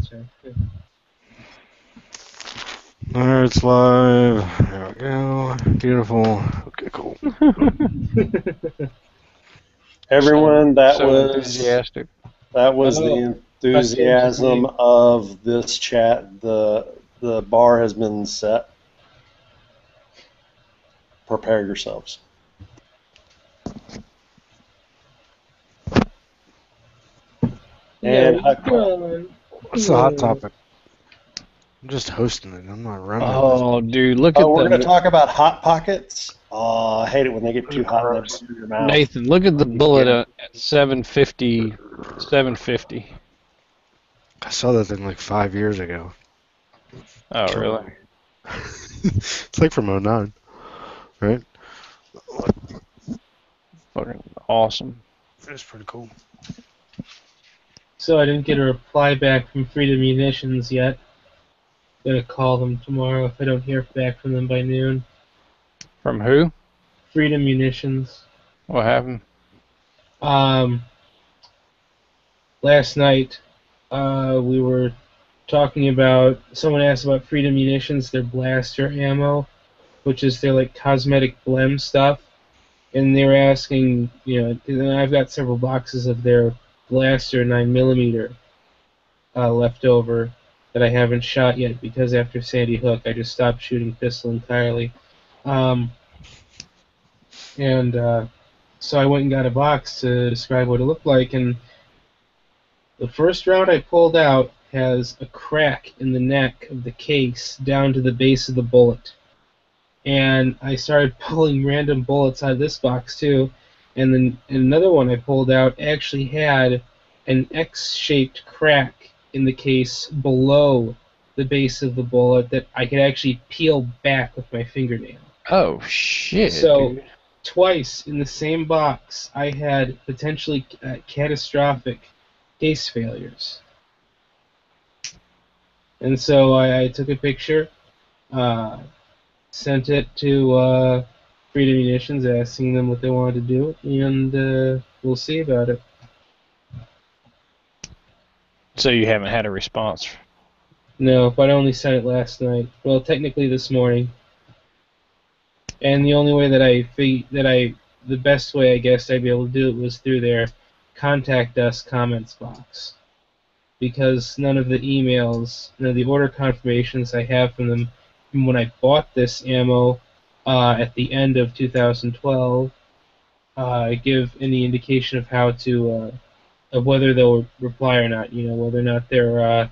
Sorry. It's live. There we go. Beautiful. Okay, cool. Everyone, that So was enthusiastic. the enthusiasm of this chat. The bar has been set. Prepare yourselves. And What's the hot topic? I'm just hosting it. I'm not running Oh, dude, look at we're the going to talk about hot pockets. Oh, I hate it when they get too hot and they burn your mouth. Nathan. Look at the bullet at 750. 750. I saw that thing like 5 years ago. Oh, really? It's like from 09, right? Fucking awesome. It's pretty cool. So I didn't get a reply back from Freedom Munitions yet. Gonna call them tomorrow if I don't hear back from them by noon. From who? Freedom Munitions. What happened? Last night, we were talking about. Someone asked about Freedom Munitions, their blaster ammo, which is their like cosmetic blem stuff, and they were asking, and I've got several boxes of their blaster 9mm left over that I haven't shot yet because after Sandy Hook I just stopped shooting pistol entirely. So I went and got a box to describe what it looked like, and the first round I pulled out has a crack in the neck of the case down to the base of the bullet. And I started pulling random bullets out of this box too, and then another one I pulled out actually had an X-shaped crack in the case below the base of the bullet that I could actually peel back with my fingernail. Oh, shit, So, dude. twice in the same box, I had potentially catastrophic case failures. And so I took a picture, sent it to Freedom Munitions, asking them what they wanted to do, and we'll see about it. So you haven't had a response? No, but I only sent it last night. Well, technically this morning. And the only way the best way I guess I'd be able to do it was through their contact us comments box. Because none of the order confirmations I have from them from when I bought this ammo at the end of 2012 give any indication of how to, of whether they'll reply or not, whether or not they're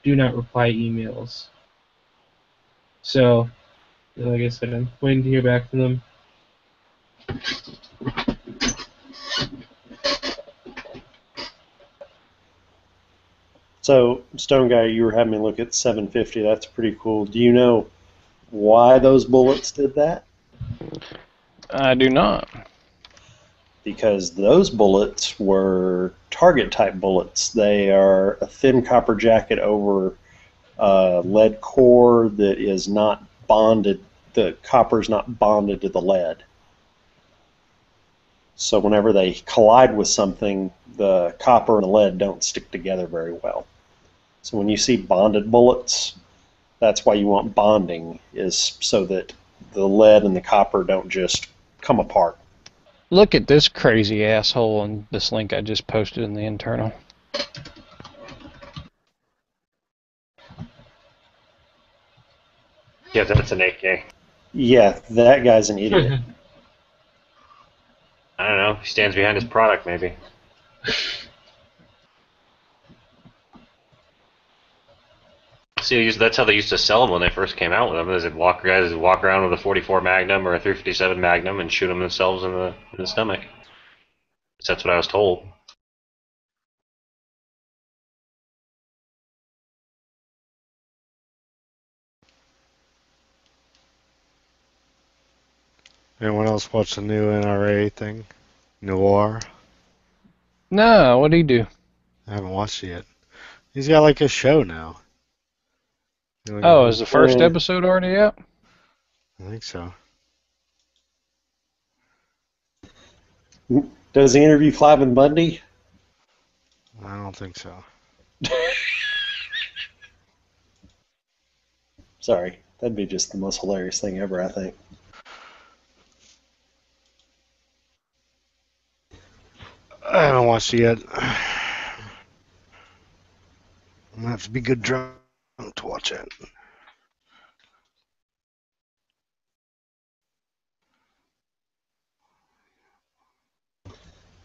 do not reply emails. So, like I said, I'm waiting to hear back from them. So, Stone Guy, you were having me look at 750. That's pretty cool. Do you know why those bullets did that? I do not. Because those bullets were target type bullets. They are a thin copper jacket over a lead core that is not bonded. The copper is not bonded to the lead. So whenever they collide with something, the copper and the lead don't stick together very well. So when you see bonded bullets, that's why you want bonding, is so that the lead and the copper don't just come apart. Look at this crazy asshole on this link I just posted in the internal. Yeah, that's an AK. Yeah, that guy's an idiot. I don't know. He stands behind his product, maybe. See, that's how they used to sell them when they first came out with them. Guys would walk around with a 44 Magnum or a 357 Magnum and shoot them themselves in the stomach. So that's what I was told. Anyone else watch the new NRA thing? Noir? No, what'd he do? I haven't watched it yet. He's got like a show now. Oh, is the first episode already out? I think so. Does he interview Clive and Bundy? I don't think so. Sorry, that'd be just the most hilarious thing ever, I think. I haven't watched it yet. I'm gonna have to be good drunk to watch it.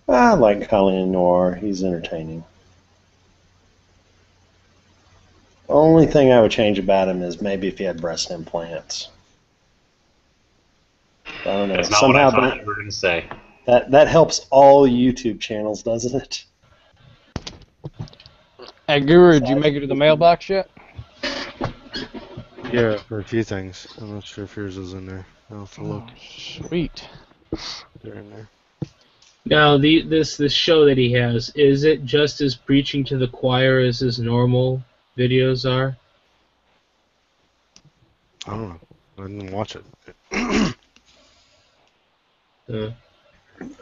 I like Colleen Noir. He's entertaining. Only thing I would change about him is maybe if he had breast implants. I don't know. That's not Somehow what I thought you were going to say. that helps all YouTube channels, doesn't it? Hey, Guru, did you make it to the mailbox yet? Yeah, for a few things. I'm not sure if yours is in there. I'll have to look. Oh, sweet. They're in there. Now, this show that he has, is it just as preaching to the choir as his normal videos are? I don't know. I didn't watch it.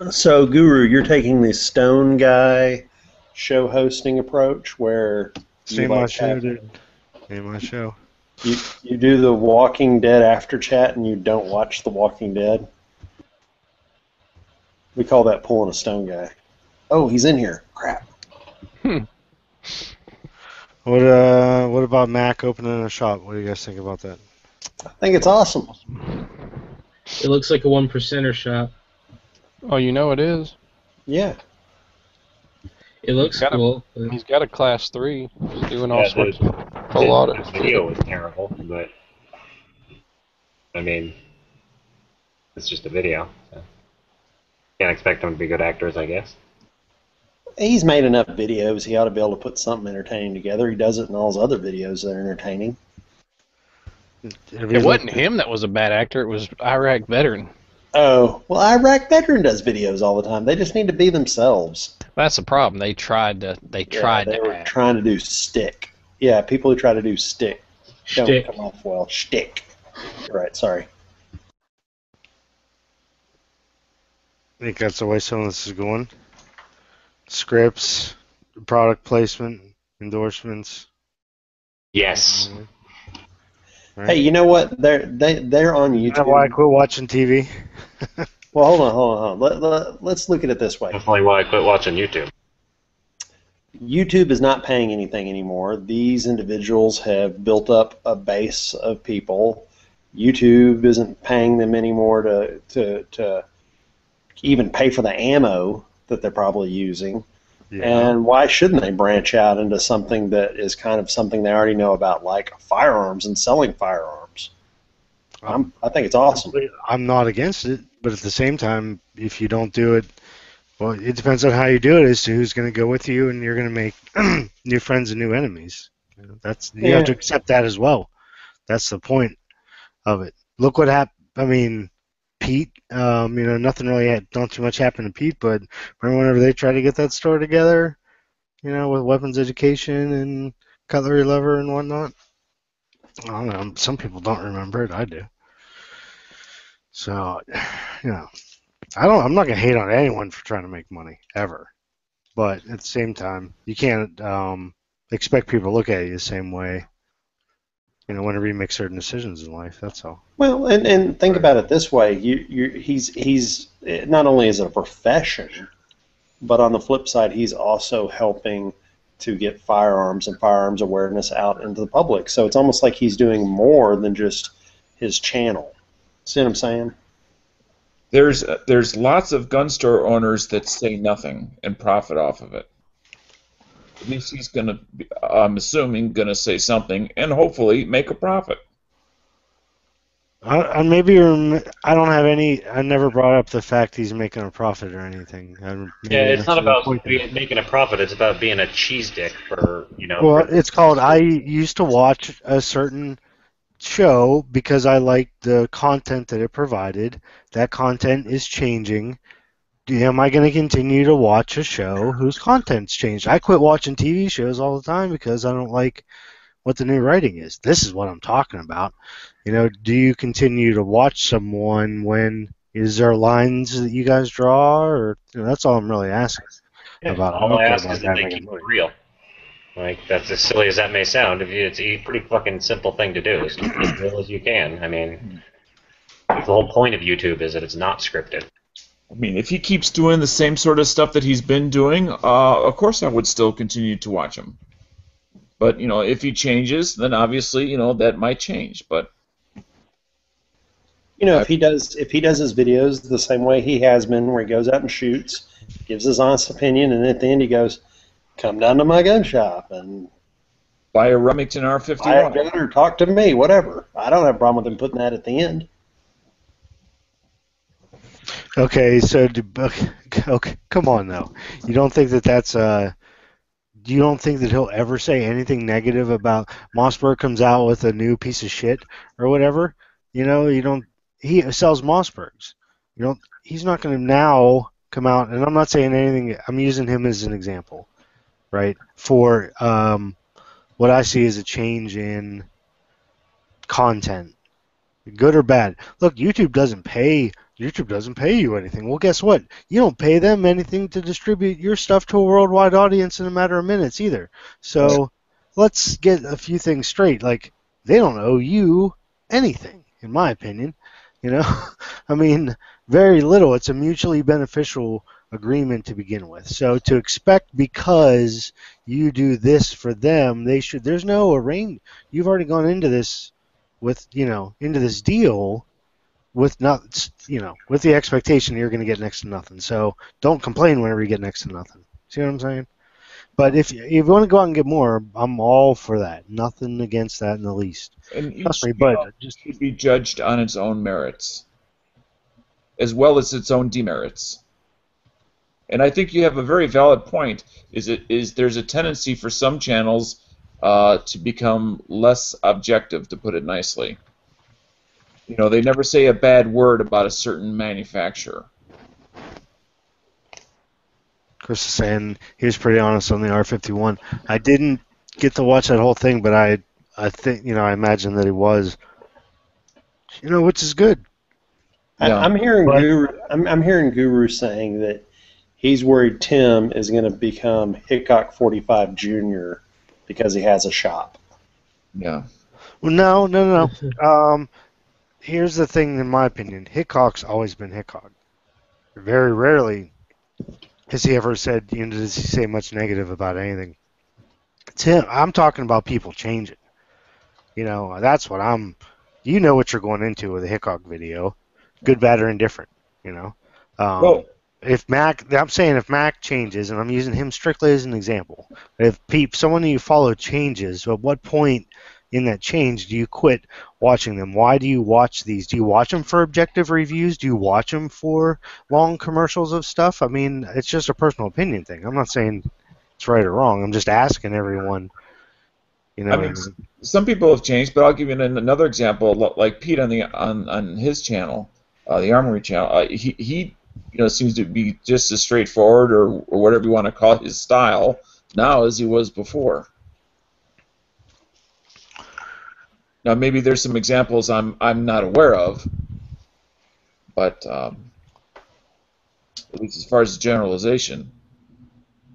So, Guru, you're taking the Stone Guy show hosting approach where Stay my show, dude. Stay my show. You do the Walking Dead after chat and you don't watch The Walking Dead? We call that pulling a Stone Guy. Oh, he's in here. Crap. What about Mac opening a shop? What do you guys think about that? I think it's awesome. It looks like a 1%er shop. Oh, you know it is. Yeah. It looks cool. He's got a class 3. He's doing all Yeah, sorts of full audit. The video was terrible, but I mean, it's just a video. So. Can't expect them to be good actors, I guess. He's made enough videos. He ought to be able to put something entertaining together. He does it in all his other videos that are entertaining. It wasn't him that was a bad actor. It was Iraq veteran. Oh, well, Iraq Veteran does videos all the time. They just need to be themselves. That's the problem. They tried to. They were trying to do stick. Yeah, people who try to do stick don't come off well. Shtick. You're right. Sorry. I think that's the way some of this is going. Scripts, product placement, endorsements. Yes. Right? Hey, you know what? They're on YouTube. That's why I quit watching TV. Well, hold on. Let's look at it this way. Definitely why I quit watching YouTube. YouTube is not paying anything anymore. These individuals have built up a base of people. YouTube isn't paying them anymore to even pay for the ammo that they're probably using. Yeah. And why shouldn't they branch out into something that is kind of something they already know about, like firearms and selling firearms? I think it's awesome. I'm not against it, but at the same time, if you don't do it, well, it depends on how you do it as to who's going to go with you, and you're going to make new friends and new enemies. You have to accept that as well. That's the point of it. Look what happened. I mean, Pete, nothing really not too much happened to Pete, but remember whenever they tried to get that store together, with weapons education and cutlery lever and whatnot? I don't know. Some people don't remember it. I do. So, I'm not gonna hate on anyone for trying to make money ever, but at the same time, you can't expect people to look at you the same way. Whenever you make certain decisions in life, that's all. Well, and think about it this way: he's not only is it a profession, but on the flip side, he's also helping to get firearms and firearms awareness out into the public. So it's almost like he's doing more than just his channel. See what I'm saying? There's lots of gun store owners that say nothing and profit off of it. At least he's gonna, I'm assuming, gonna say something and hopefully make a profit. I don't have any. I never brought up the fact he's making a profit or anything. It's not about making a profit. It's about being a cheese dick for. Well, it's called. I used to watch a certain show because I liked the content that it provided. That content is changing. Am I going to continue to watch a show whose content's changed? I quit watching TV shows all the time because I don't like what the new writing is. This is what I'm talking about. Do you continue to watch someone when is there lines that you guys draw, or that's all I'm really asking about. All I ask is that they keep it real. Like, that's as silly as that may sound. It's a pretty fucking simple thing to do. Is keep it as real as you can. I mean, the whole point of YouTube is that it's not scripted. I mean, if he keeps doing the same sort of stuff that he's been doing, of course I would still continue to watch him. But, if he changes, then obviously, that might change. But if he does his videos the same way he has been, where he goes out and shoots, gives his honest opinion, and at the end he goes, "Come down to my gun shop and buy a Remington buy a R51. gun or talk to me, whatever." I don't have a problem with him putting that at the end. Okay, so okay, come on now. You don't think that that's you don't think that he'll ever say anything negative about Mossberg comes out with a new piece of shit or whatever? You don't. He sells Mossbergs. He's not going to now come out. And I'm not saying anything. I'm using him as an example, right? For what I see as a change in content, good or bad. Look, YouTube doesn't pay you anything. Well, guess what? You don't pay them anything to distribute your stuff to a worldwide audience in a matter of minutes either. So let's get a few things straight. Like, they don't owe you anything, in my opinion. I mean, very little. It's a mutually beneficial agreement to begin with. So to expect because you do this for them, there's no arrange. You've already gone into this with, into this deal with with the expectation you're going to get next to nothing. So don't complain whenever you get next to nothing. See what I'm saying? But if you want to go out and get more, I'm all for that. Nothing against that in the least. And Trust me, each but channel should be judged on its own merits, as well as its own demerits. And I think you have a very valid point. Is there's a tendency for some channels to become less objective, to put it nicely. They never say a bad word about a certain manufacturer. Chris is saying he was pretty honest on the R51. I didn't get to watch that whole thing, but I think I imagine that he was. Which is good. Yeah. I'm hearing Guru saying that he's worried Tim is going to become Hickok 45 Jr. because he has a shop. Yeah. Well, no. Here's the thing, in my opinion. Hickok's always been Hickok. Very rarely has he ever said, does he say much negative about anything. Tim, I'm talking about people changing. That's what you know what you're going into with a Hickok video. Good, bad, or indifferent, Well, if Mac changes, and I'm using him strictly as an example, if someone you follow changes, at what point in that change do you quit watching them? Why do you watch these? Do you watch them for objective reviews? Do you watch them for long commercials of stuff? I mean, it's just a personal opinion thing. I'm not saying it's right or wrong. I'm just asking everyone. Some people have changed, but I'll give you another example. Like Pete on his channel, the Armory channel, he seems to be just as straightforward or whatever you want to call his style now as he was before. Now maybe there's some examples I'm not aware of, but at least as far as the generalization,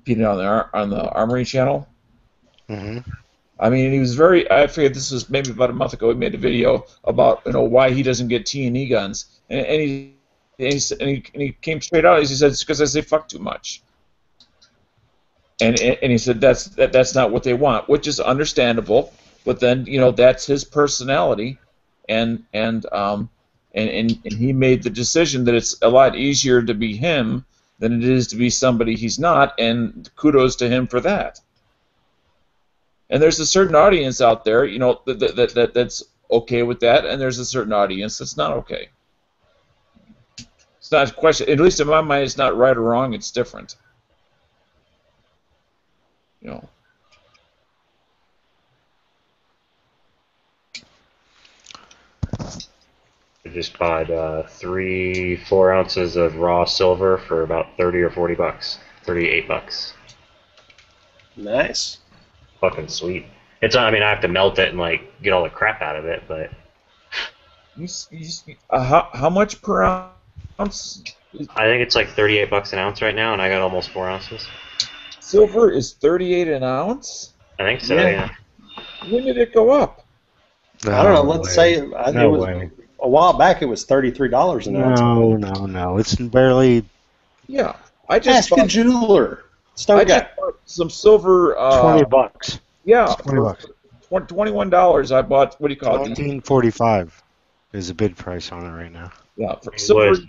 Pete on the Armory channel. Mm-hmm. I mean, he was I figured this was maybe about a month ago. He made a video about why he doesn't get T&E guns, and he came straight out. He said it's because I say fuck too much, and he said that's not what they want, which is understandable. But then that's his personality, and he made the decision that it's a lot easier to be him than it is to be somebody he's not, and kudos to him for that. And there's a certain audience out there, that's okay with that, and there's a certain audience that's not okay. It's not a question. At least in my mind, it's not right or wrong. It's different. I just bought 4 ounces of raw silver for about $30 or $40, $38. Nice. Fucking sweet. I have to melt it and get all the crap out of it, but how much per ounce? I think it's $38 an ounce right now, and I got almost 4 ounces. Silver is 38 an ounce. I think so. Yeah. Yeah. When did it go up? I don't know. No Let's way. say it No was way. a while back. It was $33 an ounce. No. It's barely Yeah, I just Ask a bought. jeweler. I Stone just guy. bought some silver. $20. Yeah, It's $20. for $21. I bought. What do you call it? 1945 is the bid price on it right now. Yeah, for It silver. was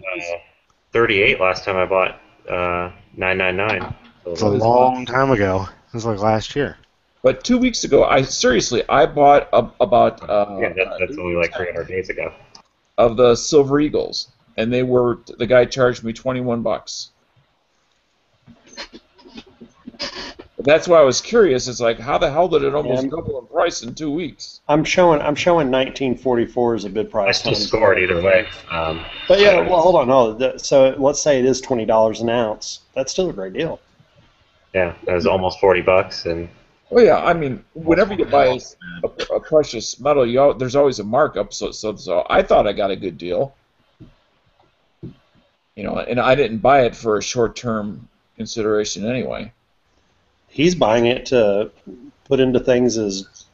38 last time I bought 999. It's a long time ago. It was like last year. But 2 weeks ago, I bought about Yeah, that's only like 300 days ago. of the Silver Eagles, and the guy charged me $21. That's why I was curious. It's like, how the hell did it almost double in price in 2 weeks? I'm showing 1944 as a bid price. I still scored either way. But yeah, well, hold on. No, so let's say it is $20 an ounce. That's still a great deal. Yeah, it was almost $40, and Well, yeah, I mean, whenever you buy a precious metal, there's always a markup. So I thought I got a good deal. And I didn't buy it for a short-term consideration anyway. He's buying it to put into things as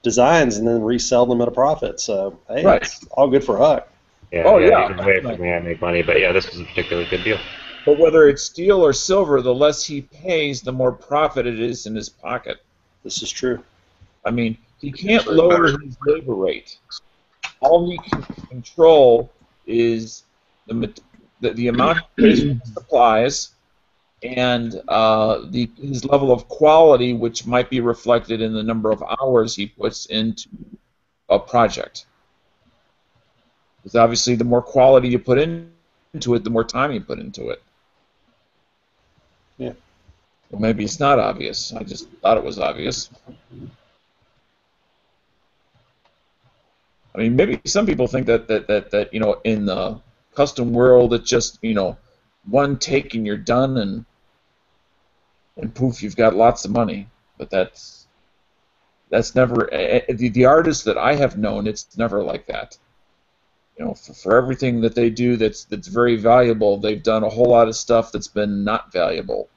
designs and then resell them at a profit. So hey, Right. It's all good for Huck. yeah, Oh, yeah, yeah. either way for me, I make money. But yeah, this was a particularly good deal. But whether it's steel or silver, the less he pays, the more profit it is in his pocket. This is true. I mean, he can't lower his labor rate. All he can control is the amount he pays for supplies and his level of quality, which might be reflected in the number of hours he puts into a project. Because obviously, the more quality you put into it, the more time you put into it. Yeah. Well, maybe it's not obvious. I just thought it was obvious. I mean, maybe some people think that in the custom world, it's just one take and you're done, and poof, you've got lots of money. But that's never the artists that I have known. It's never like that. For everything that they do that's very valuable, they've done a whole lot of stuff that's been not valuable.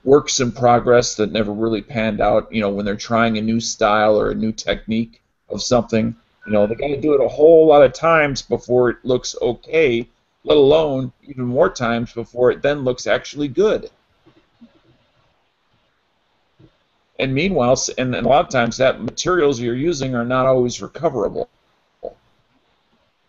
Works in progress that never really panned out. When they're trying a new style or a new technique of something, they got to do it a whole lot of times before it looks okay. Let alone even more times before it then looks actually good. And meanwhile, and a lot of times that materials you're using are not always recoverable.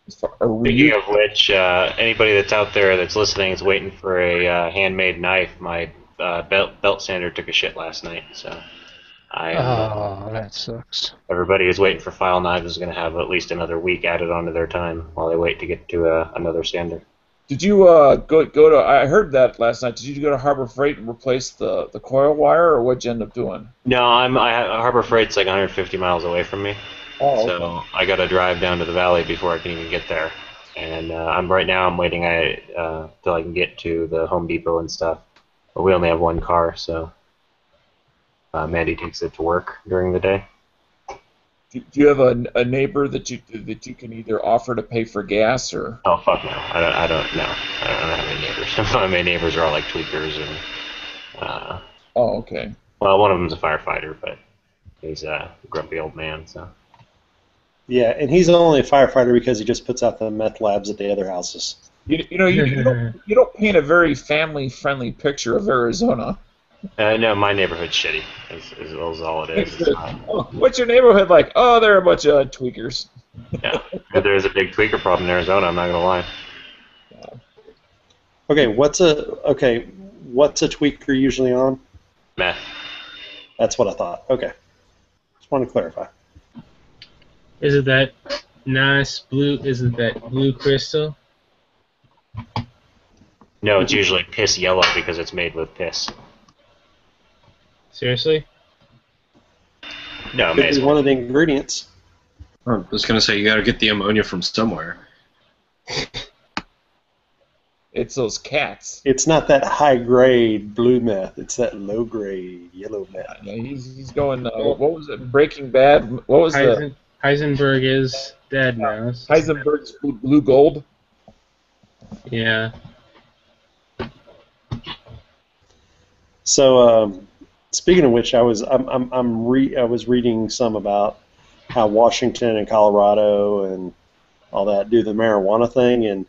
Speaking of which, anybody that's out there that's listening is waiting for a handmade knife. My belt sander took a shit last night, so that sucks. everybody who's waiting for file knives is going to have at least another week added onto their time while they wait to get to another sander. Did you go to? I heard that last night. Did you go to Harbor Freight and replace the coil wire, or what'd you end up doing? No, Harbor Freight's like 150 miles away from me. Oh, okay. So I got to drive down to the valley before I can even get there. And I'm waiting till I can get to the Home Depot and stuff. But we only have one car, so Mandy takes it to work during the day. Do you have a neighbor that you can either offer to pay for gas or? Oh fuck no! I don't have any neighbors. My neighbors are all like tweakers and. Oh, okay. Well, one of them's a firefighter, but he's a grumpy old man, so. Yeah, and he's only a firefighter because he just puts out the meth labs at the other houses. You don't paint a very family-friendly picture of Arizona. No, my neighborhood's shitty. Is all it is. What's your neighborhood like? Oh, they're a bunch of tweakers. Yeah, there's a big tweaker problem in Arizona. I'm not gonna lie. Okay, what's a tweaker usually on? Meth. That's what I thought. Okay, just want to clarify. Is it that nice blue? Is it that blue crystal? No, it's usually piss yellow because it's made with piss. Seriously? No, Could be one of the ingredients. I was going to say, you got to get the ammonia from somewhere. It's those cats. It's not that high-grade blue meth. It's that low-grade yellow meth. Yeah, he's going. What was it? Breaking Bad. What was Heisenberg is dead now. Heisenberg's blue gold. Yeah. So, speaking of which, I was reading some about how Washington and Colorado and all that do the marijuana thing, and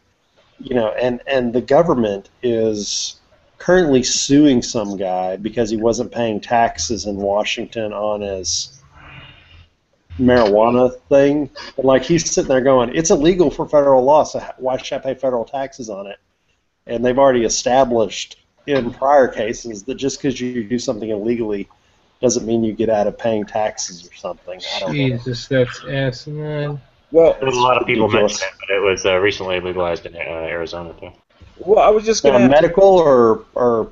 and the government is currently suing some guy because he wasn't paying taxes in Washington on his marijuana thing. But like he's sitting there going, it's illegal for federal law, so why should I pay federal taxes on it? And they've already established in prior cases that just because you do something illegally doesn't mean you get out of paying taxes or something. I don't know. Jesus, that's asinine. Well, There's a lot of people ridiculous. mention it, but it was recently legalized in Arizona too. well, I was just going Now, to ask. medical or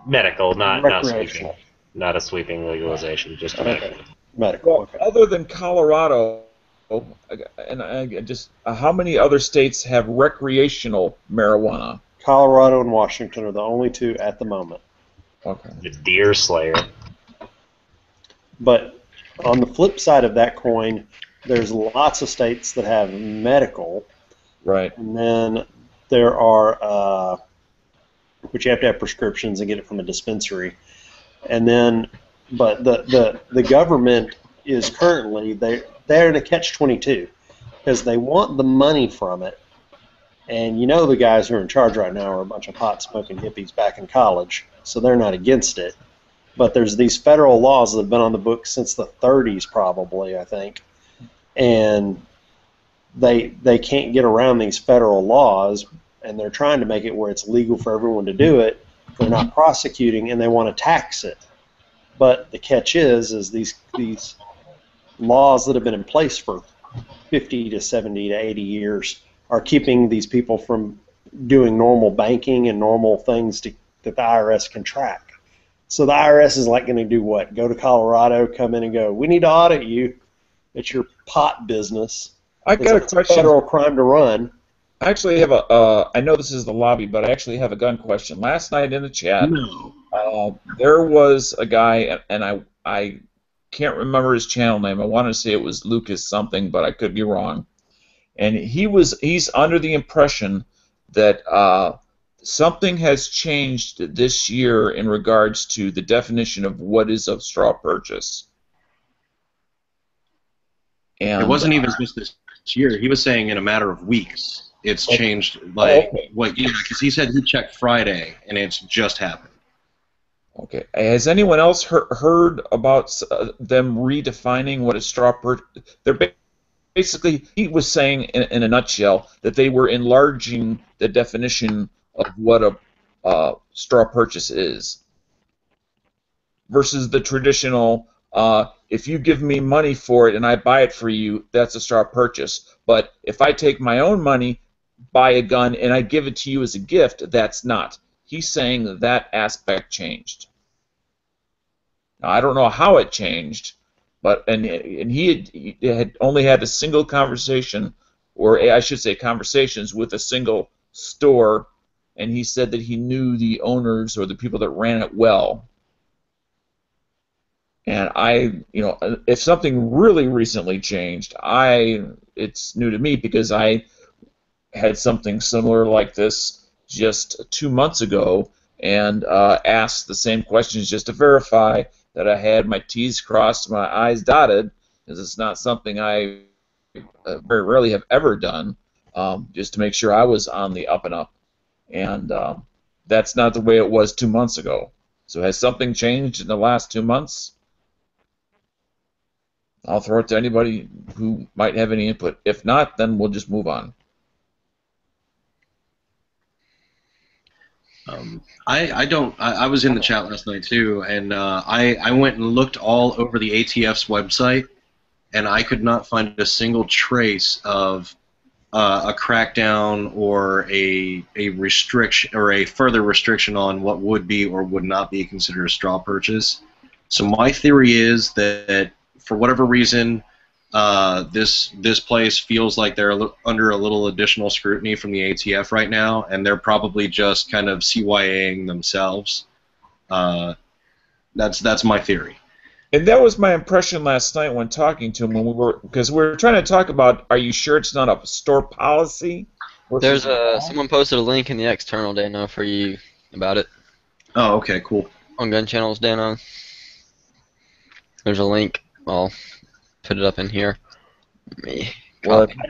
Medical, not sweeping, recreational. not a sweeping legalization, just Okay. medical. Medical. Well, Okay. other than Colorado, and I just how many other states have recreational marijuana? Colorado and Washington are the only two at the moment. Okay. The deer slayer. But on the flip side of that coin, there's lots of states that have medical, Right. and then there are, which you have to have prescriptions and get it from a dispensary. And then, but the government is currently, they're in a catch-22 because they want the money from it. And the guys who are in charge right now are a bunch of pot-smoking hippies back in college, so they're not against it. But there's these federal laws that have been on the books since the 30s, probably, I think, and they can't get around these federal laws, and they're trying to make it where it's legal for everyone to do it. They're not prosecuting, and they want to tax it. But the catch is these laws that have been in place for 50 to 70 to 80 years are keeping these people from doing normal banking and normal things that the IRS can track. So the IRS is like going to do what? Go to Colorado, come in and go, we need to audit you. It's your pot business. I got a It's a question. federal crime to run. I actually have I know this is the lobby, but I actually have a gun question. Last night in the chat, there was a guy, and I can't remember his channel name. I want to say it was Lucas something, but I could be wrong. And he's under the impression that something has changed this year in regards to the definition of what is a straw purchase. And It wasn't even just this year. He was saying in a matter of weeks, it's changed. Like because he said he checked Friday, and it's just happened. Okay. Has anyone else heard about them redefining what a straw purchase? Basically, he was saying in a nutshell that they were enlarging the definition of what a straw purchase is versus the traditional, if you give me money for it and I buy it for you, that's a straw purchase. But if I take my own money, buy a gun, and I give it to you as a gift, that's not. He's saying that aspect changed. Now, I don't know how it changed. But he had only had a single conversation, or I should say conversations with a single store, and he said that he knew the owners or the people that ran it well. And if something really recently changed, it's new to me because I had something similar like this just 2 months ago and asked the same questions just to verify that I had my T's crossed, my I's dotted, because it's not something I very rarely have ever done, just to make sure I was on the up and up. And that's not the way it was 2 months ago. So has something changed in the last 2 months? I'll throw it to anybody who might have any input. If not, then we'll just move on. I was in the chat last night too, and I went and looked all over the ATF's website, and I could not find a single trace of a crackdown or a restriction or a further restriction on what would be or would not be considered a straw purchase. So my theory is that for whatever reason, this place feels like they're under a little additional scrutiny from the ATF right now, and they're probably just kind of CYAing themselves. That's my theory. And that was my impression last night when talking to him because we were trying to talk about, are you sure it's not a store policy? There's someone posted a link in the external, Dano, for you about it. Oh, okay, cool. on GunChannels, Dana. There's a link. I'll put it up in here. Let me Well, copy.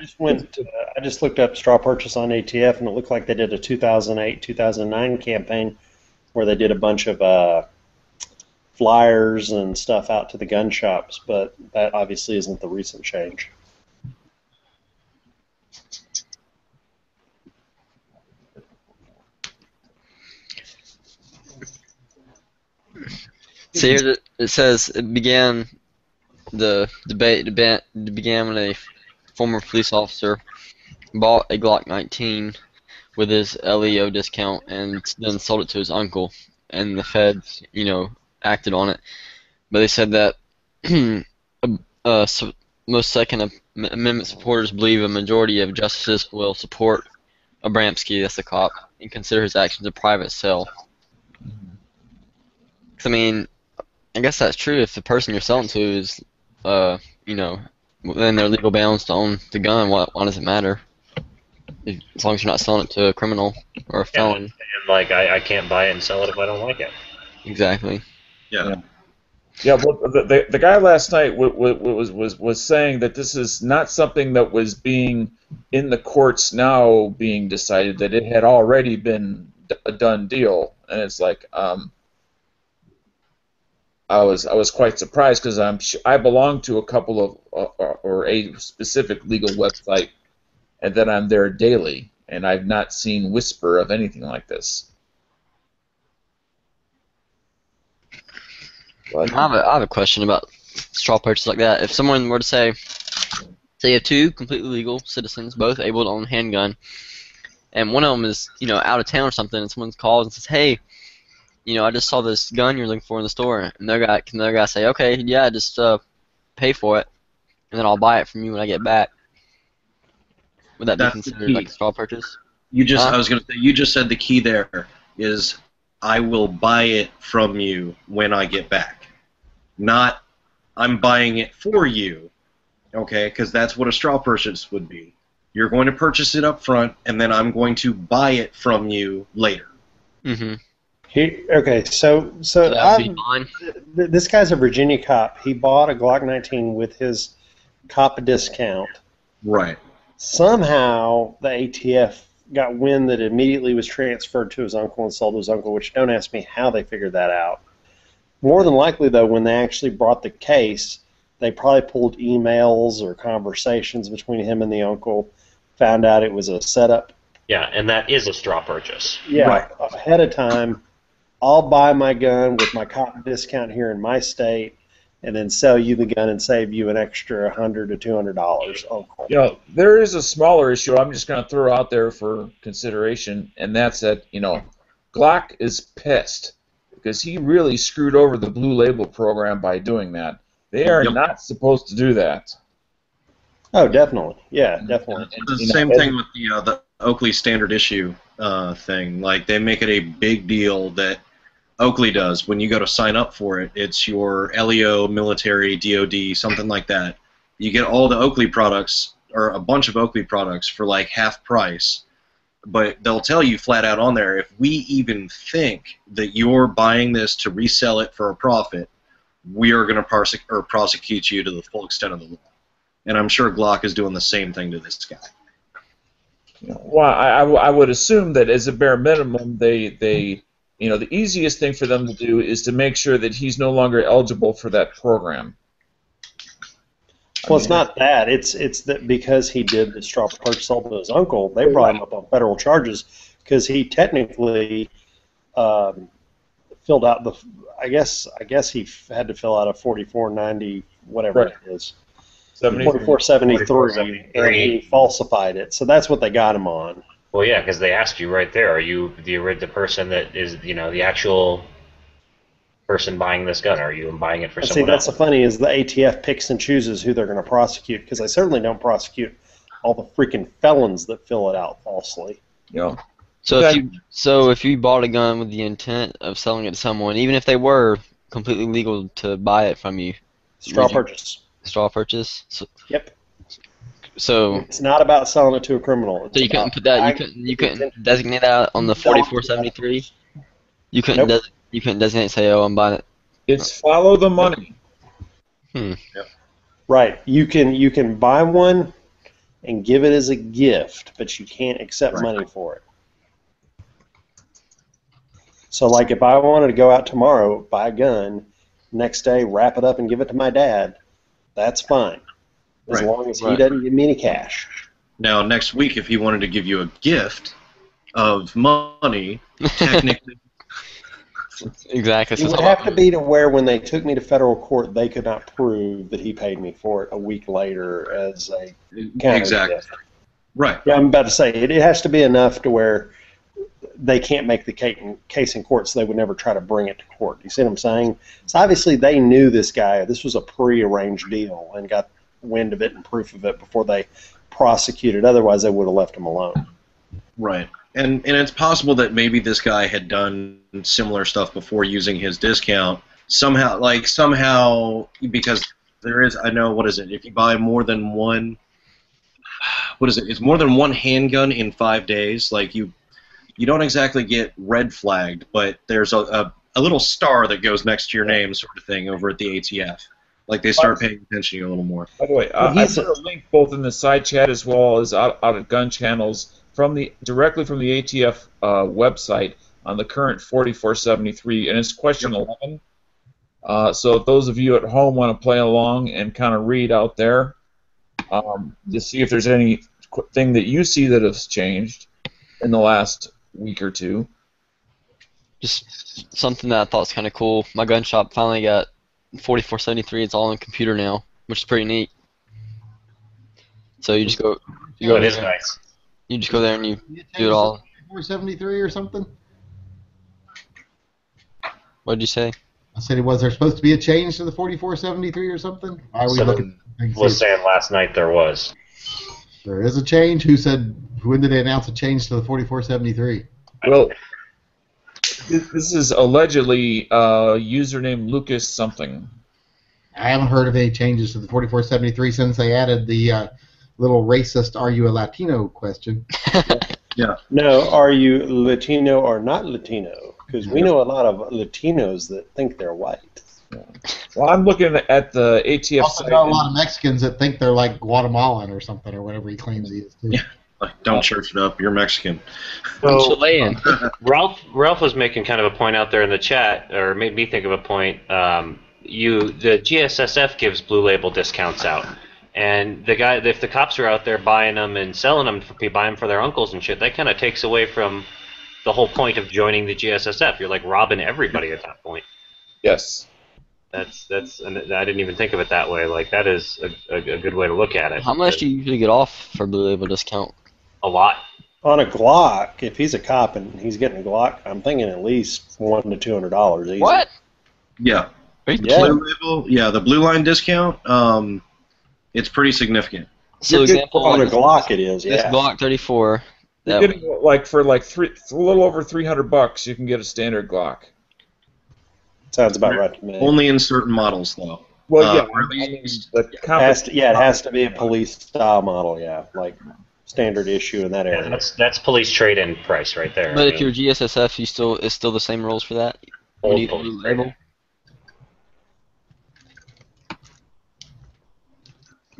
I just looked up straw purchase on ATF, and it looked like they did a 2008, 2009 campaign where they did a bunch of flyers and stuff out to the gun shops, but that obviously isn't the recent change. So here it says it began the debate began when a former police officer bought a Glock 19 with his LEO discount and then sold it to his uncle, and the feds, acted on it. But they said that most Second Amendment supporters believe a majority of justices will support Abramski, that's the cop, and consider his actions a private sale. 'Cause, I mean, I guess that's true if the person you're selling to is, within their legal bounds to own the gun. Why does it matter? As long as you're not selling it to a criminal or a felon. And like, I can't buy it and sell it if I don't like it. Exactly. Yeah. yeah. Well, the guy last night was saying that this is not something that was being in the courts now being decided, that it had already been a done deal, and it's like I was quite surprised because I belong to a couple of or a specific legal website, and then I'm there daily, and I've not seen whisper of anything like this. But, I have a question about straw purchase like that. If someone were to say you have two completely legal citizens, both able to own a handgun, and one of them is, out of town or something, and someone calls and says, hey, I just saw this gun you're looking for in the store, and can the other guy say, okay, yeah, just pay for it, and then I'll buy it from you when I get back? Would that be That's the considered key. like a straw purchase? I was going to say, you just said the key there is I will buy it from you when I get back. Not I'm buying it for you, okay, because that's what a straw purchase would be. You're going to purchase it up front, and then I'm going to buy it from you later. Mm-hmm. Okay, so That would be fine. This guy's a Virginia cop. He bought a Glock 19 with his cop discount. Right. Somehow the ATF got wind that it immediately was transferred to his uncle and sold to his uncle, which don't ask me how they figured that out. More than likely, though, when they actually brought the case, they probably pulled emails or conversations between him and the uncle, found out it was a setup. Yeah, and that is a straw purchase. Yeah, Right. Ahead of time, I'll buy my gun with my cop discount here in my state, and then sell you the gun and save you an extra $100 to $200, uncle. there is a smaller issue I'm just going to throw out there for consideration, and that's that, Glock is pissed because he really screwed over the Blue Label program by doing that. They are Yep. not supposed to do that. Oh, definitely. Yeah, definitely. The same thing with the Oakley standard issue thing. Like, they make it a big deal that Oakley does. When you go to sign up for it, it's your LEO, military, DOD, something like that. You get all the Oakley products, or a bunch of Oakley products, for like half price. But they'll tell you flat out on there, if we even think that you're buying this to resell it for a profit, we are going to prosecute you to the full extent of the law. And I'm sure Glock is doing the same thing to this guy. Well, I would assume that as a bare minimum, they the easiest thing for them to do is to make sure that he's no longer eligible for that program. Well, it's not that. It's that because he did the straw purchase sold to his uncle, they brought him up on federal charges because he technically filled out the. I guess he had to fill out a 4490 whatever Right. it is. 4473. 4473, and he falsified it. So that's what they got him on. Well, yeah, because they asked you right there, are you the person that is, the actual person buying this gun? Are you buying it for And see, someone that's else? the funny is the ATF picks and chooses who they're going to prosecute because they certainly don't prosecute all the freaking felons that fill it out falsely. So Okay. if you bought a gun with the intent of selling it to someone, even if they were completely legal to buy it from you, Straw would you- purchase. straw purchase. Yep. So It's not about selling it to a criminal. It's you couldn't about put that buying you couldn't designate that on the 4473. You couldn't you couldn't designate say, oh, I'm buying it. It's follow the money. Right. You can buy one and give it as a gift, but you can't accept money for it. So, like, if I wanted to go out tomorrow, buy a gun, next day wrap it up and give it to my dad, that's fine, as long as he doesn't give me any cash. Now, next week, if he wanted to give you a gift of money, technically, Exactly. It would have to be to where when they took me to federal court, they could not prove that he paid me for it a week later as a counter exactly. gift. Right. Yeah, I'm about to say, it has to be enough to where they can't make the case in court, so they would never try to bring it to court. You see what I'm saying? So obviously they knew this guy. This was a pre-arranged deal and got wind of it and proof of it before they prosecuted. Otherwise, they would have left him alone. Right. And it's possible that maybe this guy had done similar stuff before using his discount. Somehow, because there is, I know, what is it? If you buy more than one, what is it? It's more than one handgun in 5 days. Like, you don't exactly get red flagged, but there's a little star that goes next to your name sort of thing over at the ATF. Like, they start paying attention to you a little more. By the way, I put a link both in the side chat as well as out at GunChannels directly from the ATF website on the current 4473, and it's question 11. So if those of you at home want to play along and kind of read out there, to see if there's anything that you see that has changed in the last week or two. Just something that I thought was kind of cool. My gun shop finally got 4473. It's all on computer now, which is pretty neat. So you just go. It is nice. You just go there and you do it all. 4473 or something? What did you say? I said, was there supposed to be a change to the 4473 or something? Why are we looking? Was saying last night there was. There is a change? Who said? When did they announce a change to the 4473? Well, this is allegedly username Lucas something. I haven't heard of any changes to the 4473 since they added the little racist "Are you a Latino?" question. Yeah. No, are you Latino or not Latino? Because we know a lot of Latinos that think they're white. Yeah. Well, I'm looking at the ATF Also site. got a lot of Mexicans that think they're like Guatemalan or something or whatever he claims he is too. Yeah. Like, don't church it up. You're Mexican. So, Ralph was making kind of a point out there in the chat, or made me think of a point. The GSSF gives Blue Label discounts out, and if the cops are out there buying them and selling them, buying them for their uncles and shit, that kind of takes away from the whole point of joining the GSSF. You're like robbing everybody at that point. Yes. And I didn't even think of it that way. Like, that is a good way to look at it. How much do you usually get off for Blue Label discount? A lot. On a Glock, if he's a cop and he's getting a Glock, I'm thinking at least $100 to $200 easy. What? Yeah. Yeah. Blue Label, the Blue Line discount, it's pretty significant. So example, on a like Glock, it is. this Yeah. Glock 34. You're getting for a little over $300, you can get a standard Glock. Sounds about right to me. Only in certain models, though. Well, yeah, or at I mean, least- the it has to be a police style model. Yeah, like standard issue in that area. Yeah, that's police trade-in price right there. But if you're GSSF, it's still the same rules for that. Old You police need label.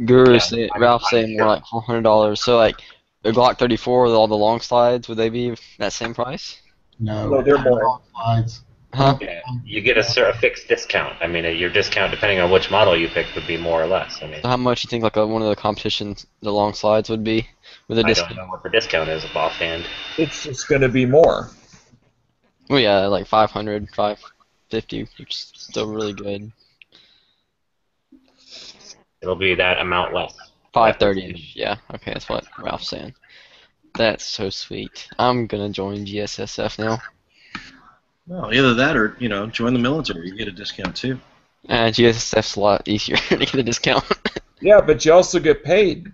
Guru Ralph saying more like $400. So like a Glock 34 with all the long slides, would they be that same price? No, they're more. Slides. Huh? Yeah, you get a fixed discount. I mean, your discount, depending on which model you pick, would be more or less. I mean, So how much you think like one of the competitions, the long slides would be with a I discount? don't know what the discount is offhand. It's just going to be more. Well, yeah, like 500, 550, which is still really good. It'll be that amount less. 530-ish, yeah. Okay, that's what Ralph's saying. That's so sweet. I'm gonna join GSSF now. Well, either that or, join the military. You get a discount, too. GSSF's a lot easier to get a discount. Yeah, but you also get paid.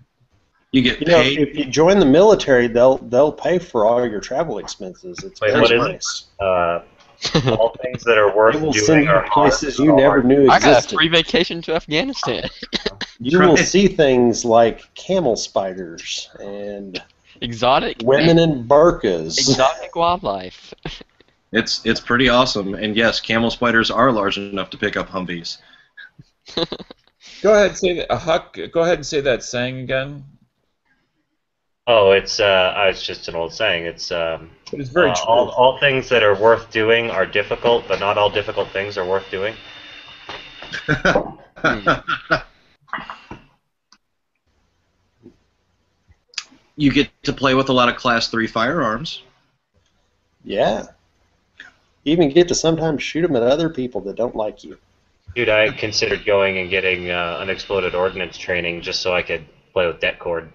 You get You know, paid. if you join the military, they'll pay for all your travel expenses. It's Wait, very what is nice. All things that are worth They will doing send you are places hard. you never knew I got a existed. free vacation to Afghanistan. You will see things like camel spiders and Exotic women in burqas. exotic wildlife. It's pretty awesome, and yes, camel spiders are large enough to pick up Humvees. Go ahead and say that. Huck, go ahead and say that saying again. Oh, it's just an old saying. It's But it's very true. all things that are worth doing are difficult, but not all difficult things are worth doing. You get to play with a lot of Class 3 firearms. Yeah. You even get to sometimes shoot them at other people that don't like you. Dude, I considered going and getting unexploded ordnance training just so I could play with det cord.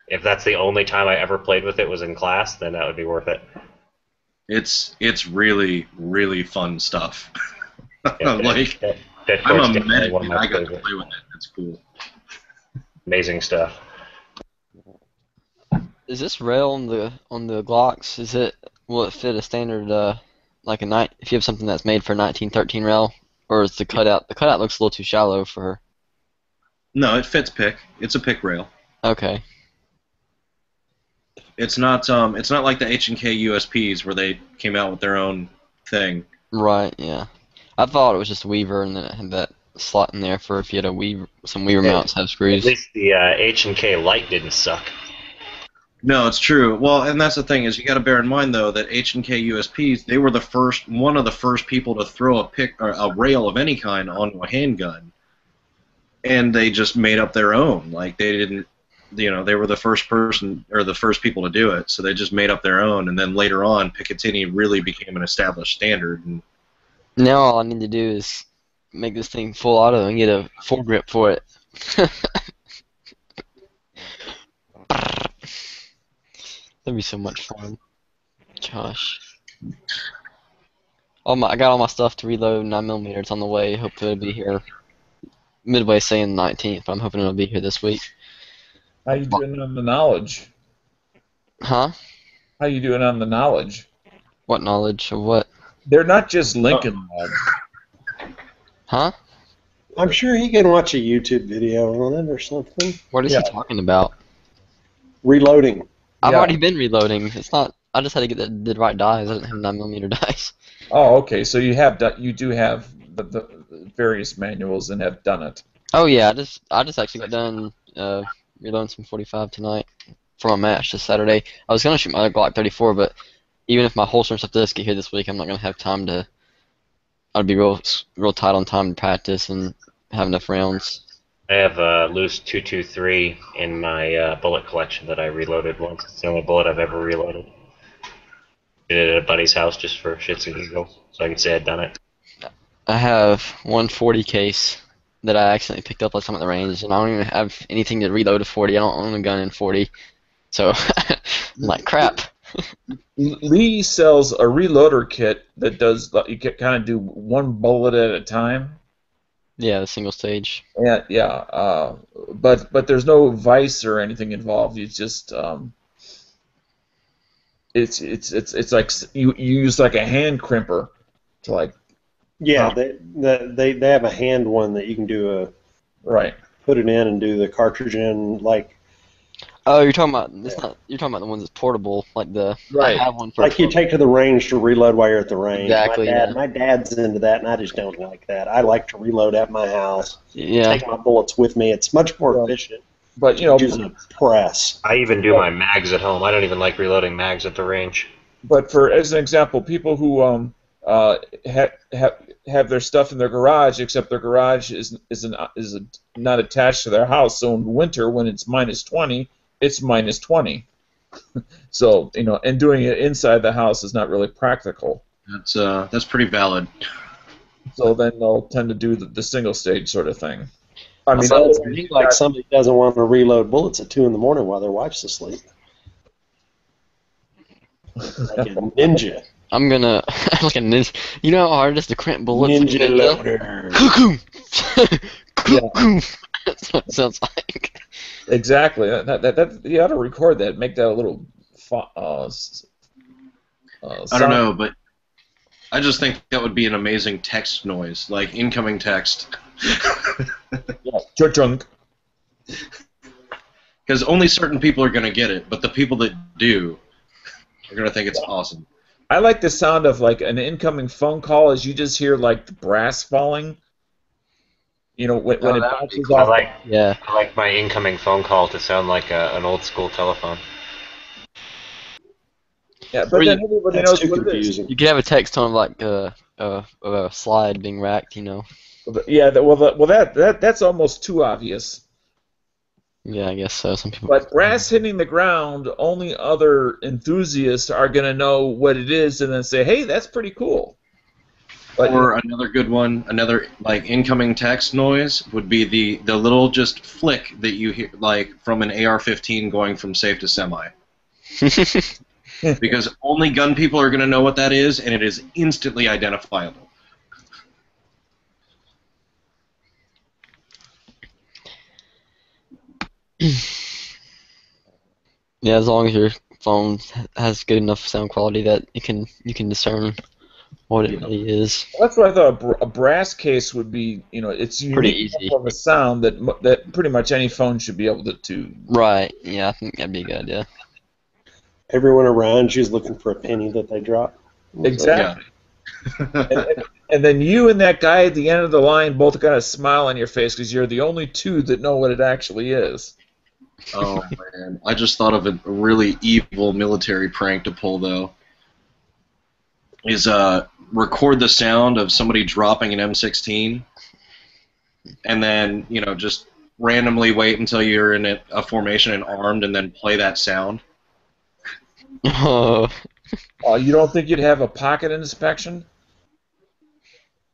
If that's the only time I ever played with it was in class, then that would be worth it. It's really, really fun stuff. Yeah, like, det I'm cord's a definitely medic one of and my I got to favorites. play with it. It's cool. Amazing stuff. Is this rail on the Glocks? Will it fit a standard like if you have something that's made for 1913 rail, or is the cutout looks a little too shallow for her? No, it fits pick. It's a pick rail. Okay. It's not like the H&K USPs where they came out with their own thing. Right. Yeah. I thought it was just a Weaver, and then it had that slot in there for if you had some Weaver mounts have At screws. least the H&K light didn't suck. No, it's true. Well, and that's the thing is you got to bear in mind though that H&K USPs, they were one of the first people to throw a rail of any kind onto a handgun, and they just made up their own. Like they didn't, they were the first people to do it, so they just made up their own, and then later on Picatinny really became an established standard. And Now all I need to do is make this thing full auto and get a foregrip for it. That'd be so much fun. Gosh. I got all my stuff to reload 9mm. It's on the way. Hopefully it'll be here midway saying the 19th, but I'm hoping it'll be here this week. How you doing on the knowledge? Huh? How you doing on the knowledge? What knowledge of what? They're not just Lincoln logs. Huh? I'm sure he can watch a YouTube video on it or something. What is he talking about? Reloading. I've Yeah. already been reloading. It's not. I just had to get the right dies. I didn't have 9mm dies. Oh, okay. So you do have the various manuals and have done it. Oh yeah, I just actually got done reloading some 45 tonight for my match this Saturday. I was gonna shoot my other Glock 34, but even if my holster and stuff does get here this week, I'm not gonna have time to. I'd be real tight on time to practice and have enough rounds. I have a loose 223 in my bullet collection that I reloaded once. It's the only bullet I've ever reloaded. Did it at a buddy's house just for shits and giggles, so I can say I'd done it. I have 140 case that I accidentally picked up last time at the range, and I don't even have anything to reload a 40. I don't own a gun in 40, so I'm like crap. Lee sells a reloader kit that does you can kind of do one bullet at a time. Yeah, the single stage. Yeah. But there's no vice or anything involved. It's just it's like you use like a hand crimper to like. Yeah, they have a hand one that you can do right. Put it in and do the cartridge in like. Oh, you're talking about You're talking about the ones that's portable, like the. Right. I have one for. Like you take to the range to reload while you're at the range. Exactly. My dad's into that, and I just don't like that. I like to reload at my house. Yeah. Take my bullets with me. It's much more efficient. But using a press. I even do my mags at home. I don't even like reloading mags at the range. But as an example, people who have their stuff in their garage, except their garage is not attached to their house. So in winter, when it's -20, it's -20. So and doing it inside the house is not really practical. That's pretty valid. So then they'll tend to do the single stage sort of thing. I mean, Sounds to me like somebody doesn't want to reload bullets at 2 in the morning while their wife's asleep. Like a ninja. I'm gonna like a ninja. You know how hard it is to crimp bullets? Ninja loader. Cuckoo. Yeah. That's what it sounds like. Exactly. That you ought to record that. Make that a little. I don't know, but I just think that would be an amazing text noise, like incoming text. Yeah, junk. Because only certain people are going to get it, but the people that do are going to think it's awesome. I like the sound of like an incoming phone call as you just hear like the brass falling. You know, when Oh, it that would be bounces cool. I off. like Yeah. I like my incoming phone call to sound like an old school telephone. Yeah, Or but then you everybody That's knows too what it is. confusing. you could have a text tone like of a slide being racked. You know. Yeah, that's almost too obvious. Yeah, I guess so. Some people. But brass hitting the ground, only other enthusiasts are going to know what it is and then say, "Hey, that's pretty cool." But Or another good one, another like incoming text noise would be the little just flick that you hear like from an AR-15 going from safe to semi. Because only gun people are going to know what that is, and it is instantly identifiable. Yeah, as long as your phone has good enough sound quality that you can discern what it really is. that's what I thought a brass case would be. You know, it's Pretty unique easy. enough of a sound that pretty much any phone should be able to. Right. Yeah, I think that'd be a good idea. Everyone around you is looking for a penny that they drop. Exactly. Yeah. And then you and that guy at the end of the line both got a smile on your face because you're the only two that know what it actually is. Oh man, I just thought of a really evil military prank to pull though. Is record the sound of somebody dropping an M16, and then just randomly wait until you're in a formation and armed, and then play that sound. Oh. You don't think you'd have a pocket inspection?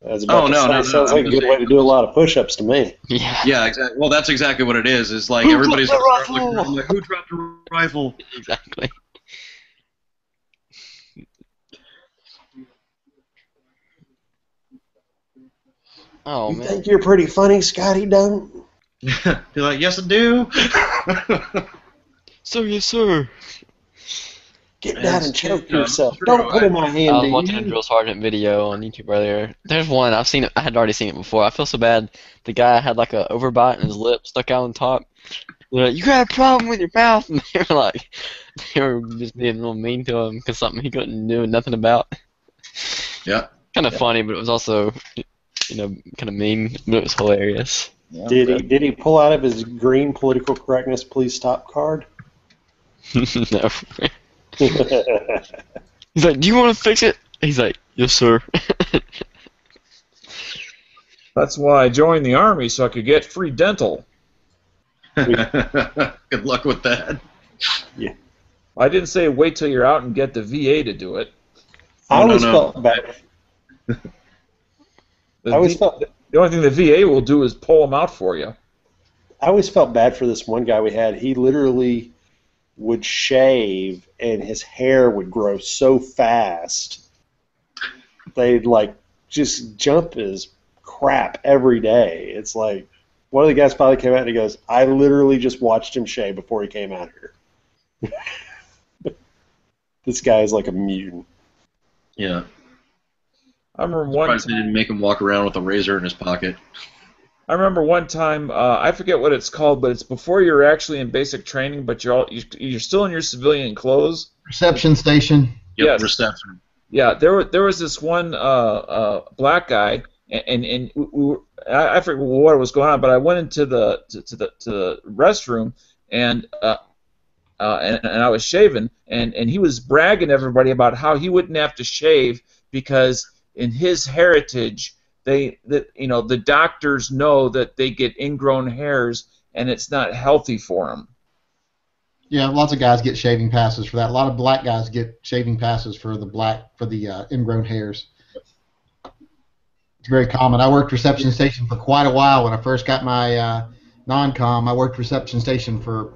I was about to say, no. sounds like a good way to do a lot of push-ups to me. Yeah. Yeah, exactly. Well, that's exactly what it is. Is like Who everybody's dropped gonna the start looking rifle? around like, who dropped a rifle? Exactly. Oh You man. think you're pretty funny, Scotty? Don't. Be like, yes, I do. Sir, yes, sir. Get Man, down and it's choke true, yourself. true. Don't put in my hand, I was do watching a you? drill sergeant video on YouTube earlier. There's one I've seen it. I had already seen it before. I feel so bad. The guy had like a overbite and his lip stuck out on top. They're like, "You got a problem with your mouth?" And they were just being real mean to him because something he couldn't do nothing about. Yeah. Kind of funny, but it was also, kind of mean, but it was hilarious. Yeah. Did he pull out of his green political correctness please stop card? No. He's like, "Do you want to fix it?" He's like, "Yes, sir." That's why I joined the Army, so I could get free dental. Good luck with that. I didn't say wait till you're out and get the VA to do it. I always no. felt bad. The, I always V- felt the only thing the VA will do is pull them out for you. I always felt bad for this one guy we had. He literally would shave, and his hair would grow so fast. They'd just jump his crap every day. It's like one of the guys finally came out and he goes, "I literally just watched him shave before he came out here." This guy is like a mutant. Yeah. I remember one Surprised they didn't make him walk around with a razor in his pocket. I remember one time, I forget what it's called, but it's before you're actually in basic training, but you're still in your civilian clothes. Reception station. Yep, Yes. reception. Yeah, there was this one black guy, and I forget what was going on, but I went into the restroom and I was shaving, and he was bragging to everybody about how he wouldn't have to shave because in his heritage the doctors know that they get ingrown hairs and it's not healthy for them. Yeah, lots of guys get shaving passes for that. A lot of black guys get shaving passes for the ingrown hairs. It's very common. I worked reception station for quite a while when I first got my non-com. I worked reception station for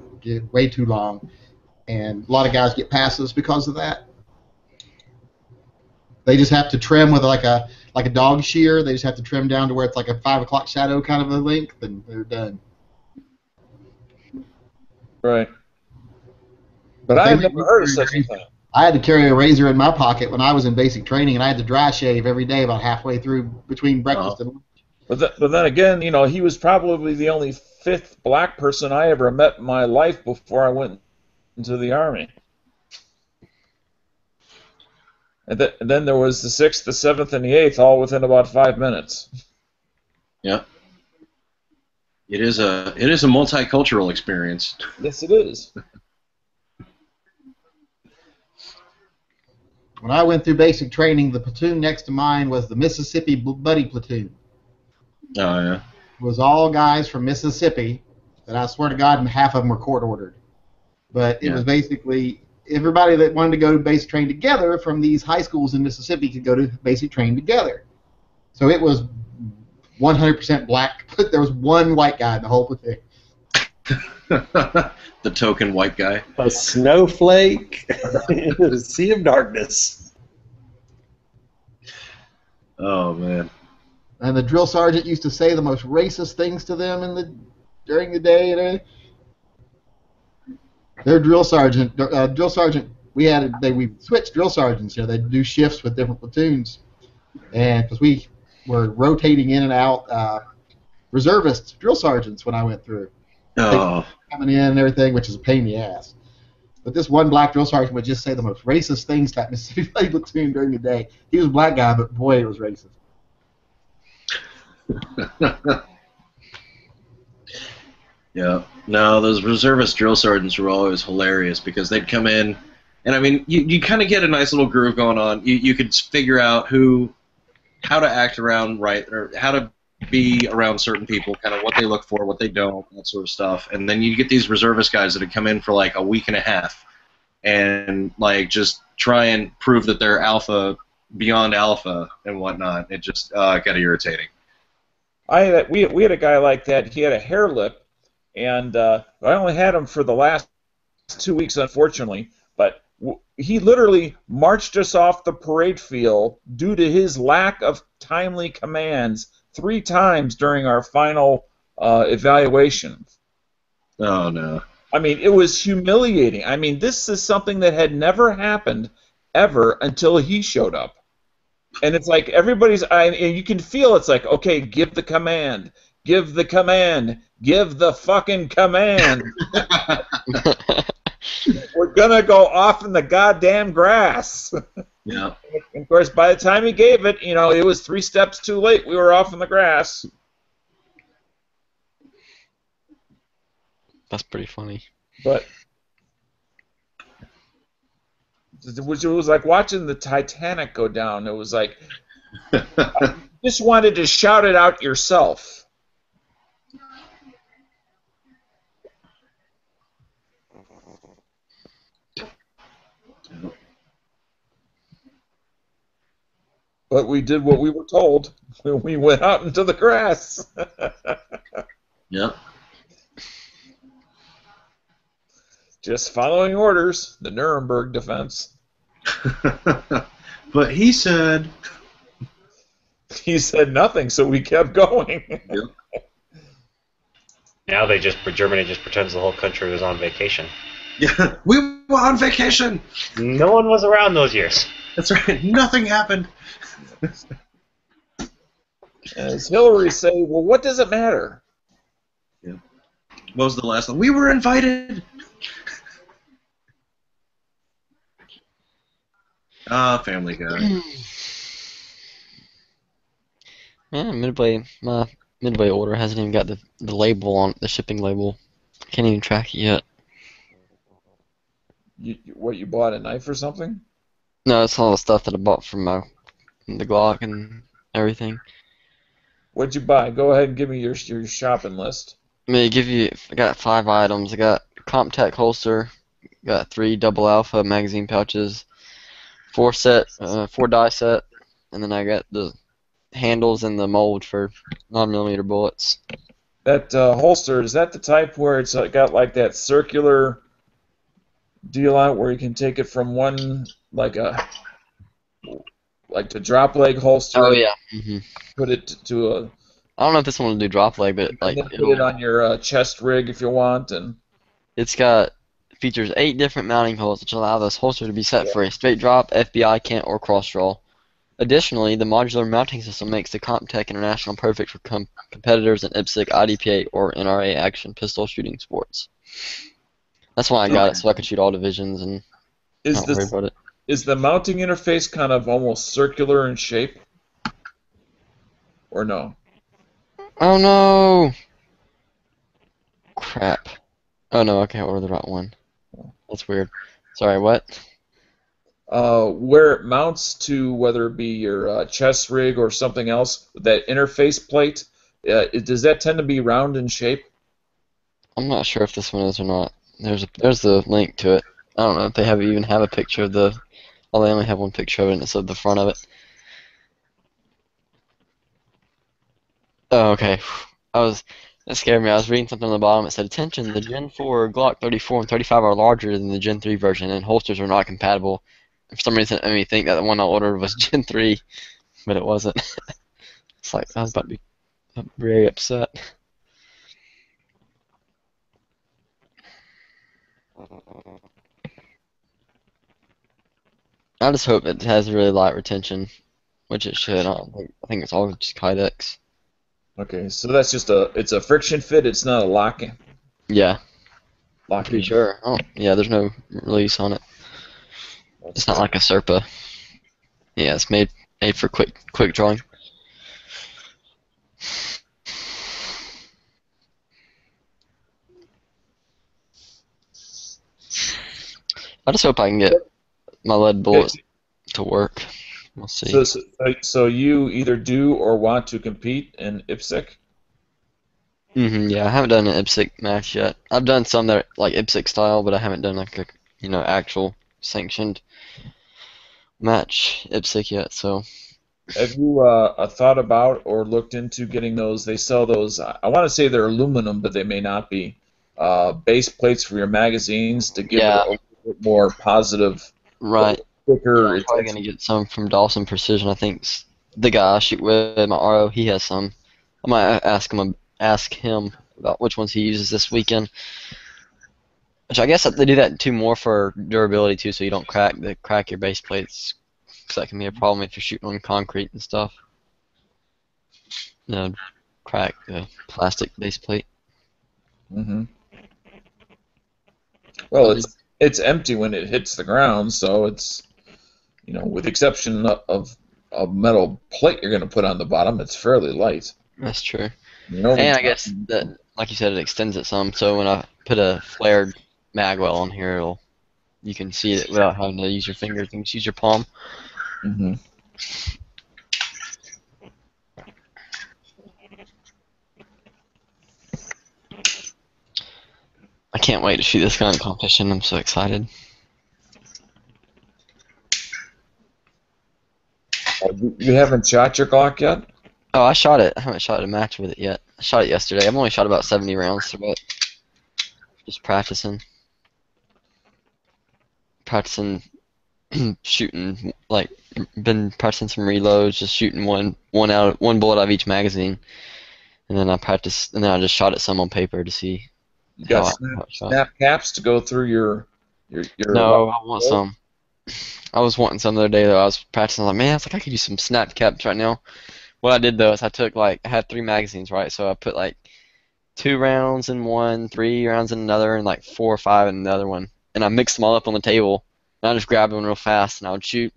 way too long, and a lot of guys get passes because of that. They just have to trim with like a dog shear. They just have to trim down to where it's like a 5 o'clock shadow kind of a length, and they're done. Right. But I've never heard of such a thing. I had to carry a razor in my pocket when I was in basic training, and I had to dry shave every day about halfway through between breakfast and lunch. But then again, he was probably the only fifth black person I ever met in my life before I went into the Army. And then there was the 6th, the 7th, and the 8th, all within about 5 minutes. Yeah. It is a multicultural experience. Yes, it is. When I went through basic training, the platoon next to mine was the Mississippi Buddy Platoon. Oh yeah. It was all guys from Mississippi, and I swear to God, half of them were court ordered. But it was basically everybody that wanted to go to basic train together from these high schools in Mississippi could go to basic train together. So it was 100% black. There was one white guy in the whole platoon. The token white guy. A snowflake in a sea of darkness. Oh man. And the drill sergeant used to say the most racist things to them during the day and everything. Their drill sergeant, we switched drill sergeants. They'd do shifts with different platoons, and because we were rotating in and out reservist drill sergeants when I went through. Oh. Coming in and everything, which is a pain in the ass. But this one black drill sergeant would just say the most racist things to that Mississippi Buddy platoon during the day. He was a black guy, but boy, it was racist. Yeah. No, those reservist drill sergeants were always hilarious because they'd come in, and I mean, you kind of get a nice little groove going on. You could figure out how to act around right, or how to be around certain people, kind of what they look for, what they don't, that sort of stuff. And then you get these reservist guys that would come in for like a week and a half and like just try and prove that they're alpha beyond alpha and whatnot. It just got irritating. We had a guy like that. He had a hair lip, and I only had him for the last 2 weeks, unfortunately. But he literally marched us off the parade field due to his lack of timely commands 3 times during our final evaluation. Oh no! I mean, it was humiliating. I mean, this is something that had never happened ever until he showed up. And it's like and you can feel it's like, okay, give the command, give the command, give the fucking command. We're gonna go off in the goddamn grass. Yeah. And of course, by the time he gave it, it was 3 steps too late. We were off in the grass. That's pretty funny. But it was like watching the Titanic go down. It was like, you just wanted to shout it out yourself. But we did what we were told. We went out into the grass. Yep. Just following orders, the Nuremberg defense. But he said nothing, so we kept going. Yep. Now Germany just pretends the whole country was on vacation. Yeah, we were on vacation. No one was around those years. That's right. Nothing happened. As Hillary say, well, what does it matter? Yeah. What was the last one? We were invited. Family Guy. Yeah, my Midway order hasn't even got the label on the shipping label. Can't even track it yet. You bought a knife or something? No, it's all the stuff that I bought from the Glock and everything. What'd you buy? Go ahead and give me your shopping list. I got 5 items. I got CompTech holster, got 3 double alpha magazine pouches, 4 die set, and then I got the handles and the mold for 9mm bullets. That holster, is that the type where it's got like that circular deal on it where you can take it from one, like the drop leg holster? Oh yeah. Mm-hmm. Put it to a... I don't know if this one will do drop leg, but like put it on your chest rig if you want, and features 8 different mounting holes, which allow this holster to be set for a straight drop, FBI, cant, or cross draw. Additionally, the modular mounting system makes the CompTech International perfect for competitors in IPSC, IDPA, or NRA action pistol shooting sports. That's why I got it, so I could shoot all divisions and not worry about it. Is the mounting interface kind of almost circular in shape? Or no? Oh no! Crap. Oh no, I can't order the right one. That's weird. Sorry, what? Where it mounts to, whether it be your chest rig or something else, that interface plate, does that tend to be round in shape? I'm not sure if this one is or not. There's the link to it. I don't know if they even have a picture of the. Oh, they only have one picture of it, and it's of the front of it. Oh, okay. That scared me. I was reading something on the bottom. It said, "Attention: the Gen 4 Glock 34 and 35 are larger than the Gen 3 version, and holsters are not compatible." For some reason, it made me think that the one I ordered was Gen 3, but it wasn't. It's like I was about to be very upset. I just hope it has really light retention, which it should. I think it's all just Kydex. Okay, so that's just it's a friction fit. It's not a locking. Yeah, Locking. pretty sure. Oh, yeah, there's no release on it. It's not like a Serpa. Yeah, it's made for quick drawing. I just hope I can get my lead bullets to work. We'll see. So you either do or want to compete in IPSC? Yeah, I haven't done an IPSC match yet. I've done some that are like IPSC style, but I haven't done like a actual sanctioned match IPSC yet. So. Have you thought about or looked into getting those? They sell those. I want to say they're aluminum, but they may not be. Base plates for your magazines to give it a little bit more positive. Right. Quicker. Yeah, I'm probably gonna get some from Dawson Precision. I think the guy I shoot with my RO, he has some. I might ask him about which ones he uses this weekend. Which I guess they do that too more for durability too, so you don't crack your base plates, because that can be a problem if you're shooting on concrete and stuff. Crack the plastic base plate. Well, it's empty when it hits the ground, so it's, with the exception of a metal plate you're going to put on the bottom, it's fairly light. That's true. And I guess that, like you said, it extends it some. So when I put a flared magwell on here, you can see it without having to use your fingers. You can just use your palm. I can't wait to shoot this gun in competition. I'm so excited. You haven't shot your Glock yet? Oh, I shot it. I haven't shot a match with it yet. I shot it yesterday. I've only shot about 70 rounds through it. Just practicing. Shooting, like, been practicing some reloads, just shooting one bullet out of each magazine. And then I just shot it some on paper to see. You got snap caps to go through your No, I want some. I was wanting some the other day though. I was practicing. I was like, I could use some snap caps right now. What I did though is I had 3 magazines, right? So I put like 2 rounds in one, 3 rounds in another, and like 4 or 5 in the other one. And I mixed them all up on the table. And I just grabbed one real fast and I would shoot.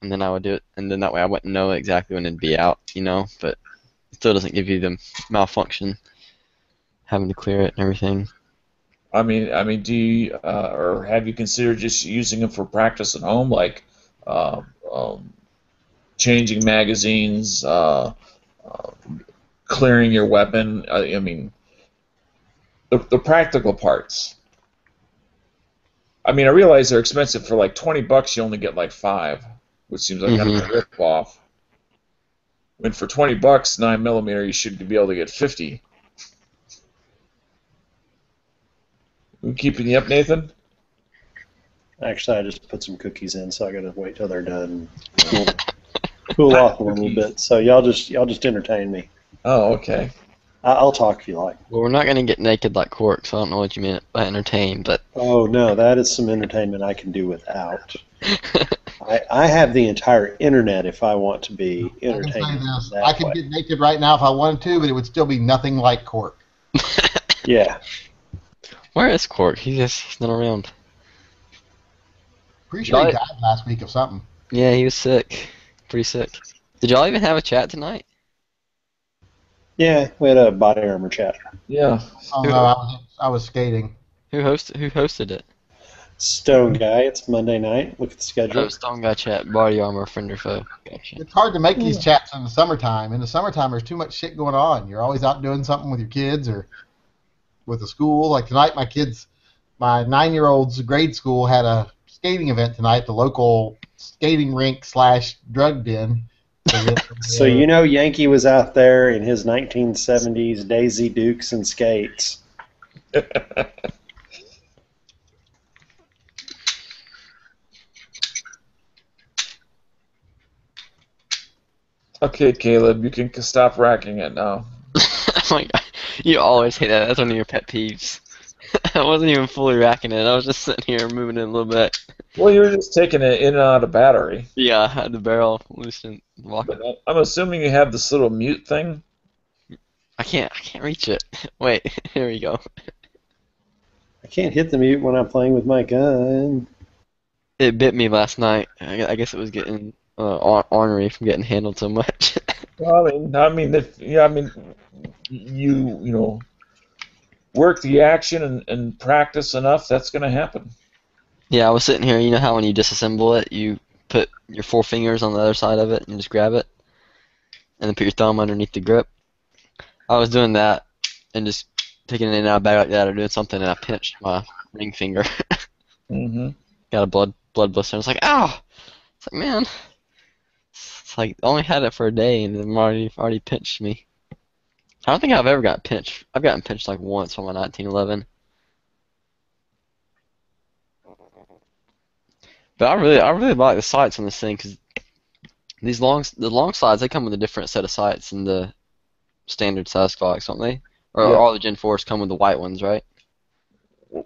And then I would do it. And then that way I wouldn't know exactly when it'd be out, But it still doesn't give you the malfunction, having to clear it and everything. I mean, do you or have you considered just using them for practice at home, like changing magazines, clearing your weapon? I mean, the practical parts. I mean, I realize they're expensive. For like $20, you only get like 5, which seems like kind of a rip off. When for $20, 9mm, you should be able to get 50. We keeping you up, Nathan? Actually, I just put some cookies in, so I got to wait till they're done. Cool off a little bit. So y'all just entertain me. Oh, okay. I'll talk if you like. Well, we're not going to get naked like Cork, so I don't know what you meant by entertain, but... Oh, no, that is some entertainment I can do without. I have the entire internet if I want to be entertained. I could get naked right now if I wanted to, but it would still be nothing like Cork. Yeah. Where is Cork? He's not around. Pretty sure he Y'all- died last week of something. Yeah, he was sick. Pretty sick. Did y'all even have a chat tonight? Yeah, we had a body armor chat. Yeah. Oh no, I was skating. Who hosted it? Stone Guy, it's Monday night. Look at the schedule. Oh, Stone Guy Chat, Body Armor, Friend or Foe. Gotcha. It's hard to make these chats in the summertime. In the summertime, there's too much shit going on. You're always out doing something with your kids or with the school. Like tonight, my 9-year-old's grade school had a skating event tonight, the local skating rink / drug den. So you know Yankee was out there in his 1970s Daisy Dukes and skates. Okay, Caleb, you can stop racking it now. Oh my god, you always hate that. That's one of your pet peeves. I wasn't even fully racking it. I was just sitting here moving it a little bit. Well, you were just taking it in and out of battery. Yeah, I had the barrel loose and walking. But I'm assuming you have this little mute thing. I can't reach it. Wait, here we go. I can't hit the mute when I'm playing with my gun. It bit me last night. I guess it was getting ornery from getting handled so much. Well, you work the action and practice enough, that's going to happen. Yeah, I was sitting here. You know how when you disassemble it, you put your 4 fingers on the other side of it and just grab it, and then put your thumb underneath the grip. I was doing that and just taking it in and out of bag like that or doing something, and I pinched my ring finger. Mm-hmm. Got a blood blister. I was like, ow! It's like, man, it's like I only had it for a day and then already pinched me. I don't think I've ever got pinched. I've gotten pinched like once from my 1911. But I really like the sights on this thing because the long slides, they come with a different set of sights than the standard size Glocks, don't they? Or Yeah. all the Gen 4s come with the white ones, right?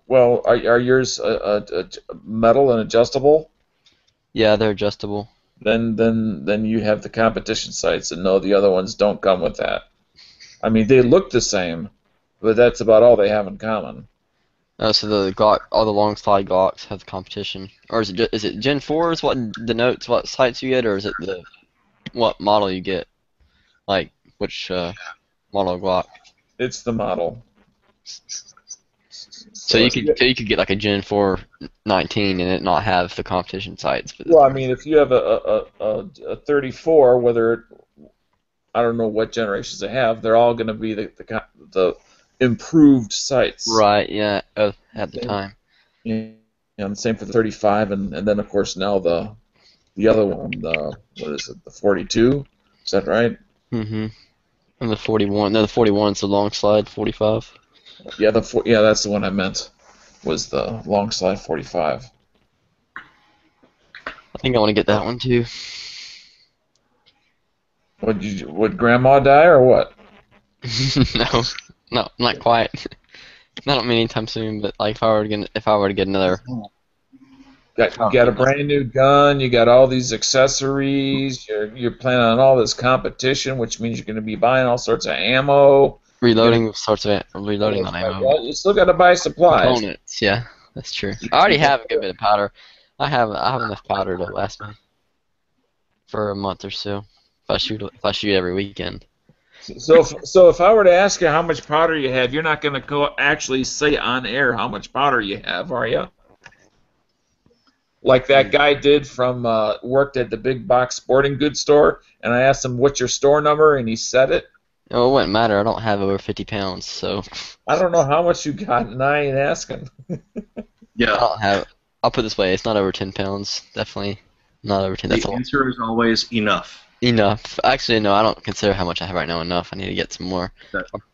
Well, are yours metal and adjustable? Yeah, they're adjustable. Then you have the competition sights, and no, the other ones don't come with that. I mean, they look the same, but that's about all they have in common. So the Glock, all the long slide Glocks have the competition, or is it Gen 4s? What denotes what sights you get, or is it what model you get? Like which model of Glock? It's the model. So you could get like a Gen 4 19 and it not have the competition sights. Well, I mean, if you have a 34, whether I don't know what generations they have, they're all going to be the improved sights. Right. Yeah. At the time. Yeah, and same for the 35, and then of course now the other one, what is it, the 42? Is that right? Mm-hmm. And the 41. No, the 41's the long slide. 45. Yeah, that's the one I meant. Was the long slide 45? I think I want to get that one too. Would Grandma die or what? No, not quite. Not anytime soon, but like if I were to get another. You got a brand new gun. You got all these accessories. You're planning on all this competition, which means you're going to be buying all sorts of ammo. Reloading on ammo. Well, you still got to buy supplies. Components, yeah, that's true. I already have a good bit of powder. I have enough powder to last me for a month or so. If I shoot every weekend. So if I were to ask you how much powder you have, you're not going to actually say on air how much powder you have, are you? Like that guy did from worked at the big box sporting goods store, and I asked him what's your store number, and he said it. No, it wouldn't matter. I don't have over 50 pounds, so. I don't know how much you got, and I ain't asking. Yeah. I don't have. I'll put it this way: it's not over 10 pounds. Definitely not over 10. That's The answer is always enough. enough. Actually, no, I don't consider how much I have right now enough. I need to get some more.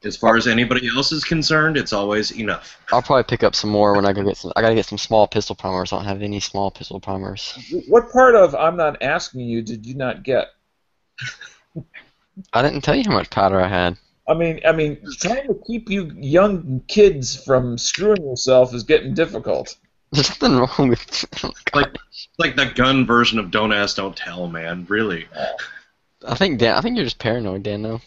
As far as anybody else is concerned, it's always enough. I'll probably pick up some more when I go get some. I gotta get some small pistol primers. I don't have any small pistol primers. What part of I'm not asking you did you not get? I didn't tell you how much powder I had. I mean, trying to keep you young kids from screwing yourself is getting difficult. There's nothing wrong with. Like the gun version of Don't Ask, Don't Tell, man. Really. I think you're just paranoid, Dan. Though.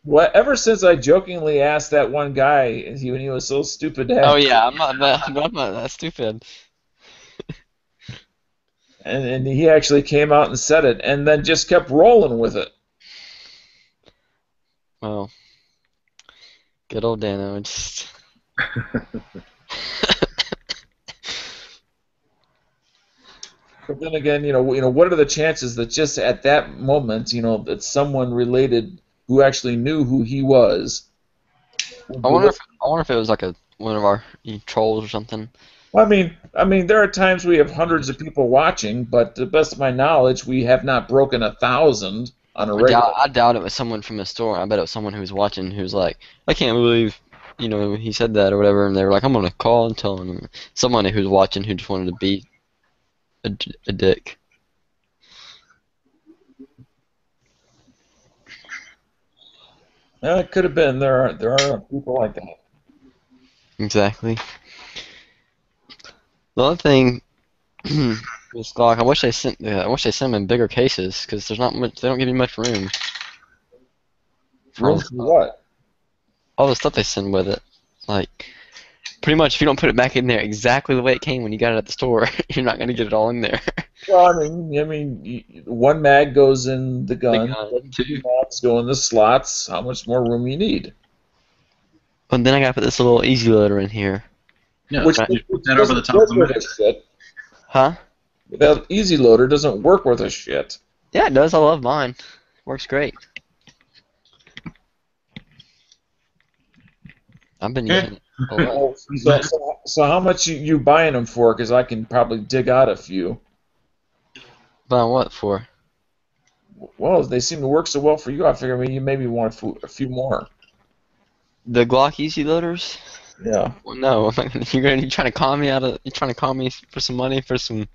Well, ever since I jokingly asked that one guy when he was so stupid to ask. Oh yeah, I'm not that stupid. and he actually came out and said it, and then just kept rolling with it. Well, good old Dano. Just But then again, what are the chances that just at that moment, that someone related who actually knew who he was? I wonder if it was like one of our trolls or something. Well, I mean, there are times we have hundreds of people watching, but to the best of my knowledge, we have not broken 1,000 on a regular. I doubt it was someone from the store. I bet it was someone who was watching who was like, I can't believe, he said that or whatever, and they were like, I'm gonna call and tell him. Someone who was watching who just wanted to be a dick. It could have been. There are people like that. Exactly. The other thing was Glock. I wish they sent them in bigger cases because there's not much. They don't give you much room. Room for what? All the stuff they send with it, like pretty much if you don't put it back in there exactly the way it came when you got it at the store, you're not gonna get it all in there. Well, I mean, one mag goes in the gun. Two mags go in the slots. How much more room you need? And then I gotta put this little easy loader in here. Yeah, Which you put that over the top of the mag. shit. Huh? That easy loader doesn't work worth a shit. Yeah, it does. I love mine. Works great. I've been using it a lot. So how much you buying them for? Because I can probably dig out a few. Buying what for? Well, they seem to work so well for you. I figure you maybe want a few more. The Glock easy loaders? Yeah. Well, no, you're trying to con me you're trying to con me for some money for some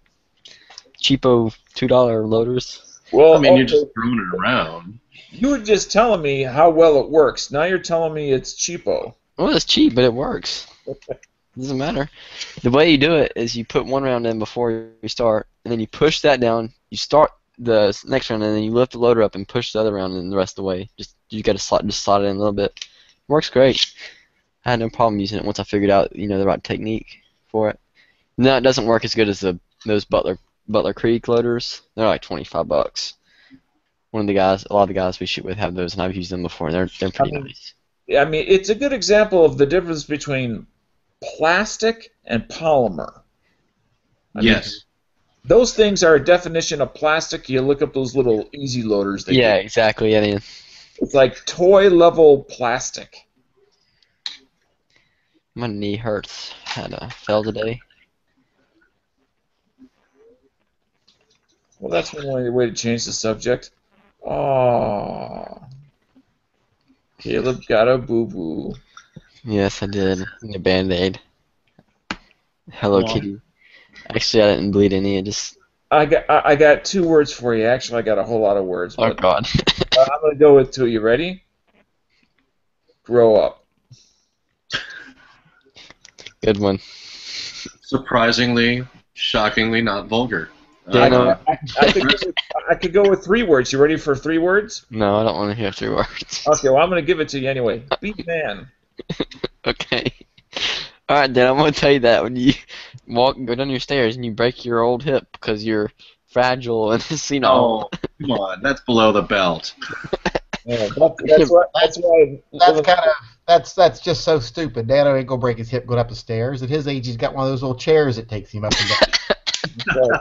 cheapo $2 loaders. Well, I mean, you're just throwing it around. You were just telling me how well it works. Now you're telling me it's cheapo. Well, it's cheap, but it works. Doesn't matter. The way you do it is you put one round in before you start, and then you push that down. You start the next round, and then you lift the loader up and push the other round in the rest of the way. You got to slot it in a little bit. Works great. I had no problem using it once I figured out the right technique for it. No, it doesn't work as good as those Butler Creek loaders. They're like $25. A lot of the guys we shoot with have those, and I've used them before. And they're pretty nice. I mean, it's a good example of the difference between plastic and polymer. Yes. Those things are a definition of plastic. You look up those little easy loaders. Yeah, exactly. Yeah, it's like toy level plastic. My knee hurts. Fell today. Well, that's one way to change the subject. Oh, Caleb got a boo-boo. Yes, I did. A Band-Aid. Hello Kitty. Actually, I didn't bleed any. I got 2 words for you. Actually, I got a whole lot of words. Oh God. I'm gonna go with 2. You ready? Grow up. Good one. Surprisingly, shockingly not vulgar. I could go with 3 words. You ready for 3 words? No, I don't want to hear 3 words. Okay, well, I'm going to give it to you anyway. Be man. Okay. Alright, then I'm going to tell you that when you go down your stairs and you break your old hip because you're fragile and senile. Oh, come on. That's below the belt. Yeah, that's just so stupid. Dano ain't gonna break his hip going up the stairs. At his age, he's got one of those little chairs that takes him up and down.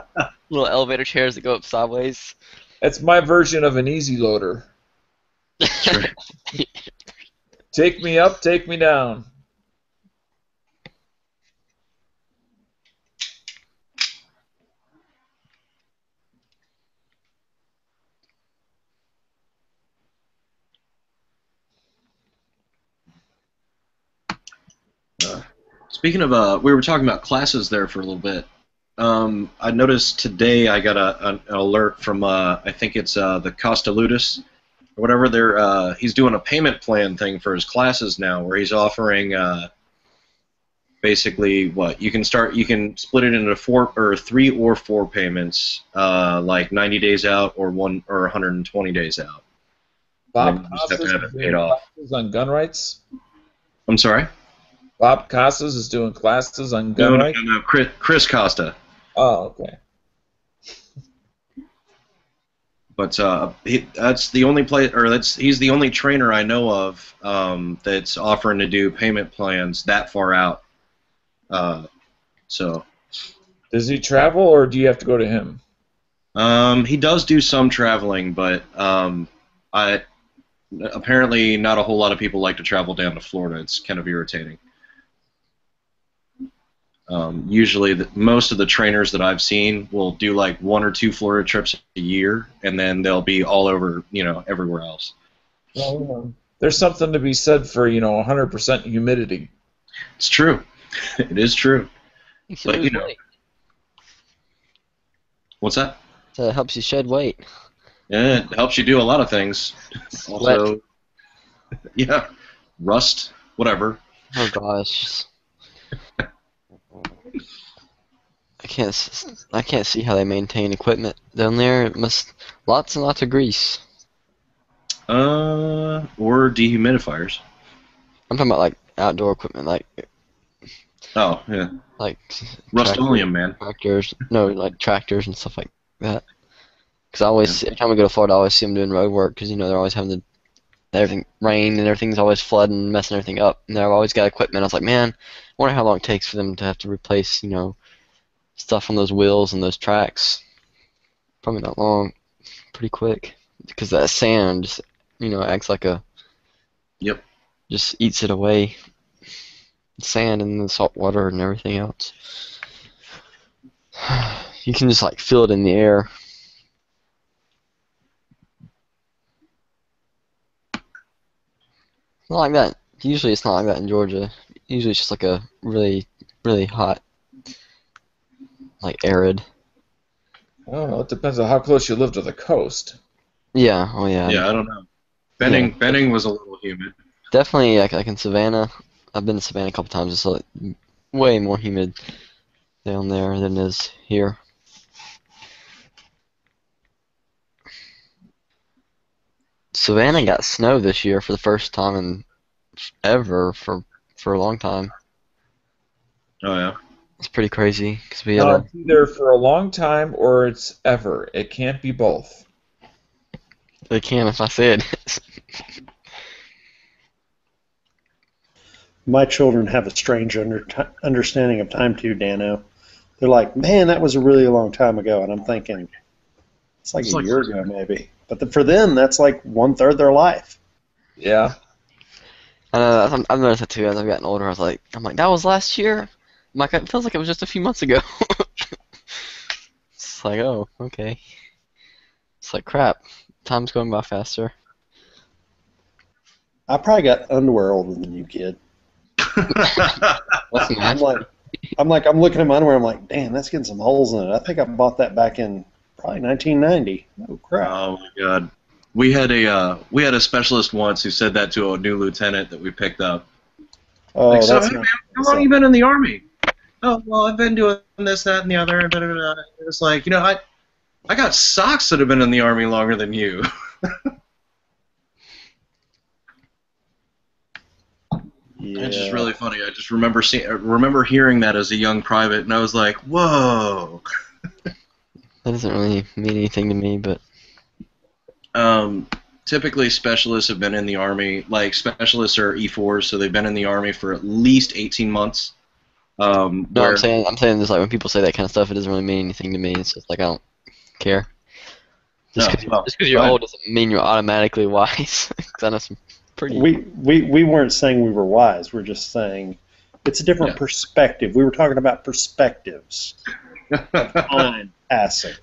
Little elevator chairs that go up sideways. That's my version of an easy loader. Take me up, take me down. Speaking of, we were talking about classes there for a little bit. I noticed today I got an alert from I think it's the Costa Ludus or whatever. He's doing a payment plan thing for his classes now, where he's offering basically what you can split it into 3 or 4 payments, like 90 days out or 120 days out. Bob just have to have it paid off. On gun rights. I'm sorry. Bob Costas is doing classes on gun rights? No, Chris Costa. Oh, okay. But that's the only place, or he's the only trainer I know of that's offering to do payment plans that far out. So Does he travel, or do you have to go to him? he does do some traveling, but apparently not a whole lot of people like to travel down to Florida. It's kind of irritating. Usually, most of the trainers that I've seen will do like 1 or 2 Florida trips a year, and then they'll be all over, everywhere else. Well, there's something to be said for 100% humidity. It's true. It is true. But what's that? So it helps you shed weight. Yeah, it helps you do a lot of things. Also, yeah, rust, whatever. Oh gosh. I can't see how they maintain equipment down there. It must lots and lots of grease. Or dehumidifiers. I'm talking about like outdoor equipment, like Oh yeah, like Rust-Oleum, man. tractors. No, like tractors and stuff like that. Because I always, every time we go to Florida, I always see them doing road work because they're always having everything rain and everything's always flooding, messing everything up. And they've always got equipment. I was like, man, I wonder how long it takes for them to have to replace stuff on those wheels and those tracks. Probably not long, pretty quick, because that sand just, acts like Yep. just eats it away. The sand and the salt water and everything else. You can just like feel it in the air. Not like that. Usually it's not like that in Georgia. Usually it's just like a really, really hot, like arid. I don't know. It depends on how close you live to the coast. Yeah. Oh yeah. Yeah, I don't know. Benning was a little humid. Definitely, like in Savannah. I've been to Savannah a couple times. It's like way more humid down there than it is here. Savannah got snow this year for the first time in ever for a long time. Oh yeah. It's pretty crazy because we had It's either for a long time or it's ever. It can't be both. They can if I say it. My children have a strange understanding of time too, Dano. They're like, man, that was a really long time ago. And I'm thinking, it's like a year ago maybe. But for them, that's like 1/3 of their life. Yeah. I know. I've noticed that too. As I've gotten older, I'm like, that was last year. I'm like, it feels like it was just a few months ago. It's like, oh, okay. It's like crap. Time's going by faster. I probably got underwear older than you, kid. What's I'm looking at my underwear. I'm like, damn, that's getting some holes in it. I think I bought that back in probably 1990. Oh crap! Oh my god, we had a specialist once who said that to a new lieutenant that we picked up. Oh, like, so, that's hey, not. man, how long you been in the Army? Oh, well, I've been doing this, that, and the other. And it's like, I got socks that have been in the Army longer than you. Yeah. It's just really funny. I just remember hearing that as a young private, and I was like, whoa. That doesn't really mean anything to me, but typically specialists have been in the Army. Like specialists are E4s, so they've been in the Army for at least 18 months. no, I'm saying just like when people say that kind of stuff, it doesn't really mean anything to me. It's just like I don't care. Just because you're old doesn't mean you're automatically wise. 'Cause I know some pretty. We weren't saying we were wise. We're just saying it's a different perspective. We were talking about perspectives. Time passing.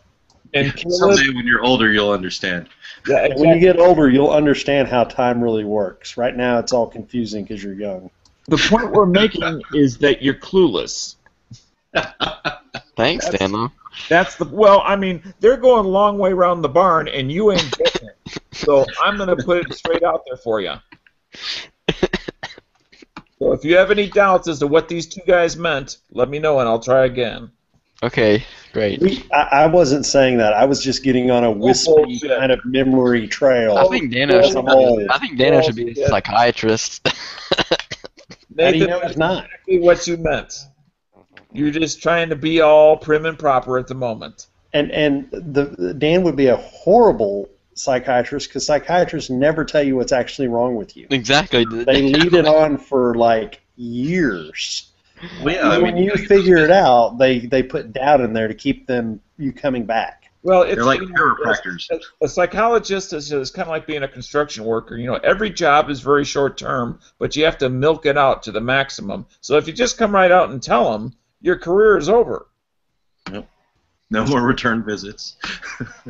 And someday when you're older, you'll understand. Yeah, exactly. When you get older, you'll understand how time really works. Right now, it's all confusing because you're young. The point we're making is that you're clueless. Thanks, Dano. That's well, I mean, they're going a long way around the barn, and you ain't getting it. So I'm going to put it straight out there for you. So if you have any doubts as to what these two guys meant, let me know, and I'll try again. Okay, great. I wasn't saying that. I was just getting on a wispy kind of memory trail. I think Dano should be a psychiatrist. Nathan, know it's not? Exactly what you meant. You're just trying to be all prim and proper at the moment. And Dan would be a horrible psychiatrist because psychiatrists never tell you what's actually wrong with you. Exactly. They lead it on for like years. Well, yeah, When you figure it out, they put doubt in there to keep you coming back. Well, it's they're like chiropractors. a psychologist is kind of like being a construction worker. You know, every job is very short term, but you have to milk it out to the maximum. So if you just come right out and tell them, your career is over. No more return visits.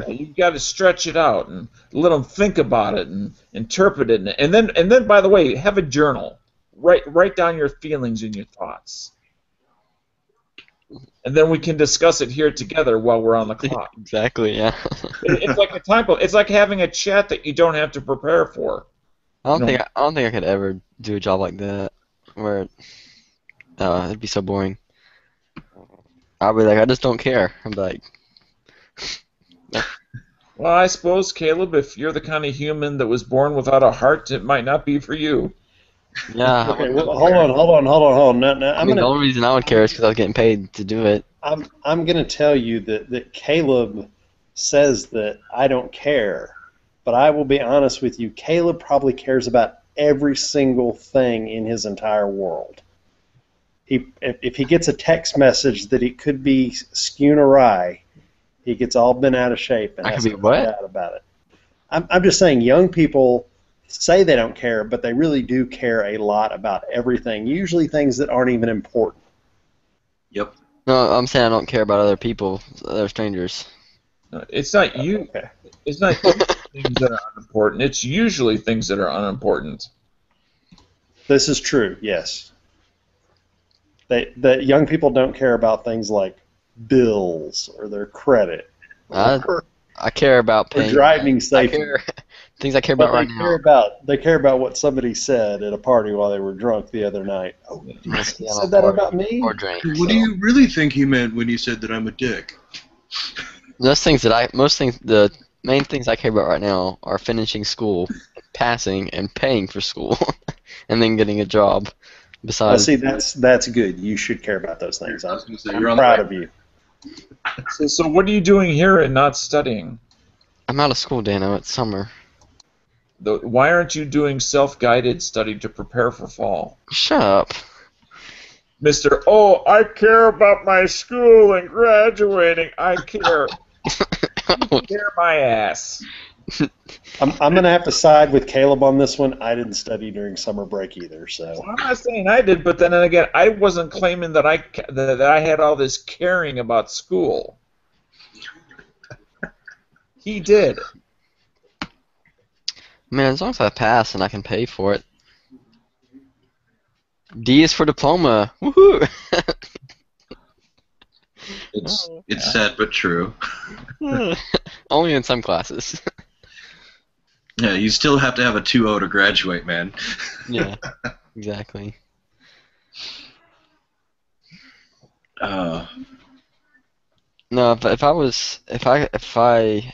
You've got to stretch it out and let them think about it and interpret it, and then by the way, have a journal. Write down your feelings and your thoughts, and then we can discuss it here together while we're on the clock. Exactly. Yeah. It's like a time. It's like having a chat that you don't have to prepare for. I don't think I could ever do a job like that where it'd be so boring. I'd be like, I just don't care. I'm like, Well, I suppose, Caleb, if you're the kind of human that was born without a heart, it might not be for you. yeah. Okay, well, hold on. No, I mean, the only reason I would care is because I was getting paid to do it. I'm going to tell you that Caleb says that I don't care, but I will be honest with you. Caleb probably cares about every single thing in his entire world. If he gets a text message that it could be skewed awry, he gets all bent out of shape and has to find out about it. I'm just saying, young people say they don't care, but they really do care a lot about everything. Usually things that aren't even important. Yep. No, I'm saying I don't care about other people, other strangers. No, it's not you. Okay. It's not things that are unimportant. It's usually things that are unimportant. This is true. Yes. That young people don't care about things like bills or their credit. I care about paying. Driving safety. Things I care about right now. They care about what somebody said at a party while they were drunk the other night. Oh, you said that about me? Or drink. What do you really think he meant when he said that I'm a dick? The main things I care about right now are finishing school, passing, and paying for school, and then getting a job. Besides, see, that's good. You should care about those things. I'm you're proud of you. So what are you doing here and not studying? I'm out of school, Dano. It's summer. Why aren't you doing self-guided study to prepare for fall? Shut up. Mr. Oh, I care about my school and graduating. I care. You care my ass. I'm going to have to side with Caleb on this one. I didn't study during summer break either, so. Well, I'm not saying I did, but then again, I wasn't claiming that I had all this caring about school. He did. Man, as long as I pass and I can pay for it. D is for diploma. Woohoo! It's sad but true. Only in some classes. Yeah, you still have to have a 2.0 to graduate, man. Yeah, exactly. No, if I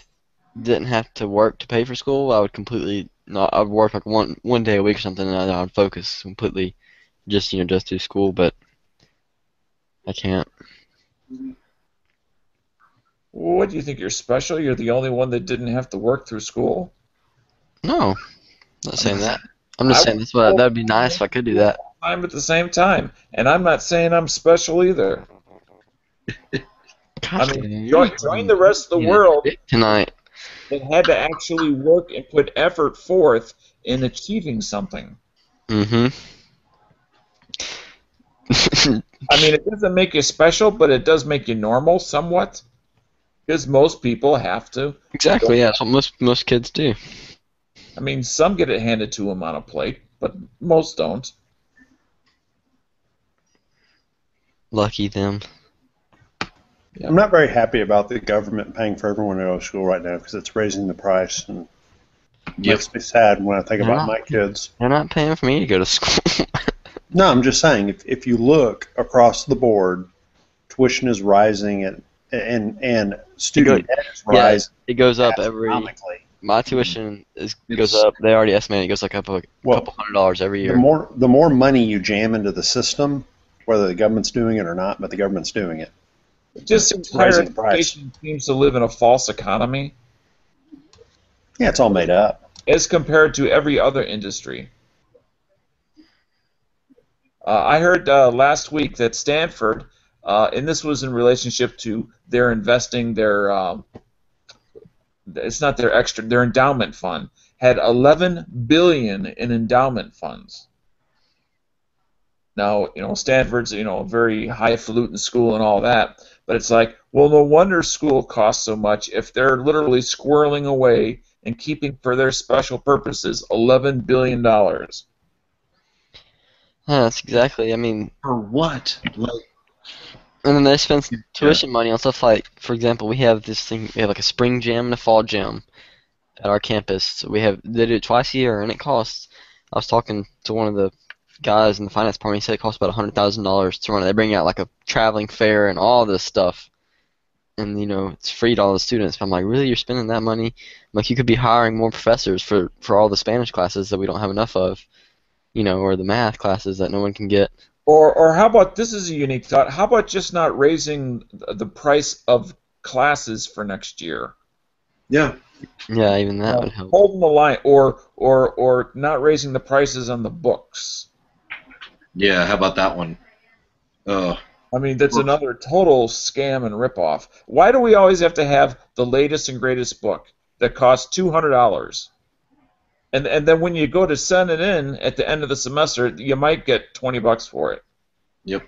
didn't have to work to pay for school, I would completely not. I'd work like one day a week or something, and I'd focus completely, just do school. But I can't. What do you think? You're special? You're the only one that didn't have to work through school? No, I'm not saying that. I'm just saying that'd be nice if I could do that. I'm at the same time, and I'm not saying I'm special either. I mean, join the rest of the world tonight that had to actually work and put effort forth in achieving something. Mm-hmm. I mean, it doesn't make you special, but it does make you normal somewhat, because most people have to. Exactly. Yeah, that's what most kids do. I mean, some get it handed to them on a plate, but most don't. Lucky them. Yeah. I'm not very happy about the government paying for everyone to go to school right now because it's raising the price and makes me sad when I think about my kids. They're not paying for me to go to school. No, I'm just saying if you look across the board, tuition is rising and student debt is rising. It goes up every. My tuition goes up. They already estimated it goes like up a couple $100 every year. The more money you jam into the system, whether the government's doing it or not, but the government's doing it, It just seems It's higher raising the price. education seems to live in a false economy Yeah, it's all made up. as compared to every other industry. I heard last week that Stanford, and this was in relationship to their investing their, it's not their extra, their endowment fund, had 11 billion in endowment funds. Now, Stanford's, a very highfalutin school and all that, but it's like, well, no wonder school costs so much if they're literally squirreling away and keeping for their special purposes $11 billion. That's exactly. I mean, For what? Like, and then they spend tuition money on stuff like, for example, we have this thing. We have like a spring jam and a fall jam at our campus. So they do it twice a year, and it costs. I was talking to one of the guys in the finance department. He said it costs about $100,000 to run it. They bring out like a traveling fair and all this stuff, and it's free to all the students. But I'm like, really, you're spending that money? Like, you could be hiring more professors for all the Spanish classes that we don't have enough of, or the math classes that no one can get. Or how about, this is a unique thought, how about just not raising the price of classes for next year? yeah. Yeah, even that would help. Holding the line, or not raising the prices on the books. Yeah, how about that one? Oh. I mean, that's another total scam and ripoff. Why do we always have to have the latest and greatest book that costs $200? And then when you go to send it in at the end of the semester, you might get $20 for it. Yep.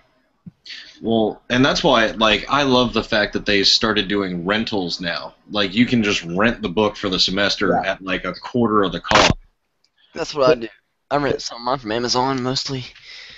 Well, and that's why, I love the fact that they started doing rentals now. Like, you can just rent the book for the semester at, a quarter of the cost. That's what I do. I rent some of mine from Amazon mostly.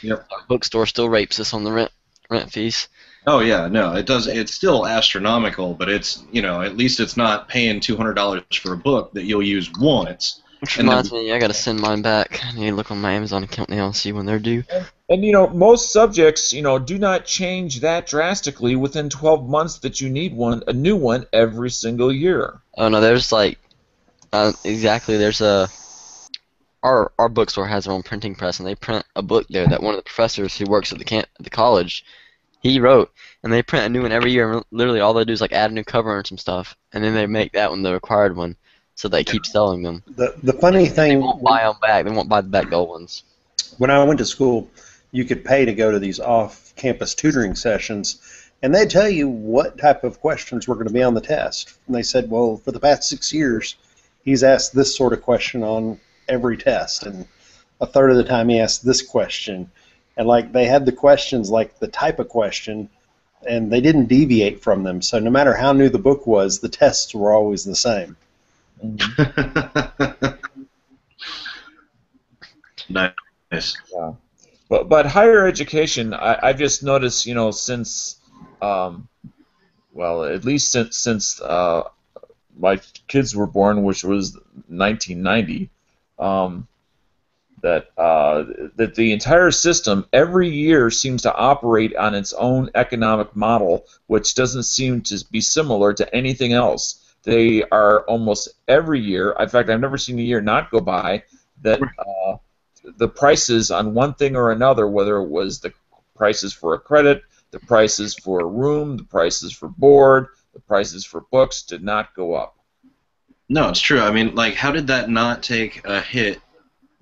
Yep. Our bookstore still rapes us on the rent fees. Oh, yeah, no, it does. It's still astronomical, but it's, at least it's not paying $200 for a book that you'll use once. Which reminds me, I gotta send mine back. I need to look on my Amazon account now and see when they're due. And most subjects, do not change that drastically within 12 months that you need a new one every single year. Oh no, there's exactly. There's our bookstore has their own printing press, and they print a book there that one of the professors who works at the college, he wrote, and they print a new one every year. And literally, all they do is add a new cover and some stuff, and then they make that one the required one. So they keep selling them. The funny thing, They won't buy them back. They won't buy the back old ones. when I went to school, you could pay to go to these off-campus tutoring sessions, and they'd tell you what type of questions were going to be on the test. And they said, well, for the past 6 years, he's asked this sort of question on every test, and a third of the time he asked this question. And they had the questions the type of question, and they didn't deviate from them. So no matter how new the book was, the tests were always the same. Nice. Yeah. But higher education, I've just noticed, since, at least since my kids were born, which was 1990, that the entire system every year seems to operate on its own economic model, which doesn't seem to be similar to anything else. They are almost every year. In fact, I've never seen a year not go by that the prices on one thing or another, whether it was the prices for a credit, the prices for a room, the prices for board, the prices for books, did not go up. No, it's true. I mean, how did that not take a hit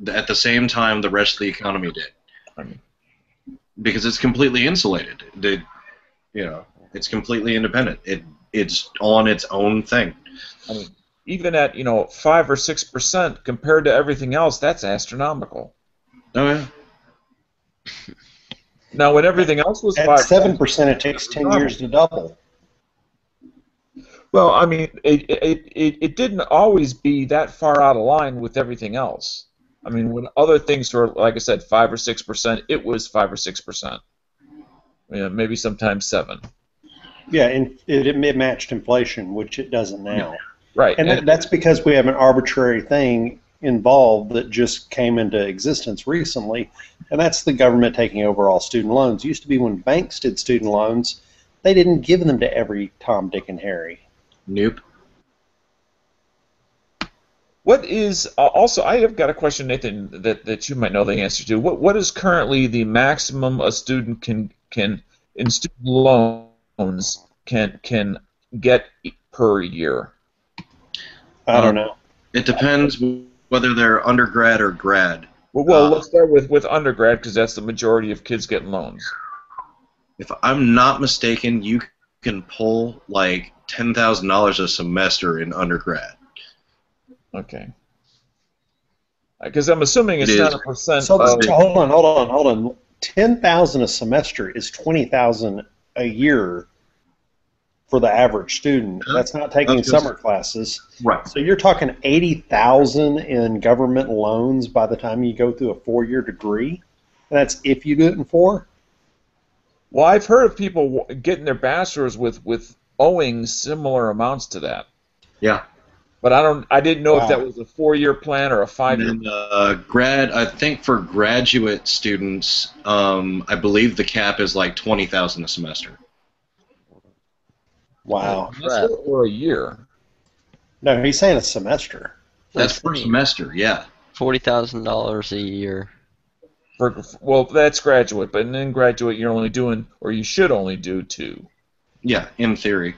at the same time the rest of the economy did? I mean, because it's completely insulated. It's completely independent. It's on its own thing. I mean, even at 5 or 6% compared to everything else, that's astronomical. Oh yeah. Now, when everything else was At 7%, it takes 10 years to double. Well, I mean, it didn't always be that far out of line with everything else. I mean, when other things were, like I said, 5 or 6%, it was 5 or 6%. Maybe sometimes 7. Yeah, and it matched inflation, which it doesn't now. Right. And that's because we have an arbitrary thing involved that just came into existence recently, and that's the government taking over all student loans. It used to be when banks did student loans, they didn't give them to every Tom, Dick, and Harry. Nope. What is also? I have got a question, Nathan, that you might know the answer to. What is currently the maximum a student can in student loans can get per year? I don't know. It depends whether they're undergrad or grad. Well, let's start with undergrad because that's the majority of kids getting loans. If I'm not mistaken, you can pull like $10,000 a semester in undergrad. Okay. Because I'm assuming it's It not is. a percent So of. hold on. 10,000 a semester is 20,000 a year for the average student. That's not taking summer classes. Right. So you're talking 80,000 in government loans by the time you go through a 4-year degree. And that's if you do it in 4. Well, I've heard of people getting their bachelor's with owing similar amounts to that. Yeah. But I didn't know if that Wow. was a 4-year plan or a 5-year. And then I think for graduate students, I believe the cap is like 20,000 a semester. Wow. Semester or a year? No, he's saying a semester. That's per semester, yeah. $40,000 a year. Well, that's graduate, but in graduate you're only doing, or you should only do 2. Yeah, in theory.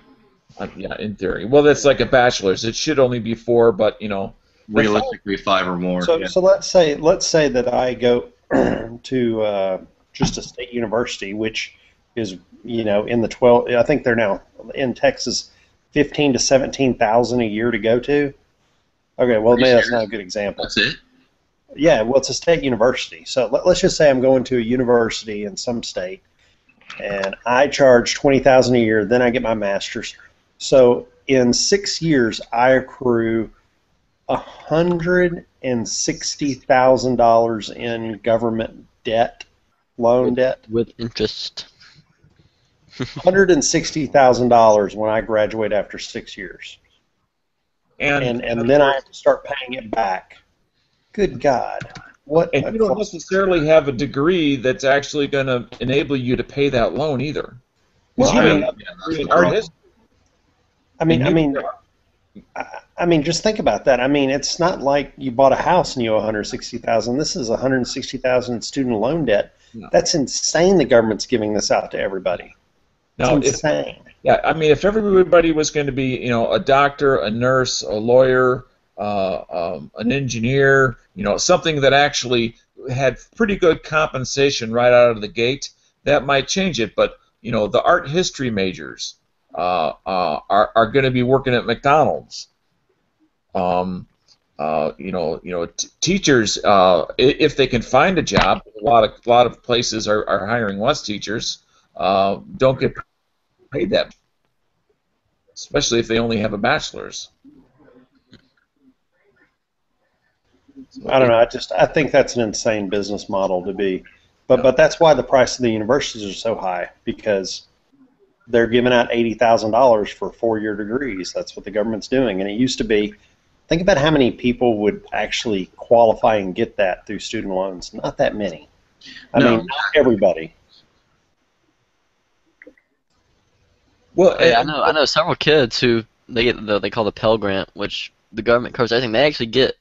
Yeah, in theory. Well, that's like a bachelor's. It should only be 4, but you know. Realistically, 5 or more. So, yeah. so let's say that I go to just a state university, which is in the 12. I think they're now in Texas, 15 to 17,000 a year to go to. Okay, well maybe that's not a good example. That's it. Yeah, well it's a state university. So let's just say I'm going to a university in some state, and I charge 20,000 a year. Then I get my master's. So in 6 years, I accrue $160,000 in government debt, loan debt. With interest. $160,000 when I graduate after 6 years, and then I have to start paying it back. Good God! What? And you don't necessarily have a degree that's actually going to enable you to pay that loan either. Well, You I may mean, have a degree in art history. I mean, just think about that. I mean, it's not like you bought a house and you owe $160,000. This is $160,000 student loan debt. No. That's insane. The government's giving this out to everybody. Now, It's insane. Yeah, I mean, if everybody was going to be, a doctor, a nurse, a lawyer, an engineer, something that actually had pretty good compensation right out of the gate, that might change it. But the art history majors are going to be working at McDonald's. Teachers, if they can find a job, a lot of places are hiring less teachers. Don't get paid that, especially if they only have a bachelor's. I don't know. I think that's an insane business model to be, but that's why the price of the universities are so high, because they're giving out $80,000 for 4-year degrees. That's what the government's doing, and it used to be. Think about how many people would actually qualify and get that through student loans. Not that many. I mean, not everybody. Well, Yeah, I know several kids who they get they call the Pell Grant, which the government covers everything. They actually get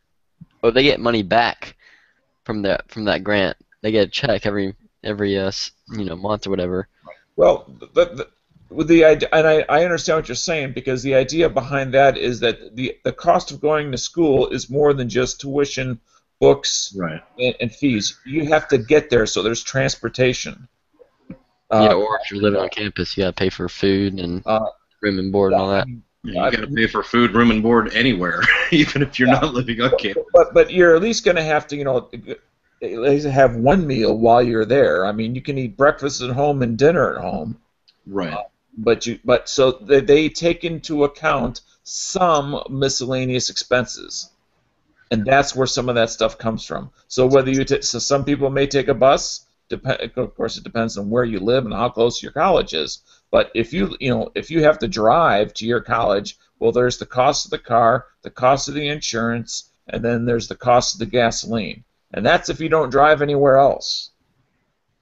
money back from that grant. They get a check every month or whatever. Well, with the idea, and I understand what you're saying, because the idea behind that is that the cost of going to school is more than just tuition, books, right, and fees. You have to get there, so there's transportation. Or if you're living on campus, you gotta pay for food and room and board and all that. Yeah, you got to pay for food, room, and board anywhere, even if you're not living on campus. But you're at least going to have to, at least have one meal while you're there. I mean, you can eat breakfast at home and dinner at home. Right. But so they take into account some miscellaneous expenses, and that's where some of that stuff comes from. So whether so some people may take a bus. Of course, it depends on where you live and how close your college is. But if you have to drive to your college, well, there's the cost of the car, the cost of the insurance, and then there's the cost of the gasoline. And that's if you don't drive anywhere else.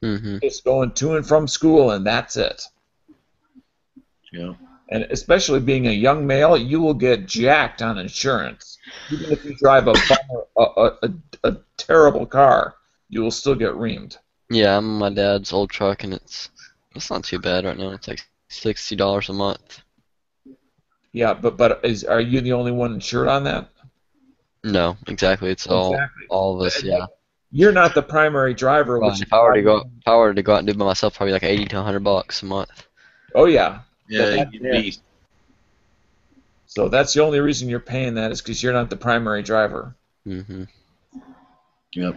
Mm-hmm. It's going to and from school, and that's it. Yeah. And especially being a young male, you will get jacked on insurance. Even if you drive a terrible car, you will still get reamed. Yeah, I'm my dad's old truck, and it's not too bad right now. It's like $60 a month. Yeah, but are you the only one insured on that? No, exactly. It's Exactly. all of us. Yeah. You're not the primary driver, Well, which is if I were why. to go, if I were to go out and do it by myself, probably like $80 to $100 a month. Oh yeah. Yeah, But you'd be. So that's the only reason you're paying that is because you're not the primary driver. Mm-hmm. Yep.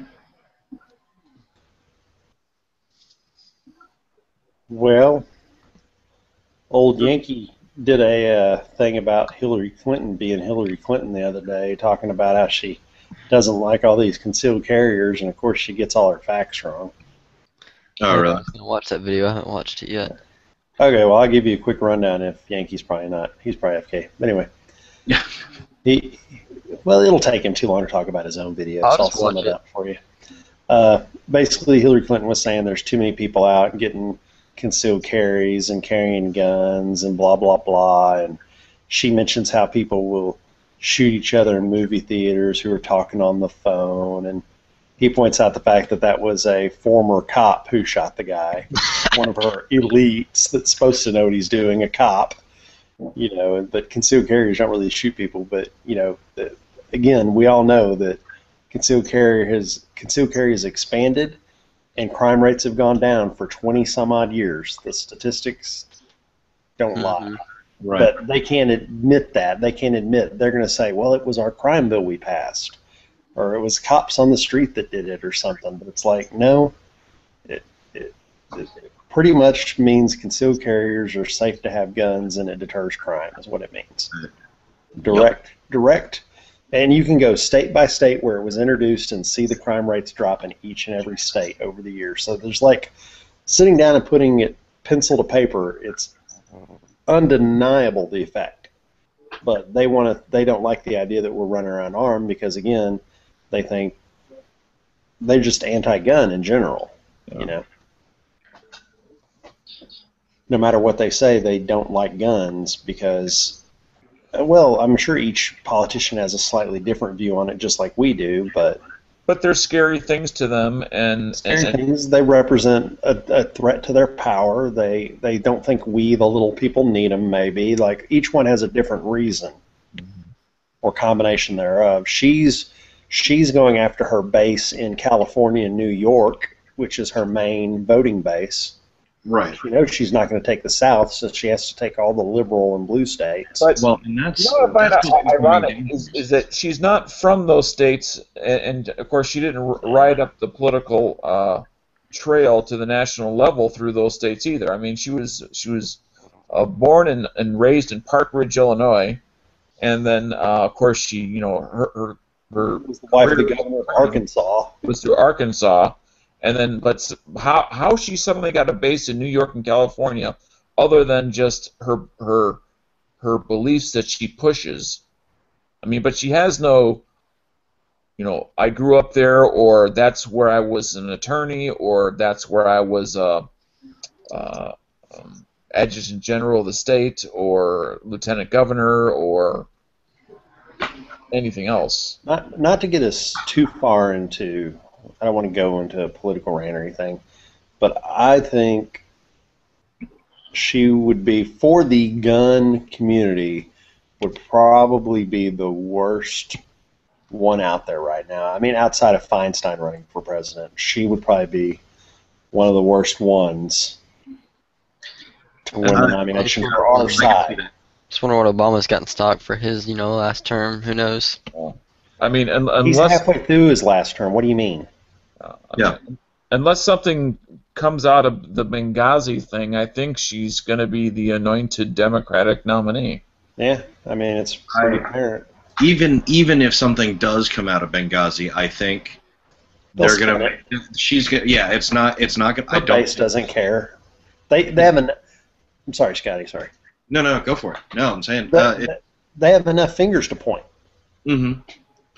Well, old Yankee did a thing about Hillary Clinton being Hillary Clinton the other day, talking about how she doesn't like all these concealed carriers, and of course she gets all her facts wrong. Oh, I really? was gonna watch that video. I haven't watched it yet. Okay, well, I'll give you a quick rundown if Yankee's probably not. He's probably FK. But anyway. Yeah. Well, it'll take him too long to talk about his own video, I'll so I'll just sum watch it it. up for you. Basically, Hillary Clinton was saying there's too many people out getting concealed carries and carrying guns and blah, blah, blah. And she mentions how people will shoot each other in movie theaters who are talking on the phone. And he points out the fact that that was a former cop who shot the guy, one of her elites that's supposed to know what he's doing, a cop. You know, but concealed carriers don't really shoot people. But you know, again, we all know that concealed carry has expanded, and crime rates have gone down for 20 some odd years. The statistics don't lie. Right. But they can't admit that. They can't admit. They're going to say, well, it was our crime bill we passed, or it was cops on the street that did it, or something. But it's like, no, it pretty much means concealed carriers are safe to have guns and it deters crime is what it means. Direct, and you can go state by state where it was introduced and see the crime rates drop in each and every state over the years. So there's like sitting down and putting it pencil to paper, it's undeniable the effect. But they don't like the idea that we're running around armed because again, they think they're just anti-gun in general, you know. No matter what they say, they don't like guns because, well, I'm sure each politician has a slightly different view on it, just like we do. But there's scary things to them, and things, they represent a threat to their power. They don't think we, the little people, need them. Maybe like each one has a different reason or combination thereof. She's going after her base in California and New York, which is her main voting base. Right. She knows she's not going to take the South, so she has to take all the liberal and blue states. But Well, and that's. you know what I find that's ironic is that she's not from those states, and of course she didn't ride up the political trail to the national level through those states either. I mean, she was born and raised in Park Ridge, Illinois, and then of course she, you know, her was the wife of the governor of Arkansas. was through Arkansas. And then, but how she suddenly got a base in New York and California, other than just her beliefs that she pushes. I mean, but she has no, you know, I grew up there, or that's where I was an attorney, or that's where I was adjutant general of the state, or lieutenant governor, or anything else. Not to get us too far into, I don't want to go into a political rant or anything, but I think she would be, for the gun community, would probably be the worst one out there right now. I mean, outside of Feinstein running for president, she would probably be one of the worst ones to win the nomination for our side. Just wonder what Obama's got in stock for his, last term. Who knows? I mean, He's unless halfway through his last term. What do you mean? Yeah. Unless something comes out of the Benghazi thing, I think she's going to be the anointed Democratic nominee. Yeah, I mean, it's pretty apparent. Even if something does come out of Benghazi, I think they're gonna. She's gonna. Yeah, it's not gonna. The base doesn't care. They haven't. I'm sorry, Scotty. Sorry. No, go for it. No, I'm saying they have enough fingers to point. Mm-hmm.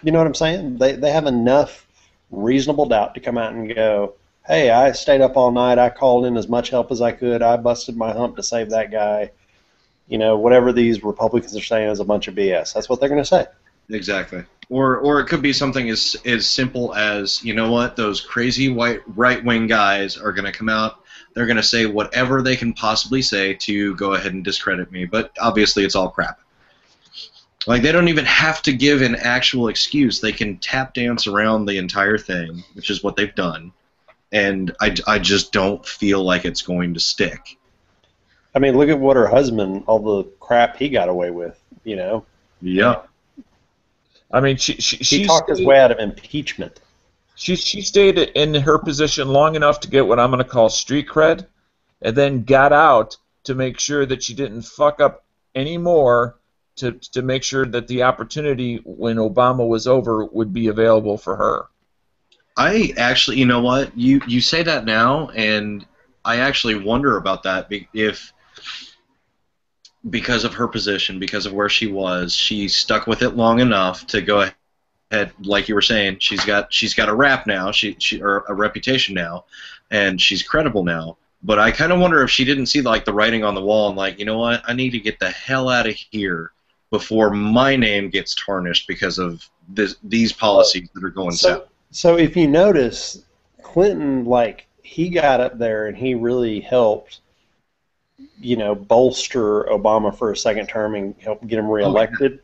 You know what I'm saying? They have enough reasonable doubt to come out and go, hey, I stayed up all night. I called in as much help as I could. I busted my hump to save that guy. You know, whatever these Republicans are saying is a bunch of BS. That's what they're going to say. Exactly. Or it could be something as simple as, you know what, those crazy white right-wing guys are going to come out They're going to say whatever they can possibly say to go ahead and discredit me, but obviously it's all crap. Like, they don't even have to give an actual excuse. They can tap dance around the entire thing, which is what they've done, and I just don't feel like it's going to stick. I mean, look at what her husband, all the crap he got away with, you know? Yeah. I mean, He talked his way out of impeachment. She stayed in her position long enough to get what I'm going to call street cred, and then got out to make sure that she didn't fuck up any more, to make sure that the opportunity when Obama was over would be available for her. I actually, you know what? You say that now, and I actually wonder about that if because of her position, because of where she was, she stuck with it long enough to go ahead, like you were saying, she's got a rap now, or a reputation now, and she's credible now. But I kind of wonder if she didn't see like the writing on the wall and like, you know what, I need to get the hell out of here before my name gets tarnished because of these policies that are going south. So if you notice, Clinton, like, he got up there and he really helped, you know, bolster Obama for a second term and help get him reelected.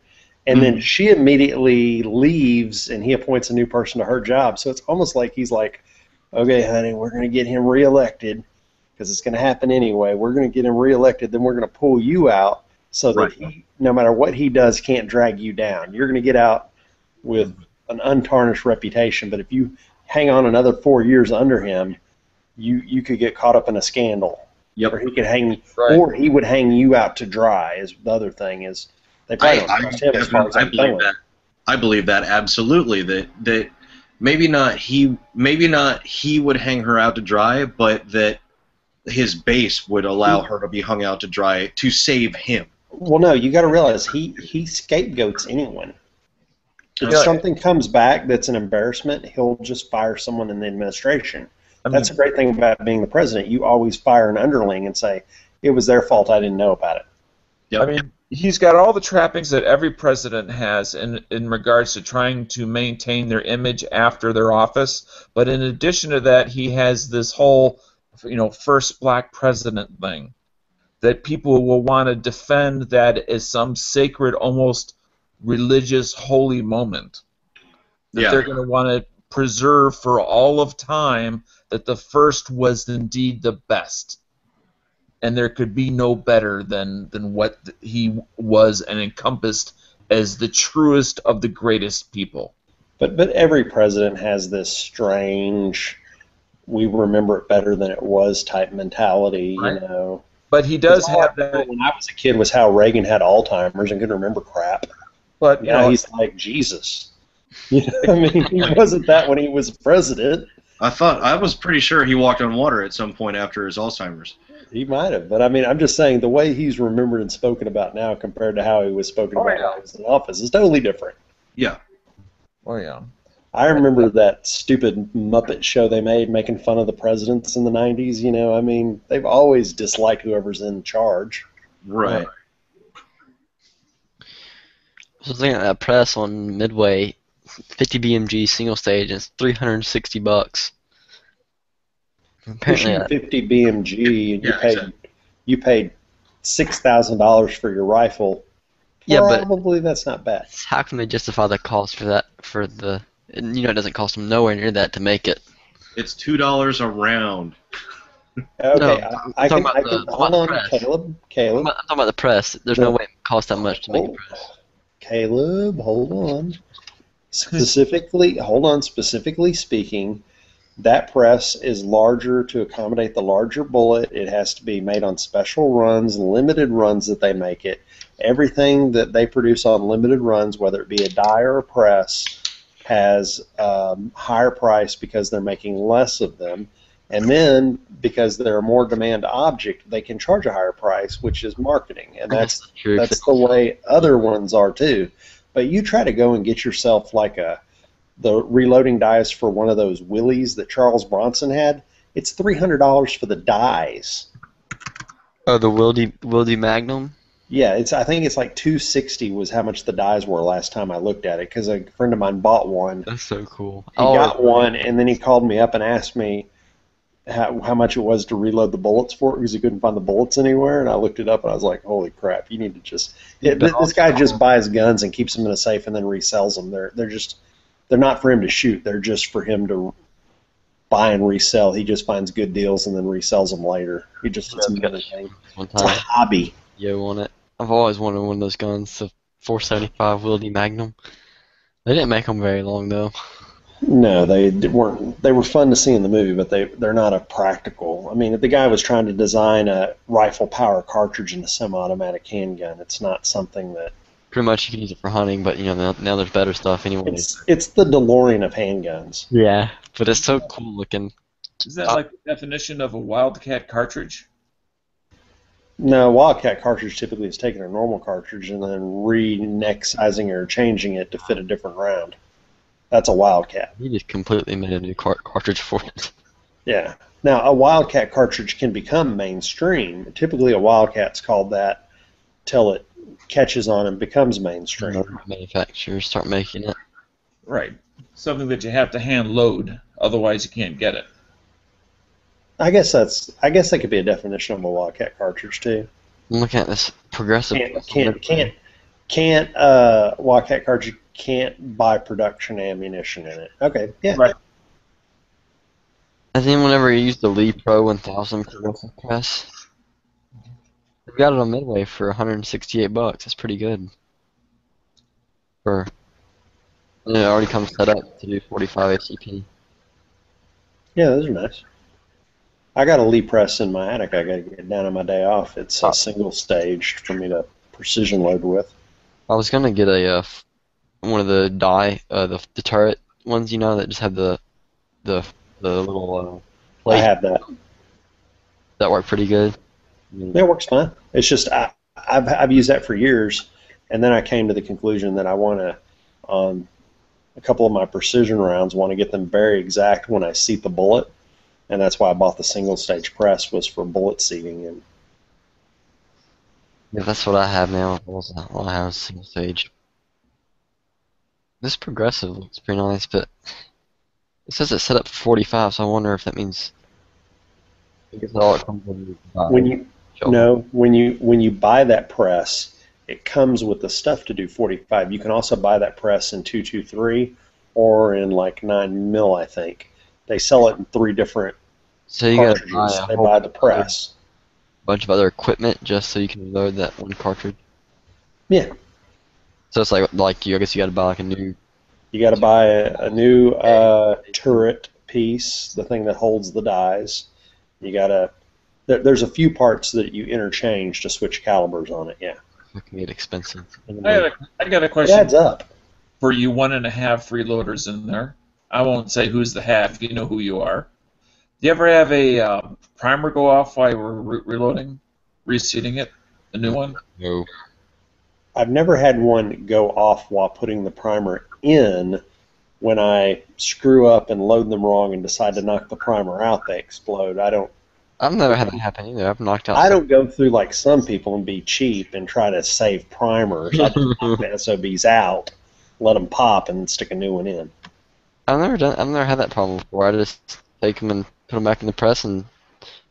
And then she immediately leaves and he appoints a new person to her job. So it's almost like he's like, okay, honey, we're going to get him reelected because it's going to happen anyway. We're going to get him reelected, then we're going to pull you out so that he, no matter what he does, can't drag you down. You're going to get out with an untarnished reputation, but if you hang on another 4 years under him, you could get caught up in a scandal. Yep. Or he could hang, or he would hang you out to dry. Is the other thing is they probably don't trust him as far as I'm believe that. I believe that absolutely. That maybe not he would hang her out to dry, but that his base would allow her to be hung out to dry to save him. Well, no, you got to realize he scapegoats anyone. If something comes back that's an embarrassment, he'll just fire someone in the administration. That's a great thing about being the president. You always fire an underling and say, it was their fault, I didn't know about it. Yep. I mean, he's got all the trappings that every president has in regards to trying to maintain their image after their office. But in addition to that, he has this whole, first black president thing that people will want to defend that as some sacred, almost religious, holy moment that they're going to want to preserve for all of time, that the first was indeed the best, and there could be no better than what he was and encompassed as the truest of the greatest people. But every president has this strange, we remember it better than it was type mentality, right. You know. But he does have that. When I was a kid, was how Reagan had Alzheimer's and couldn't remember crap. But now he's like Jesus. You know, I mean, he wasn't that when he was president. I was pretty sure he walked on water at some point after his Alzheimer's. He might have, but I mean, I'm just saying the way he's remembered and spoken about now compared to how he was spoken about when he was in office is totally different. Yeah. Oh yeah. I remember that stupid Muppet show they made making fun of the presidents in the 90s. You know, I mean, they've always disliked whoever's in charge. Right. I was looking at that press on Midway, 50 BMG single stage, and it's $360. Apparently, 50 BMG, and you paid $6,000 for your rifle. Yeah, probably that's not bad. How can they justify the cost for that? It doesn't cost them nowhere near that to make it. It's $2 a round. Okay, no, I can hold on, Caleb. I'm talking about the press. There's no way it costs that much to make a press. Caleb, hold on. Specifically speaking, that press is larger to accommodate the larger bullet. It has to be made on special runs, limited runs that they make it. Everything that they produce on limited runs, whether it be a die or a press, has higher price because they're making less of them. And then, because they're a more demand object, they can charge a higher price, which is marketing. And that's the way other ones are too. But you try to go and get yourself like the reloading dies for one of those Willies that Charles Bronson had. It's $300 for the dies. Oh, the Wildy Magnum? Yeah, I think it's like $260 was how much the dies were last time I looked at it, because a friend of mine bought one. That's so cool. He got one, and then he called me up and asked me, how much it was to reload the bullets for it because he couldn't find the bullets anywhere. And I looked it up and I was like, holy crap! You need to just this guy just buys guns and keeps them in a safe and then resells them. They're not for him to shoot. They're just for him to buy and resell. He just finds good deals and then resells them later. It's One a time, hobby. yo on it. I've always wanted one of those guns, the 475 Wildy Magnum. They didn't make them very long though. No, they weren't. They were fun to see in the movie, but they're not a practical. I mean, if the guy was trying to design a rifle power cartridge in a semi-automatic handgun, it's not something that. Pretty much you can use it for hunting, but now there's better stuff anyway. It's the DeLorean of handguns. Yeah, but it's so cool looking. Is that like the definition of a Wildcat cartridge? No, Wildcat cartridge typically is taking a normal cartridge and then re-neck sizing or changing it to fit a different round. That's a Wildcat. He just completely made a new cartridge for it. Yeah. Now, a Wildcat cartridge can become mainstream. Typically, a Wildcat's called that till it catches on and becomes mainstream. Manufacturers start making it. Right. Something that you have to hand load, otherwise you can't get it. I guess that could be a definition of a Wildcat cartridge too. I'm looking at this progressive. Can't Wildcat cartridge can't buy production ammunition in it. Okay, yeah. Right. Has anyone ever used the Lee Pro 1000 progressive press? We got it on Midway for $168. That's pretty good. And it already comes set up to do 45 ACP. Yeah, those are nice. I got a Lee press in my attic. I got to get down on my day off. It's a single staged for me to precision load with. I was gonna get a one of the the turret ones, that just have the little. I have that. That worked pretty good. That works fine. It's just I've used that for years, and then I came to the conclusion that I want to, a couple of my precision rounds, want to get them very exact when I seat the bullet, and that's why I bought the single stage press, was for bullet seating. And yeah, that's what I have now. I have single stage. This progressive looks pretty nice, but it says it's set up for 45, so I wonder if that means. I guess all it comes with when you buy that press, it comes with the stuff to do 45. You can also buy that press in 223 or in like 9mm, I think. They sell it in 3 different cartridges. They buy the press. Bunch of other equipment just so you can load that one cartridge. Yeah. So it's like I guess you got to buy like a new. You got to buy a new turret piece, the thing that holds the dies. You got to. There's a few parts that you interchange to switch calibers on it. Yeah. It can get expensive. I got a question. It adds up. For you 1.5 freeloaders in there, I won't say who's the half. You know who you are. Do you ever have a primer go off while you were reloading, reseating it, a new one? No. I've never had one go off while putting the primer in. When I screw up and load them wrong and decide to knock the primer out, they explode. I've never had that happen either. I've knocked out. I don't go through like some people and be cheap and try to save primers. I just knock the SOBs out, let them pop, and stick a new one in. I've never had that problem before. I just take them and put them back in the press and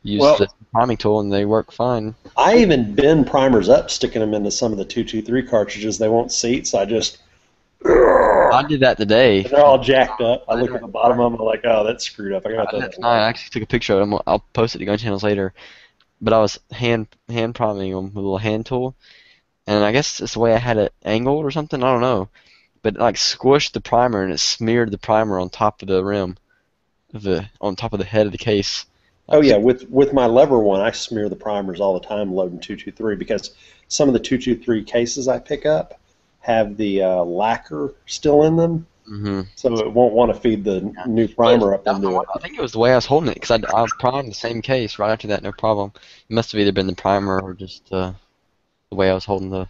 use the priming tool, and they work fine. I even bend primers up, sticking them into some of the 223 cartridges. They won't seat, so I just. I did that today. And they're all jacked up. I look at the bottom of them, I'm like, oh, that's screwed up. I got that. I actually took a picture of them. I'll post it to GunChannels later. But I was hand priming them with a little hand tool, and I guess it's the way I had it angled or something. I don't know, but it, like squished the primer and it smeared the primer on top of the rim, on top of the head of the case. Oh yeah, with my lever one, I smear the primers all the time loading 223 because some of the 223 cases I pick up have the lacquer still in them, so it won't want to feed the new primer up into it. I think it was the way I was holding it, because I primed the same case right after that, no problem. It must have either been the primer or just the way I was holding the...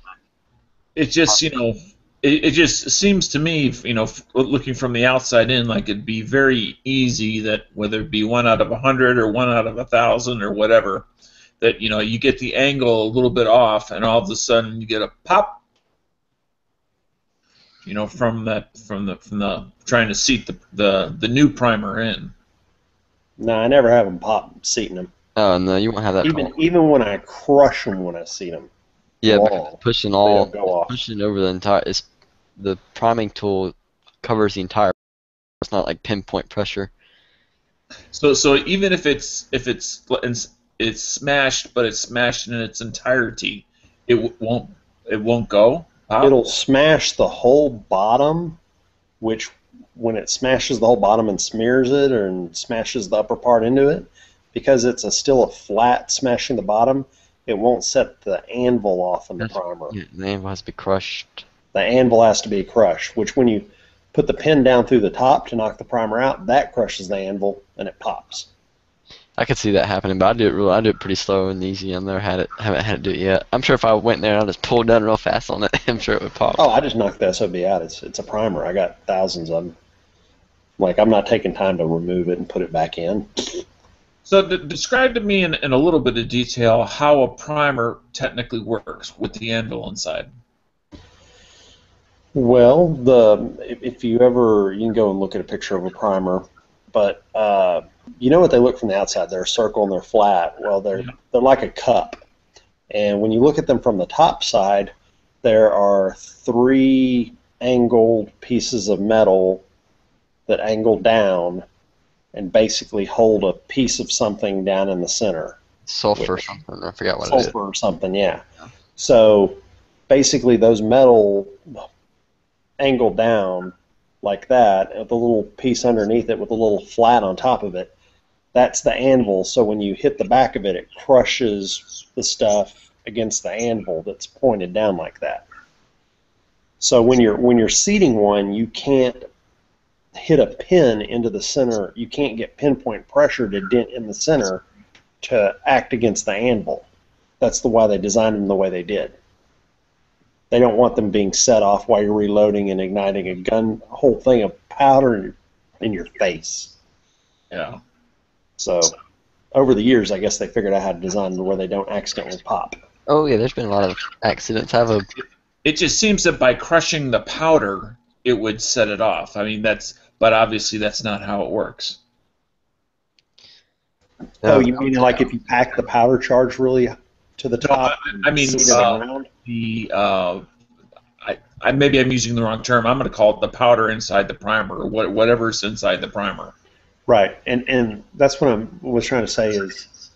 It's just, it just seems to me, looking from the outside in, like it'd be very easy that whether it be 1 out of 100 or 1 out of 1,000 or whatever, that, you get the angle a little bit off and all of a sudden you get a pop, from the trying to seat the new primer in. No, I never have them pop seating them. Oh no, you won't have that problem. Even when I crush them when I seat them. Yeah, because Long, it's pushing they all, don't go off. pushing over the entire. It's the priming tool covers the entire. It's not like pinpoint pressure. So even if it's smashed, but it's smashed in its entirety, it won't go. Pop? It'll smash the whole bottom, which when it smashes the whole bottom and smears it and smashes the upper part into it, because it's still a flat smashing the bottom, it won't set the anvil off in the primer. Yeah, the anvil has to be crushed. The anvil has to be crushed, which when you put the pin down through the top to knock the primer out, that crushes the anvil and it pops. I could see that happening, but I do it pretty slow and easy. I've never haven't had to do it yet. I'm sure if I went in there and I just pulled down real fast on it, I'm sure it would pop. Oh, I just knocked the SOB out. It's a primer. I got thousands of them. Like, I'm not taking time to remove it and put it back in. So describe to me in a little bit of detail how a primer technically works with the anvil inside. Well, if you can go and look at a picture of a primer, but you know what they look from the outside? They're a circle and they're flat. Well, they're like a cup. And when you look at them from the top side, there are 3 angled pieces of metal that angle down and basically hold a piece of something down in the center. Sulfur or something. I forgot what it is. Sulfur or something, yeah. So basically those metal angle down like that, the little piece underneath it with a little flat on top of it, that's the anvil. So when you hit the back of it, it crushes the stuff against the anvil that's pointed down like that. So when you're seating one, you can't hit a pin into the center. You can't get pinpoint pressure to dent in the center to act against the anvil. That's why they designed them the way they did. They don't want them being set off while you're reloading and igniting a whole thing of powder in your face. Yeah. So over the years, I guess they figured out how to design them where they don't accidentally pop. Oh yeah, there's been a lot of accidents. It just seems that by crushing the powder, it would set it off. I mean, but obviously that's not how it works. Oh, you mean like if you pack the powder charge really to the top? I mean, maybe I'm using the wrong term. I'm going to call it the powder inside the primer, or whatever's inside the primer. Right, and that's what I was trying to say is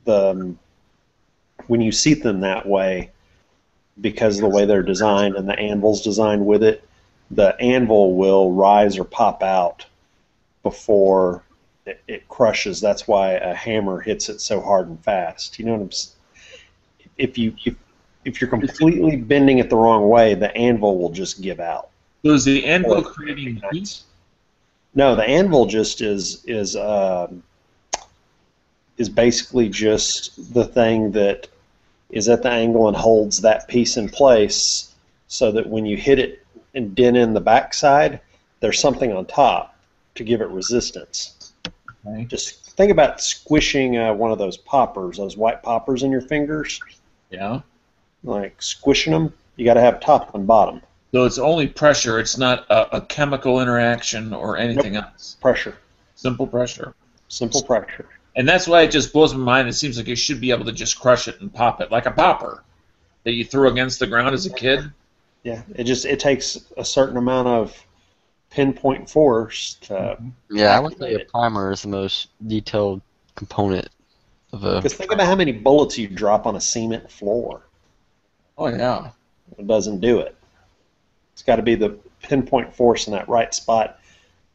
when you seat them that way, because of the way they're designed and the anvil's designed with it, the anvil will rise or pop out before it crushes. That's why a hammer hits it so hard and fast. You know what I'm saying? If you're completely bending it the wrong way, the anvil will just give out. So is the anvil creating heat? No, the anvil just is basically just the thing that is at the angle and holds that piece in place, so that when you hit it and dent in the backside, there's something on top to give it resistance. Okay. Just think about squishing one of those poppers, those white poppers in your fingers. Yeah. Like squishing them, you got to have top and bottom. So it's only pressure. It's not a chemical interaction or anything else. Pressure. Simple pressure. Simple pressure. And that's why it just blows my mind. It seems like you should be able to just crush it and pop it like a popper that you threw against the ground as a kid. Yeah, it takes a certain amount of pinpoint force to. Yeah, I would say a primer is the most detailed component of a. Because think about how many bullets you drop on a cement floor. Oh yeah. It doesn't do it. It's got to be the pinpoint force in that right spot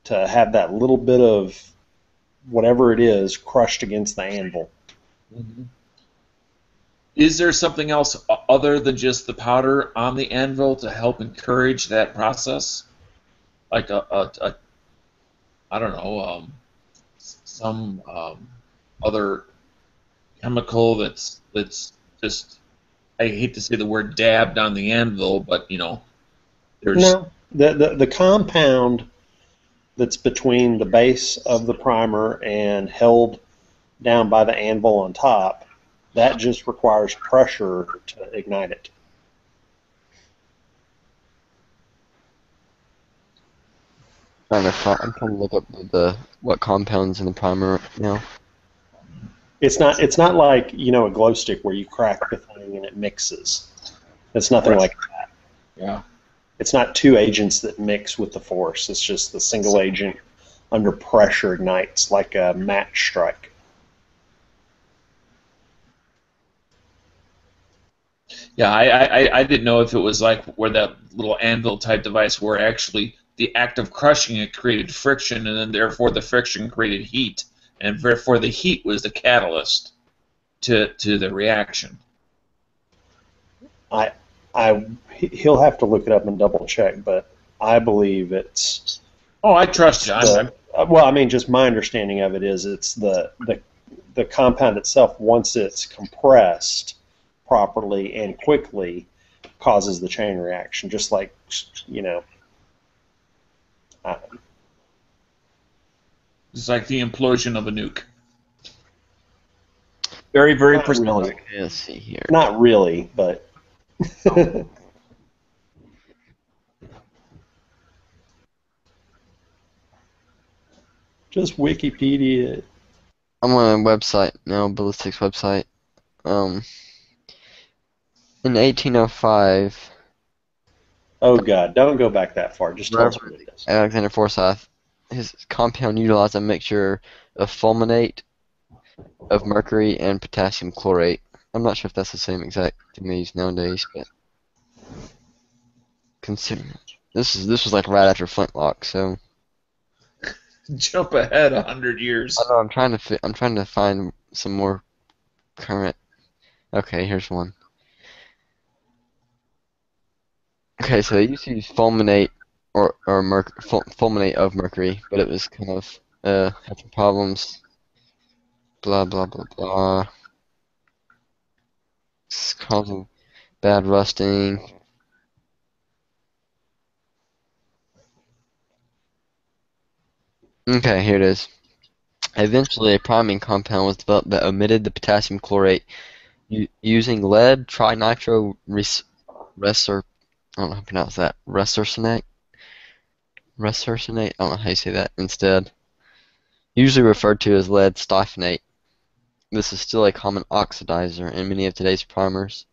to have that little bit of whatever it is crushed against the anvil. Mm-hmm. Is there something else other than just the powder on the anvil to help encourage that process? Like I don't know, some other chemical that's just, I hate to say the word dabbed on the anvil, but you know, there's no, the compound that's between the base of the primer and held down by the anvil on top, that just requires pressure to ignite it. I'm trying to look up what compounds in the primer right now. It's not like a glow stick where you crack the thing and it mixes. It's nothing Right. like that. Yeah. It's not two agents that mix with the force. It's just the single agent under pressure ignites like a match strike. Yeah, I didn't know if it was like where that little anvil type device where actually the act of crushing it created friction, and then therefore the friction created heat, and therefore the heat was the catalyst to the reaction. He'll have to look it up and double check, but I believe it's. Oh, I trust you. Well, I mean, just my understanding of it is it's the compound itself, once it's compressed properly and quickly, causes the chain reaction, just like It's like the implosion of a nuke. Very, very Not precise. really. Okay, let's see here. Not really, but just Wikipedia. I'm on a website now, ballistics website. In 1805, Oh God, don't go back that far. Just tell us what it is. Alexander Forsyth, his compound utilized a mixture of fulminate of mercury and potassium chlorate. I'm not sure if that's the same exact thing they use nowadays, but consider this was like right after Flintlock, so Jump ahead 100 years. I know I'm trying to find some more current. Okay, here's one. Okay, so they used to use fulminate fulminate of mercury, but it was kind of having problems. Blah blah blah blah. It's causing bad rusting. Okay, here it is. Eventually, a priming compound was developed that omitted the potassium chlorate using lead trinitro I don't know how to pronounce that. Resurcinate? Resurcinate? I don't know how you say that instead. Usually referred to as lead styphenate. This is still a common oxidizer in many of today's primers.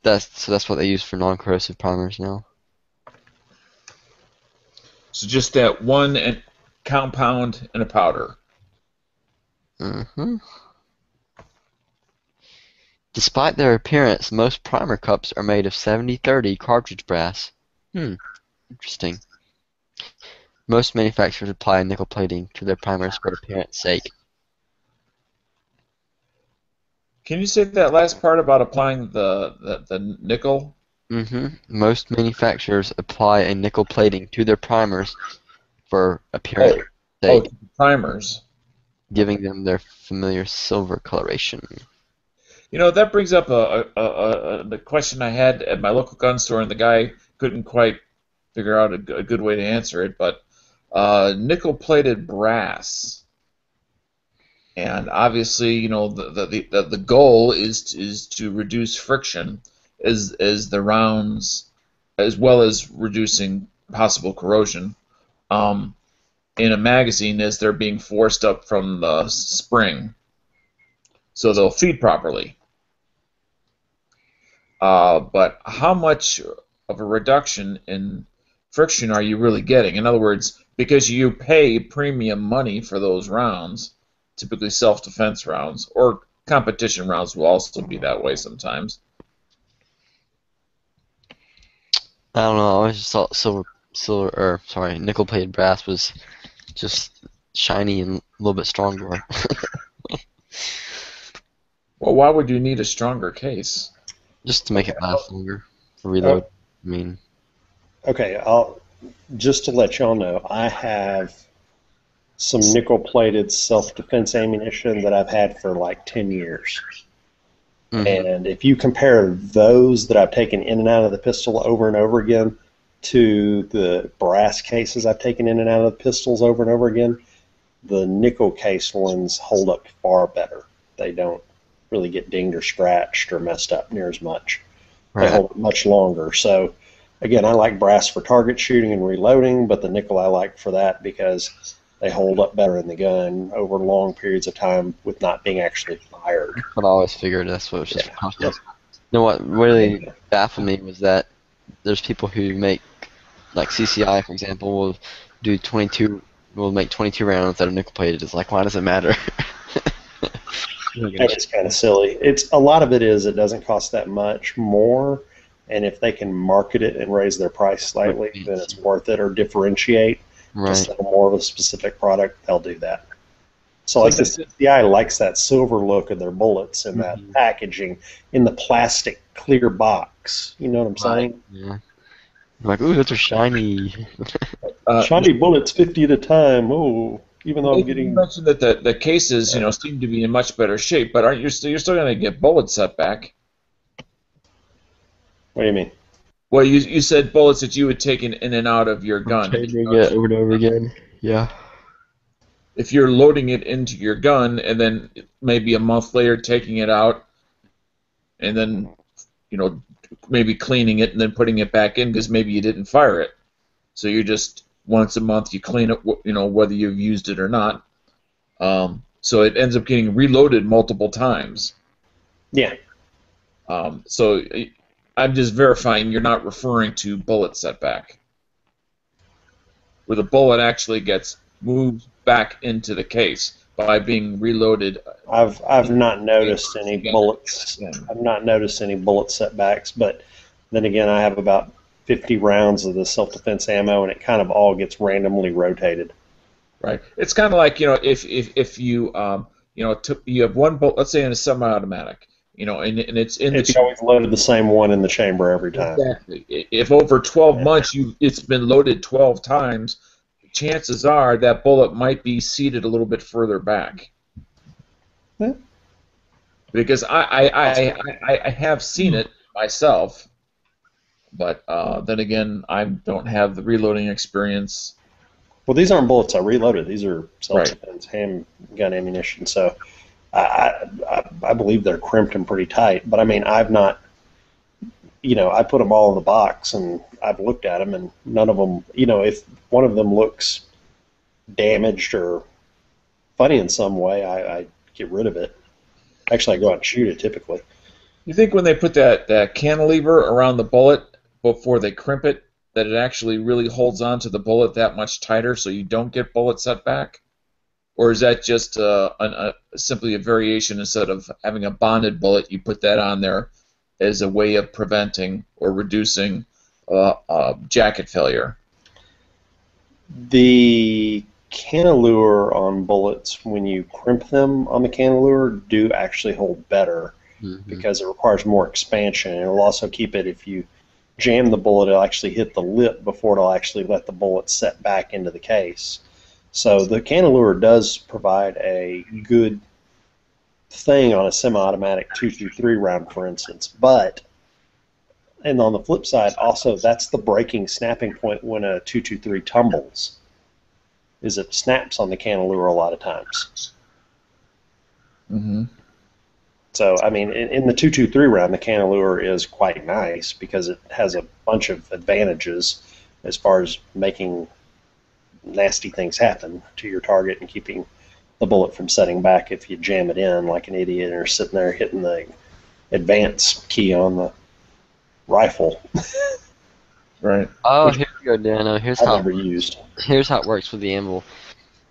That's what they use for non-corrosive primers now. So just that one compound and a powder. Mm-hmm. Despite their appearance, most primer cups are made of 70-30 cartridge brass. Interesting. Most manufacturers apply nickel plating to their primers for appearance sake. Can you say that last part about applying the nickel? Most manufacturers apply a nickel plating to their primers for appearance sake, Primers. giving them their familiar silver coloration. You know, that brings up the question I had at my local gun store, and the guy couldn't quite figure out a good way to answer it. But nickel-plated brass, and obviously, you know, the goal is to reduce friction as the rounds, as well as reducing possible corrosion in a magazine as they're being forced up from the spring, so they'll feed properly. But how much of a reduction in friction are you really getting? In other words, because you pay premium money for those rounds, typically self-defense rounds, or competition rounds will also be that way sometimes. I don't know. I always just thought nickel-plated brass was just shiny and a little bit stronger. Well, why would you need a stronger case? Just to make it last longer for reload. I mean, Okay, just to let y'all know, I have some nickel-plated self-defense ammunition that I've had for like 10 years. And if you compare those that I've taken in and out of the pistol over and over again to the brass cases I've taken in and out of the pistols over and over again, the nickel case ones hold up far better. They don't really get dinged or scratched or messed up near as much. They hold up much longer. So Again, I like brass for target shooting and reloading, but the nickel I like for that because they hold up better in the gun over long periods of time with not being actually fired. But I always figured that's what it was just Yeah. for confidence. You know what really baffled me was that there's people who make, like CCI for example, will make 22 rounds that are nickel plated. It's like, why does it matter? It's kind of silly. A lot of it is it doesn't cost that much more, and if they can market it and raise their price slightly, then it's worth it, or differentiate to Right. sell more of a specific product, they'll do that. So like the CCI likes that silver look of their bullets and that packaging in the plastic clear box. You know what I'm saying? Yeah. I'm like, ooh, those are shiny. Shiny bullets, 50 at a time. Oh, even though I'm You getting. mentioned that the cases, seem to be in much better shape, but you're still going to get bullet setback? What do you mean? Well, you said bullets that you would take in and out of your gun. Changing it over and over again. Yeah. If you're loading it into your gun and then maybe a month later taking it out and then, maybe cleaning it and then putting it back in because maybe you didn't fire it. So you're just once a month you clean it, whether you've used it or not. So it ends up getting reloaded multiple times. Yeah. So I'm just verifying you're not referring to bullet setback, where the bullet actually gets moved back into the case by being reloaded. I've not noticed any bullets. I've not noticed any bullet setbacks, but then again, I have about 50 rounds of the self-defense ammo, and it kind of all gets randomly rotated. Right. It's kind of like if you you have one bullet, let's say in a semi-automatic, and it's in if you always loaded the same one in the chamber every time. Exactly. If over 12 months it's been loaded 12 times, chances are that bullet might be seated a little bit further back. Because I have seen it myself, but then again, I don't have the reloading experience. Well, these aren't bullets I reloaded. These are self-defense handgun ammunition. So I believe they're crimped and pretty tight. But I mean, I've not, I put them all in the box and I've looked at them, and none of them, if one of them looks damaged or funny in some way, I get rid of it. Actually, I go out and shoot it typically. You think when they put that cantilever around the bullet before they crimp it, that it actually really holds on to the bullet that much tighter so you don't get bullet setback? Or is that just simply a variation? Instead of having a bonded bullet, you put that on there as a way of preventing or reducing jacket failure? The cantilever on bullets, when you crimp them on the cantilever, do actually hold better because it requires more expansion. And it'll also keep it, if you jam the bullet, it'll actually hit the lip before it'll actually let the bullet set back into the case. So the cantilever does provide a good thing on a semi-automatic 223 round, for instance. And on the flip side, also, that's the breaking snapping point when a 223 tumbles, is it snaps on the cantilever a lot of times. So, I mean, in the 223 round, the cantilever is quite nice because it has a bunch of advantages as far as making nasty things happen to your target and keeping the bullet from setting back if you jam it in like an idiot or sitting there hitting the advance key on the rifle. Right. Oh, here we go, Dano. Here's how it works with the anvil.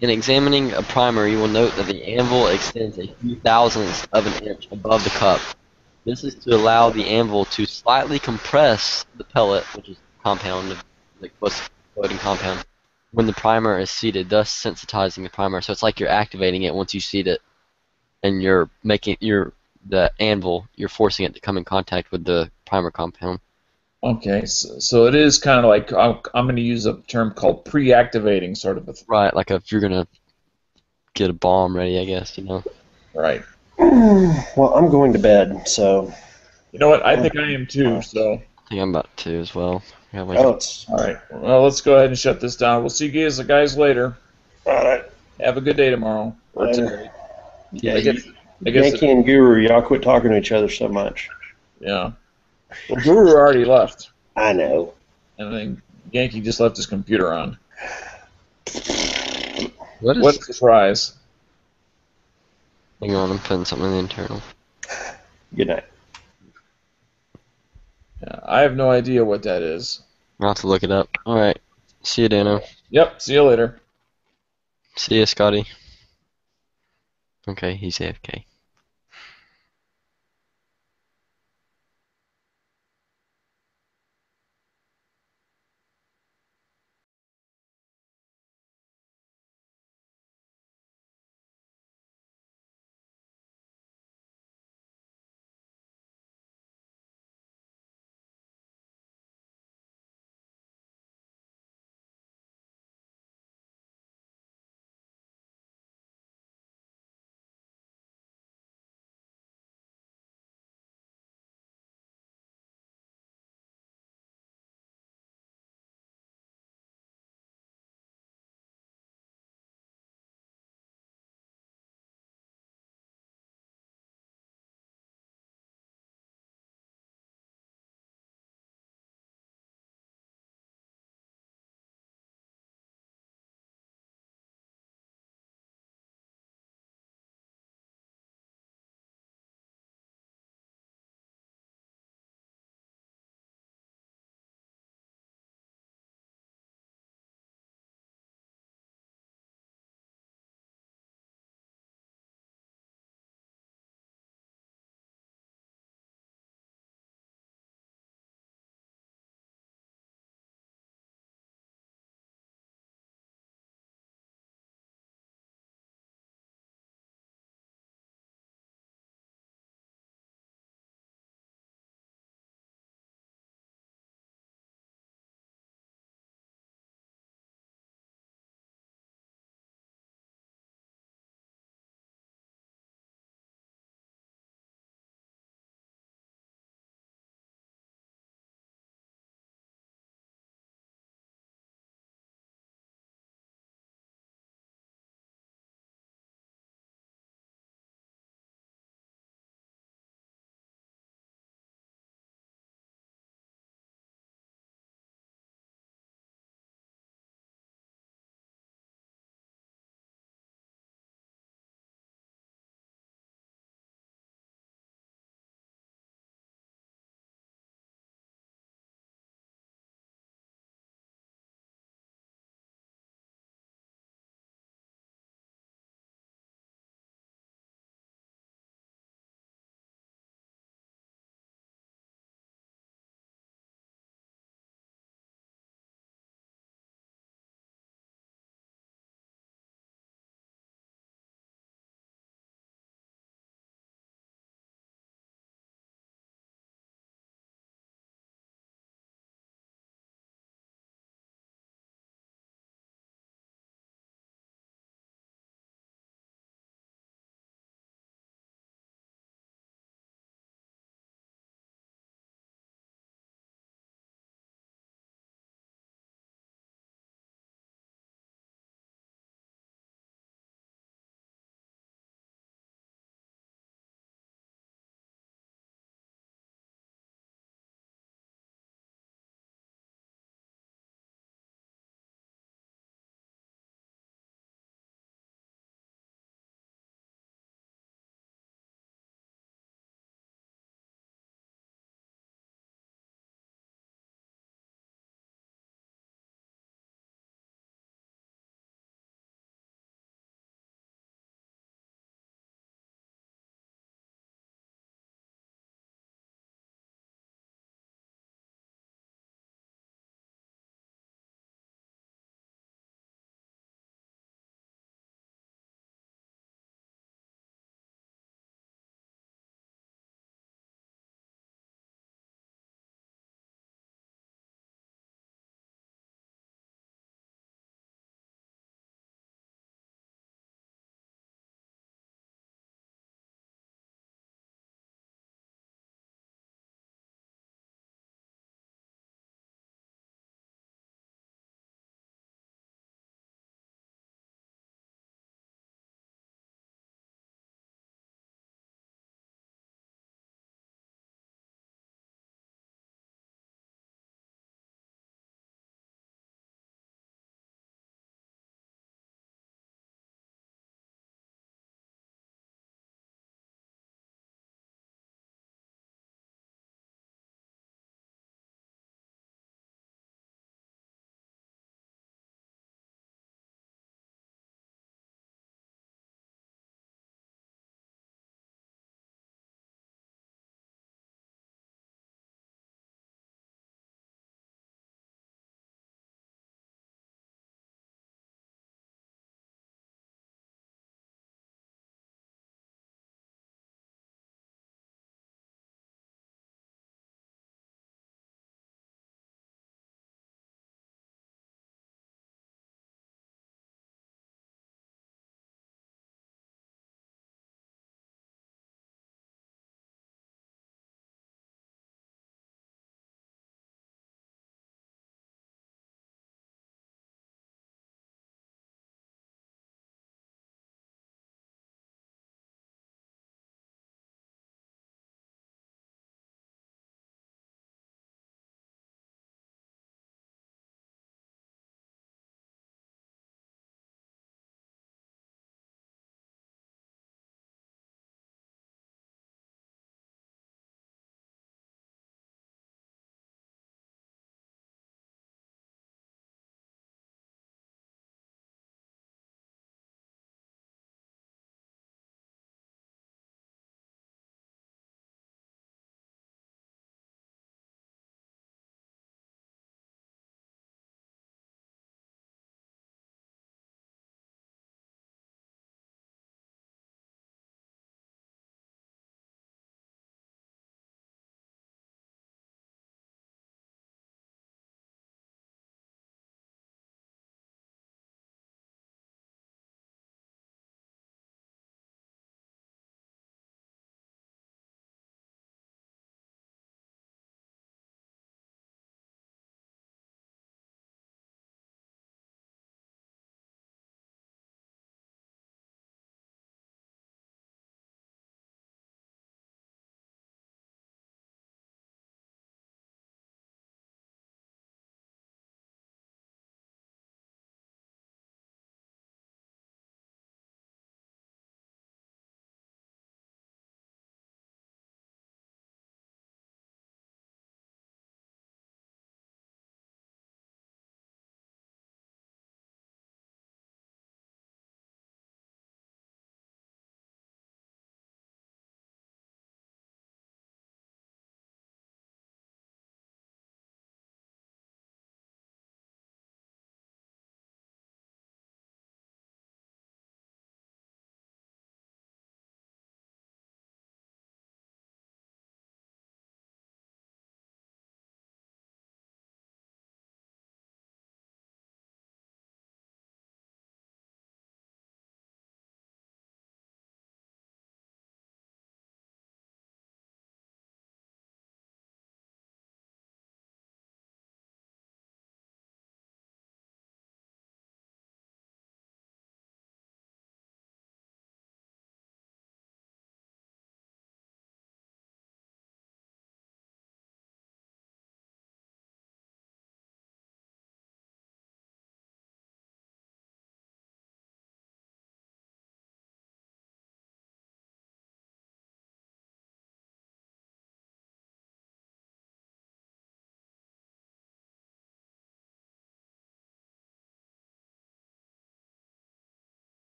In examining a primer, you will note that the anvil extends a few thousandths of an inch above the cup. This is to allow the anvil to slightly compress the pellet, which is compound, like floating compound, when the primer is seated, thus sensitizing the primer. So it's like you're activating it once you seat it, and you're making the anvil, you're forcing it to come in contact with the primer compound. Okay, so it is kind of like, I'm going to use a term called pre-activating, sort of a thing. Right, like if you're going to get a bomb ready, I guess, Right. Well, I'm going to bed, so... You know what, I think I am too, so... I think I'm about to as well. Oh, all right, well, let's go ahead and shut this down. We'll see you guys later. All right. Have a good day tomorrow. Or Later. today. Yeah, I guess Yankee and Guru, y'all quit talking to each other so much. Yeah. Well, Guru already left. I know. And then Yankee just left his computer on. What What is? a surprise! Hang on, I'm putting something in the internal. Good night. Yeah, I have no idea what that is. I'll have to look it up. All right. See you, Dano. Yep. See you later. See you, Scotty. Okay, he's AFK.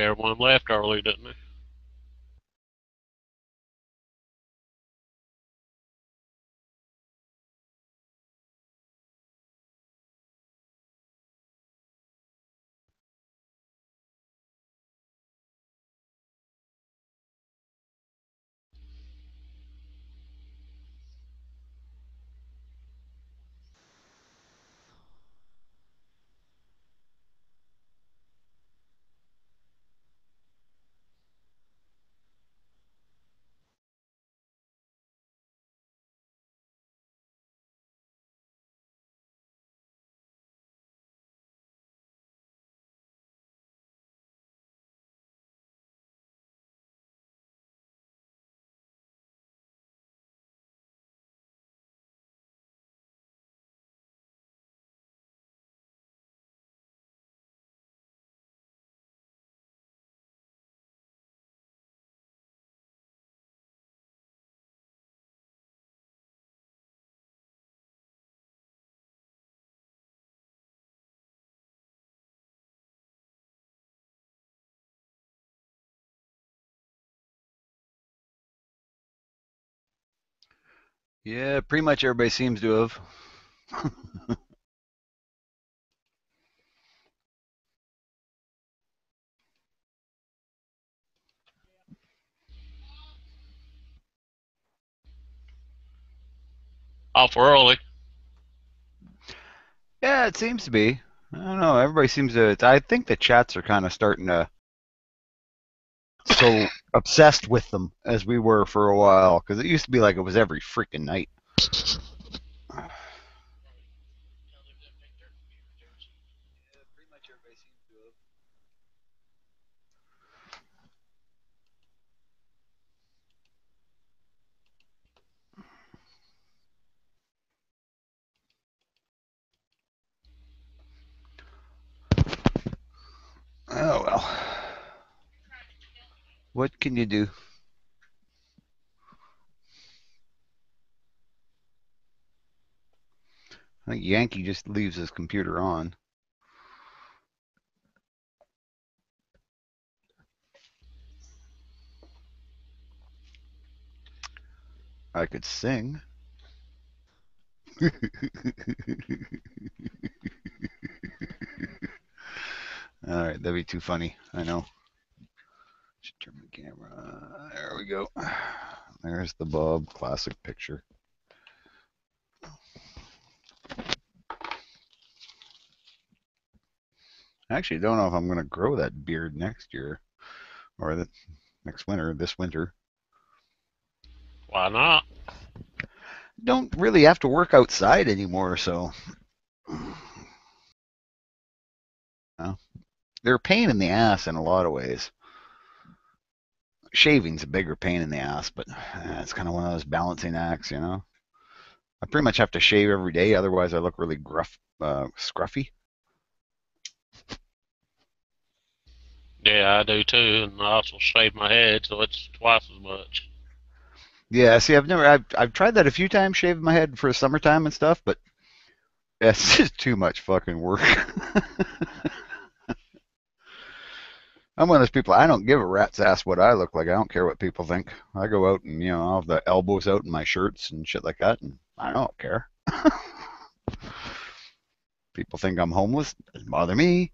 Everyone left early, didn't they? Yeah, pretty much everybody seems to have. Off early. Yeah, it seems to be. I don't know. Everybody seems to. I think the chats are kind of starting to so obsessed with them as we were for a while, because it used to be like it was every freaking night. Oh well. What can you do? I think Yankee just leaves his computer on. I could sing. All right, that'd be too funny. I know. Should turn my camera. There we go. There's the Bob classic picture. I actually don't know if I'm going to grow that beard next year or the next winter, this winter. Why not? Don't really have to work outside anymore, so they're a pain in the ass in a lot of ways. Shaving's a bigger pain in the ass, but it's kind of one of those balancing acts, you know. I pretty much have to shave every day, otherwise I look really scruffy. Yeah, I do too, and I also shave my head, so it's twice as much. Yeah, see, I've tried that a few times, shaving my head for summertime and stuff, but it's just too much fucking work. I'm one of those people. I don't give a rat's ass what I look like. I don't care what people think. I go out and I'll have the elbows out in my shirts and shit like that, and I don't care. People think I'm homeless. Doesn't bother me.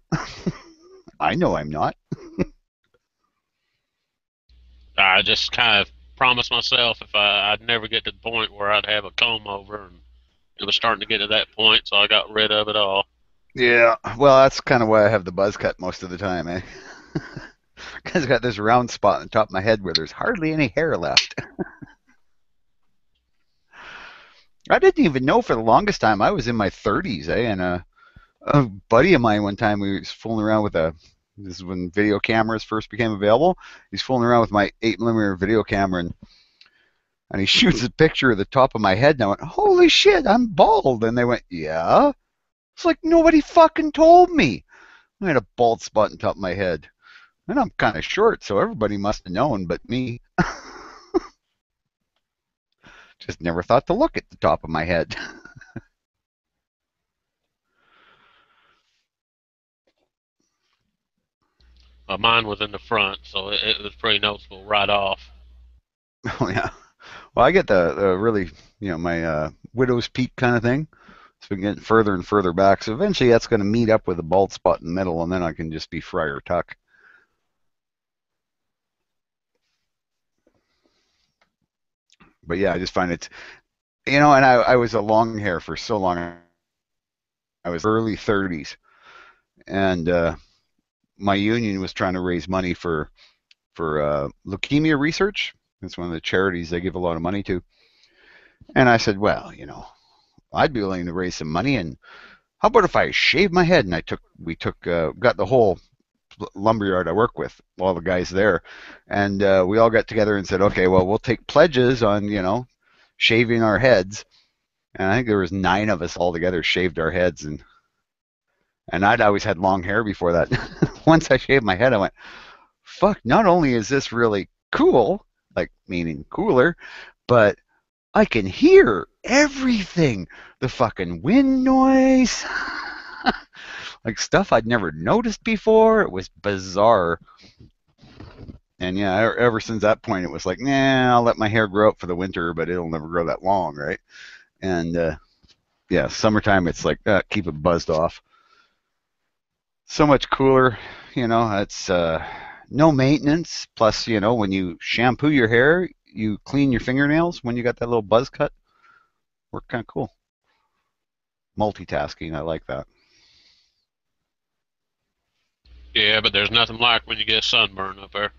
I know I'm not. I just kind of promised myself if I'd never get to the point where I'd have a comb over, and it was starting to get to that point, so I got rid of it all. Yeah, well, that's kind of why I have the buzz cut most of the time, eh? Because I got this round spot on the top of my head where there's hardly any hair left. I didn't even know for the longest time I was in my 30s, eh? And a buddy of mine one time, we was fooling around with this is when video cameras first became available. He's fooling around with my 8mm video camera, and he shoots a picture of the top of my head, and I went, holy shit, I'm bald. And they went, yeah? It's like, nobody fucking told me. I had a bald spot on top of my head. And I'm kind of short, so everybody must have known but me. Just never thought to look at the top of my head. Mine mine was in the front, so it was pretty noticeable right off. Oh yeah. Well, I get the really, my widow's peak kind of thing. It's been getting further and further back. So eventually that's going to meet up with a bald spot in the middle, and then I can just be Friar Tuck. But yeah, I just find it, and I was a long hair for so long. I was early 30s, and my union was trying to raise money for leukemia research. It's one of the charities they give a lot of money to. And I said, well, I'd be willing to raise some money, and how about if I shave my head? And got the whole lumberyard I work with, all the guys there, and we all got together and said, okay, well, we'll take pledges on, shaving our heads. And I think there was 9 of us all together shaved our heads, and I'd always had long hair before that. Once I shaved my head, I went, fuck, not only is this really cool, like meaning cooler, but I can hear everything. The fucking wind noise. Like stuff I'd never noticed before. It was bizarre. And yeah, ever since that point, it was like, nah, I'll let my hair grow up for the winter, but it'll never grow that long, right? And yeah, summertime, it's like, keep it buzzed off. So much cooler, it's no maintenance. Plus, when you shampoo your hair, you clean your fingernails when you got that little buzz cut. Work kind of cool. Multitasking, I like that. Yeah, but there's nothing like when you get sunburn up there.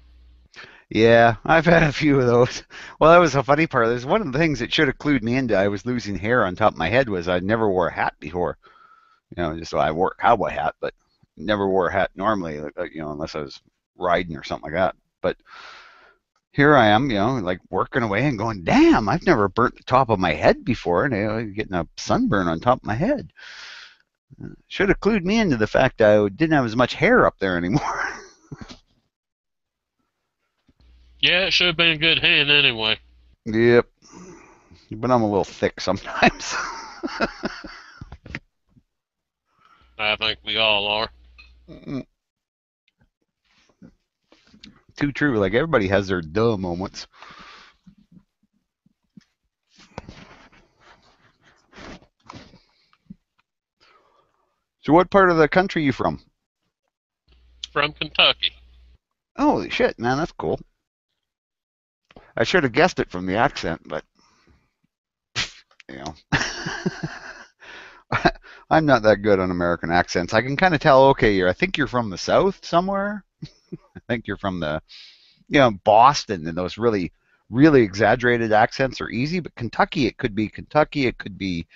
Yeah, I've had a few of those. Well, that was a funny part. There's one of the things that should have clued me into I was losing hair on top of my head was I never wore a hat before. Just so I wore a cowboy hat, but never wore a hat normally, unless I was riding or something like that. But here I am, like working away and going, damn, I've never burnt the top of my head before, and getting a sunburn on top of my head. Should have clued me into the fact I didn't have as much hair up there anymore. Yeah, it should have been a good hand anyway. Yep. But I'm a little thick sometimes. I think we all are. Too true. Like everybody has their duh moments. So what part of the country are you from? From Kentucky. Holy shit, man, that's cool. I should have guessed it from the accent, but I'm not that good on American accents. I can kind of tell, okay, I think you're from the South somewhere. I think you're from the, Boston, and those really, really exaggerated accents are easy, but Kentucky, it could be Kentucky, it could be,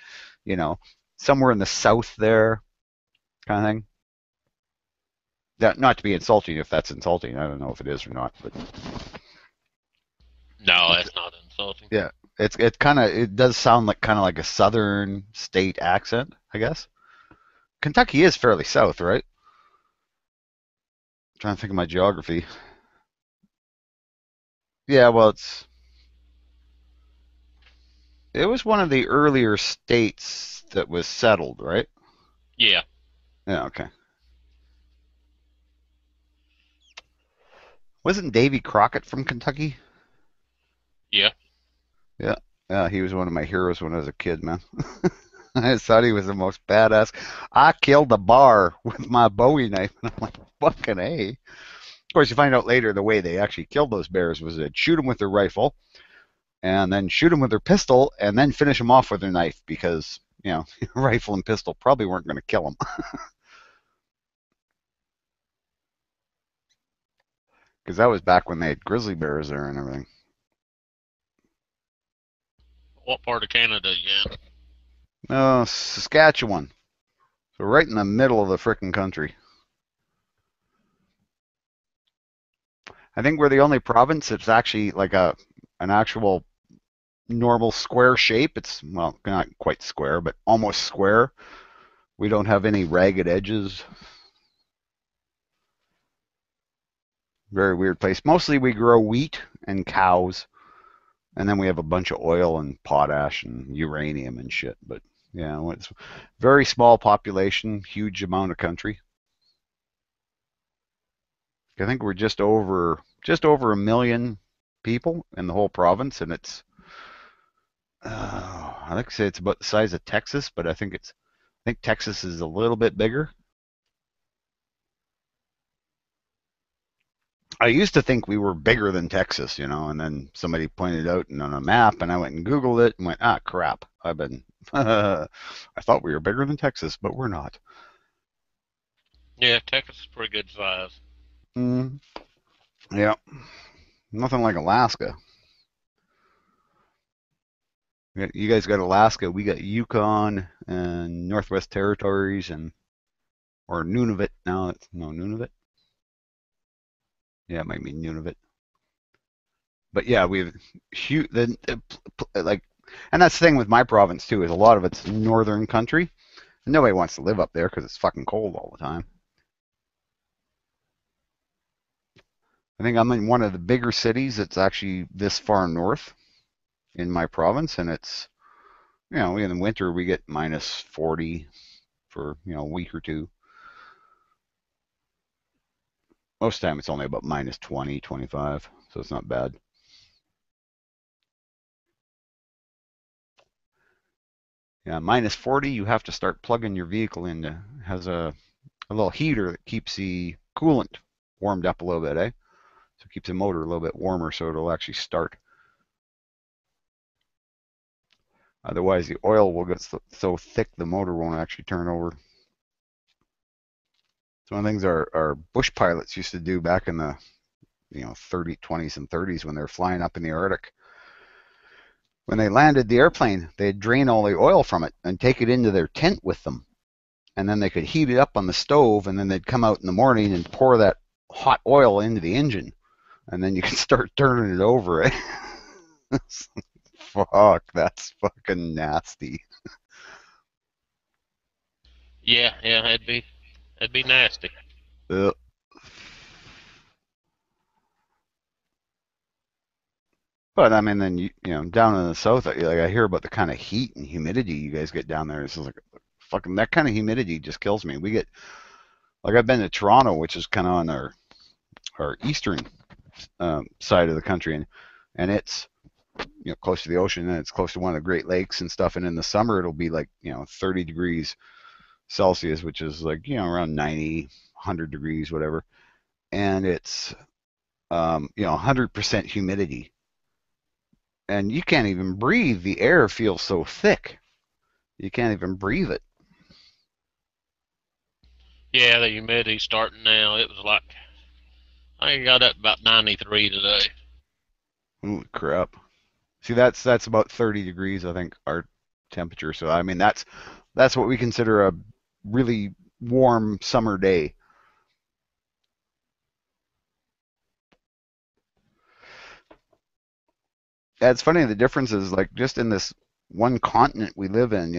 somewhere in the South there, kind of thing. Not to be insulting, if that's insulting. I don't know if it is or not, but no, that's not insulting. Yeah, it does sound like kind of like a southern state accent, I guess. Kentucky is fairly south, right? I'm trying to think of my geography. Yeah, well, it was one of the earlier states that was settled, right? Yeah. Yeah, okay. Wasn't Davy Crockett from Kentucky? Yeah. Yeah. Yeah, he was one of my heroes when I was a kid, man. I just thought he was the most badass. I killed a bar with my Bowie knife. And I'm like, fucking A. Of course, you find out later the way they actually killed those bears was they'd shoot them with their rifle and then shoot them with their pistol and then finish them off with their knife because, rifle and pistol probably weren't going to kill them. Because that was back when they had grizzly bears there and everything. What part of Canada you in? Oh, Saskatchewan. So right in the middle of the frickin' country. I think we're the only province that's actually like an actual normal square shape. It's, well, not quite square, but almost square. We don't have any ragged edges. Very weird place. Mostly we grow wheat and cows, and then we have a bunch of oil and potash and uranium and shit. But yeah, it's very small population, huge amount of country. I think we're just over a million people in the whole province, and it's I like to say it's about the size of Texas, but I think Texas is a little bit bigger. I used to think we were bigger than Texas, and then somebody pointed out on a map, and I went and Googled it and went, crap, I thought we were bigger than Texas, but we're not. Yeah, Texas is pretty good size. Yeah, nothing like Alaska. You guys got Alaska, we got Yukon and Northwest Territories or Nunavut now. Nunavut. Yeah, it might be Nunavut. But yeah, we've huge. And that's the thing with my province too, is a lot of it's northern country, and nobody wants to live up there because it's fucking cold all the time. I think I'm in one of the bigger cities that's actually this far north in my province, and it's, in the winter we get minus 40 for a week or two. Most of the time it's only about minus 20, 25, so it's not bad. Yeah, minus 40, you have to start plugging your vehicle in. It has a little heater that keeps the coolant warmed up a little bit, eh? So it keeps the motor a little bit warmer so it'll actually start. Otherwise, the oil will get so thick the motor won't actually turn over. It's one of the things our bush pilots used to do back in the 20s and 30s when they were flying up in the Arctic. When they landed the airplane, they'd drain all the oil from it and take it into their tent with them. And then they could heat it up on the stove, and then they'd come out in the morning and pour that hot oil into the engine. And then you can start turning it over. Eh? Fuck, that's fucking nasty. Yeah, that'd be nasty. But I mean, then down in the south, I hear about the kind of heat and humidity you guys get down there. It's like fucking that kind of humidity just kills me. We get I've been to Toronto, which is kind of on our eastern side of the country, and it's close to the ocean, and it's close to one of the Great Lakes and stuff. And in the summer, it'll be like 30 degrees Celsius, which is like around 90, 100 degrees, whatever. And it's 100% humidity, and you can't even breathe. The air feels so thick, you can't even breathe it. Yeah, the humidity's starting now. It was like, I think it got up about 93 today. Holy crap. See, that's about 30 degrees, I think, our temperature. So I mean, that's what we consider a really warm summer day. Yeah, it's funny, the difference is like just in this one continent we live in,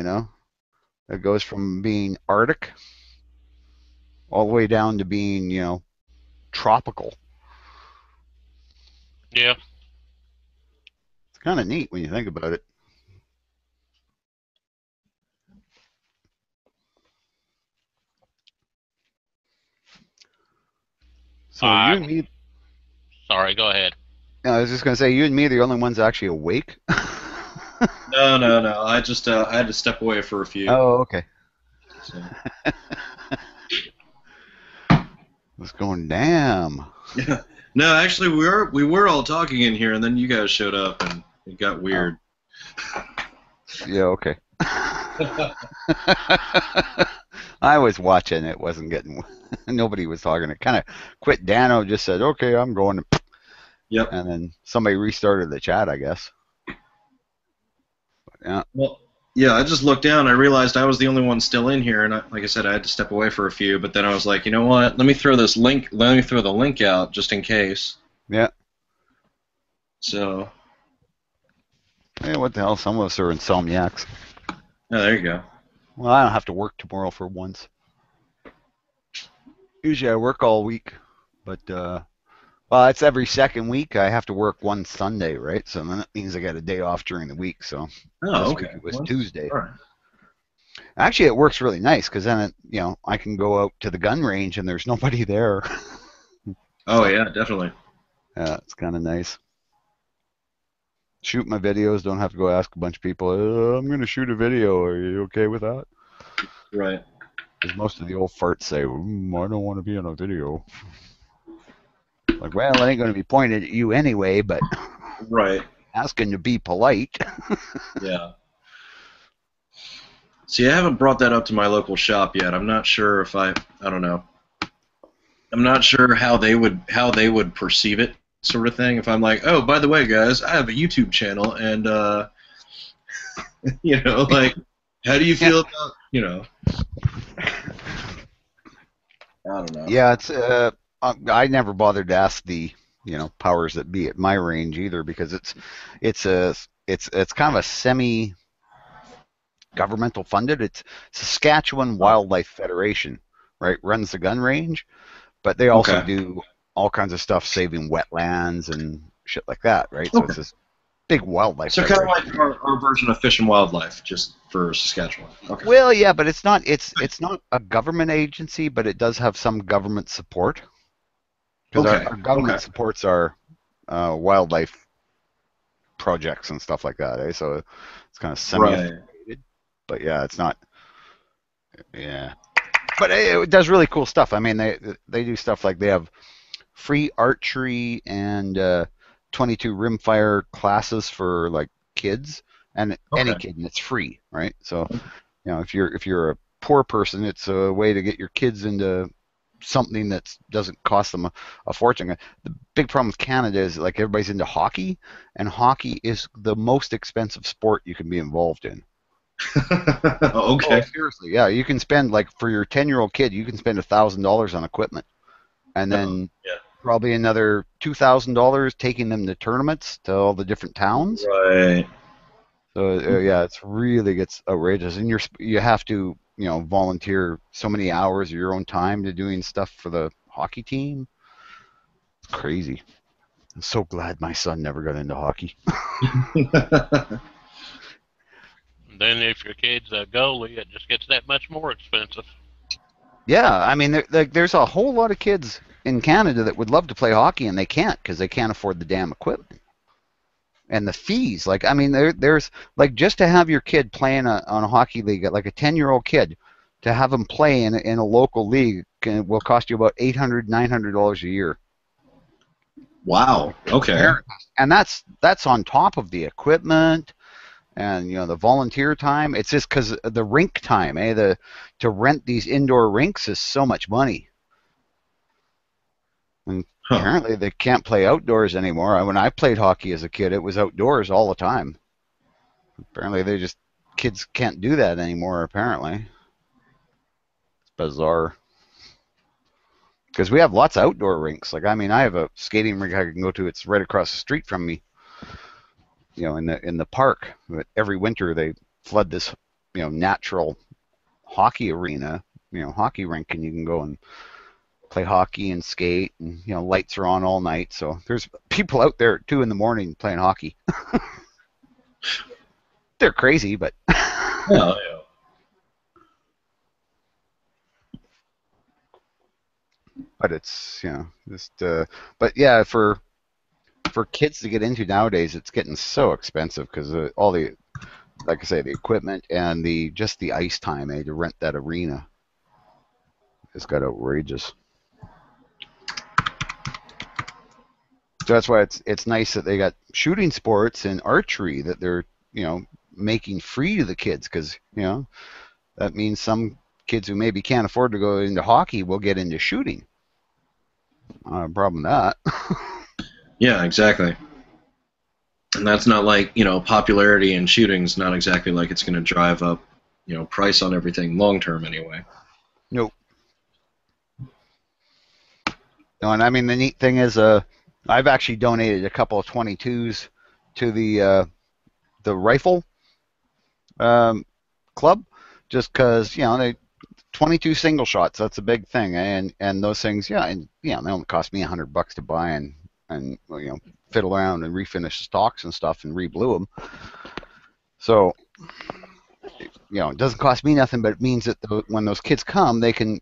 it goes from being Arctic all the way down to being, tropical. Yeah. It's kind of neat when you think about it. So you and me. Sorry, go ahead. No, I was just going to say, you and me are the only ones actually awake. No. I just I had to step away for a few. Oh, okay. So. What's going damn? Yeah. No, actually, we were all talking in here, and then you guys showed up, and it got weird. Oh. Yeah, okay. I was watching. It wasn't getting. Nobody was talking. It kind of quit. Dano just said, "Okay, I'm going." Yep. And then somebody restarted the chat, I guess. But, yeah. Well, yeah. I just looked down. I realized I was the only one still in here, and like I said, I had to step away for a few. But then I was like, you know what? Let me throw the link out just in case. Yeah. So. Hey, what the hell? Some of us are insomniacs. Oh, there you go. Well, I don't have to work tomorrow for once. Usually I work all week, but well, it's every second week. I have to work one Sunday, right? So then that means I got a day off during the week. So this week it was Tuesday. All right. Actually, it works really nice because then I can go out to the gun range and there's nobody there. Oh yeah, definitely. Yeah, it's kind of nice. Shoot my videos. Don't have to go ask a bunch of people. I'm going to shoot a video. Are you okay with that? Right. Because most of the old farts say, I don't want to be on a video. Like, well, it ain't going to be pointed at you anyway, but Right. asking to be polite. Yeah. See, I haven't brought that up to my local shop yet. I'm not sure if I don't know. I'm not sure how they would perceive it, sort of thing. If I'm like, oh, by the way, guys, I have a YouTube channel, and you know, like, how do you feel about, you know? I don't know. Yeah, it's. I never bothered to ask the powers that be at my range either, because it's kind of a semi governmental funded. It's Saskatchewan Wildlife Federation, right? Runs the gun range, but they also Okay. do all kinds of stuff saving wetlands and shit like that, right? So Okay. it's this big wildlife So kind of federation. like our version of Fish and Wildlife, just for Saskatchewan. Okay. Well, yeah, but it's not a government agency, but it does have some government support, because Okay. our government Okay. supports our wildlife projects and stuff like that, eh? So it's kind of semi-affiliated, but yeah, it's not. Yeah, but it does really cool stuff. I mean, they do stuff like they have free archery and 22 rimfire classes for like kids, and any Okay. kid, and it's free, right? So if you're a poor person, it's a way to get your kids into something that doesn't cost them a fortune. The big problem with Canada is like everybody's into hockey, and hockey is the most expensive sport you can be involved in. Okay. Oh, seriously, yeah. You can spend, like, for your 10-year-old kid, you can spend $1,000 on equipment, and then Yeah. probably another $2,000 taking them to tournaments to all the different towns. Right. So yeah, it's really gets outrageous, and you have to volunteer so many hours of your own time to doing stuff for the hockey team. It's crazy. I'm so glad my son never got into hockey. Then if your kid's a goalie, it just gets that much more expensive. Yeah, I mean, there's a whole lot of kids in Canada that would love to play hockey, and they can't because they can't afford the damn equipment and the fees. Like, I mean, there's like, just to have your kid playing on a hockey league, like a 10-year-old kid, to have him play in a local league will cost you about $800-900 a year. Wow. Okay. And that's on top of the equipment and the volunteer time. It's just because the rink time, to rent these indoor rinks is so much money. And apparently they can't play outdoors anymore. When I played hockey as a kid, it was outdoors all the time. Apparently kids can't do that anymore, apparently. It's bizarre. Because we have lots of outdoor rinks. Like, I mean, I have a skating rink I can go to. It's right across the street from me, in the park. But every winter they flood this, natural hockey arena, hockey rink, and you can go and play hockey and skate, and lights are on all night. So there's people out there at 2 a.m. playing hockey. They're crazy, but Yeah. but it's just but yeah, for kids to get into nowadays, it's getting so expensive because all the, like I say, the equipment and just the ice time, to rent that arena has got outrageous. So that's why it's nice that they got shooting sports and archery that they're making free to the kids, because that means some kids who maybe can't afford to go into hockey will get into shooting. Not a problem with that. Yeah, exactly. And that's not like, popularity in shooting's not exactly like it's going to drive up, price on everything long term anyway. Nope. No, and I mean, the neat thing is, I've actually donated a couple of 22s to the rifle club, just because they 22 single shots. That's a big thing, and those things, they only cost me $100 to buy and fiddle around and refinish the stocks and stuff and reblue them. So it doesn't cost me nothing, but it means that when those kids come, they can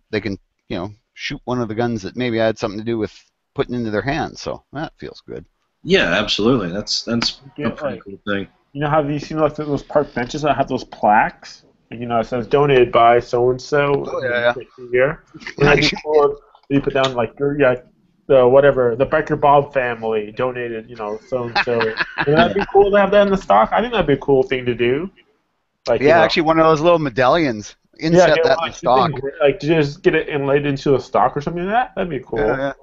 shoot one of the guns that maybe had something to do with putting into their hands. So that feels good. Yeah, absolutely. That's a Get, pretty like, cool thing. you know how you seen like those park benches that have those plaques? And, you know, it says donated by so and so. Oh, yeah. Year. Wouldn't that be cool? If you put down like the Biker Bob family donated, you know, so and so. Wouldn't that be cool to have that in the stock? I think that'd be a cool thing to do. Like, Yeah, actually, one of those little medallions. Inset get that one, in the stock. like just get it inlaid into a stock or something like that. That'd be cool.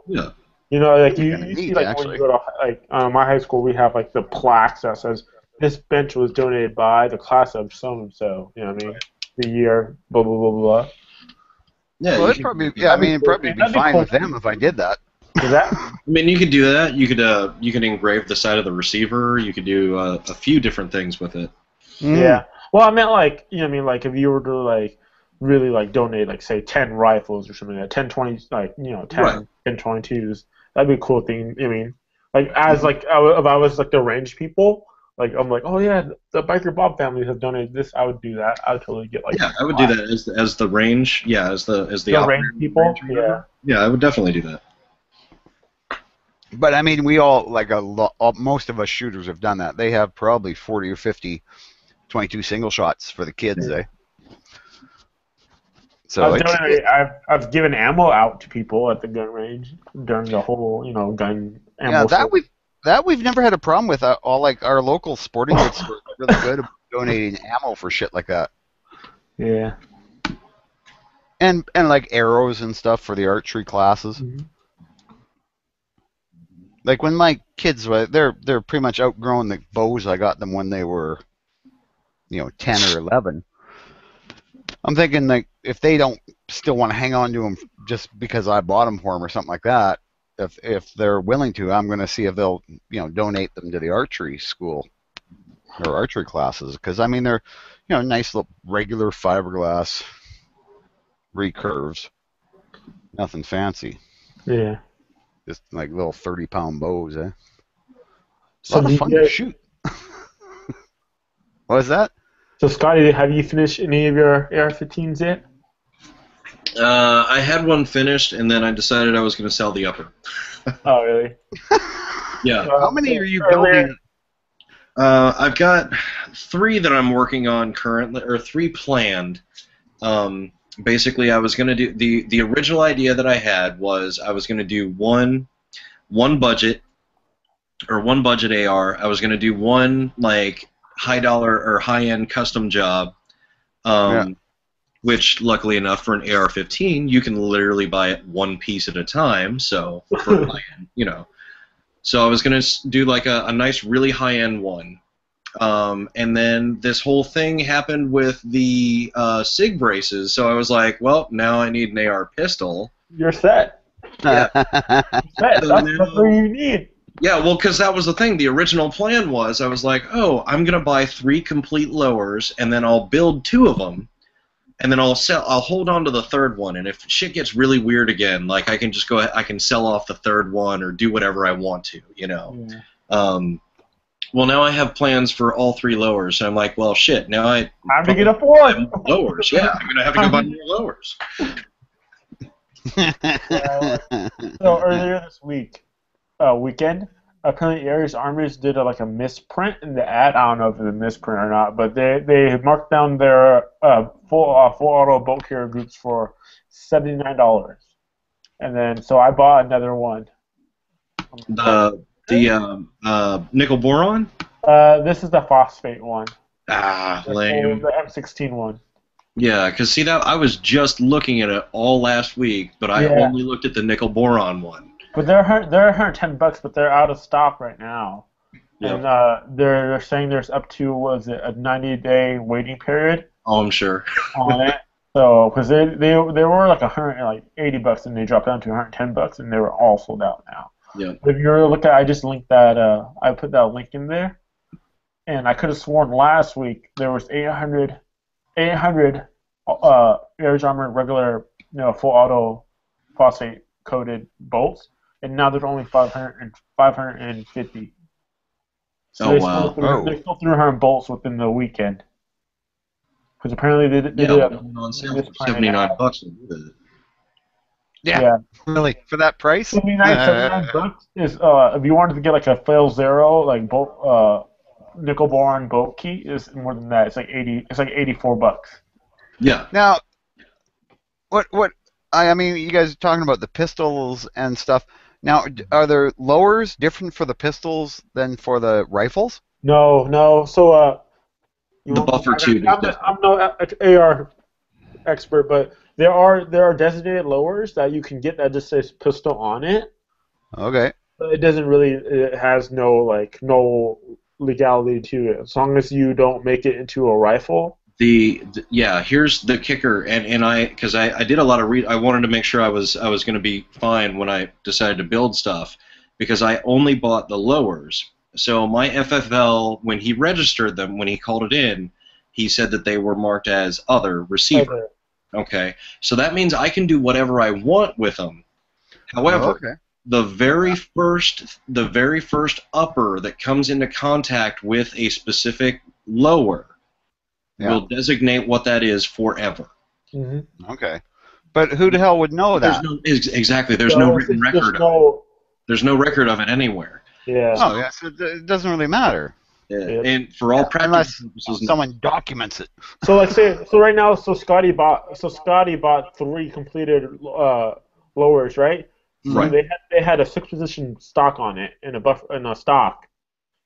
Yeah. You know, like you Kinda see, neat, like actually. when you go to like my high school, we have like the plaques that says this bench was donated by the class of so and so. You know what I mean? The year, blah blah blah blah. Yeah, Well, you it'd probably, can- yeah, I mean, it'd probably be That'd be fine cool. with them if I did that. Is that? I mean, you could do that. You could engrave the side of the receiver. You could do a few different things with it. Yeah. Well, I meant like, you know what I mean, like if you were to like really like donate like say 10 rifles or something like that, 10 20 like, you know, 10 Right. 10 22s. That'd be a cool thing. I mean, like as like if I was like the range people, like I'm like, "Oh yeah, the Biker Bob family have donated this." I would do that. I would totally get like Yeah, I would do that as the range. Yeah, as the the operator, range people. Yeah. Yeah, I would definitely do that. But I mean, we all most of us shooters have done that. They have probably 40 or 50 22 single shots for the kids, eh? So I've given ammo out to people at the gun range during the whole, you know, gun ammo. yeah, that we've never had a problem with. All like our local sporting goods stores are really good about donating ammo for shit like that. Yeah. And like arrows and stuff for the archery classes. Mhm. Like when my kids were, they're pretty much outgrowing the bows I got them when they were, you know, 10 or 11. I'm thinking like if they don't still want to hang on to them just because I bought them for them or something like that, if they're willing to, I'm going to see if they'll, you know, donate them to the archery school or archery classes, because I mean they're, you know, nice little regular fiberglass recurves, nothing fancy. Yeah. Just like little 30-pound bows, eh? So A lot of fun to shoot. What was that? So Scotty, have you finished any of your AR-15s yet? I had one finished, and then I decided I was going to sell the upper. Oh, really? Yeah. How many are you building? I've got 3 that I'm working on currently, or 3 planned. Basically, I was going to do the original idea that I had was I was going to do one budget AR. I was going to do one like high dollar or high end custom job. Which, luckily enough, for an AR-15, you can literally buy it one piece at a time. So, for high-end, you know. So I was going to do like a nice, really high-end one. And then this whole thing happened with the SIG braces. So I was like, well, now I need an AR pistol. You're set. Yeah. That's what you need. Yeah, well, because that was the thing. The original plan was I was like, oh, I'm going to buy 3 complete lowers, and then I'll build 2 of them. And then I'll hold on to the third one, and if shit gets really weird again, like I can just go ahead, I can sell off the third one or do whatever I want to, you know. Yeah. Well, now I have plans for all 3 lowers, so I'm like, well, shit, now I have to get a 4th. Lowers, yeah, I'm gonna have to go buy more lowers. So earlier this weekend, apparently Ares Armors did a misprint in the ad. I don't know if it's a misprint or not, but they marked down their full auto bolt carrier groups for $79, and then so I bought another one. The nickel boron. This is the phosphate one. Lame. The M16 one. Yeah, because see that I was just looking at it all last week, but I only looked at the nickel boron one. But they're $110, but they're out of stock right now. Yep. And they're saying there's up to a 90-day waiting period. Oh, I'm sure. On it. So because they were like $180 and they dropped down to $110 and they were all sold out now. Yeah. If you're looking, I just linked that. I put that link in there, and I could have sworn last week there was 800 Ares Armor regular, full auto phosphate coated bolts, and now there's only 550. So they still threw her in bolts within the weekend. Because apparently they did on sale for $79. Yeah. Really, for that price? 79 bucks is if you wanted to get like a Fail Zero like bolt nickel boron bolt key is more than that. It's like 80. It's like 84 bucks. Yeah. Now, what I mean, you guys are talking about the pistols and stuff. Now, are there lowers different for the pistols than for the rifles? No. So The buffer tube is different. I'm no AR expert, but there are designated lowers that you can get that just says pistol on it. Okay. But it doesn't really. It has no legality to it as long as you don't make it into a rifle. Here's the kicker, and I did a lot of I wanted to make sure I was going to be fine when I decided to build stuff, because I only bought the lowers. So my FFL, when he registered them, when he called it in, he said that they were marked as other receiver. Okay, so that means I can do whatever I want with them. However, the very first upper that comes into contact with a specific lower will designate what that is forever. Mm-hmm. Okay, but who the hell would know that? Exactly. There's no written record of it. There's no record of it anywhere. Yeah. Oh, yeah. So it doesn't really matter. Yeah. And for all practical purposes, someone documents it. So let's say right now, Scotty bought 3 completed lowers, right? Right. So they had a 6-position stock on it in a stock.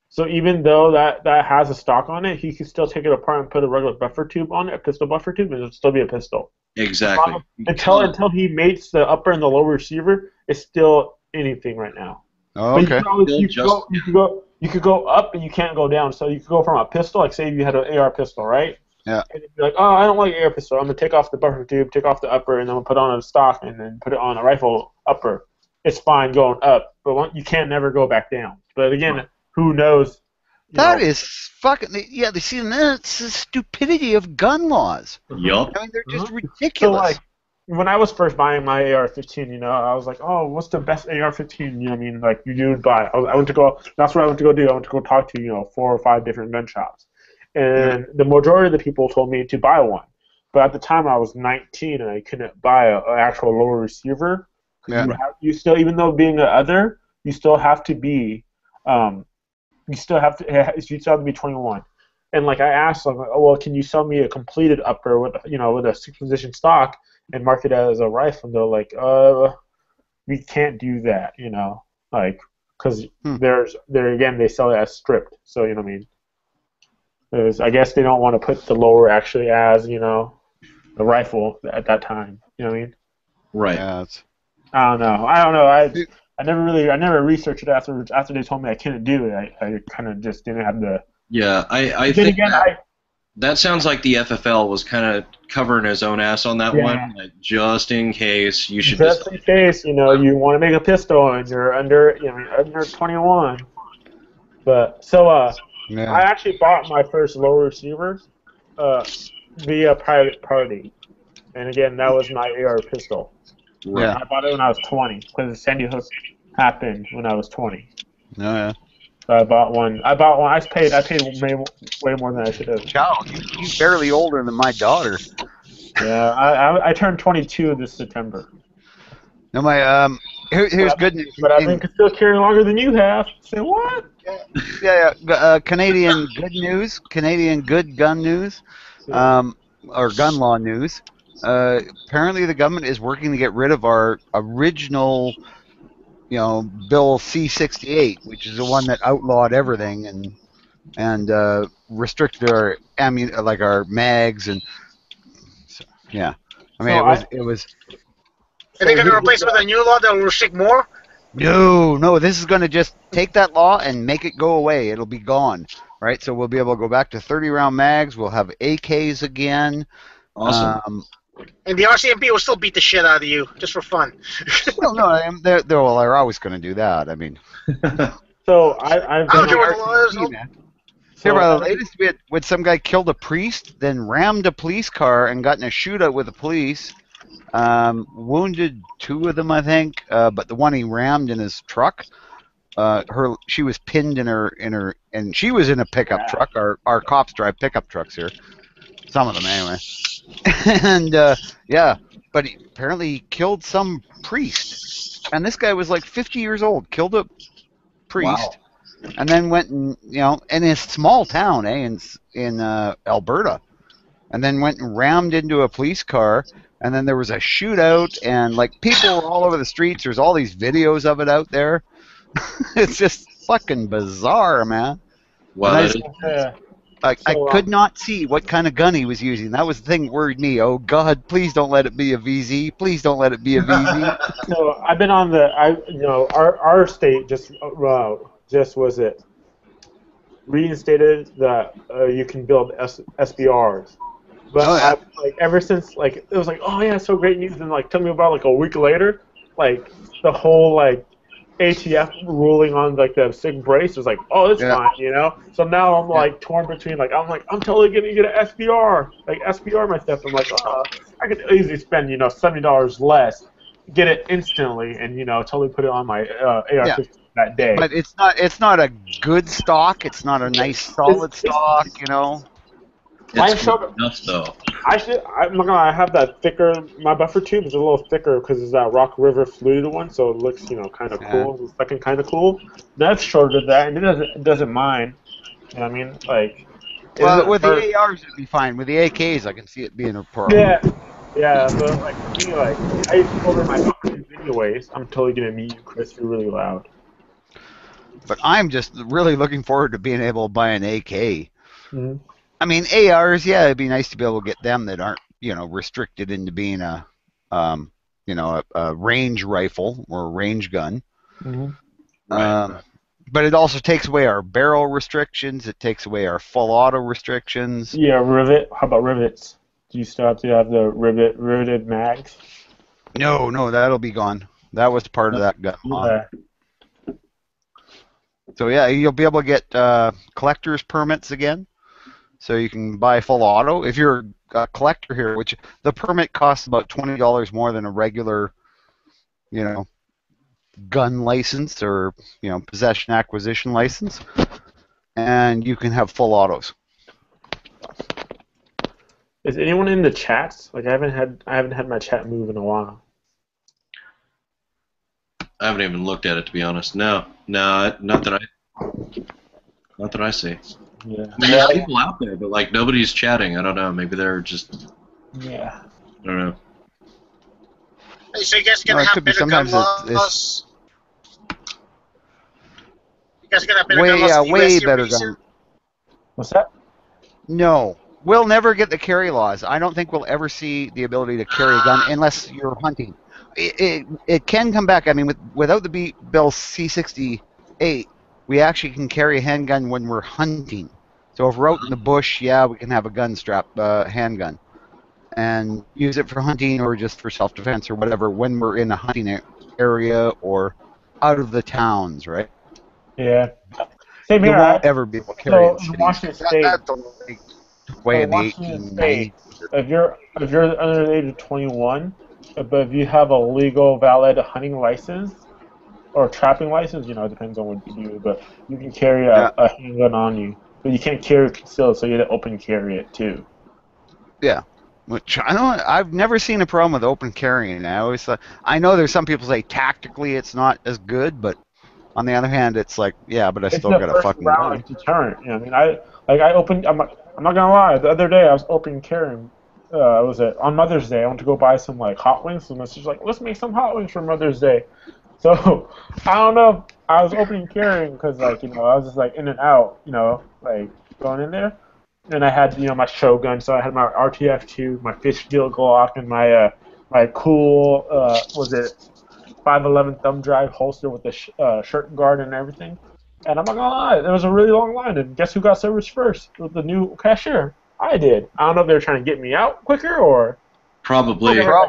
So even though that has a stock on it, he can still take it apart and put a regular buffer tube on it, a pistol buffer tube, and it'll still be a pistol. Exactly. Until he mates the upper and the lower receiver, it's still anything right now. Oh, okay. You could go up, and you can't go down. So you could go from a pistol, like say if you had an AR pistol, right? Yeah. And you'd be like, oh, I don't like AR pistol. I'm gonna take off the buffer tube, take off the upper, and then I'm gonna put on a stock, and then put it on a rifle upper. It's fine going up, but you can't never go back down. But again, who knows? That is fucking See, that's the stupidity of gun laws. Yup. I mean, they're just ridiculous. So when I was first buying my AR-15, I was like, oh, what's the best AR-15? Like you would buy. I went to go. That's what I went to go do. I went to go talk to 4 or 5 different gun shops, and the majority of the people told me to buy one. But at the time, I was 19 and I couldn't buy an actual lower receiver. Yeah. You still, even though being you still have to be, you still have to be 21. And like I asked them, oh, well, can you sell me a completed upper with a 6-position stock and mark it as a rifle? And they're like, we can't do that, because they sell it as stripped. So you know what I mean? I guess they don't want to put the lower actually as the rifle at that time. You know what I mean? Right. Yeah, I don't know. I never researched it after they told me I couldn't do it. I kind of just didn't have the. Yeah, I think that sounds like the FFL was kind of covering his own ass on that one, just in case you should. Just in case you want to make a pistol and you're under 21. But I actually bought my first lower receiver via private party, and again that was my AR pistol. Yeah. I bought it when I was 20 because the Sandy Hook happened when I was 20. Oh, yeah. So I bought one. I paid way more than I should have. Child, you're barely older than my daughter. Yeah, I turned 22 this September. Now here's good news. But I've been still carrying longer than you have. Say what? Yeah. Canadian good news. Canadian good gun news. Or gun law news. Apparently the government is working to get rid of our original, Bill C-68, which is the one that outlawed everything and restricted our our mags and yeah. I mean, it was. Are they going to replace it with a new law that will restrict more? No. This is going to just take that law and make it go away. It'll be gone, right? So we'll be able to go back to 30-round mags. We'll have AKs again. Awesome. And the RCMP will still beat the shit out of you, just for fun. Well, no, they're always going to do that. I mean. So I've been. The latest bit when some guy killed a priest, then rammed a police car and got in a shootout with the police. Wounded 2 of them, I think, but the one he rammed in his truck, she was pinned in her, and she was in a pickup truck. Our cops drive pickup trucks here, some of them anyway. And yeah, but apparently he killed some priest, and this guy was like 50 years old. Killed a priest, and then went and in a small town, in Alberta, and then went and rammed into a police car. And then there was a shootout, and like people were all over the streets. There's all these videos of it out there. It's just fucking bizarre, man. Wow, And that is. Yeah. I could not see what kind of gun he was using. That was the thing that worried me. Oh God, please don't let it be a VZ. Please don't let it be a VZ. So I've been on our state just was it reinstated that you can build SBRs. But Oh, yeah. like ever since like it was like, oh yeah, so great news, and like tell me about like a week later, like the whole like ATF ruling on like the SIG brace was like, oh, it's Yeah. fine, you know. So now I'm like torn between like I'm totally gonna get an SBR, like SBR my stuff. I'm like, oh, I could easily spend $70 less, get it instantly, and totally put it on my AR-15 that day. But it's not a good stock. It's not a nice solid stock. It's enough though. I'm not gonna lie, I have that thicker. My buffer tube is a little thicker because it's that Rock River fluted one, so it looks kind of cool. It's looking kind of cool. That's shorter than that, and it doesn't mind. You know what I mean? Like, Well, with the ARs it'd be fine. With the AKs, I can see it being a problem. yeah. But like for me, like I used to order my buffer tubes anyways. I'm totally gonna meet you, Chris. You're really loud. But I'm just really looking forward to being able to buy an AK. Mm-hmm. I mean, ARs, yeah, it'd be nice to be able to get them that aren't, restricted into being a range rifle or a range gun. Mm-hmm. But it also takes away our barrel restrictions. It takes away our full auto restrictions. Yeah, rivet. How about rivets? Do you still have to have the riveted mags? No, that'll be gone. That was part of that gun law. So yeah, you'll be able to get collector's permits again. So you can buy full auto. If you're a collector here, which the permit costs about $20 more than a regular, gun license or, possession acquisition license, and you can have full autos. Is anyone in the chats? Like I haven't had my chat move in a while. I haven't even looked at it, to be honest. No, not that I see. Yeah. I mean, there's people out there, but like nobody's chatting. I don't know. Maybe they're just. Yeah. I don't know. Hey, so you guys gonna have better gun laws? You guys gonna have better gun laws than the way US better recent? gun. What's that? No, we'll never get the carry laws. I don't think we'll ever see the ability to carry a gun unless you're hunting. It can come back. I mean, without the Bill C-68, we actually can carry a handgun when we're hunting. So if we're out in the bush, yeah, we can have a gun strap, handgun, and use it for hunting or just for self-defense or whatever when we're in a hunting area or out of the towns, right? Yeah. Same You here. won't ever be able to carry in in cities. Washington State. That's way in the Washington 1890s. State, if you're under the age of 21, but if you have a legal, valid hunting license or trapping license, it depends on what you do, but you can carry a handgun on you, but you can't carry it concealed, so you have to open carry it too. Yeah, which I've never seen a problem with open carrying. I know there's some people say tactically it's not as good, but on the other hand, it's like, yeah, but I still got a fucking gun. It's deterrent. I opened. I'm not gonna lie. The other day I was open carrying. Was it on Mother's Day? I went to go buy some like hot wings, and she's like, "Let's make some hot wings for Mother's Day." So I don't know. I was opening carrying because I was just like in and out, like going in there, and I had my Shogun, so I had my RTF2, my Fishgill Glock, and my cool 511 thumb drive holster with the shirt guard and everything. And I'm not gonna lie, there was a really long line, and guess who got service first with the new cashier? I did. I don't know if they were trying to get me out quicker or. Probably. Yeah.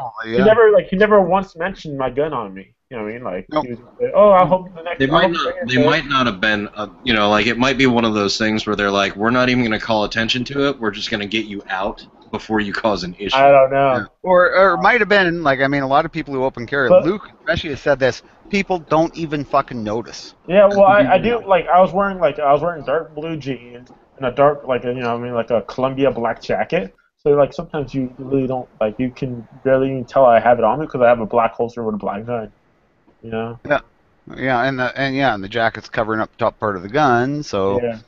He never once mentioned my gun on me. You know what I mean? Like, he was like, oh, I hope the next. They might not have been. Like it might be one of those things where they're like, we're not even going to call attention to it. We're just going to get you out before you cause an issue. I don't know. Yeah. Or it might have been like, a lot of people who open carry, Luke especially has said this. People don't even fucking notice. Yeah, well, I do. Like, I was wearing dark blue jeans and a dark, like a Columbia black jacket. So like sometimes you really don't like you can barely even tell I have it on me because I have a black holster with a black gun. You know? Yeah. Yeah, and the jacket's covering up the top part of the gun, so Yeah.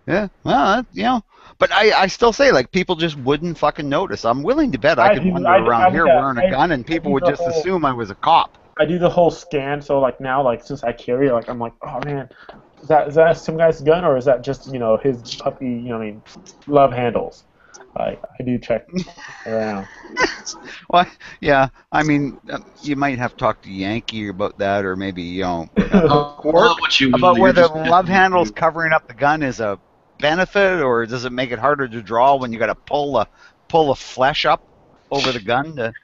yeah. Well, but I still say like people just wouldn't fucking notice. I'm willing to bet I could wander around here wearing a gun and people would just assume I was a cop. I do the whole scan, so like now, like since I carry it, like I'm like, oh man, is that some guy's gun or is that just his puppy? Love handles. Like I do check around. Well, yeah. I mean, you might have to talk to Yankee about that, or maybe Quark about whether love handles covering up the gun is a benefit, or does it make it harder to draw when you got to pull the flesh up over the gun to.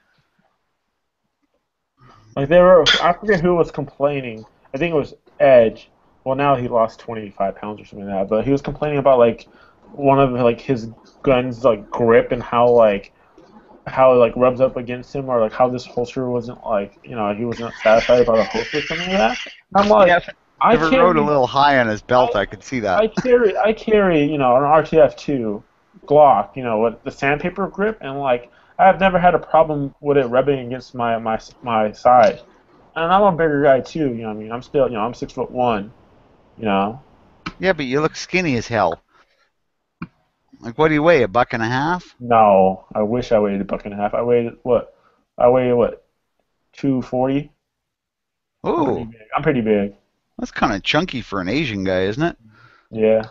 Like I forget who was complaining. I think it was Edge. Well, now he lost 25 pounds or something like that. But he was complaining about like one of like his gun's like grip and how it rubs up against him, or like how this holster wasn't like he wasn't satisfied about the holster or something like that. And I'm like, if it rode a little high on his belt, I could see that. I carry an RTF2 Glock, with the sandpaper grip, and like. I've never had a problem with it rubbing against my side, and I'm a bigger guy too. You know what I mean? I'm still, I'm 6'1". Yeah, but you look skinny as hell. Like, what do you weigh? $1.50? No, I wish I weighed $1.50. I weighed what? 240. Ooh, I'm pretty big. That's kind of chunky for an Asian guy, isn't it? Yeah,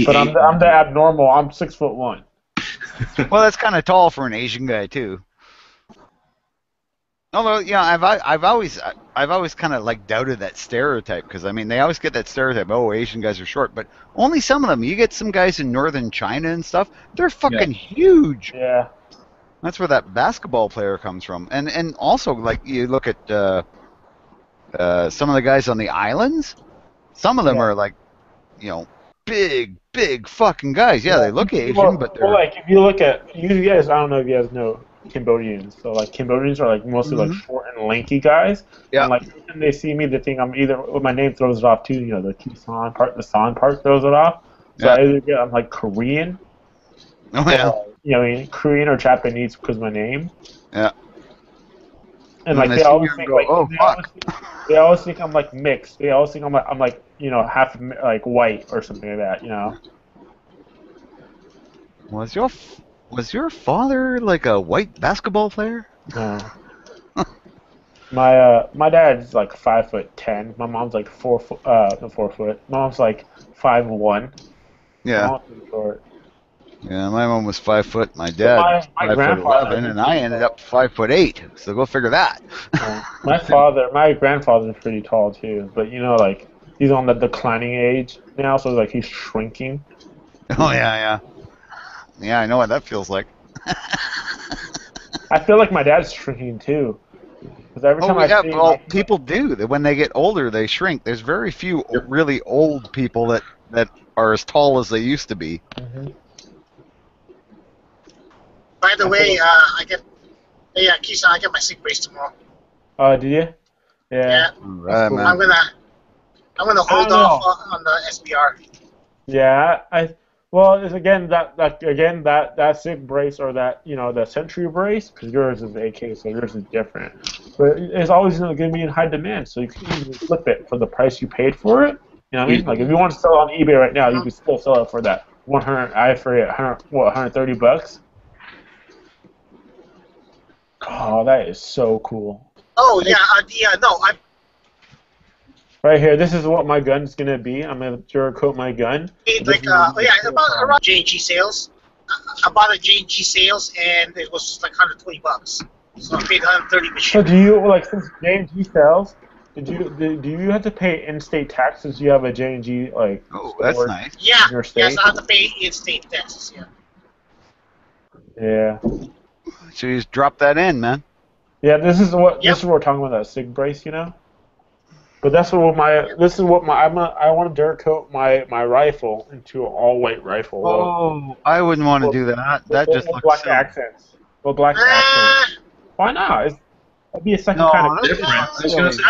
but I'm the abnormal. I'm 6'1". Well, that's kind of tall for an Asian guy too. Although, I've always kind of like doubted that stereotype, because I mean they always get that stereotype. Oh, Asian guys are short, but only some of them. You get some guys in northern China and stuff. They're fucking huge. Yeah. That's where that basketball player comes from, and also like you look at some of the guys on the islands. Some of them are like, big fucking guys. Yeah, they look Asian, but they're... Well, like, if you look at... You guys, I don't know if you guys know Cambodians. So, like, Cambodians are, like, mostly, like, short and lanky guys. Yeah. And, like, when they see me, they think I'm either... Well, my name throws it off, too. The Kisan part, the San part throws it off. So I either get... I'm, like, Korean. Oh, yeah. Korean or Japanese because of my name. Yeah. And like they always think like they always think I'm like mixed. They always think I'm like half like white or something like that. Was your father like a white basketball player? No. My dad's like 5'10". My mom's like 4 foot. No, 4 foot. My mom's like 5'1". Yeah. My mom's pretty short. Yeah, my mom was 5 foot. My dad, my 5'11", and I ended up 5'8". So go figure that. My grandfather's pretty tall too, but like he's on the declining age now, so like he's shrinking. Oh yeah. I know what that feels like. I feel like my dad's shrinking too. Because every time I see people do. When they get older, they shrink. There's very few really old people that are as tall as they used to be. Mm-hmm. By the way, Kisa, I get my sick brace tomorrow. Oh, did you? Yeah. Right, cool. man. I'm gonna hold off on the SBR. Yeah, well, it's that sick brace or that the Sentry brace, because yours is AK, so yours is different. But it's always going to be in high demand, so you can easily flip it for the price you paid for it. You know what I mean? Like if you want to sell it on eBay right now, you can still sell it for that 100. I forget $130. Oh, that is so cool. Oh yeah, Right here, this is what my gun's gonna be. I'm gonna Duracoat my gun. About around J&G sales. I bought a J&G sales and it was like $120. So I paid $130. So do you since J&G sales? Do you have to pay in-state taxes? You have a J&G Oh, that's nice. Yeah. In your state? Yes, I have to pay in-state taxes. Yeah. Yeah. So you just drop that in, man. Yeah, this is what we're talking about, that SIG brace, But that's what I want to Duracoat my rifle into an all-white rifle. Oh, I wouldn't want to do that. That just looks black silly. accents. Well, black accents. Why not? That'd be a second kind of different. I was gonna say,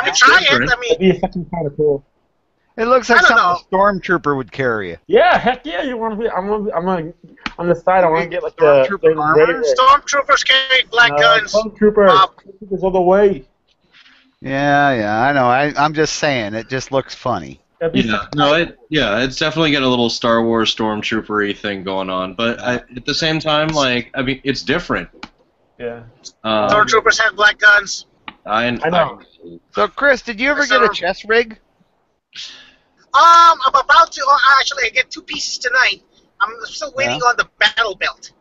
It'd be a second kind of cool. It looks like something a stormtrooper would carry. Yeah, heck yeah! You want to be? I'm on the side. I want to get like the Stormtrooper armor? Stormtroopers carry black guns. Stormtroopers all the way. Yeah, I know. I'm just saying, it just looks funny. Yeah, no, it's definitely got a little Star Wars stormtrooper-y thing going on, but at the same time, like, I mean, it's different. Yeah. Stormtroopers have black guns. I know. So, Chris, did you ever get a chest rig? I'm about to. Actually, I get 2 pieces tonight. I'm still waiting on the battle belt.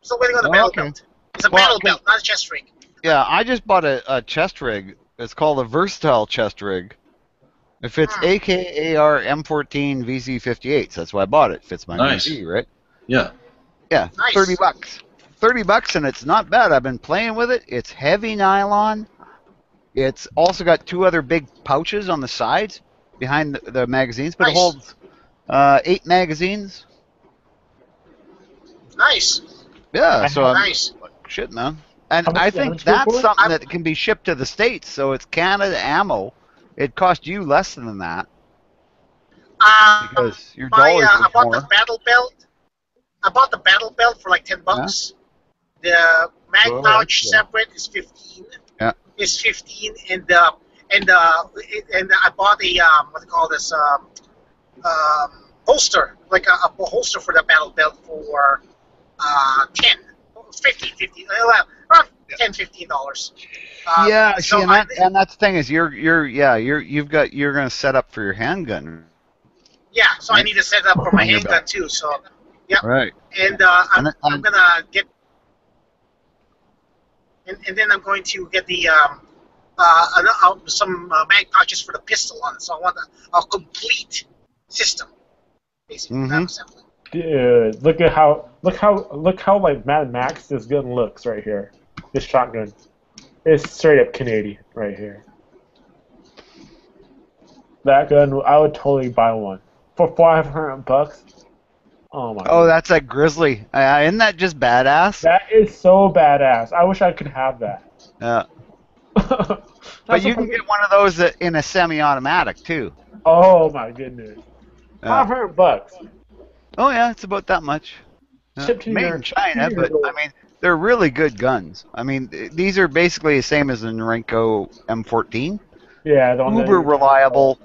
Still waiting on the battle belt. It's a battle belt, not a chest rig. Yeah, I just bought a chest rig. It's called a versatile chest rig. It fits AKAR M14 VZ58, so that's why I bought it. Fits my VZ, right? Yeah. Yeah, nice. $30. $30, and it's not bad. I've been playing with it. It's heavy nylon. It's also got 2 other big pouches on the sides behind the magazines, but it holds 8 magazines. Nice. Yeah, so nice. Shit, man. And I think that's something that can be shipped to the States, so it's Canada ammo. It cost you less than that. Because your dollars I bought more. the battle belt. I bought the battle belt for like $10. The mag pouch separate is 15. Yeah. Is 15, and I bought a what do you call this holster, like a holster for the battle belt for 10, 15, around $10, $15. Yeah, so see, and that's the thing is you're gonna set up for your handgun. Yeah, so I need to set up for my handgun too. So, yeah. Right. And I'm gonna get, and then I'm going to get the some mag pouches for the pistol on it. So I want a complete system, basically. Dude, look how like Mad Max this gun looks right here. This shotgun. It's straight up Canadian right here. That gun, I would totally buy one for $500. Oh my. Oh, that's a Grizzly. Isn't that just badass? That is so badass. I wish I could have that. Yeah. But you can get one of those in a semi-automatic too. Oh my goodness. $500. Oh yeah, it's about that much. Made in China, but I mean, they're really good guns. I mean, these are basically the same as the Norenko M14. Yeah, uber reliable.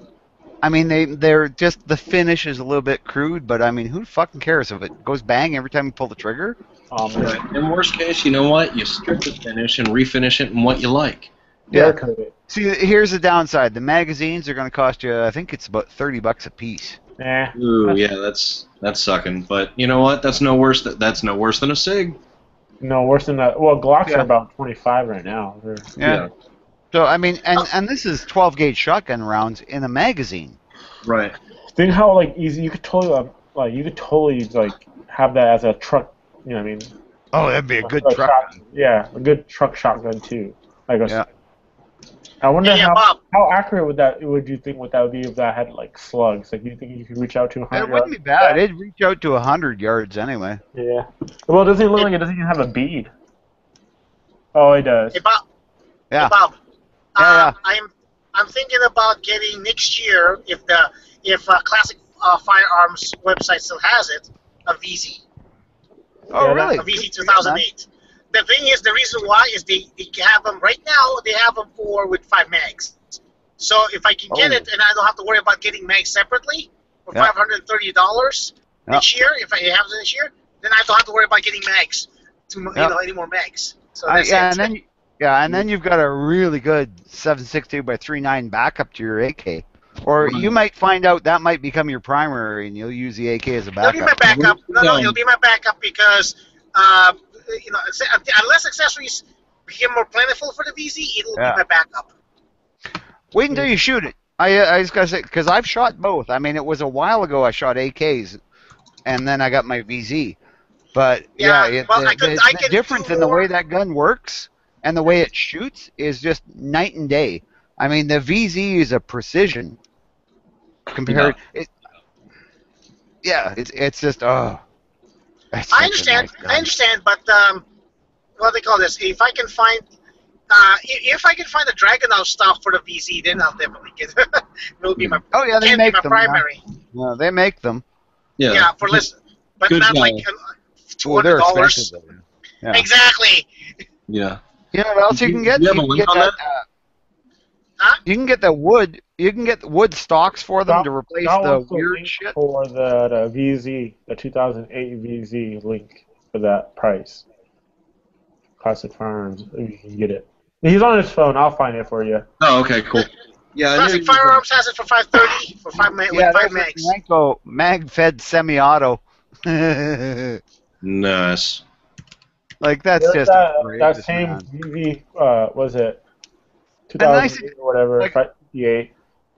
I mean, they're just, the finish is a little bit crude, but I mean, who fucking cares if it goes bang every time you pull the trigger? Right. In worst case, you know what? You strip the finish and refinish it in what you like. Yeah. See, here's the downside. The magazines are going to cost you, I think it's about $30 a piece. Ooh, yeah, that's sucking. But you know what? That's no worse. That's no worse than a Sig. No worse than that. Well, Glocks are about 25 right now. Yeah. So I mean, and this is 12 gauge shotgun rounds in a magazine. Right. Think how like easy you could totally have that as a truck. You know what I mean? Oh, that'd be a good truck. Yeah, a good truck shotgun too. Like I wonder how accurate would you think that would be if that had like slugs? Like, do you think you could reach out to 100 yards? It wouldn't be bad. It'd reach out to 100 yards anyway. Yeah. Well, it doesn't look like it doesn't even have a bead. Oh, it does. Hey, Bob. Yeah. Hey, Bob. Yeah. I'm thinking about getting next year, if Classic Firearms website still has it, a VZ. Oh, really? A VZ 2008. The thing is, the reason why is they have them right now. They have them with 5 mags. So if I can get it, and I don't have to worry about getting mags separately for $530 this year, if I have it this year, then I don't have to worry about getting mags any more mags. So that's it. And then you've got a really good 7.62x3.9 backup to your AK. Or you might find out that might become your primary, and you'll use the AK as a backup. It'll be my backup. No, it'll be my backup because unless accessories become more plentiful for the VZ, it'll be my backup. Wait until you shoot it. I just gotta say, because I've shot both. I mean, it was a while ago I shot AKs, and then I got my VZ. But the difference in the way that gun works and the way it shoots is just night and day. I mean, the VZ is a precision compared. It's just I understand. I understand, but what do they call this? If I can find the Dragunov stuff for the VZ, then I'll definitely get it. It'll be my they make them primary. Yeah, they make them. Yeah, for less, but Good not guy. like $200. they're expensive though. Yeah. Exactly. Yeah. You know what else you can get? Do you have a can link get on that? You can get the wood. You can get wood stocks for them to replace Scott the wants the weird link shit. for the VZ, the 2008 VZ link for that price. Classic Firearms, if you can get it. He's on his phone. I'll find it for you. Oh, okay, cool. Yeah, I Classic knew. Firearms has it for 530 for with 5 mags. Renko mag-fed semi-auto. Nice. Like that's There's just that outrageous, same man. VZ. Was it And nice, 2008 or whatever? like- 58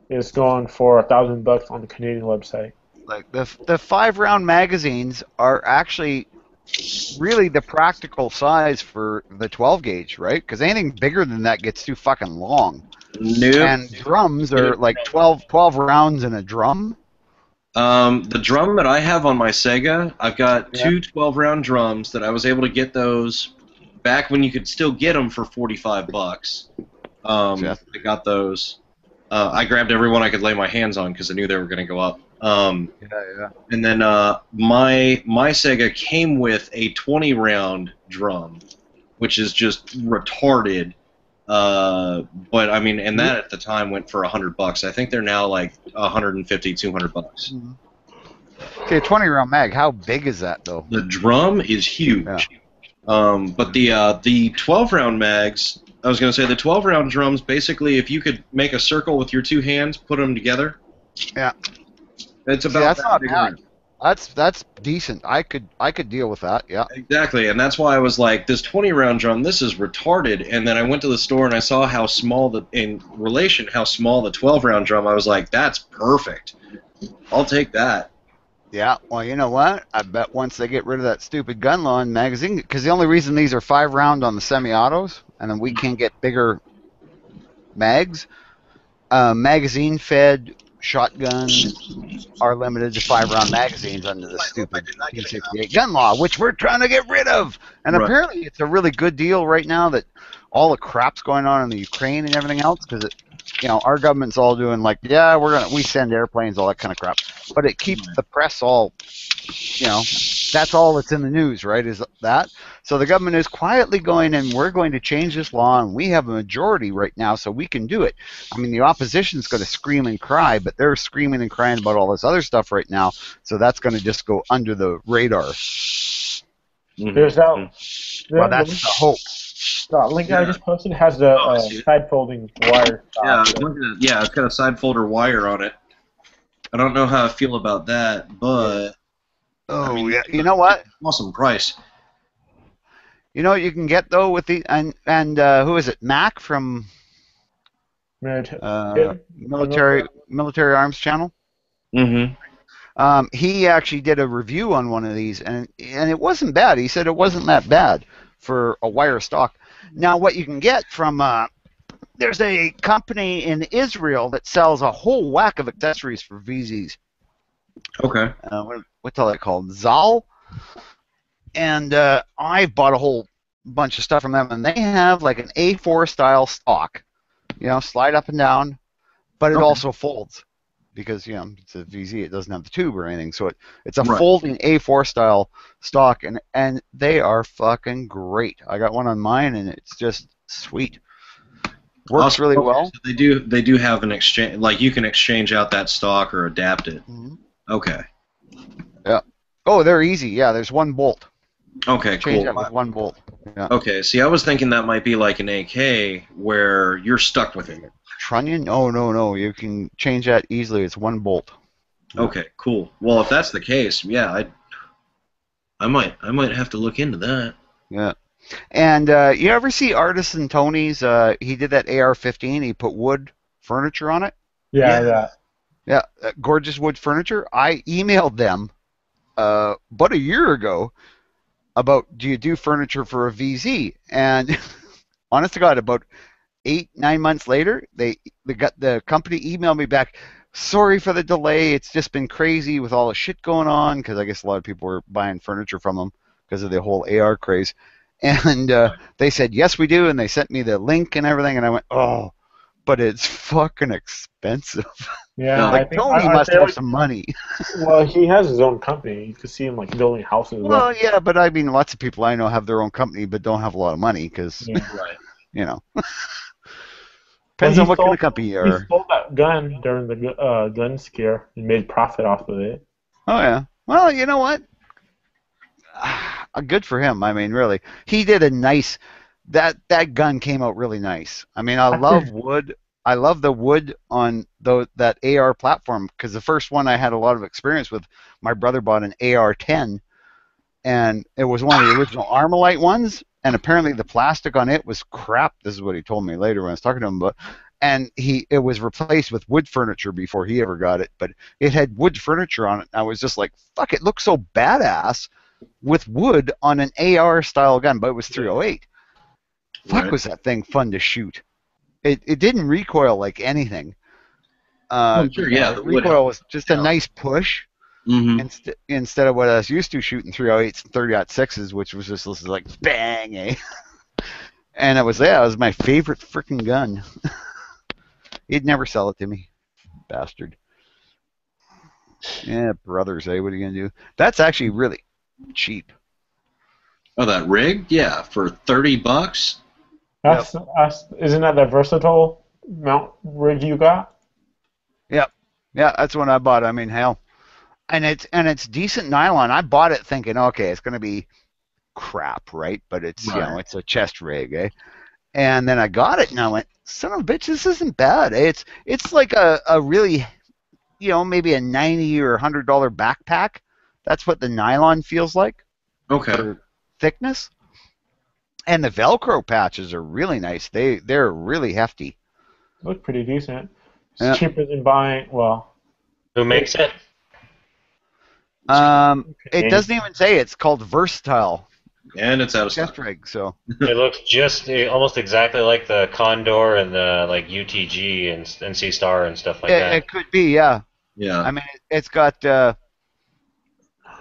is going for $1,000 on the Canadian website. Like the 5-round magazines are actually really the practical size for the 12 gauge, right? Because anything bigger than that gets too fucking long. Nope. And drums are like 12 rounds in a drum. The drum that I have on my Sega, I've got two 12-round drums that I was able to get those back when you could still get them for $45. I got those. I grabbed every one I could lay my hands on because I knew they were going to go up. And then my Sega came with a 20-round drum, which is just retarded. But I mean, and that at the time went for $100. I think they're now like $150, $200. Okay, 20-round mag. How big is that though? The drum is huge. But the 12-round mags, I was going to say the 12-round drums. Basically, if you could make a circle with your two hands, put them together. Yeah. It's about that's that not big bad. around. That's decent. I could deal with that. Yeah. Exactly, and that's why I was like, this 20-round drum, this is retarded. And then I went to the store and I saw how small how small the 12-round drum. I was like, that's perfect. I'll take that. Yeah. Well, you know what? I bet once they get rid of that stupid gun law and magazine, because the only reason these are 5-round on the semi-autos, and then we can't get bigger mags, magazine-fed shotguns are limited to 5-round magazines under the stupid P68 gun law, which we're trying to get rid of. And apparently it's a really good deal right now that all the crap's going on in the Ukraine and everything else, because our government's all doing like, we send airplanes, all that kind of crap. But it keeps the press all, that's all that's in the news, right, is that. So the government is quietly going, and we're going to change this law, and we have a majority right now, so we can do it. I mean, the opposition's going to scream and cry, but they're screaming and crying about all this other stuff right now, so that's going to just go under the radar. There's that. Well, that's the hope. The link I just posted has the side folding wire. Yeah, it's got a side folder wire on it. I don't know how I feel about that, but yeah, you know what? Awesome price. You know what you can get though with the and who is it? Mac from military arms channel. Mm-hmm. He actually did a review on one of these, and it wasn't bad. He said it wasn't that bad for a wire stock. Now, what you can get from there's a company in Israel that sells a whole whack of accessories for VZs. Okay. What's all that called? Zal. And I bought a whole bunch of stuff from them, and they have like an A4 style stock, slide up and down, but it also folds because it's a VZ. It doesn't have the tube or anything, so it's a folding A4 style stock, and they are fucking great. I got one on mine, and it's just sweet. Works really well. So they do have an exchange, like you can exchange out that stock or adapt it. Mm-hmm. Okay. Yeah. Oh, they're easy. Yeah, there's one bolt. Okay, Change cool. that with one bolt. Yeah. Okay, see, I was thinking that might be like an AK where you're stuck with it. Trunnion? Oh, no. You can change that easily. It's one bolt. Okay, cool. Well, if that's the case, yeah, I might have to look into that. Yeah. And you ever see Artisan Tony's? He did that AR-15. He put wood furniture on it. Yeah. Gorgeous wood furniture. I emailed them about a year ago about, do you do furniture for a VZ? And honest to God, about 8-9 months later, the company emailed me back, sorry for the delay, it's just been crazy with all the shit going on, because I guess a lot of people were buying furniture from them because of the whole AR craze. And they said, yes, we do, and they sent me the link and everything, and I went, oh. but it's fucking expensive. Yeah, I Like think Tony I must feel have like, some money. well, he has his own company. You could see him like building houses. as Well, yeah, but I mean, lots of people I know have their own company but don't have a lot of money because, Yeah. Right. you know, Well, depends he on what kind sold, of company you he are. sold that gun during the gun scare and made profit off of it. Oh yeah. Well, you know what? Good for him. I mean, really, he did a nice. That gun came out really nice. I mean, I love wood. I love the wood on that AR platform because the first one I had a lot of experience with. My brother bought an AR-10, and it was one of the original Armalite ones. And apparently, the plastic on it was crap. This is what he told me later when I was talking to him about. And it was replaced with wood furniture before he ever got it. But it had wood furniture on it. And I was just like, fuck! It looks so badass with wood on an AR style gun, but it was 308. Fuck, Right. was that thing fun to shoot? It didn't recoil like anything. Sure, yeah, The the wood recoil was just a helps. nice push Mm-hmm. instead of what I was used to shooting 308s and 30-06s, which was just like bang, eh? And it was my favorite freaking gun. He'd never sell it to me, bastard. Yeah, brothers, eh? What are you gonna do? That's actually really cheap. Oh, that rig? Yeah, for $30. That's isn't that the versatile mount rig you got? Yep. Yeah, that's when I bought it. I mean, hell. And it's decent nylon. I bought it thinking, okay, it's gonna be crap, right? But it's it's a chest rig, eh? And then I got it and I went, son of a bitch, this isn't bad. It's like a really, maybe a $90 or $100 backpack. That's what the nylon feels like. Okay. For thickness. And the Velcro patches are really nice. They're really hefty. Look pretty decent. It's Yeah. cheaper than buying. Well, Who makes it? It doesn't even say. It's called Versatile And it's out of chest stock. rig. So It looks just almost exactly like the Condor and the like UTG and NC Star and stuff like that. it could be, yeah. Yeah. I mean, it's got.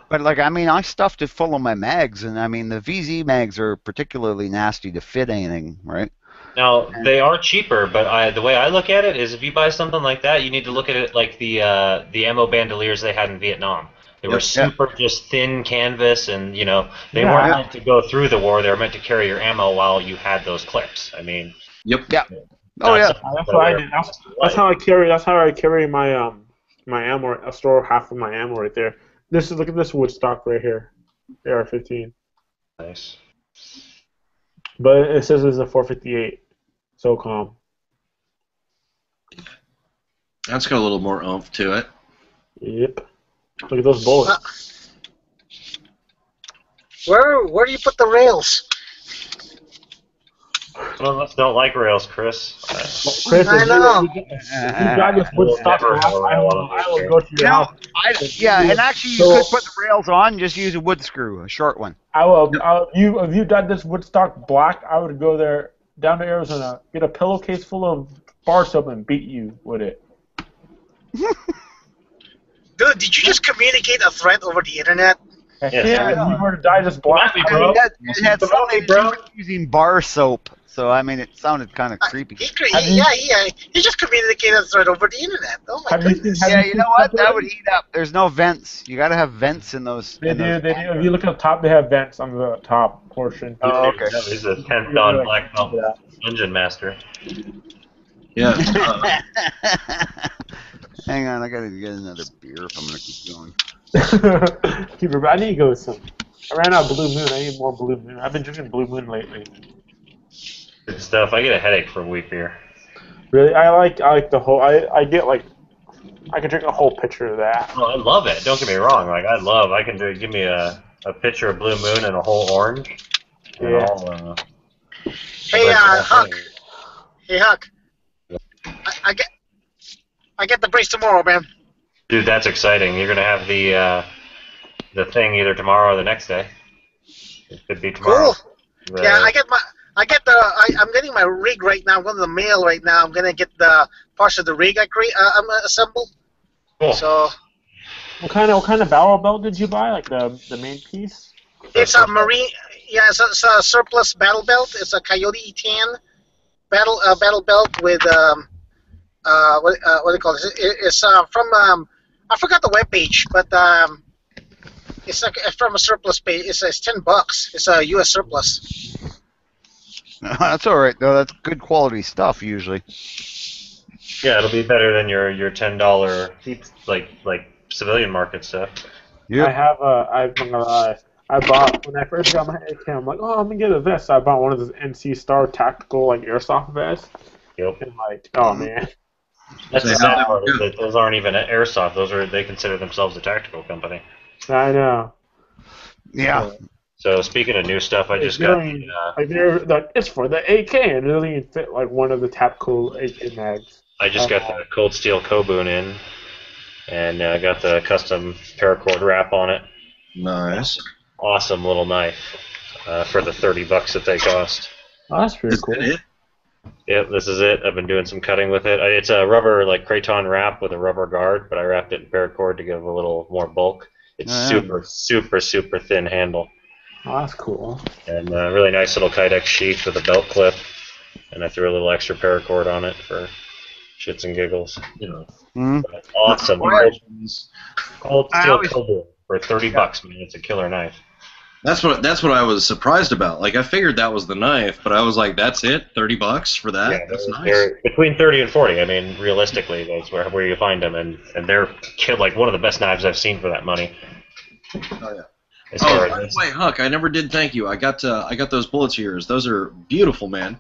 But like, I mean, I stuffed it full of my mags, and I mean, the VZ mags are particularly nasty to fit anything, right? Now they are cheaper, but the way I look at it is, if you buy something like that, you need to look at it like the ammo bandoliers they had in Vietnam. They were super just thin canvas, and they weren't meant to go through the war. They were meant to carry your ammo while you had those clips. I mean, Yep. Yeah. Oh yeah. that's what I did. That's how I carry. That's how I carry my my ammo. I store half of my ammo right there. Look at this wood stock right here, AR-15. Nice. But it says it's a 458. So calm. That's got a little more oomph to it. Yep. Look at those bullets. Where do you put the rails? Some of us don't like rails, Chris. Chris, I know. you got this wood stock. I will go to your house. And actually, you could put the rails on. Just use a wood screw, a short one. I will. If you got this Woodstock black, I would go there down to Arizona, get a pillowcase full of bar soap, and beat you with it. Dude, did you just communicate a threat over the internet? Yeah, if you were to die just black, It had something to do with using bar soap, so I mean, it sounded kind of creepy. He just communicated a threat over the internet. Oh my goodness. Yeah, you know what? That would heat up. There's no vents. You got to have vents in those. They do. If you look at the top, they have vents on the top portion. Oh, okay. He's a 10th on Black Belt Dungeon Master. Yeah. Hang on, I gotta get another beer if I'm gonna keep going. I need to go with some. I ran out of Blue Moon. I need more Blue Moon. I've been drinking Blue Moon lately. Good stuff. I get a headache from wheat beer. Really, I like the whole. I get like, I can drink a whole pitcher of that. Oh, I love it. Don't get me wrong. Like I can do. Give me a pitcher of Blue Moon and a whole orange. Yeah. Hey, Huck. Hey, Huck. I get the brace tomorrow, man. Dude, that's exciting. You're gonna have the thing either tomorrow or the next day. It could be tomorrow. Cool. Yeah, I'm getting my rig right now. I'm going to the mail right now. I'm gonna get the parts of the rig I'm assemble. Cool. So. What kind of barrel belt did you buy? Like the main piece? It's a marine. Yeah, it's a surplus battle belt. It's a Coyote E10 battle belt with what do you call it? It's from I forgot the webpage, but it's from a surplus page. It's $10. It's a U.S. surplus. That's all right though. That's good quality stuff usually. Yeah, it'll be better than your $10 like civilian market stuff. I have I'm not gonna lie. I bought when I first got my AK. I'm like, oh, I'm gonna get a vest. I bought one of those NC Star tactical like airsoft vests. Yep. And like, oh man. That's the sad part is that those aren't even airsoft. They consider themselves a tactical company. I know. Yeah. So speaking of new stuff, I just got like they're like it's for the AK and it doesn't even fit like one of the tactical AK mags. I just got the Cold Steel Kobun in, and got the custom paracord wrap on it. Nice. Awesome little knife for the $30 that they cost. Oh, that's pretty cool. It? Yep, this is it. I've been doing some cutting with it. It's a rubber like Kraton wrap with a rubber guard, but I wrapped it in paracord to give a little more bulk. It's super thin handle. Oh, that's cool. And a really nice little Kydex sheath with a belt clip, and I threw a little extra paracord on it for shits and giggles. But awesome. Cold Steel Kobun for $30, man. It's a killer knife. That's what I was surprised about. Like I figured that was the knife, but I was like, that's it, $30 for that. Yeah, that's nice. They're between 30 and 40. I mean, realistically, that's where you find them, and they're like one of the best knives I've seen for that money. Oh yeah. By the way, Huck, I never did thank you. I got those bullets of yours. Those are beautiful, man.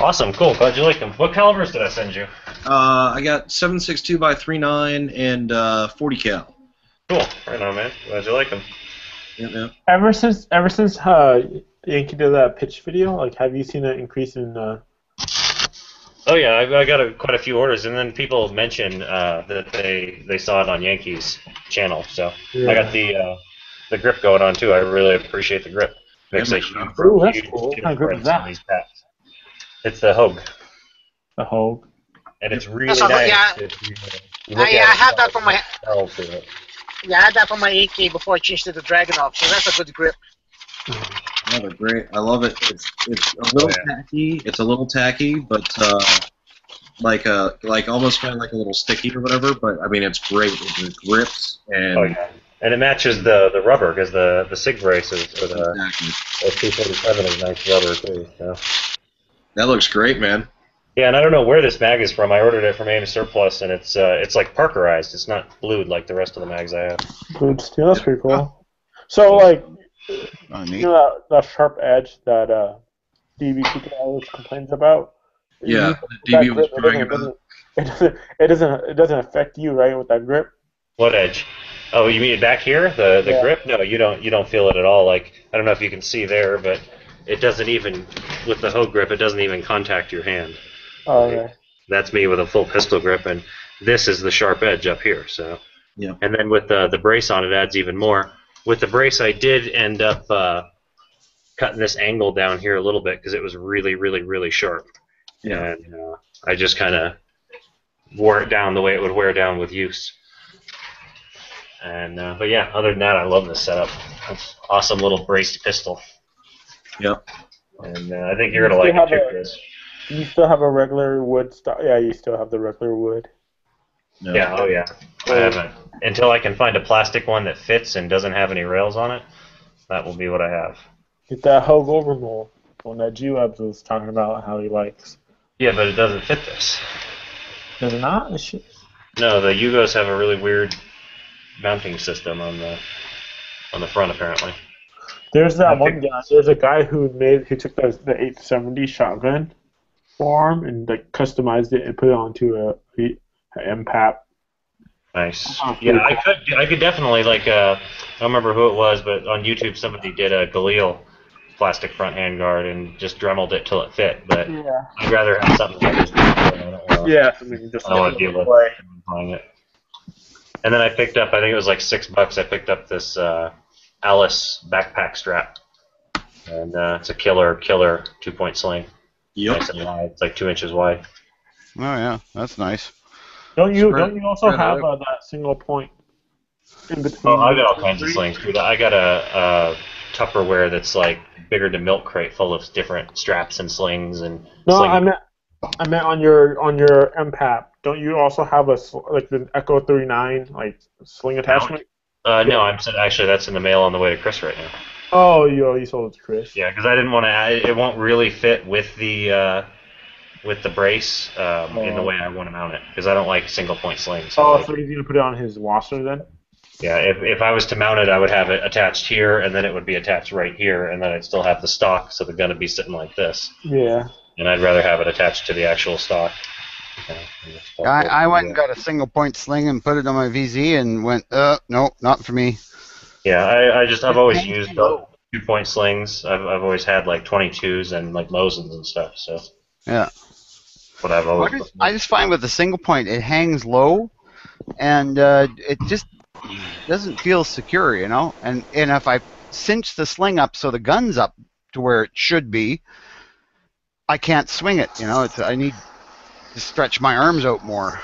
Awesome, cool. Glad you like them. What calibers did I send you? I got 7.62 by 3.9 and 40 cal. Cool. Right on, man. Glad you like them. Yep. Ever since Yankee did that pitch video, like, have you seen an increase in? Oh yeah, I got quite a few orders, and then people mention that they saw it on Yankee's channel. So I got the grip going on too. I really appreciate the grip. Makes a huge that's cool. What kind of grip is that? These packs. It's the Hogue. The Hogue. And it's really That's nice. Yeah. I had that for my. Yeah, I had that for my AK before I changed it to Dragunov, so that's a good grip. Yeah, they're great. I love it. It's a little tacky. It's a little tacky, but like almost kind of like a little sticky or whatever. But I mean, it's great. It grips and. And it matches the rubber because the SIG braces for the 247 is nice rubber too. So. That looks great, man. Yeah, and I don't know where this mag is from. I ordered it from AIM Surplus, and it's like Parkerized. It's not blued like the rest of the mags I have. Blued steel. That's pretty cool. So like, you know that sharp edge that DB always complains about. Yeah, DB was crying about. It doesn't affect you, right, with that grip. What edge? Oh, you mean back here, the grip? No, you don't feel it at all. Like I don't know if you can see there, but it doesn't even with the Hogue grip. It doesn't even contact your hand. Oh, okay. That's me with a full pistol grip, and this is the sharp edge up here. So. Yeah. And then with the brace on it adds even more. With the brace, I did end up cutting this angle down here a little bit because it was really, really, really sharp. Yeah. And I just kind of wore it down the way it would wear down with use. And but yeah, other than that, I love this setup. It's awesome little braced pistol. Yep. And I think you're gonna like it too, Chris. You still have a regular wood stock? Yeah, you still have the regular wood. No. Yeah, oh yeah. I haven't. Until I can find a plastic one that fits and doesn't have any rails on it, that will be what I have. Get that Hogue overmold one that G-Webs was talking about how he likes. Yeah, but it doesn't fit this. Does it not? No, the Yugos have a really weird mounting system on the front apparently. There's that one guy. There's a guy who took the 870 shotgun form and like customized it and put it onto a MPAP. Nice. Yeah, I could definitely like I don't remember who it was, but on YouTube somebody did a Galil plastic front handguard and just dremeled it till it fit. But I'd rather have something that just I mean, just I don't want to deal with buying it. And then I picked up, I think it was like $6. I picked up this Alice backpack strap, and it's a killer 2-point sling. Yep. Nice and wide. It's like 2 inches wide. Oh yeah, that's nice. Don't you also have that single point in between? Oh, I got all kinds of slings too. I got a Tupperware that's like bigger than milk crate, full of different straps and slings and. No, I meant on your MPAP don't you also have like the Echo 39 like sling attachment? No, I'm actually that's in the mail on the way to Chris right now. Oh, you sold it to Chris. Yeah, because I didn't want to. It won't really fit with the brace in the way I want to mount it because I don't like single point slings. So like, he's gonna put it on his washer then? Yeah, if I was to mount it, I would have it attached here, and then it would be attached right here, and then I'd still have the stock, so the gun would be sitting like this. Yeah. And I'd rather have it attached to the actual stock. I went and got a single point sling and put it on my VZ and went, no, not for me. Yeah, I've always used 2-point slings. I've always had like 22s and like Mosins and stuff. So yeah, but I just find with the single point it hangs low, and it just doesn't feel secure, you know. And if I cinch the sling up so the gun's up to where it should be, I can't swing it. You know, I need to stretch my arms out more.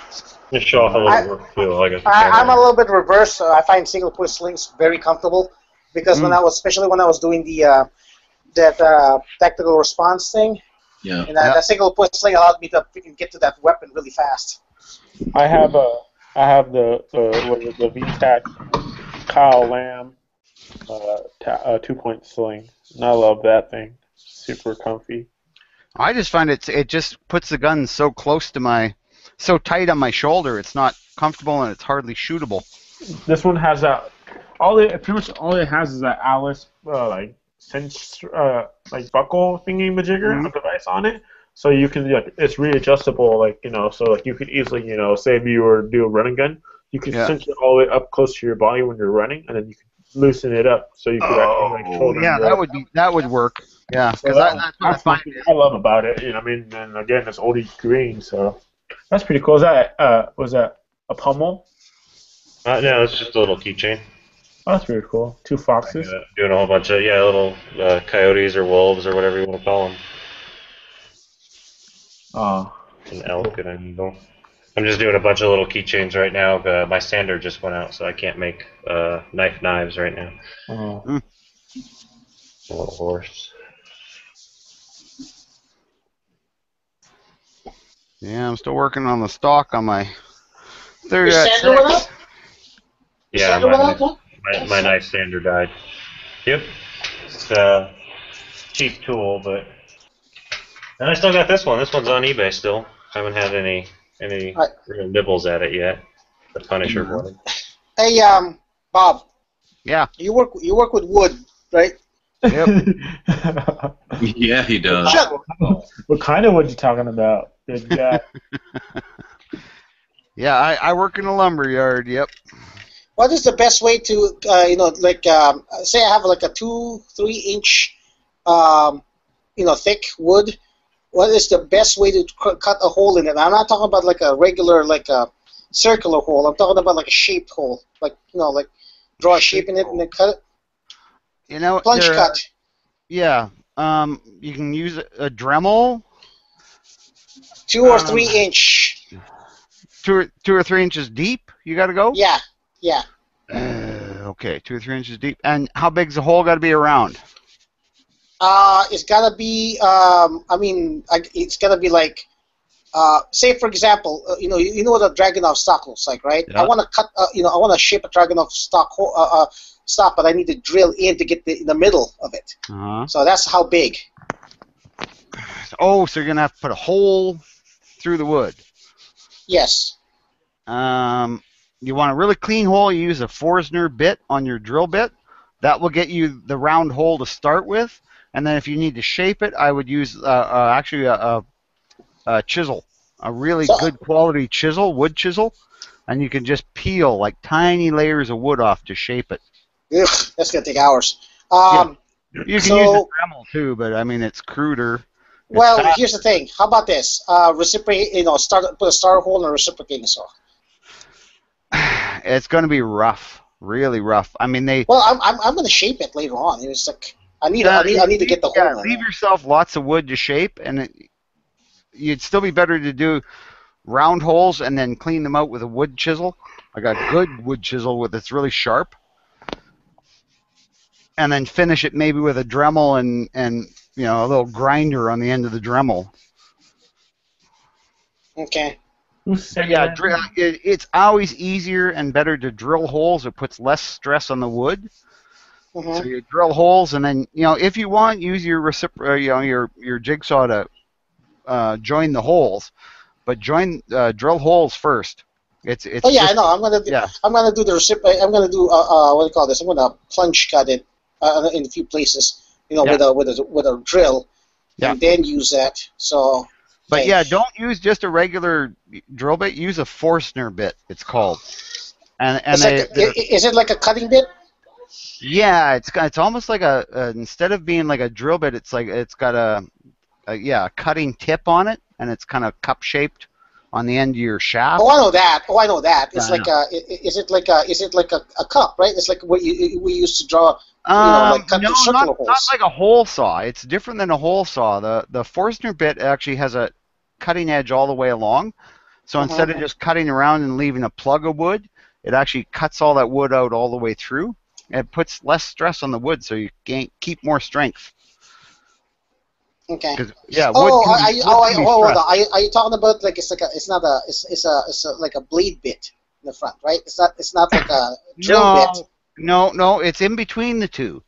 Just show off a little work too. I'm a little bit reverse. I find single point slings very comfortable because especially when I was doing the that tactical response thing, and that single point sling allowed me to freaking get to that weapon really fast. I have the VTAC Kyle Lamb 2-point sling, and I love that thing. Super comfy. I just find it just puts the gun so close to so tight on my shoulder. It's not comfortable and it's hardly shootable. This one has that. Pretty much all it has is that Alice like cinch like buckle thingy majigger device on it. So you can it's readjustable, so like you could easily say if you were to do a running gun, you could cinch it all the way up close to your body when you're running, and then you could loosen it up so you could actually shoulder. Yeah, that would work. Yeah, because that's one thing I love about it. I mean, and again, it's oldie green, so that's pretty cool. Was that a pommel? No, it's just a little keychain. Oh, that's pretty cool. 2 foxes. Doing a whole bunch of little coyotes or wolves or whatever you want to call them. An elk and an eagle. I'm just doing a bunch of little keychains right now. My sander just went out, so I can't make knives right now. A little horse. Yeah, I'm still working on the stock on my 30. Yeah, my knife sander died. Yep. It's a cheap tool, but... And I still got this one. This one's on eBay still. Haven't had any real nibbles at it yet. The Punisher one. Hey, Bob. Yeah. You work with wood, right? Yep. Yeah, he does. What kind of wood you talking about? Good guy. Yeah, I work in a lumber yard. Yep. What is the best way to, say I have like a 2-3 inch, thick wood? What is the best way to cut a hole in it? I'm not talking about like a regular, like a circular hole. I'm talking about like a shaped hole, like draw a shape in it and then cut it. Plunge cut. Yeah. You can use a Dremel. 2 or 3 inch. 2 or 3 inches deep. You got to go. Yeah. Yeah. Okay, 2 or 3 inches deep. And how big's the hole got to be around? It's gotta be. It's gotta be like, say for example, you know what a Dragunov stock looks like, right? Yeah. I want to cut. I want to shape a Dragunov stock but I need to drill in to get in the middle of it. So that's how big. Oh, so you're gonna have to put a hole through the wood. Yes. You want a really clean hole. You use a Forstner bit on your drill bit. That will get you the round hole to start with. And then if you need to shape it, I would use actually a chisel, a really good quality chisel, wood chisel, and you can just peel like tiny layers of wood off to shape it. Ugh, that's gonna take hours. You can use a Dremel too, but I mean it's cruder. Well, here's the thing. How about this? Reciprocate. Put a starter hole in a reciprocating saw. It's going to be rough, really rough. I mean Well, I'm going to shape it later on. It's like I need to get the hole. Leave yourself lots of wood to shape, and you'd still be better to do round holes and then clean them out with a wood chisel, like a good wood chisel that's really sharp, and then finish it maybe with a Dremel and a little grinder on the end of the Dremel. Okay. Who's saying Yeah, that? it's always easier and better to drill holes. It puts less stress on the wood. So you drill holes, and then if you want, use your your jigsaw to join the holes, but drill holes first. It's Oh yeah, I just know. I'm gonna do, yeah. I'm gonna do the I'm gonna do what do you call this? I'm gonna plunge cut it in a few places, Yeah. with a drill, Yeah. and then use that. So. But Okay. yeah, don't use just a regular drill bit. Use a Forstner bit. It's called. And Is it like a cutting bit? yeah, it's almost like instead of being like a drill bit, it's got a cutting tip on it, and it's kind of cup shaped on the end of your shaft. Oh, I know that. It's Yeah, like is it like a cup, right? It's like what we used to draw, like cut no, the circular holes. not like a hole saw. It's different than a hole saw. The Forstner bit actually has a cutting edge all the way along. So instead of just cutting around and leaving a plug of wood, it actually cuts all that wood out all the way through. It puts less stress on the wood, so you keep more strength. Okay. Yeah. Hold on. Are you talking about like it's like a blade bit in the front, right? It's not like a drill bit. No, it's in between the two.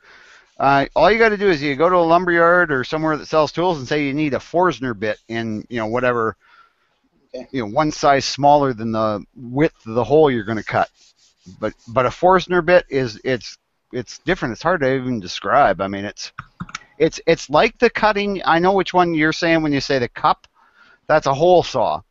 All you got to do is you go to a lumber yard or somewhere that sells tools and say you need a Forstner bit in whatever, one size smaller than the width of the hole you're going to cut. But a Forstner bit it's different. It's hard to even describe. I mean, it's like the cutting. I know which one you're saying when you say the cup. That's a hole saw.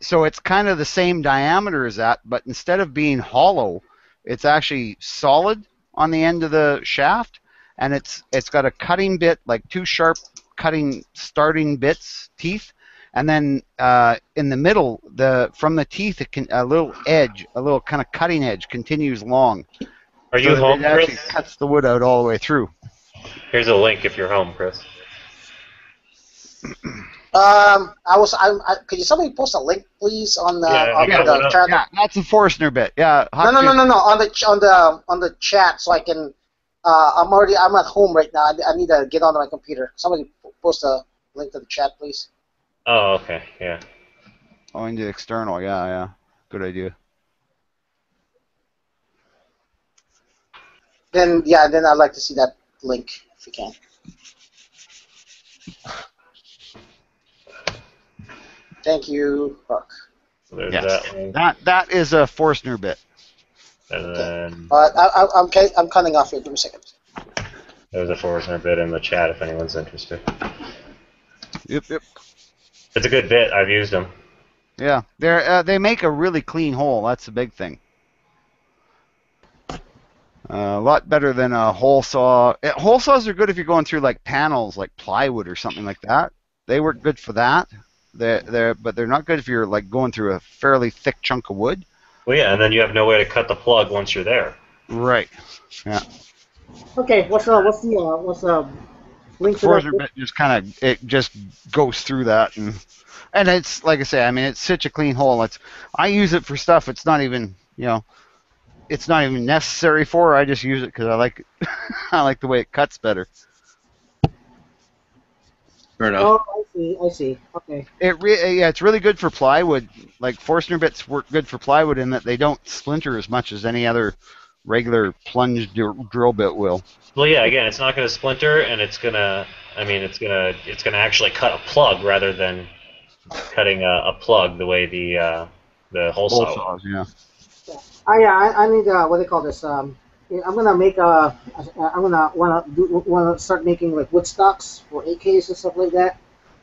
So it's kind of the same diameter as that, but instead of being hollow, it's actually solid on the end of the shaft, and it's got a cutting bit, like two sharp cutting starting bits, teeth, and then in the middle, from the teeth, a little kind of cutting edge continues long. Are you home, It actually Chris? cuts the wood out all the way through. Here's a link if you're home, Chris. Could you somebody post a link, please, on the chat? Yeah, that's a Forstner bit. Yeah. No, on the chat, so I can. I'm at home right now. I need to get onto my computer. Somebody post a link to the chat, please. Oh, okay, yeah. Oh, into external, yeah. Good idea. Then I'd like to see that link if you can. Thank you, Buck. So there's Yes. that link. That is a Forstner bit. And then I'm cutting off here. Give me a second. there's a Forstner bit in the chat if anyone's interested. Yep. It's a good bit. I've used them. Yeah, they make a really clean hole. That's the big thing. A lot better than a hole saw. Hole saws are good if you're going through like panels, like plywood or something like that. They work good for that. But they're not good if you're like going through a fairly thick chunk of wood. Well, yeah, and then you have no way to cut the plug once you're there. Right. Yeah. Okay. What's the link to Forstner bit it just goes through that, and it's like I say. I mean, it's such a clean hole. I use it for stuff. It's not even it's not even necessary for. I just use it because I like it. I like the way it cuts better. Fair enough. Oh, I see. Okay. It's really good for plywood. Like Forstner bits work good for plywood in that they don't splinter as much as any other regular plunge drill bit will. Well, yeah. Again, it's not going to splinter, and it's gonna actually cut a plug rather than cutting a plug the way the hole saw. Saws, yeah. I need what do they call this? I'm gonna make I'm gonna wanna start making like wood stocks for AKs and stuff like that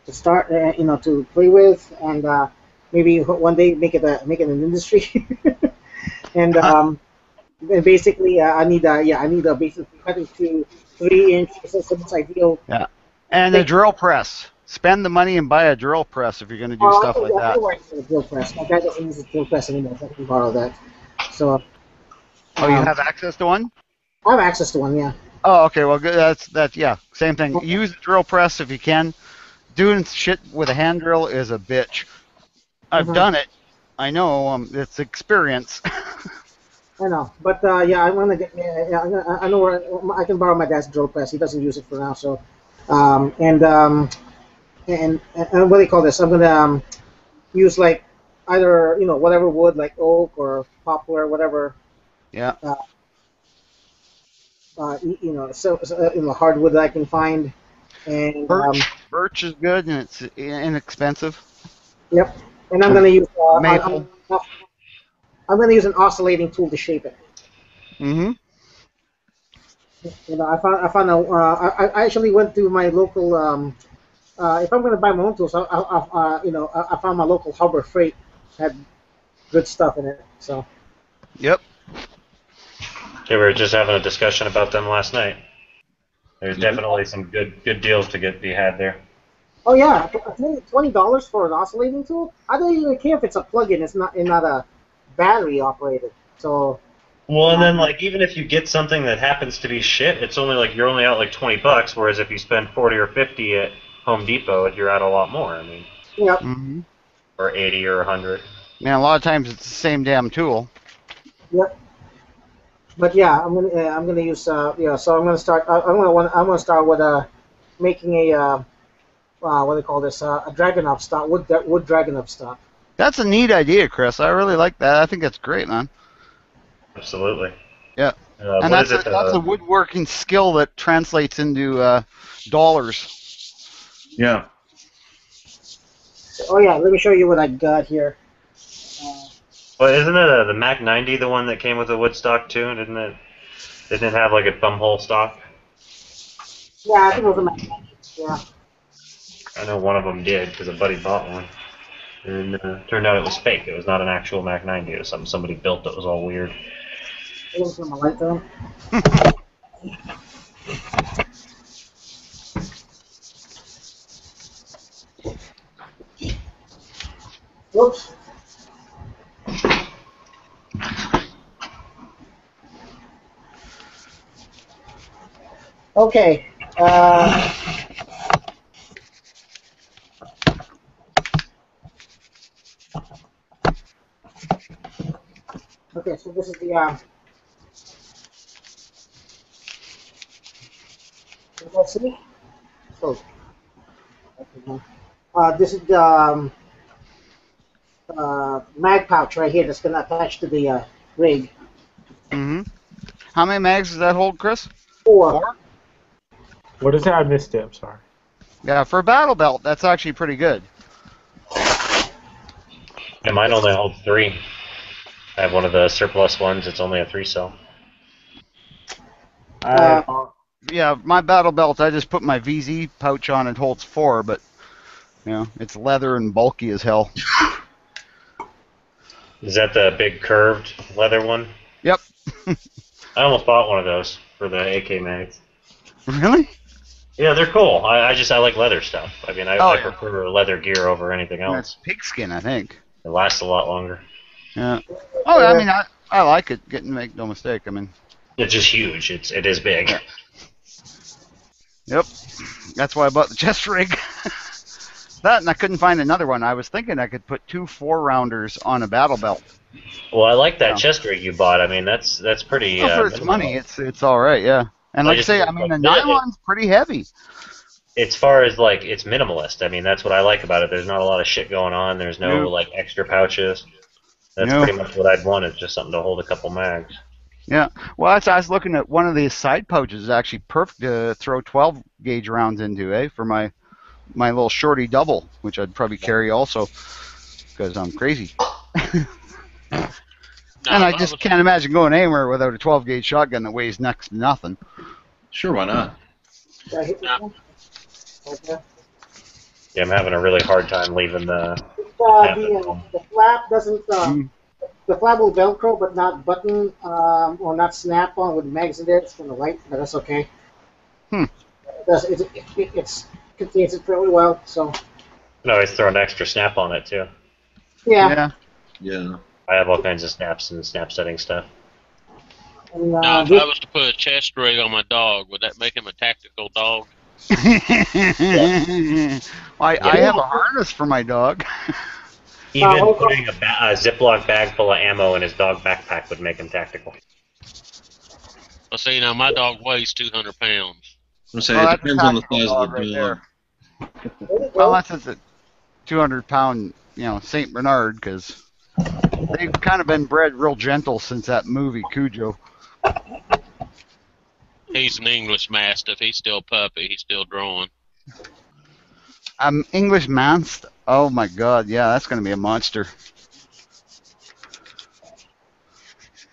to start to play with, and maybe one day make it an industry. And basically I need basically cutting to 3 inches. That's the most ideal. Yeah. And a drill press. Spend the money and buy a drill press if you're going to do stuff like that. I work for a drill press. My guy doesn't use a drill press anymore, so I can borrow that. So. Oh, you have access to one? I have access to one, yeah. Oh, okay. Well, good. Yeah. Same thing. Use the drill press if you can. Doing shit with a hand drill is a bitch. I've done it. I know. It's experience. I know, but I'm gonna get. I know where I can borrow my dad's drill press. He doesn't use it for now, so. And what do you call this? I'm gonna use like either whatever wood like oak or poplar, whatever. Yeah. Hardwood that I can find, and Birch is good and it's inexpensive. yep. And I'm gonna use maple. I'm gonna use an oscillating tool to shape it. Mm-hmm. I found I actually went to my local if I'm gonna buy my own tools, I found my local Harbor Freight had good stuff in it. So. Yep. Okay, we were just having a discussion about them last night. There's definitely some good deals to be had there. Oh yeah, $20 for an oscillating tool. I don't even care if it's a plug-in. It's not a battery operated. So. Well, and then like even if you get something that happens to be shit, it's only like you're only out like $20. Whereas if you spend 40 or 50 at Home Depot, you're out a lot more. I mean. Yep. Mm-hmm. Or 80 or 100. Man, a lot of times it's the same damn tool. Yep. But yeah, I'm gonna use So I'm gonna start. I'm gonna start with making a what do they call this? A Dragunov stock, wood Dragunov stock. That's a neat idea, Chris. I really like that. I think that's great, man. Absolutely. Yeah. And that's a woodworking skill that translates into dollars. Yeah. Oh yeah, let me show you what I got here. Well, isn't it the Mac 90 the one that came with a wood stock too? Didn't it have like a thumb hole stock? Yeah, I think it was a Mac 90. Yeah. I know one of them did because a buddy bought one, and turned out it was fake. It was not an actual Mac 90. It was something somebody built that was all weird. I didn't turn my light on. Whoops. Okay. Okay, so this is the let's see. So this is the mag pouch right here that's gonna attach to the rig. Mm-hmm. How many mags does that hold, Chris? 4. What is it? I missed it. I'm sorry. Yeah, for a battle belt, that's actually pretty good. Yeah, mine only holds 3. I have one of the surplus ones. It's only a 3-cell. Yeah, my battle belt, I just put my VZ pouch on. It holds 4, but it's leather and bulky as hell. Is that the big curved leather one? Yep. I almost bought one of those for the AK mags. Really? Yeah, they're cool. I like leather stuff. I mean, I prefer leather gear over anything else. That's pigskin, I think. It lasts a lot longer. Yeah. Oh, I mean, I like it. Make no mistake. I mean, it's just huge. It is big. Yeah. Yep. That's why I bought the chest rig. That, and I couldn't find another one. I was thinking I could put 2 4-rounders on a battle belt. Well, I like that chest rig you bought. I mean, that's pretty. For its money, it's all right. Yeah. And like I say, I mean, the nylon's pretty heavy. As far as like it's minimalist. I mean, that's what I like about it. There's not a lot of shit going on. There's no like extra pouches. That's pretty much what I'd want. Is just something to hold a couple mags. Yeah. Well, I was looking at one of these side pouches. Is actually perfect to throw 12 gauge rounds into, for my little shorty double, which I'd probably carry also, because I'm crazy. And I just can't imagine going anywhere without a 12 gauge shotgun that weighs next to nothing. Sure, why not? Yeah, I'm having a really hard time leaving the. The flap doesn't. The flap will Velcro, but not button or not snap on with mags in there. It's kind of light, but that's okay. It contains it fairly well, so. No, always throw an extra snap on it too. Yeah. Yeah. I have all kinds of snaps and snap setting stuff. And, now, if I was to put a chest rig on my dog, would that make him a tactical dog? I have a harness for my dog. Even putting a Ziploc bag full of ammo in his dog backpack would make him tactical. Well, see, now my dog weighs 200 pounds. I'm saying it depends on the size of the dog. Well, that's a 200-pound Saint Bernard, because they've kind of been bred real gentle since that movie Cujo. He's an English Mastiff. He's still puppy. He's still drawing. English Mastiff. Oh my God, yeah, that's going to be a monster.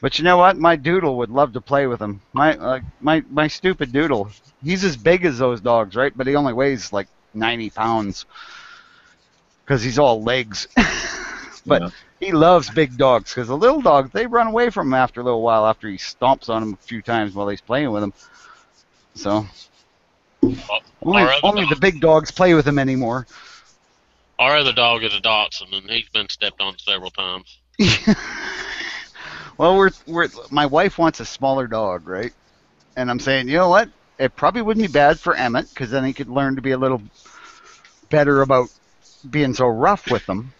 But you know what? My Doodle would love to play with him. My stupid Doodle. He's as big as those dogs, right? But he only weighs like 90 pounds because he's all legs. But he loves big dogs because the little dogs, they run away from him after a little while after he stomps on them a few times while he's playing with them. So only the big dogs play with him anymore. Our other dog is a Dachshund, and he's been stepped on several times. Well, my wife wants a smaller dog, right? And I'm saying, you know what? It probably wouldn't be bad for Emmett, because then he could learn to be a little better about being so rough with them.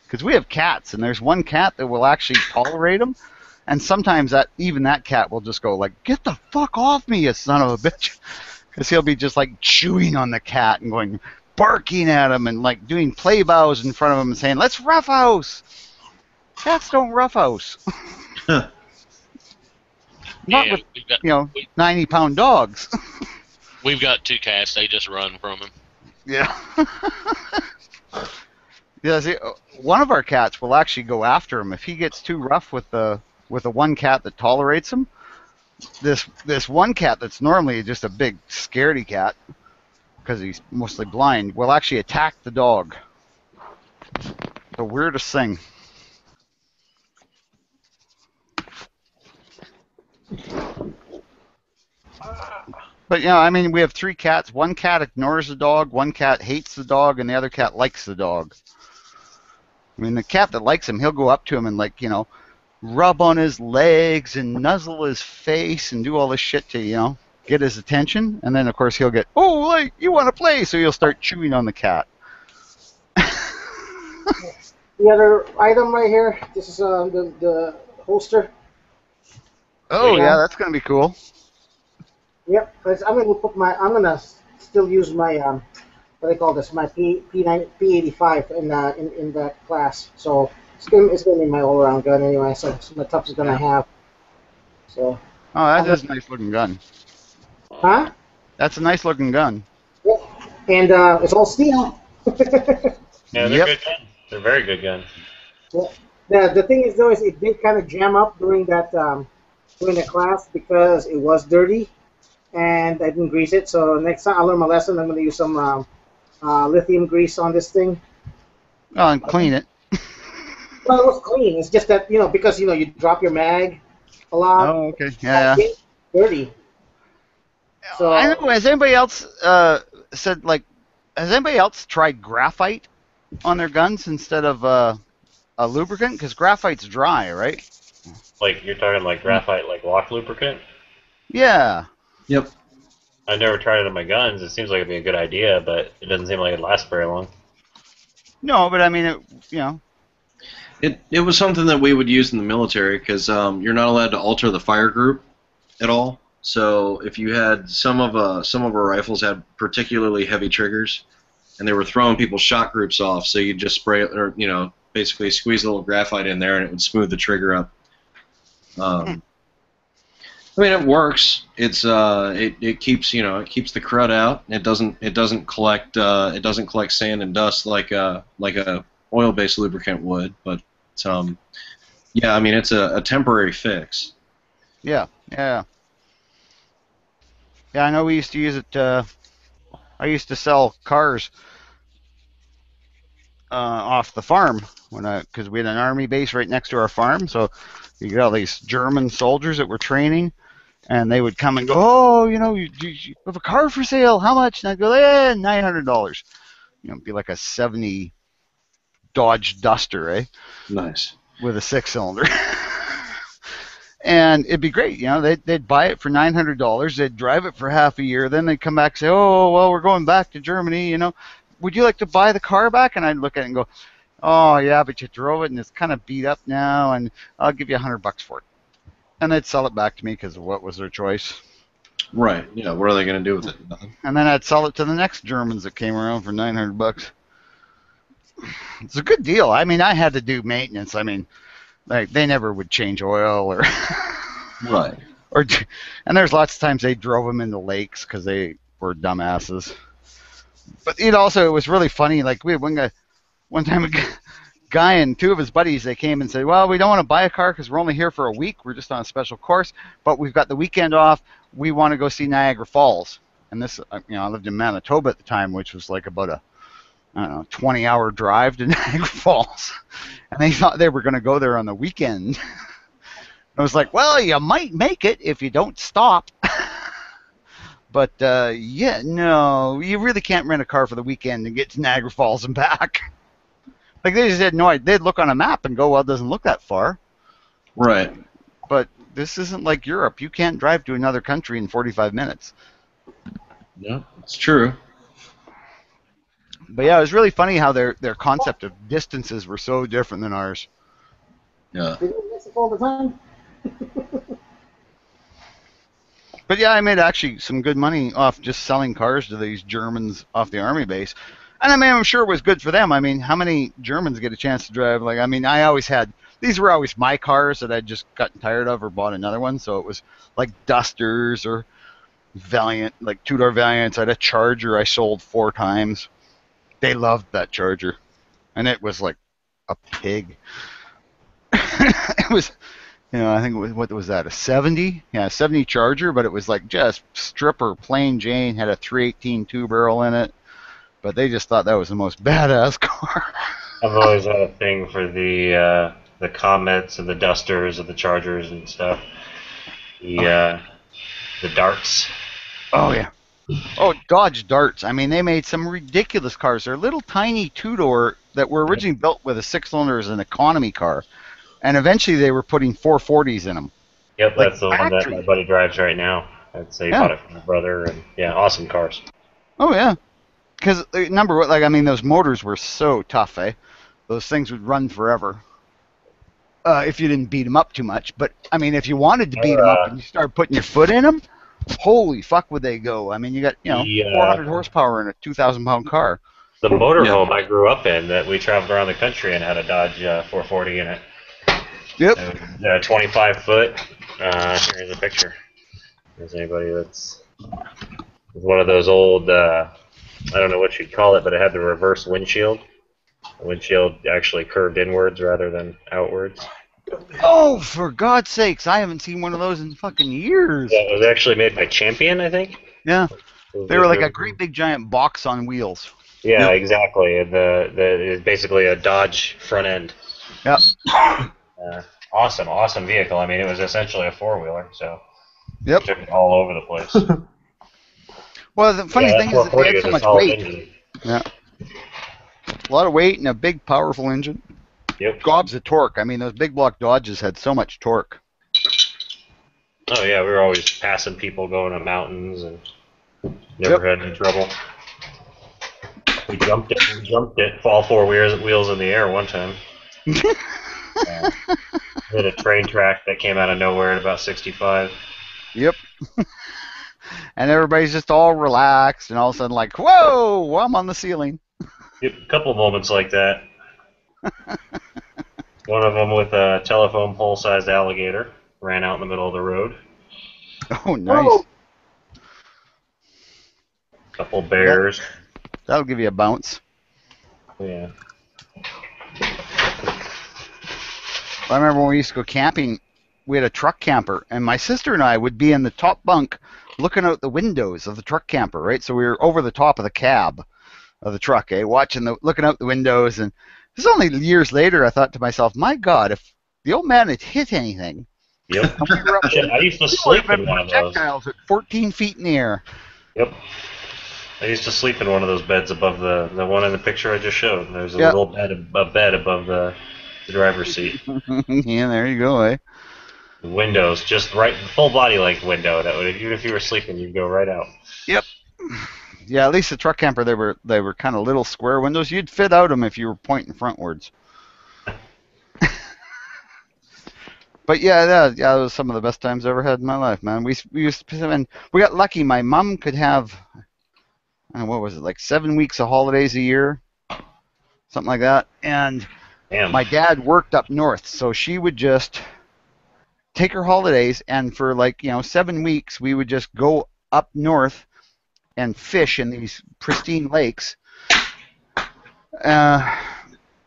Because we have cats, and there's one cat that will actually tolerate them, and sometimes even that cat will just go like, "Get the fuck off me, you son of a bitch!" Because he'll be just like chewing on the cat and going, barking at him, and like doing play bows in front of him and saying, "Let's roughhouse." Cats don't roughhouse. Not with 90-pound dogs. We've got 2 cats. They just run from him. Yeah. Yeah. See, one of our cats will actually go after him if he gets too rough with the one cat that tolerates him. This one cat that's normally just a big scaredy cat because he's mostly blind will actually attack the dog. The weirdest thing. But I mean, we have 3 cats. One cat ignores the dog, one cat hates the dog, and the other cat likes the dog. I mean, the cat that likes him, he'll go up to him and rub on his legs and nuzzle his face and do all this shit to, get his attention. And then, of course, he'll get, "Oh, you want to play?" So he'll start chewing on the cat. The other item right here, this is the holster. Oh, yeah, that's going to be cool. Yep, I'm gonna still use my what do they call this? My P85 in that class. So it's gonna be my all-around gun anyway. So it's my toughest gun I have. So. Oh, that is a nice looking gun. Huh? That's a nice looking gun. Yep. And it's all steel. Yeah, they're good guns. They're very good guns. Yeah. The thing is though, is it did kind of jam up during that class because it was dirty. And I didn't grease it, so next time I learn my lesson, I'm going to use some lithium grease on this thing. Oh, and clean it. Well, it was clean. It's just that, because, you drop your mag a lot. Oh, okay. Yeah. It's dirty. So, I don't know. Has anybody else has anybody else tried graphite on their guns instead of a lubricant? Because graphite's dry, right? Like, you're talking like graphite, like lock lubricant? Yeah. Yep. I've never tried it on my guns. It seems like it'd be a good idea, but it doesn't seem like it'd last very long. No, but I mean, It was something that we would use in the military because you're not allowed to alter the fire group at all. So if you had some of our rifles had particularly heavy triggers, and they were throwing people's shot groups off, so you just spray it or basically squeeze a little graphite in there, and it would smooth the trigger up. I mean, it works. It keeps the crud out. It doesn't collect sand and dust like a oil-based lubricant would. But yeah, I mean, it's a temporary fix. Yeah. I know we used to use it. I used to sell cars off the farm because we had an army base right next to our farm. So you got all these German soldiers that were training. And they would come and go, "Oh, you have a car for sale. How much?" And I'd go, $900. It'd be like a 70 Dodge Duster, eh? Nice. With a 6-cylinder. And it'd be great. They'd buy it for $900. They'd drive it for half a year. Then they'd come back and say, "Oh, well, we're going back to Germany. Would you like to buy the car back?" And I'd look at it and go, "Oh, yeah, but you drove it and it's kind of beat up now, and I'll give you $100 for it." And they'd sell it back to me because what was their choice? Right. Yeah. What are they going to do with it? Nothing. And then I'd sell it to the next Germans that came around for $900. It's a good deal. I mean, I had to do maintenance. I mean, like they never would change oil or Right. and there's lots of times they drove them into lakes because they were dumbasses. But it was really funny. Like we had one time a guy and two of his buddies, they came and said, well, we don't want to buy a car because we're only here for a week. We're just on a special course, but we've got the weekend off. We want to go see Niagara Falls. And this, I lived in Manitoba at the time, which was like about a, 20-hour drive to Niagara Falls. And they thought they were going to go there on the weekend. I was like, well, you might make it if you don't stop. But, yeah, no, you really can't rent a car for the weekend and get to Niagara Falls and back. Like, they just had no idea. They'd look on a map and go, well, it doesn't look that far. Right. But this isn't like Europe. You can't drive to another country in 45 minutes. Yeah, it's true. But, yeah, it was really funny how their concept of distances were so different than ours. Yeah. They do Mexico all the time. But, yeah, I made actually some good money off just selling cars to these Germans off the army base. And I mean, I'm sure it was good for them. I mean, how many Germans get a chance to drive? Like, I mean, these were always my cars that I'd just gotten tired of or bought another one. So it was like Dusters or Valiant, like two-door Valiants. I had a Charger I sold 4 times. They loved that Charger. And it was like a pig. It was, I think it was, what was that, a 70? Yeah, a 70 Charger, but it was like just stripper, plain Jane, had a 318 two-barrel in it. But they just thought that was the most badass car. I've always had a thing for the Comets and the Dusters and the Chargers and stuff. The Darts. Oh, yeah. Oh, Dodge Darts. I mean, they made some ridiculous cars. They're little tiny two-door that were originally built with a 6-cylinder as an economy car. And eventually they were putting 440s in them. Yep, Like that's the one that my buddy drives right now. I'd say he bought it from my brother. And yeah, awesome cars. Oh, yeah. Because, those motors were so tough, eh? Those things would run forever. If you didn't beat them up too much. But, I mean, if you wanted to beat them up and you started putting your foot in them, holy fuck would they go. I mean, you got, 400 horsepower in a 2,000-pound car. The motorhome I grew up in that we traveled around the country and had a Dodge 440 in it. Yep. 25-foot. Here's a picture. There's anybody that's one of those old, I don't know what you'd call it, but it had the reverse windshield. The windshield actually curved inwards rather than outwards. Oh, for God's sakes, I haven't seen one of those in fucking years. Yeah, it was actually made by Champion, I think. Yeah. They were like a great big giant box on wheels. Yeah, exactly. It's basically a Dodge front end. Yep. Awesome vehicle. I mean, it was essentially a four-wheeler, so yep. Took it all over the place. Well, the funny thing is that they had so much weight. Engine. Yeah. A lot of weight and a big, powerful engine. Yep. Gobs of torque. I mean, those big block Dodges had so much torque. Oh, yeah, we were always passing people going up mountains and never had any trouble. We jumped it, all 4 wheels in the air one time. Hit a train track that came out of nowhere at about 65. Yep. And everybody's just all relaxed, and all of a sudden, like, whoa, I'm on the ceiling. Yep, a couple moments like that. One of them with a telephone pole-sized alligator ran out in the middle of the road. Oh, nice. Couple bears. That'll give you a bounce. Yeah. I remember when we used to go camping, we had a truck camper, and my sister and I would be in the top bunk looking out the windows of the truck camper, right? So we were over the top of the cab of the truck, looking out the windows. And this is only years later, I thought to myself, my God, if the old man had hit anything. Yep. I used to sleep in one of those. Projectiles at 14 feet in the air. Yep. I used to sleep in one of those beds above the one in the picture I just showed. There's a little bed above the driver's seat. Yeah, there you go, eh? The windows, just right, full body length window. That would, even if you were sleeping, you'd go right out. Yep. Yeah, at least the truck camper, they were kind of little square windows. You'd fit out them if you were pointing frontwards. But yeah, that was some of the best times I ever had in my life, man. We used to, and we got lucky. My mom could have, I don't know, what was it, like 7 weeks of holidays a year. something like that. And Damn. my dad worked up north, so she would just take her holidays, and for 7 weeks, we would just go up north and fish in these pristine lakes. And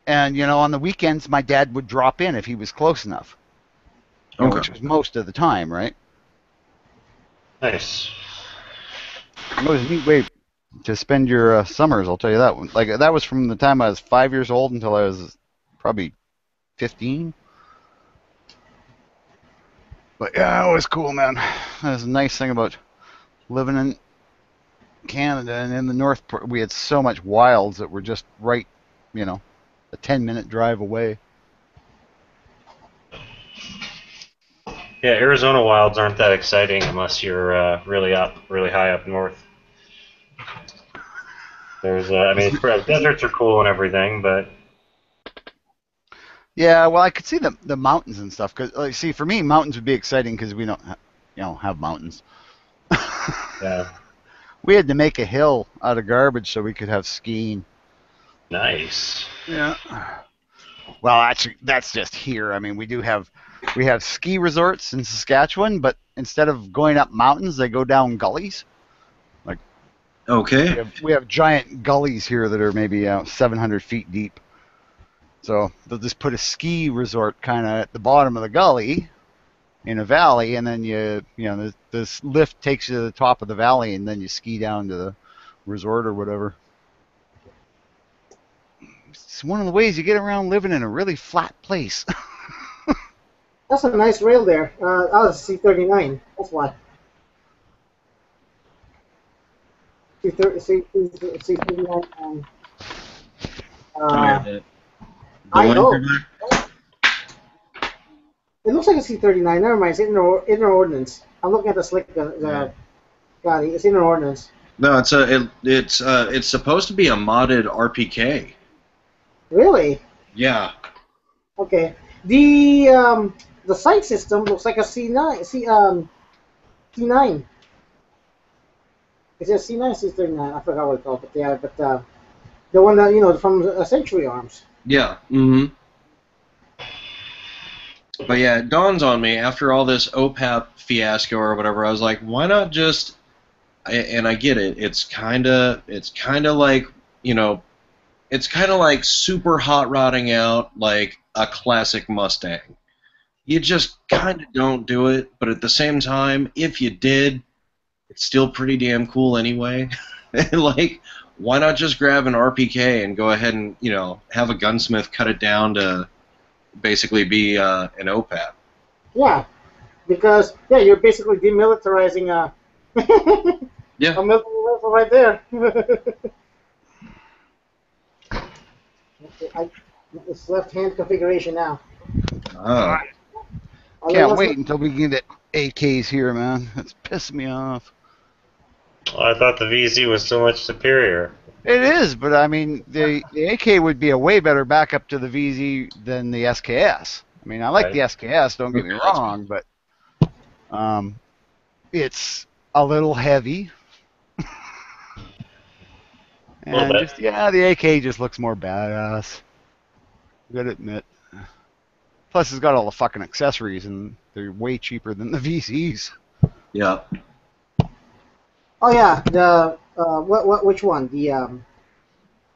on the weekends, my dad would drop in if he was close enough, which was most of the time, right? Nice. It was a neat way to spend your summers, I'll tell you that one. Like, that was from the time I was 5 years old until I was probably 15. But yeah, it was cool, man. That was a nice thing about living in Canada, and in the north, we had so much wilds that were just right, a 10-minute drive away. Yeah, Arizona wilds aren't that exciting unless you're really high up north. There's, deserts are cool and everything, but yeah, well, I could see the mountains and stuff. Cause, see, for me, mountains would be exciting because we don't, have mountains. Yeah. We had to make a hill out of garbage so we could have skiing. Nice. Yeah. Well, actually, that's just here. I mean, we have ski resorts in Saskatchewan, but instead of going up mountains, they go down gullies. Okay. We have giant gullies here that are maybe 700 feet deep. So they'll just put a ski resort kind of at the bottom of the gully in a valley, and then this lift takes you to the top of the valley, and then you ski down to the resort or whatever. It's one of the ways you get around living in a really flat place. That's a nice rail there. That was C39. That's why. C39. I know. It looks like a C39. Never mind. It's inner ordnance. I'm looking at the slick. It's inner ordnance. No, it's supposed to be a modded RPK. Really? Yeah. Okay. The sight system looks like a C9. C9. Is it C9 or C39? I forgot what it's called, but yeah, the one that from Century Arms. Yeah. Mm-hmm. But yeah, it dawns on me after all this OPAP fiasco or whatever. I was like, why not just? And I get it. It's kind of like it's kind of like super hot rodding out like a classic Mustang. You just kind of don't do it, but at the same time, if you did, it's still pretty damn cool anyway. Like, why not just grab an RPK and go ahead and have a gunsmith cut it down to basically be an OPAP? Yeah, because you're basically demilitarizing yeah, a military rifle right there. It's left-hand configuration now. Oh. Can't wait until we can get AKs here, man. That's pissing me off. Well, I thought the VZ was so much superior. It is, but I mean, the AK would be a way better backup to the VZ than the SKS. I mean, I like the SKS, don't get me wrong, but it's a little heavy. And the AK just looks more badass. I gotta admit. Plus, it's got all the fucking accessories, and they're way cheaper than the VZs. Yeah. Oh yeah, which one? The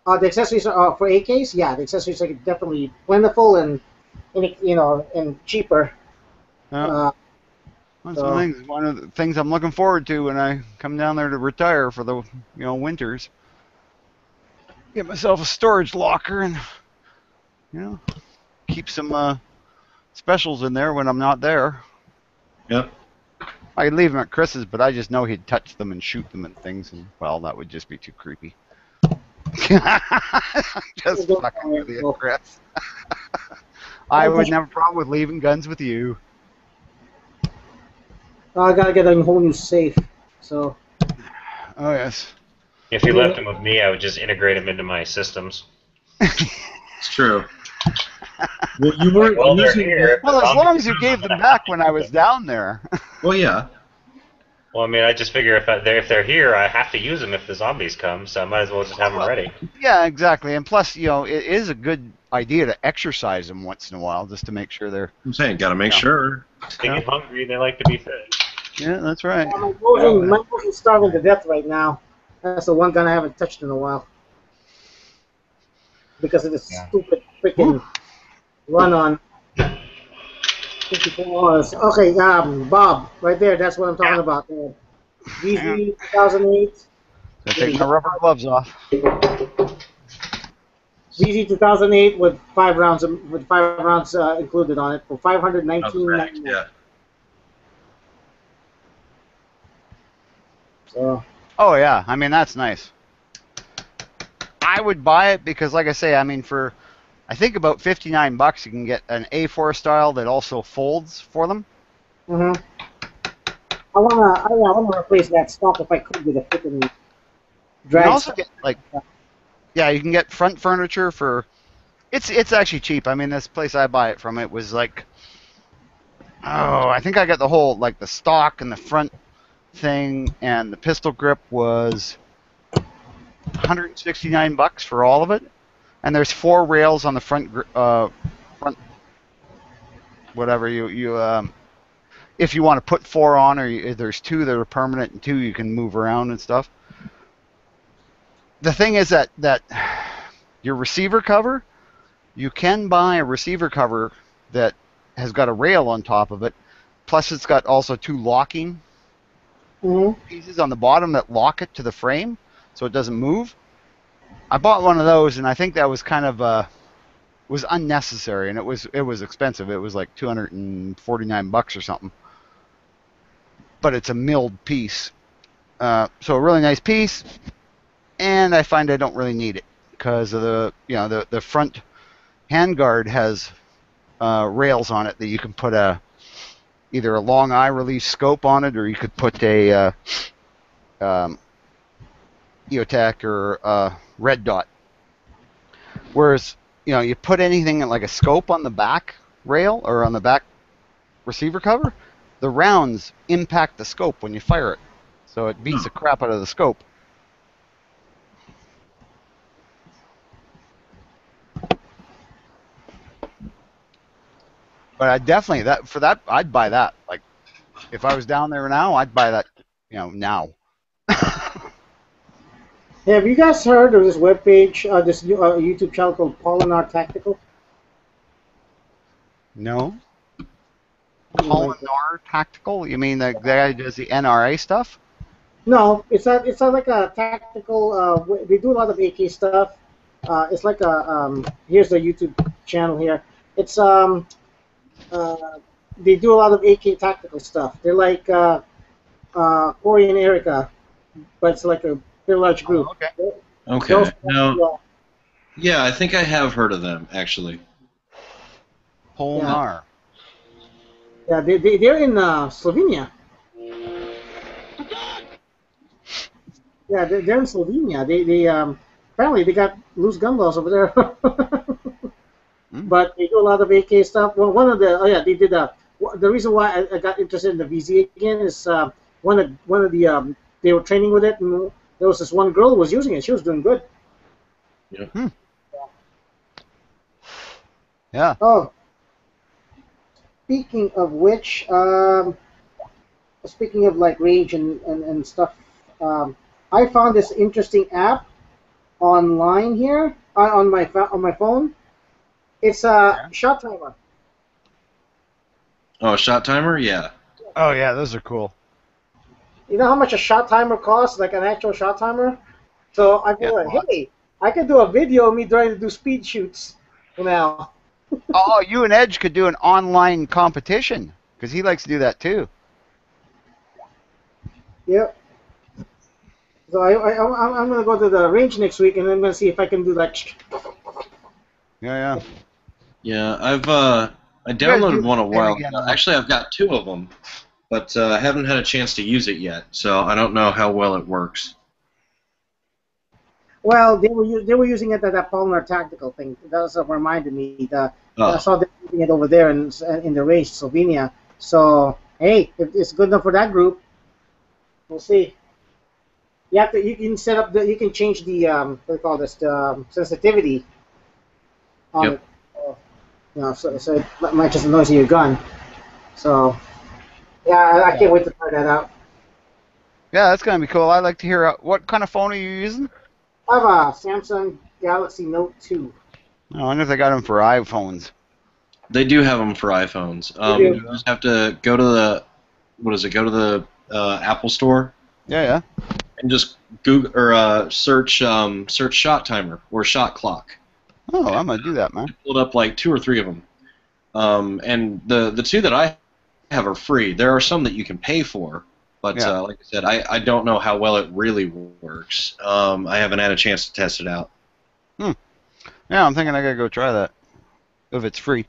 accessories are for AKs. Yeah, the accessories are definitely plentiful and cheaper. One of the things I'm looking forward to when I come down there to retire for the winters. Get myself a storage locker and keep some specials in there when I'm not there. Yep. I could leave them at Chris's, but I just know he'd touch them and shoot them and things, and well, that would just be too creepy. Just fucking with you, Chris. I wouldn't have a problem with leaving guns with you. I gotta get a whole new safe. So. Oh yes. If you left them with me, I would just integrate them into my systems. It's true. Well, you weren't using Well, as long as you gave them back when I was down there. Well, yeah. Well, I mean, I just figure if they're here, I have to use them if the zombies come, so I might as well just have them ready. Yeah, exactly. And plus, it is a good idea to exercise them once in a while just to make sure they're. I'm saying, gotta make sure. They get hungry, they like to be fed. Yeah, that's right. My motion's starving to death right now. That's the one gun I haven't touched in a while. Because of this stupid freaking run on 54 hours. Okay, Bob, right there, that's what I'm talking about. VZ 2008. Gotta take my rubber gloves off. VZ 2008 with 5 rounds included on it for $519.99. Yeah. So. Oh yeah, I mean that's nice. I would buy it because, like I say, I mean for, I think about $59 you can get an A4 style that also folds for them. I wanna replace that stock if I could with a freaking drag. You can also get you can get front furniture for, it's actually cheap. I mean, this place I buy it from, it was like, I think I got the whole, like the stock and the front thing and the pistol grip was $169 for all of it, and there's 4 rails on the front whatever you if you want to put 4 on, or there's 2 that are permanent and 2 you can move around and stuff. The thing is that your receiver cover, you can buy a receiver cover that has got a rail on top of it, plus it's got also 2 locking pieces on the bottom that lock it to the frame so it doesn't move. I bought one of those, and I think that was kind of was unnecessary, and it was expensive. It was like $249 or something. But it's a milled piece, so a really nice piece. And I find I don't really need it because of the front handguard has rails on it that you can put either a long eye release scope on it, or you could put a EOTech or red dot. Whereas you put anything like a scope on the back rail or on the back receiver cover, the rounds impact the scope when you fire it, so it beats the crap out of the scope. But I definitely I'd buy that. Like, if I was down there now, I'd buy that. Now. Hey, have you guys heard of this webpage, this YouTube channel called Polinar Tactical? No. Polinar Tactical? You mean the guy who does the NRA stuff? No, it's not. It's not like a tactical. They do a lot of AK stuff. It's like a. Here's the YouTube channel here. It's they do a lot of AK tactical stuff. They're like Corey and Erica, but it's like a very large group. Okay. No. Yeah, I think I have heard of them actually. Polinar. Yeah, they're in Slovenia. Yeah, they're in Slovenia. They apparently they got loose gun laws over there. But they do a lot of AK stuff. Well, one of the they did the reason why I got interested in the VZ again is one of the they were training with it, and there was this one girl who was using it. She was doing good. Yeah. Yeah. Oh, speaking of which, speaking of like rage and stuff, I found this interesting app online here on my phone. It's a shot timer. Oh, a shot timer? Yeah. Oh yeah, those are cool. You know how much a shot timer costs, like an actual shot timer? So I thought, hey, I could do a video of me trying to do speed shoots now. Oh, you and Edge could do an online competition, because he likes to do that too. Yep. So I'm going to go to the range next week, and I'm going to see if I can do that. Yeah. Yeah, I downloaded one a while ago. Actually, I've got 2 of them, but I haven't had a chance to use it yet, so I don't know how well it works. Well, they were using it at that Polinar Tactical thing. That was what reminded me. I saw them using it over there in the race, Slovenia. So hey, if it's good enough for that group. We'll see. You have to. You can set up the. You can change the what do you call this? The sensitivity on Yep. it. So it matches the noise of your gun. So yeah, I can't wait to try that out. Yeah, that's gonna be cool. I'd like to hear what kind of phone are you using? I have a Samsung Galaxy Note 2. I wonder if they got them for iPhones. They do have them for iPhones. They do. You just have to go to the Go to the Apple Store Yeah. and just Google or search shot timer or shot clock. Oh, I'm gonna do that, man. I pulled up like 2 or 3 of them, and the 2 that I have are free. There are some that you can pay for, but Yeah. like I said, I don't know how well it really works. I haven't had a chance to test it out. Yeah, I'm thinking I gotta go try that if it's free.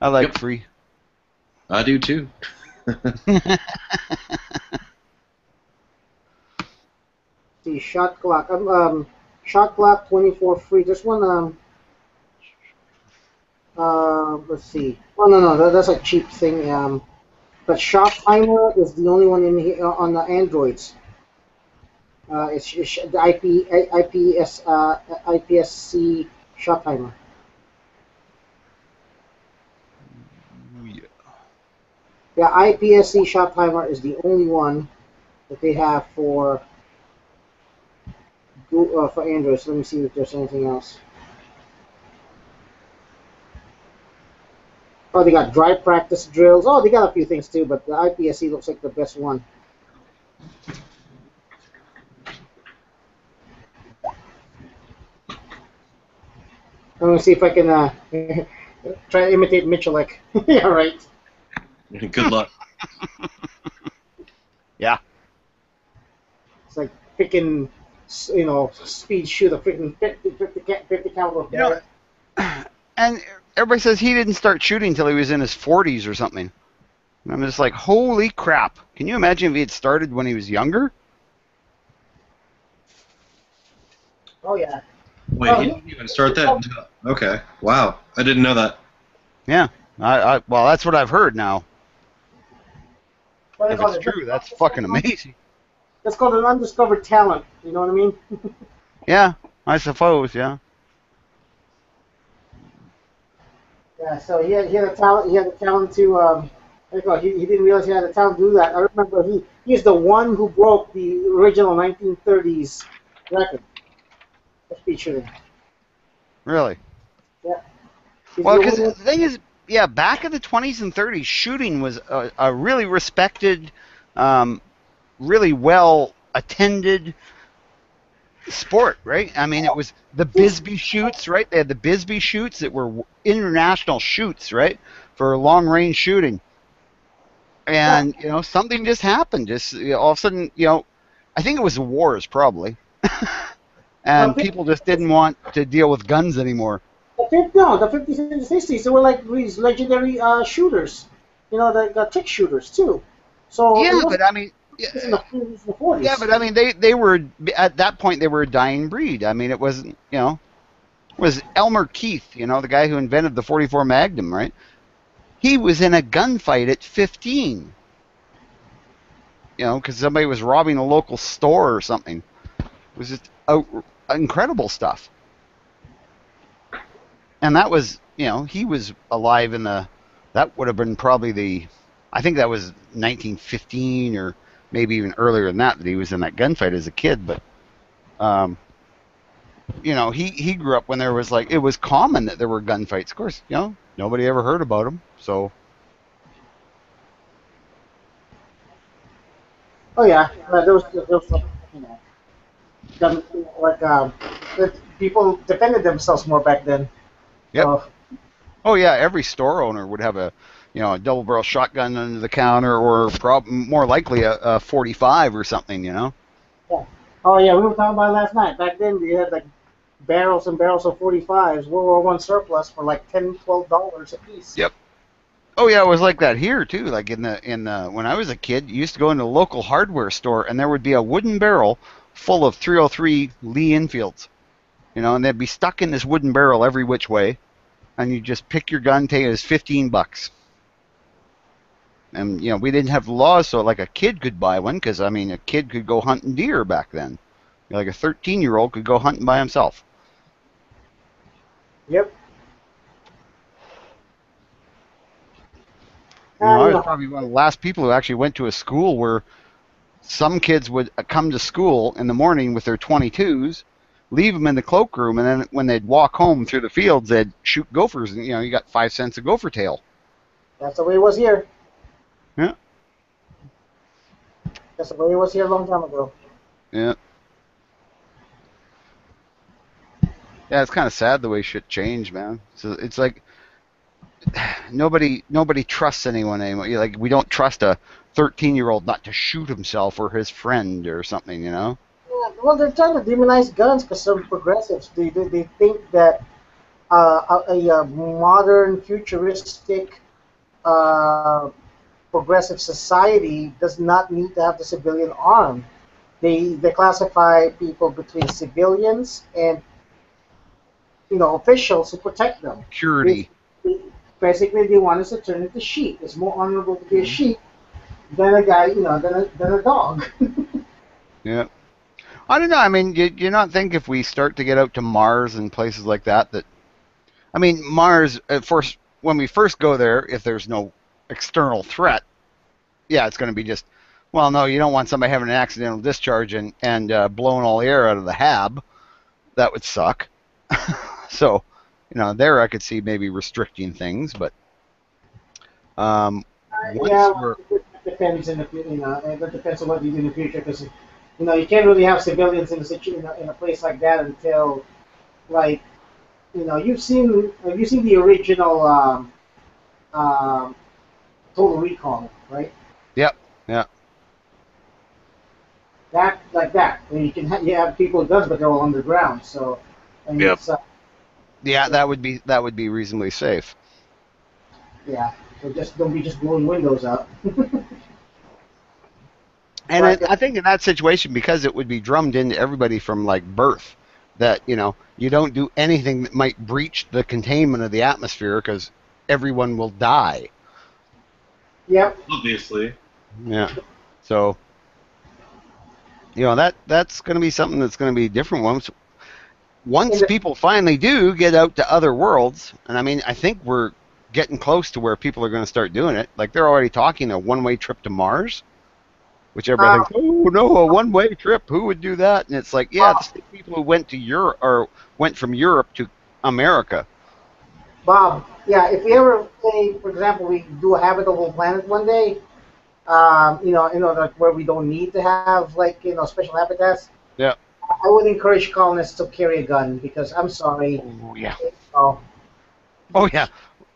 I like free. I do too. The shot clock. Shot clock 24 free. This one. Let's see. Oh no, that's a cheap thing. But shot timer is the only one in here on the Androids. It's the IPSC shot timer. Yeah, IPSC shot timer is the only one that they have for Android. So let me see if there's anything else. Oh, they got dry practice drills. Oh, they got a few things too, but the IPSC looks like the best one. I'm gonna see if I can try to imitate Michalek. Yeah, right. Good luck. Yeah. It's like picking, speed shoot a freaking 50 caliber bullet. And everybody says he didn't start shooting until he was in his 40s or something. And I'm just like, holy crap! Can you imagine if he had started when he was younger? Oh yeah. Wait, he didn't even start that until... Okay. Wow. I didn't know that. Yeah. Well, that's what I've heard now. What If it's true, that's fucking amazing. That's called an undiscovered talent. You know what I mean? Yeah, I suppose. Yeah. Yeah. So he had a talent. He had the talent to. He didn't realize he had the talent to do that. I remember he's the one who broke the original 1930s record for speed shooting. Really? Yeah. Well, because the thing is, yeah, back in the 20s and 30s, shooting was a really respected, really well attended sport, right? I mean, it was the Bisbee shoots, right? They had the Bisbee shoots that were international shoots, right, for long range shooting. And something just happened. Just all of a sudden, I think it was the wars probably, and people just didn't want to deal with guns anymore. The 50s and 60s, they were like these legendary shooters. The trick shooters too. So yeah, but I mean, in the 30s and 40s. Yeah, but I mean, they were at that point they were a dying breed. I mean, it wasn't it was Elmer Keith, the guy who invented the .44 Magnum, right? He was in a gunfight at 15. Because somebody was robbing a local store or something. It was just incredible stuff. And that was, he was alive that would have been probably I think that was 1915 or maybe even earlier than that he was in that gunfight as a kid. But, he grew up when there was it was common that there were gunfights. Of course, nobody ever heard about them. So. Oh yeah, there was people defended themselves more back then. Yep. Oh yeah, every store owner would have a double barrel shotgun under the counter, or more likely a 45 or something. Yeah. Oh yeah, we were talking about it last night. Back then, they had barrels and barrels of 45s, World War I surplus for $10-12 a piece. Yep. Oh yeah, it was like that here too. Like in the when I was a kid, you used to go into a local hardware store and there would be a wooden barrel full of 303 Lee Enfields, and they'd be stuck in this wooden barrel every which way, and you just pick your gun, take it as $15. And we didn't have laws so like a kid could buy one, because I mean a kid could go hunting deer back then. Like a 13-year-old could go hunting by himself. Yep. I You was know, probably one of the last people who actually went to a school where some kids would come to school in the morning with their 22s, leave them in the cloakroom, and then when they'd walk home through the fields, they'd shoot gophers, and you got 5 cents a gopher tail. that's the way it was here. Yeah. That's the way it was here a long time ago. Yeah. Yeah, it's kind of sad the way shit changed, man. So it's like nobody trusts anyone anymore. Like we don't trust a 13-year-old not to shoot himself or his friend or something, Yeah, well, they're trying to demonize guns because some progressives they think that a modern, futuristic, uh, progressive society does not need to have the civilian arm. They classify people between civilians and officials who protect them. Security. Basically, they want us to turn into sheep. It's more honorable to be a sheep than a guy, than a dog. Yeah. I don't know. I mean, you not think if we start to get out to Mars and places like that, I mean, Mars, first, when we first go there, if there's no external threat, yeah, it's going to be just, well, no, you don't want somebody having an accidental discharge and blowing all the air out of the hab. That would suck. So, there I could see maybe restricting things, but once it depends it depends on what you do in the future because you can't really have civilians in in a place like that until like you've seen the original Total Recall, right? Yep. Yeah. That like that. And you have people with guns, but they're all underground. So, and Yep. it's Yeah, that would be reasonably safe. yeah. So just don't be just blowing windows out. And I think in that situation, because it would be drummed into everybody from like birth, that you don't do anything that might breach the containment of the atmosphere, because everyone will die. Yep. Obviously. Yeah. So that's going to be something that's going to be different once people finally do get out to other worlds. And I mean, I think we're getting close to where people are going to start doing it. Like they're already talking a one-way trip to Mars. Which everybody thinks, oh no, a one-way trip, who would do that? And it's like, yeah, the same people who went to Europe or went from Europe to America. Bob, yeah, if we ever say, for example, we do a habitable planet one day, like where we don't need to have special habitats. Yeah. I would encourage colonists to carry a gun because I'm sorry. Oh yeah. Oh yeah.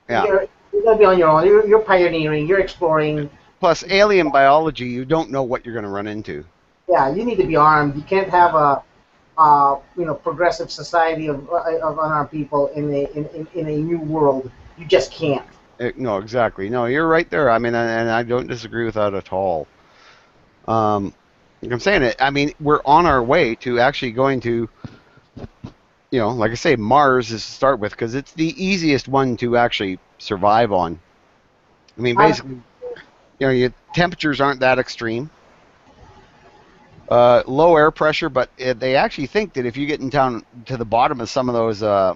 Yeah. You're gonna be on your own. You're pioneering. You're exploring. Plus, alien biology, you don't know what you're going to run into. Yeah, you need to be armed. You can't have a progressive society of unarmed people in a new world. You just can't. No, exactly. No, you're right there. I mean, and I don't disagree with that at all. I'm saying it. I mean, we're on our way to actually going to, like I say, Mars is to start with because it's the easiest one to actually survive on. I mean, basically. Your temperatures aren't that extreme. Low air pressure, but they actually think that if you get down to the bottom of some of those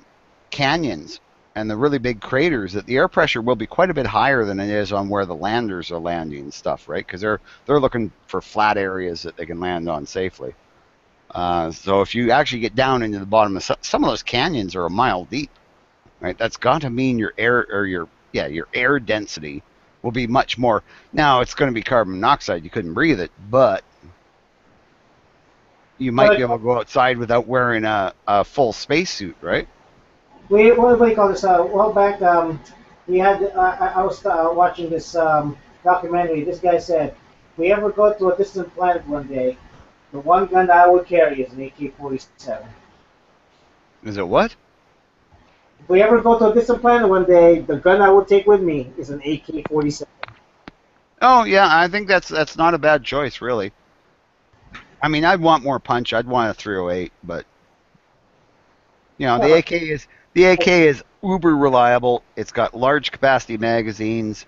canyons and the really big craters, that the air pressure will be quite a bit higher than it is on where the landers are landing and stuff, right? Because they're looking for flat areas that they can land on safely. So if you actually get down into the bottom of some of those canyons are a mile deep, right? That's got to mean your air density will be much more. Now it's going to be carbon monoxide. You couldn't breathe it, but you might be able to go outside without wearing a full spacesuit, right? What do you call this? A while back, we had. I was watching this documentary. This guy said, "If we ever go to a distant planet one day, the one gun I would carry is an AK-47." Is it what? If we ever go to a distant planet one day, the gun I would take with me is an AK-47. Oh yeah, I think that's not a bad choice, really. I mean, I'd want more punch. I'd want a 308, but the AK is uber reliable. It's got large capacity magazines.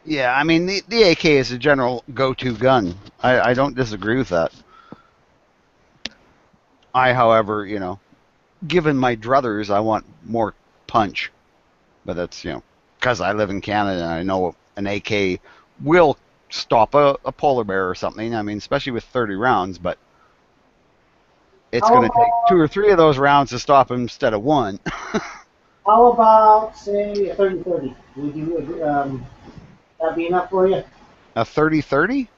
Yeah, I mean, the AK is a general go-to gun. I don't disagree with that. However, given my druthers, I want more punch. But that's, because I live in Canada and I know an AK will stop a polar bear or something. I mean, especially with 30 rounds, but it's going to take 2 or 3 of those rounds to stop him instead of one. How about, say, a 30-30? Would you, that be enough for you? A 30-30?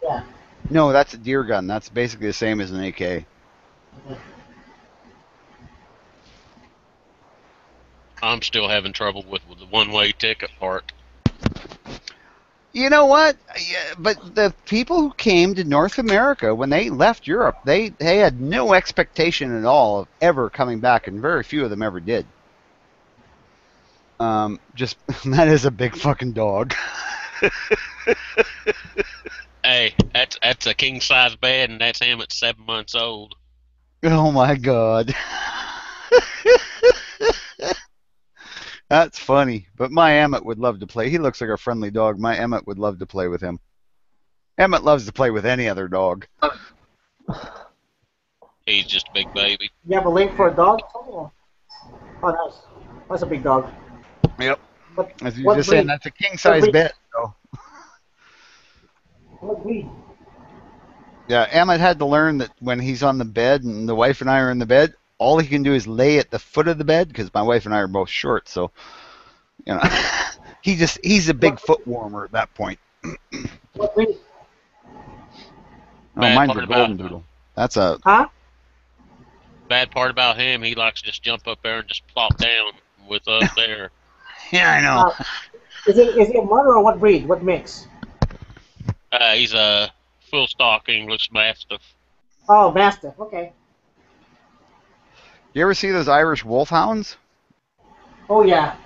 Yeah. No, that's a deer gun. That's basically the same as an AK. Okay. I'm still having trouble with the one-way ticket part. You know what? Yeah, but the people who came to North America, when they left Europe, they had no expectation at all of ever coming back, and very few of them ever did. Just that is a big fucking dog. Hey, that's a king-size bed, and that's him at 7 months old. Oh my god. That's funny. But my Emmett would love to play. He looks like a friendly dog. My Emmett would love to play with him. Emmett loves to play with any other dog. He's just a big baby. You have a link for a dog? Oh, nice. That's a big dog. Yep. What, As you what just breed? saying, that's a king-size bed. So. What breed? Yeah, Emmett had to learn that when he's on the bed and the wife and I are in the bed, all he can do is lay at the foot of the bed because my wife and I are both short. So, he's a big foot warmer at that point. What breed? Oh, mine's a golden doodle. That's a. Huh? Bad part about him, he likes to just jump up there and just plop down with us there. Yeah, I know. Is he a mother or what breed? What mix? He's a full stock English Mastiff. Oh, Mastiff. Okay. You ever see those Irish wolfhounds? Oh yeah.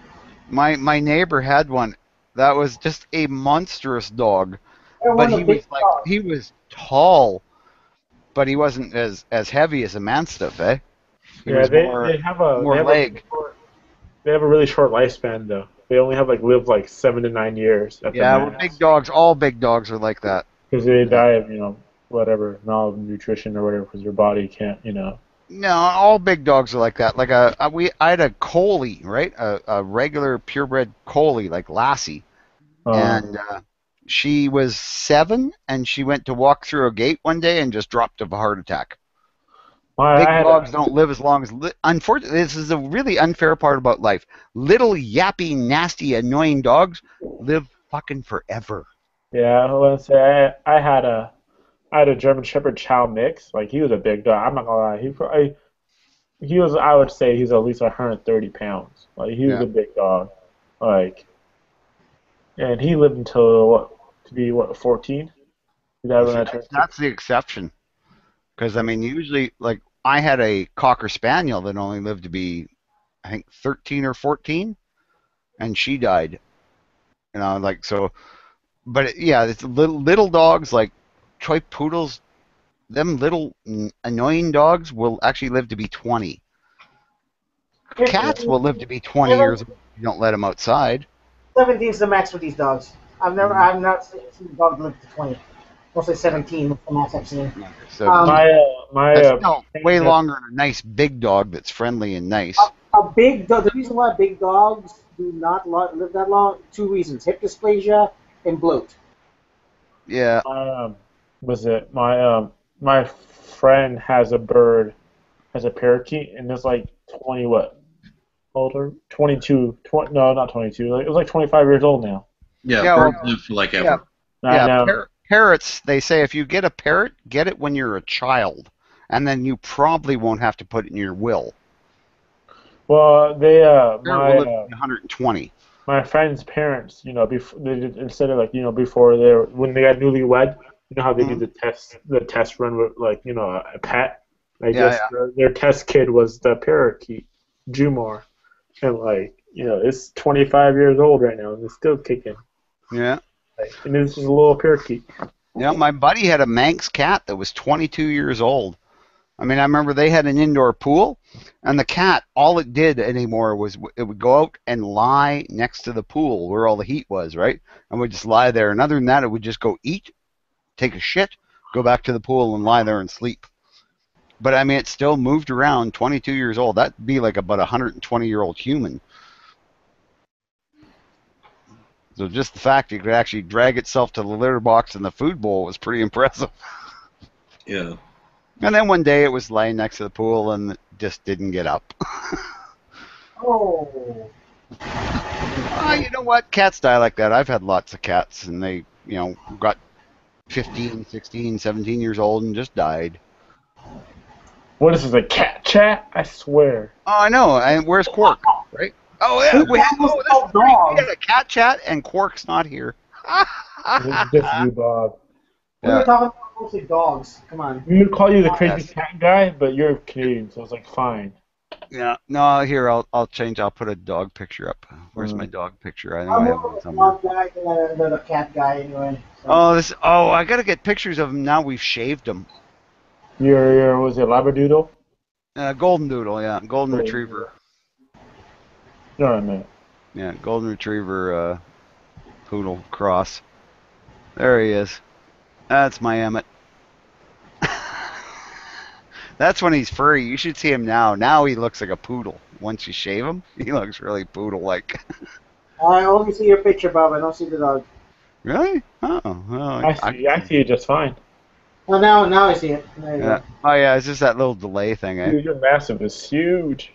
My neighbor had one. That was just a monstrous dog, but he was tall, but he wasn't as heavy as a Mastiff, eh? He was they have a leg. They have a really short lifespan though. They only have live 7 to 9 years. At Yeah, the well, big dogs. All big dogs are like that. Because they die of whatever malnutrition or whatever because their body can't No, all big dogs are like that. I had a collie, right? A regular purebred collie, like Lassie, and she was 7, and she went to walk through a gate one day and just dropped of a heart attack. Big dogs don't live as long as. Unfortunately, this is a really unfair part about life. Little yappy, nasty, annoying dogs live fucking forever. Yeah, I want to say I had a German Shepherd Chow mix. He was a big dog. I'm not gonna lie. He was. I would say he's at least 130 pounds. He was a big dog. And he lived until 14? That's the exception. Because, I mean, usually, I had a Cocker Spaniel that only lived to be, I think, 13 or 14, and she died. So, but, it's little dogs like toy poodles, them little annoying dogs will actually live to be 20. Cats will live to be 20 years if you don't let them outside. 17 is the max for these dogs. I've not seen a dog live to 20. Mostly 17 is the max I've seen. So that's still way longer than a nice big dog that's friendly and nice. A big dog. The reason why big dogs do not live that long, 2 reasons: hip dysplasia and bloat. Yeah. My friend has a bird, has a parakeet, and it's 20 older? 22. No, not 22. It was 25 years old now. Yeah, birds live for ever. Yeah. Parrots, they say if you get a parrot, get it when you're a child, and then you probably won't have to put it in your will. Well, they will live 120. My friend's parents, before instead of before when they got newlywed, how they do the test run with a pet. I guess their test kid was the parakeet, Jumar, and it's 25 years old right now and it's still kicking. Yeah. And it's just a little parakeet. Yeah, my buddy had a Manx cat that was 22 years old, I mean, I remember they had an indoor pool, and the cat, all it did anymore was it would go out and lie next to the pool where all the heat was, right? And would just lie there. And other than that, it would just go eat, take a shit, go back to the pool and lie there and sleep. But I mean, it still moved around, 22 years old. That'd be like about a 120-year-old human. So just the fact it could actually drag itself to the litter box and the food bowl was pretty impressive. Yeah. And then one day it was laying next to the pool and it just didn't get up. Oh. You know what? Cats die like that. I've had lots of cats, and they, got 15, 16, 17 years old and just died. What is this, a cat chat? I swear. Oh, I know. And where's Quark? Right? Oh, yeah. We had a cat chat, and Quark's not here. It's just you, Bob. We were talking about mostly dogs. Come on. We would call you the crazy cat guy, but you're Canadian, so it's like fine. Yeah. No, here I'll change. I'll put a dog picture up. Where's my dog picture? I know I'm I have more one of a somewhere. dog guy than a cat guy anyway. So. I gotta get pictures of him now. We've shaved him. Your was it Labradoodle? Golden Doodle, yeah, Golden Retriever. No, I meant. Yeah, Golden Retriever, Poodle cross. There he is. That's my Emmett. That's when he's furry. You should see him now. Now he looks like a poodle. Once you shave him, he looks really poodle-like. I only see your picture, Bob. I don't see the dog. Really? Oh, well, I see it just fine. Oh, now I see it. There you go. Oh yeah, it's just that little delay thing. Eh? Dude, you're massive. It's huge.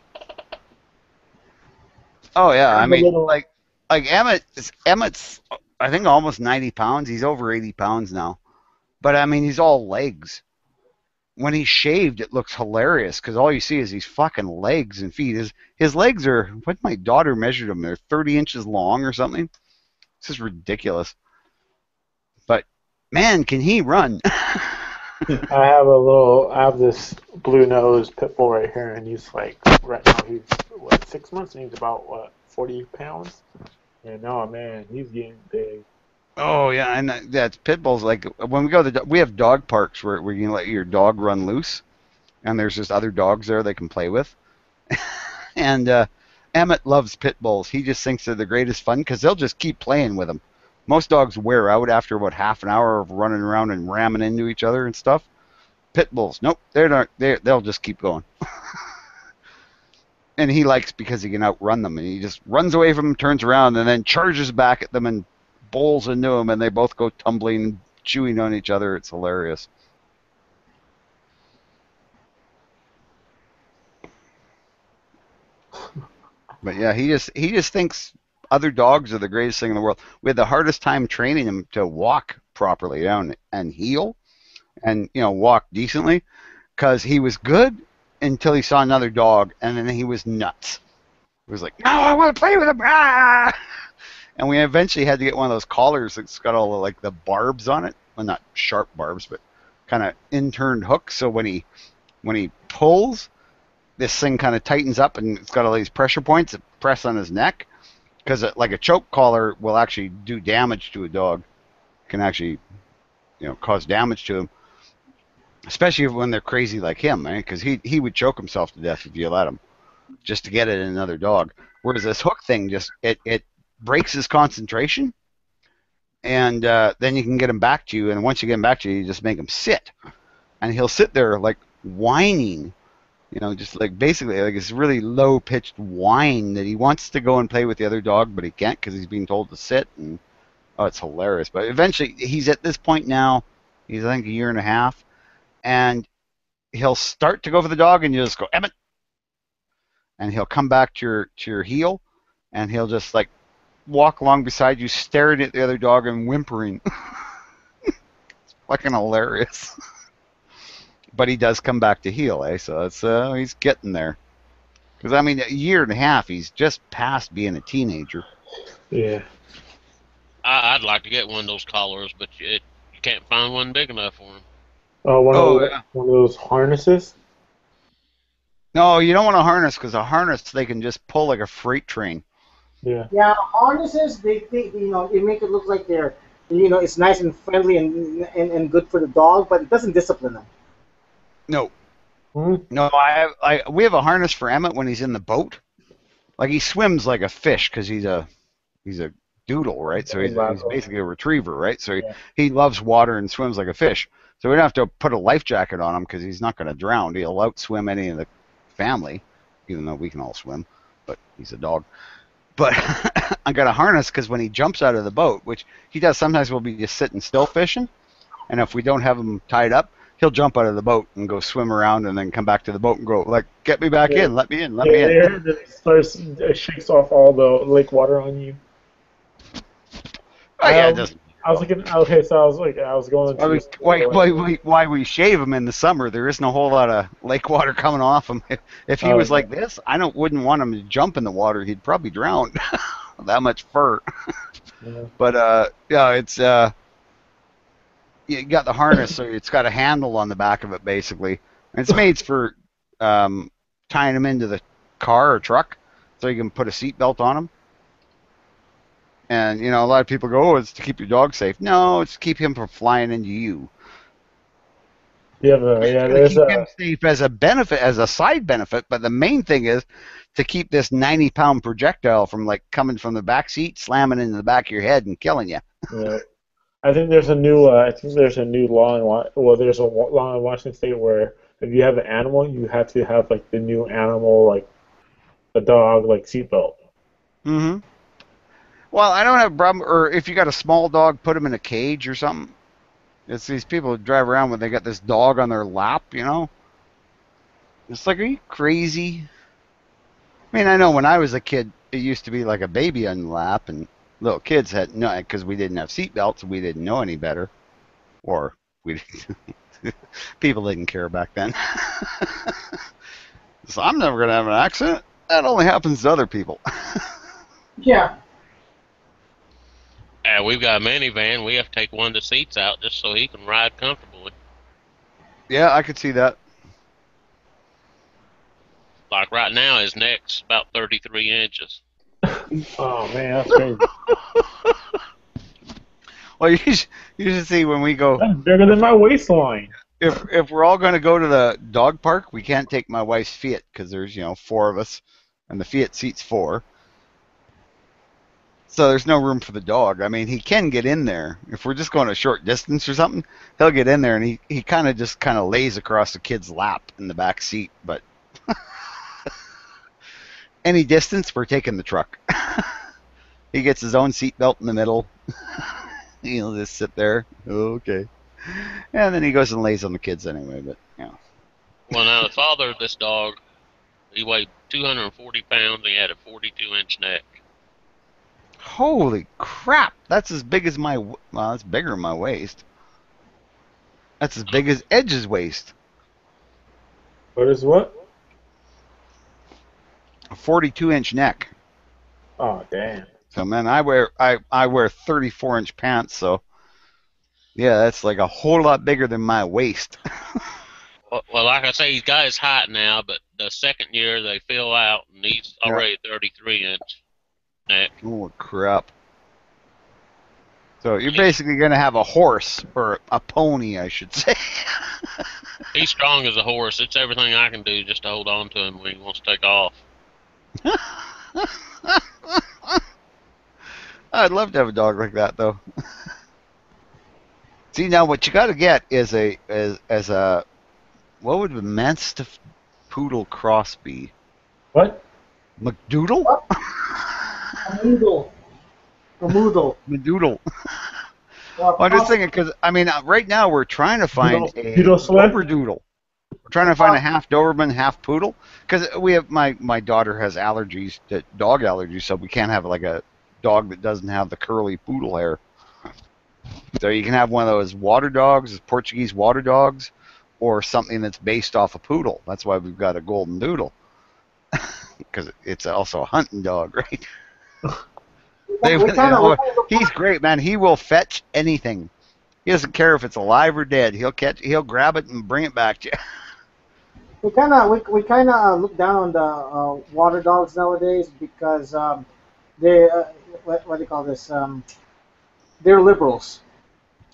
Oh yeah, I mean, like Emmett's, I think almost 90 pounds. He's over 80 pounds now, but I mean, he's all legs. When he's shaved, it looks hilarious because all you see is these fucking legs and feet. His legs are, what my daughter measured them, they're 30 inches long or something. This is ridiculous. But man, can he run? I have this blue nose pit bull right here, and he's like, right now he's 6 months, and he's about 40 pounds. And no, man, he's getting big. Oh yeah, and that's pit bulls. Like when we go to we have dog parks where you can let your dog run loose, and there's just other dogs there they can play with. And Emmett loves pit bulls. He just thinks they're the greatest fun because they'll just keep playing with them. Most dogs wear out after about half an hour of running around and ramming into each other and stuff. Pit bulls, nope, they're not. They'll just keep going. And he likes because he can outrun them, and he just runs away from them, turns around, and then charges back at them and bowls into them, and they both go tumbling and chewing on each other. It's hilarious. But yeah, he just thinks other dogs are the greatest thing in the world. We had the hardest time training him to walk properly and heel and walk decently because he was good until he saw another dog, and then he was nuts. He was like, no, I want to play with him. Ah! And we eventually had to get one of those collars that's got all the barbs on it. Well, not sharp barbs, but kind of interned hooks. So when he pulls, this thing kind of tightens up, and it's got all these pressure points that press on his neck. Because like a choke collar will actually do damage to a dog. Can actually, cause damage to him. Especially when they're crazy like him, right? Because he would choke himself to death if you let him, just to get at another dog. Whereas this hook thing just it breaks his concentration, and then you can get him back to you. And once you get him back to you, you just make him sit, and he'll sit there like whining, just like basically like this really low pitched whine that he wants to go and play with the other dog, but he can't because he's being told to sit. And it's hilarious. But eventually, he's at this point now. He's I think a year and a half, and he'll start to go for the dog, and you just go Emmett, and he'll come back to your heel, and he'll just like walk along beside you, staring at the other dog and whimpering. It's fucking hilarious. But he does come back to heel, eh? So it's he's getting there. Because I mean, a year and a half, he's just past being a teenager. Yeah. I'd like to get one of those collars, but you can't find one big enough for him. Oh, one of those harnesses? No, you don't want a harness because a harness they can just pull like a freight train. Yeah. Yeah, harnesses they make it look like they're it's nice and friendly and good for the dog, but it doesn't discipline them. No. No, we have a harness for Emmett when he's in the boat. Like he swims like a fish because he's a doodle, right? So he's basically a retriever, right? So he loves water and swims like a fish. So we don't have to put a life jacket on him because he's not going to drown. He'll outswim any of the family, even though we can all swim, but he's a dog. But I got a harness because when he jumps out of the boat, which he does sometimes, we'll be just sitting still fishing, and if we don't have him tied up, he'll jump out of the boat and go swim around and then come back to the boat and go, like, get me back in, let me in, let me in. Then it shakes off all the lake water on you. Oh, yeah, it doesn't. I was looking. Okay, so I was going. Why we shave him in the summer? There isn't a whole lot of lake water coming off him. If he was like this, wouldn't want him to jump in the water. He'd probably drown. That much fur. Yeah. But it's you got the harness, so it's got a handle on the back of it basically. And it's made for tying him into the car or truck, so you can put a seatbelt on him. And, a lot of people go, oh, it's to keep your dog safe. No, it's to keep him from flying into you. There's keep him safe as a benefit, as a side benefit, but the main thing is to keep this 90-pound projectile from, coming from the back seat, slamming into the back of your head and killing you. Yeah. I think there's a new law there's a law in Washington State where if you have an animal, you have to have, the new animal, a dog, seatbelt. Mm-hmm. Well, I don't have a problem, or if you got a small dog, put him in a cage or something. It's these people who drive around when they got this dog on their lap, It's like, are you crazy? I mean, I know when I was a kid, it used to be like a baby on the lap, and little kids had no, because we didn't have seatbelts, we didn't know any better, or we didn't. People didn't care back then. So I'm never gonna have an accident. That only happens to other people. Yeah. We've got a minivan. We have to take one of the seats out just so he can ride comfortably. Yeah, I could see that. Like right now, his neck's about 33 inches. Oh, man, that's crazy. Well, you should see when we go. That's bigger than my waistline. If we're all going to go to the dog park, we can't take my wife's Fiat because there's 4 of us, and the Fiat seats 4. So there's no room for the dog. I mean, he can get in there. If we're just going a short distance or something, he'll get in there, and he kind of lays across the kid's lap in the back seat. But any distance, we're taking the truck. He gets his own seat belt in the middle. He'll just sit there. Okay. And then he goes and lays on the kids anyway. But Well, now the father of this dog, he weighed 240 pounds. And he had a 42-inch neck. Holy crap! That's as big as that's bigger than my waist. That's as big as Edge's waist. What is what? A 42-inch neck. Oh, damn. So man, I wear 34-inch pants. So yeah, that's like a whole lot bigger than my waist. Well, like I say, he's got his height now, but the second year they fill out, and he's already 33-inch neck. Oh crap! So you're basically going to have a horse, or a pony, I should say. He's strong as a horse. It's everything I can do just to hold on to him when he wants to take off. I'd love to have a dog like that, though. See, now what you got to get is a what would a Mastiff Poodle cross be? What? McDoodle? What? A Moodle. Madoodle. Well, I'm just thinking because right now we're trying to find a Doberdoodle. We're trying to find a half Doberman, half Poodle because we have my daughter has allergies, dog allergies, so we can't have like a dog that doesn't have the curly poodle hair. So you can have one of those water dogs, Portuguese water dogs, or something that's based off a poodle. That's why we've got a golden doodle because it's also a hunting dog, right? He's great, man. He will fetch anything. He doesn't care if it's alive or dead. He'll grab it and bring it back to you. We kind of look down on the water dogs nowadays because they what do you call this? They're liberals.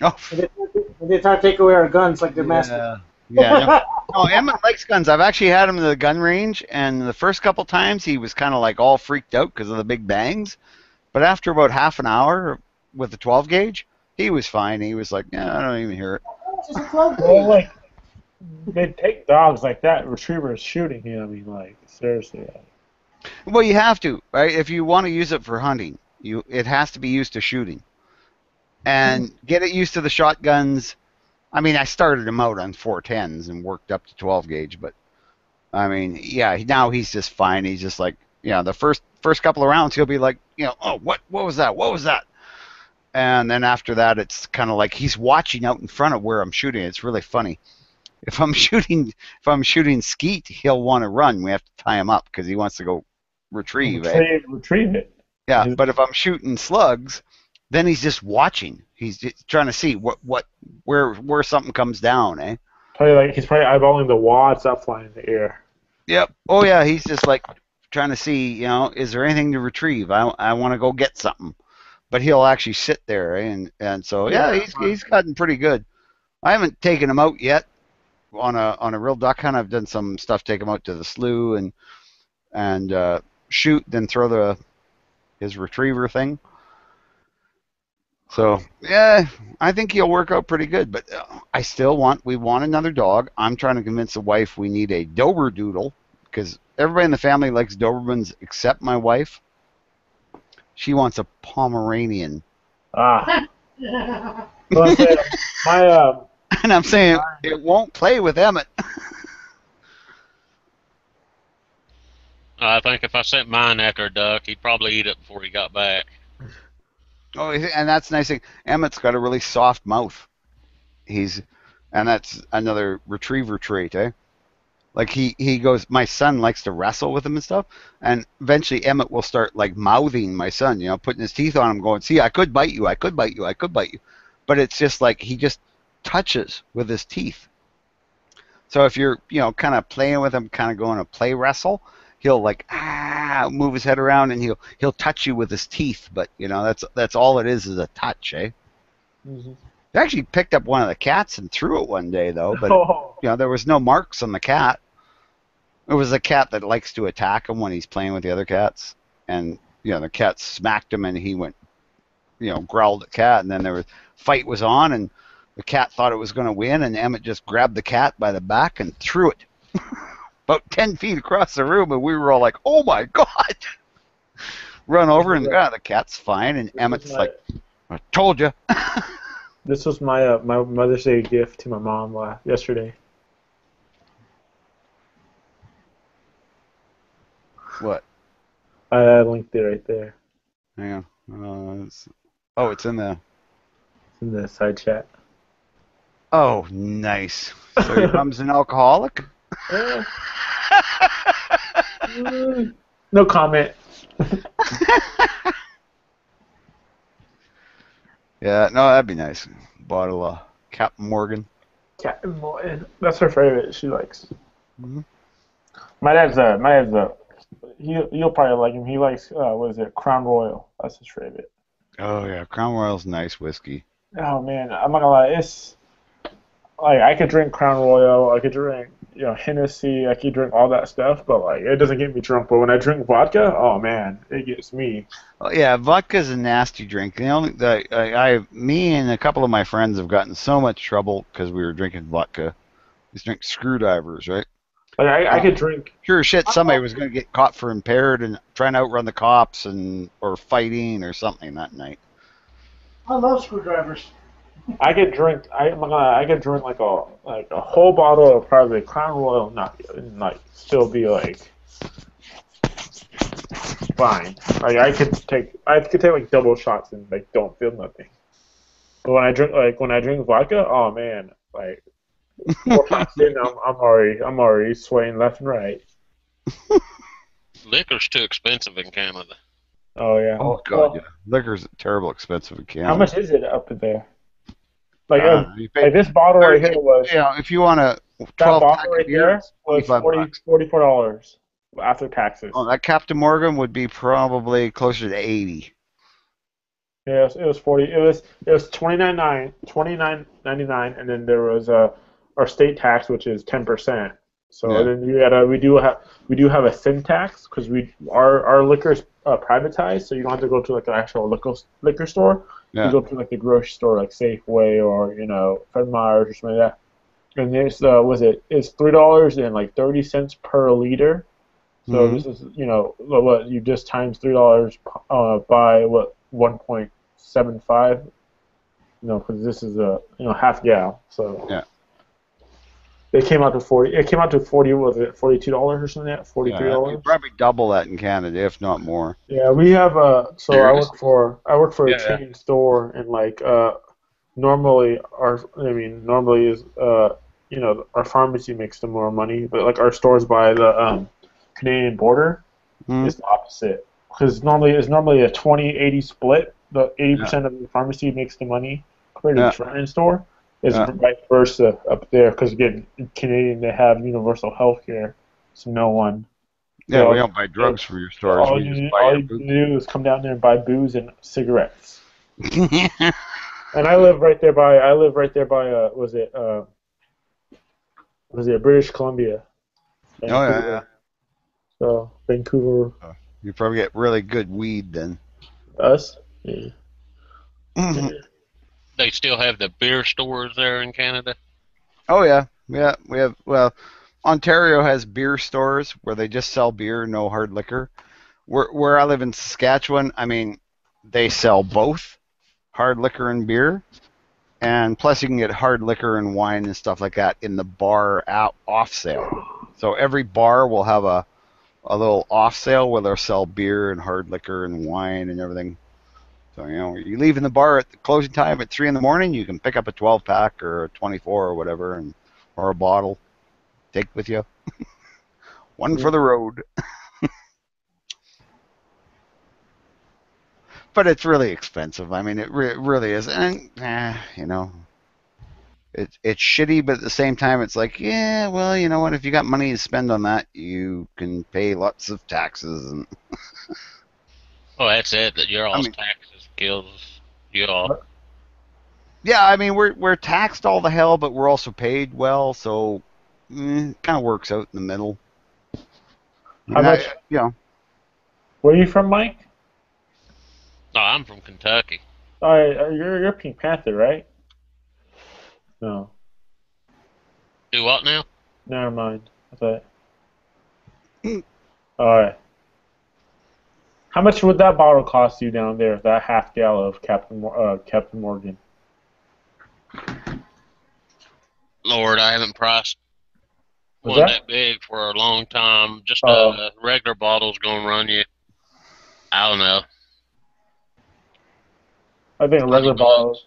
Oh. And they try to take away our guns like they're massive. Yeah. No, Emmett likes guns. I've actually had him in the gun range, and the first couple times he was kind of like all freaked out because of the big bangs. But after about half an hour with the 12 gauge, he was fine. He was like, yeah, I don't even hear it. It's just a 12 Well, gauge. like they take dogs like that, retrievers shooting him. I mean, like seriously. Well, you have to, right? If you want to use it for hunting, it has to be used to shooting. And get it used to the shotguns. I mean, I started him out on 410s and worked up to 12 gauge, but I mean, yeah, now he's just fine. He's just like, the first couple of rounds he'll be like, oh, what was that? What was that? And then after that, it's kind of like he's watching out in front of where I'm shooting. It's really funny. If I'm shooting skeet, he'll want to run. We have to tie him up because he wants to go retrieve it. Yeah, but if I'm shooting slugs, then he's just watching. He's just trying to see where something comes down, eh? He's probably eyeballing the wads up flying in the air. Yep. Oh yeah, he's just like trying to see, is there anything to retrieve? I want to go get something. But he'll actually sit there, and so he's gotten pretty good. I haven't taken him out yet on a real duck hunt. I've done some stuff, take him out to the slough and shoot, then throw his retriever thing. So yeah, I think he'll work out pretty good. But we want another dog. I'm trying to convince the wife we need a Doberdoodle because everybody in the family likes Dobermans except my wife. She wants a Pomeranian. Well, and I'm saying it won't play with Emmett. I think if I sent mine after a duck, he'd probably eat it before he got back. Oh, and that's the nice thing. Emmett's got a really soft mouth. And that's another retriever trait, eh? Like he goes, my son likes to wrestle with him and stuff, and eventually Emmett will start like mouthing my son, putting his teeth on him, going, see, I could bite you, I could bite you, I could bite you. But it's just like he just touches with his teeth. So if you're, kind of playing with him, kind of going to play wrestle, he'll like move his head around and he'll touch you with his teeth. But that's all it is a touch, eh? Mm-hmm. They actually picked up one of the cats and threw it one day though, but there was no marks on the cat. It was a cat that likes to attack him when he's playing with the other cats, and the cat smacked him and he went, growled at the cat, and then fight was on and the cat thought it was going to win, and Emmett just grabbed the cat by the back and threw it about 10 feet across the room, and we were all like, oh my god! Run over and the cat's fine, and Emmett's like, I told you. This was my my Mother's Day gift to my mom yesterday. What? I linked it right there. Hang on. It's in the side chat. Oh, nice. So your mom's an alcoholic? No comment. Yeah, no, that'd be nice. Bottle of Captain Morgan. Captain Morgan. That's her favorite. She likes. Mm-hmm. My dad's you'll probably like him. He likes what is it? Crown Royal. That's his favorite. Oh yeah, Crown Royal's nice whiskey. Oh man, I'm not gonna lie. It's like I could drink Crown Royal. I could drink Hennessy. I could drink all that stuff, but like it doesn't get me drunk. But when I drink vodka, oh man, it gets me. Oh, yeah, vodka's a nasty drink. Me and a couple of my friends have gotten so much trouble because we were drinking vodka. We drink screwdrivers, right? Like I could drink. Sure shit, somebody was going to get caught for impaired and trying to outrun the cops or fighting or something that night. I love screwdrivers. I could drink. I could drink like a whole bottle of probably Crown Royal, not like still be like fine. Like I could take like double shots and like don't feel nothing. But when I drink vodka, oh man, like 4 shots in, I'm already swaying left and right. Liquor's too expensive in Canada. Oh yeah. Oh god, yeah. Liquor's terrible expensive in Canada. How much is it up there? Like, like this bottle right here was. Yeah, if you want a 12 that bottle pack right of beer, there was $44 after taxes. Oh, that Captain Morgan would be probably closer to 80. Yes, it was 40. It was $29.99, and then there was our state tax, which is 10%. So Yeah. then we do have a sin tax because our liquor is privatized, so you don't have to go to like an actual liquor store. Yeah. You go to like the grocery store, like Safeway or Fred Meyer's or something like that. And there's it's $3.30 per liter. So this is what you just times $3 by 1.75. Because this is a half gallon. So yeah. It came out to 40. It came out to 40. Was it $42 or something like that? $43. You probably double that in Canada, if not more. Yeah, we have a. So I work for Yeah, a chain store, and normally is our pharmacy makes the more money, but like our stores by the Canadian border is the opposite, because normally a 20-80 split. The 80% of the pharmacy makes the money compared to the front-end store. Is vice versa up there, because again, in Canadian they have universal health care, so no one. Yeah, we don't buy drugs from your stores. All We just you buy your do is come down there and buy booze and cigarettes. And I live right there by. Was it British Columbia? Vancouver. Oh yeah. So Vancouver. You probably get really good weed then. Us? Yeah. They still have the beer stores there in Canada? Oh yeah. Yeah, we have. Well, Ontario has beer stores where they just sell beer, no hard liquor. Where I live in Saskatchewan, I mean, they sell both hard liquor and beer, and plus you can get hard liquor and wine and stuff like that in the bar off sale. So every bar will have a little off sale where they'll sell beer and hard liquor and wine and everything. So you leave in the bar at the closing time at 3 a.m, you can pick up a 12-pack or a 24 or whatever, or a bottle, take with you. One for the road. But it's really expensive. I mean, it really is, and it's shitty. But at the same time, it's like, yeah, well, you know what? If you got money to spend on that, you can pay lots of taxes and. Oh, that's it. That your all's taxes kills you all. Yeah, I mean we're taxed all the hell, but we're also paid well, so kind of works out in the middle. How much? Where are you from, Mike? No, I'm from Kentucky. You're Pink Panther, right? No. Do what now? Never mind. I thought. All right. How much would that bottle cost you down there? That half gallon of Captain Morgan. Lord, I haven't priced What's one that? that big for a long time. Just Oh. a regular bottle's gonna run you, I don't know. I think a regular bottle.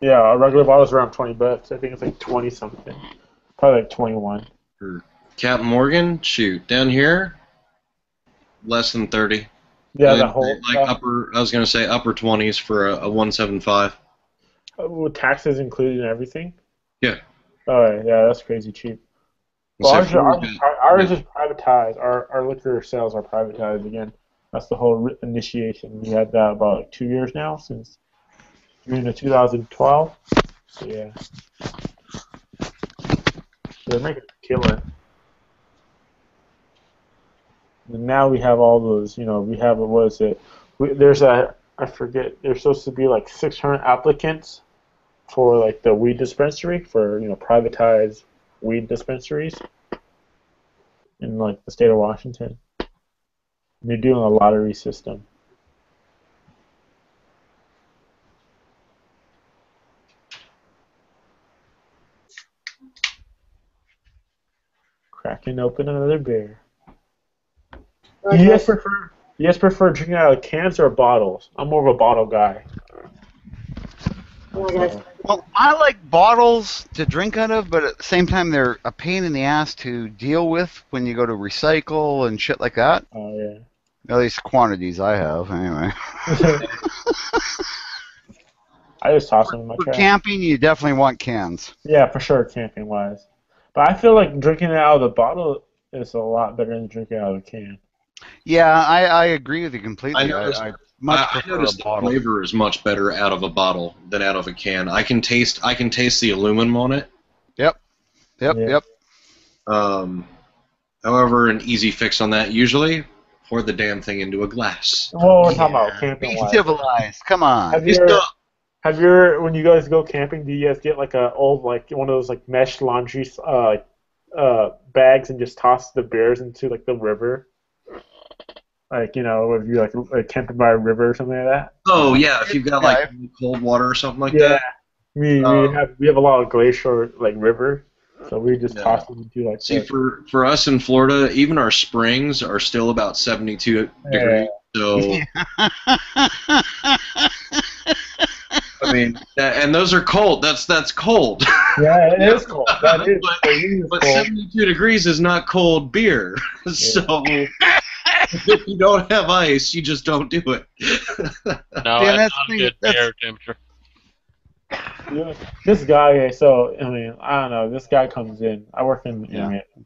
Yeah, a regular bottle is around $20. I think it's like 20 something. Probably like 21. Captain Morgan, shoot, down here, less than 30. Yeah, the whole I was gonna say upper 20s for a 175. with taxes included and everything. Yeah. Oh yeah, that's crazy cheap. Well, ours is privatized. Our liquor sales are privatized again. That's the whole initiation. We had that about like 2 years now, since June of 2012. So yeah, they're making a killer. And now we have all those. We have what is it? I forget. There's supposed to be like 600 applicants for like the weed dispensary for privatized weed dispensaries in like the state of Washington. And they're doing a lottery system. Cracking open another beer. Do you guys prefer drinking out of cans or bottles? I'm more of a bottle guy. Well, I like bottles to drink out of, but at the same time, they're a pain in the ass to deal with when you go to recycle and shit like that. Oh yeah. At least quantities I have, anyway. I just toss them in my For trash. camping, you definitely want cans. Yeah, for sure, camping wise. But I feel like drinking it out of the bottle is a lot better than drinking it out of the can. Yeah, I agree with you completely. I noticed, I much prefer noticed a bottle. the flavor is much better out of a bottle than out of a can. I can taste the aluminum on it. Yep. Yep, Yeah. yep. However, an easy fix on that usually pour the damn thing into a glass. Well, we're talking about camping Be wise. civilized. Come on. Have you ever, when you guys go camping, do you guys get like a old, like one of those like mesh laundry bags and just toss the beers into like the river? Like, you know, if you like camping by a river or something like that. Oh yeah, if you've got like cold water or something like that. We have a lot of glacier like river, so we just toss them into like. See, for us in Florida, even our springs are still about 72 degrees. So. I mean, and those are cold. That's cold. Yeah, it is cold. That is. But 72 degrees is not cold beer. Yeah. So if you don't have ice, you just don't do it. No, that's not a good beer temperature. Yeah, this guy. So I mean, I don't know. This guy comes in. I work in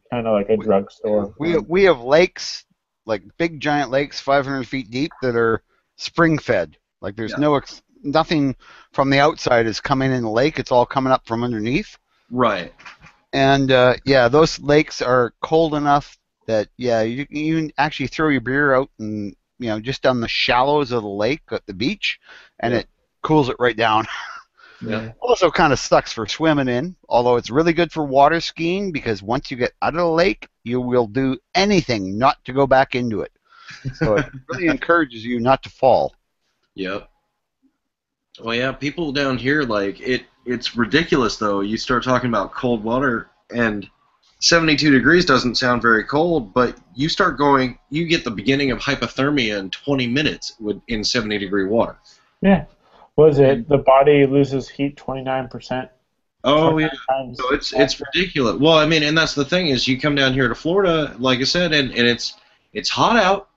kind of like a drugstore. We have lakes, like big giant lakes, 500 feet deep, that are spring fed. Like there's nothing from the outside is coming in the lake. It's all coming up from underneath. Right. And those lakes are cold enough that you can actually throw your beer out and just on the shallows of the lake at the beach, and it cools it right down. Yeah. Also kind of sucks for swimming in, although it's really good for water skiing because once you get out of the lake, you will do anything not to go back into it. So it really encourages you not to fall. Yep. Well, yeah, people down here, like, it's ridiculous, though. You start talking about cold water, and 72 degrees doesn't sound very cold, but you get the beginning of hypothermia in 20 minutes in 70-degree water. Yeah. Was it the body loses heat 29%? Oh, yeah. So it's ridiculous. Well, I mean, and that's the thing is you come down here to Florida, like I said, and it's hot out.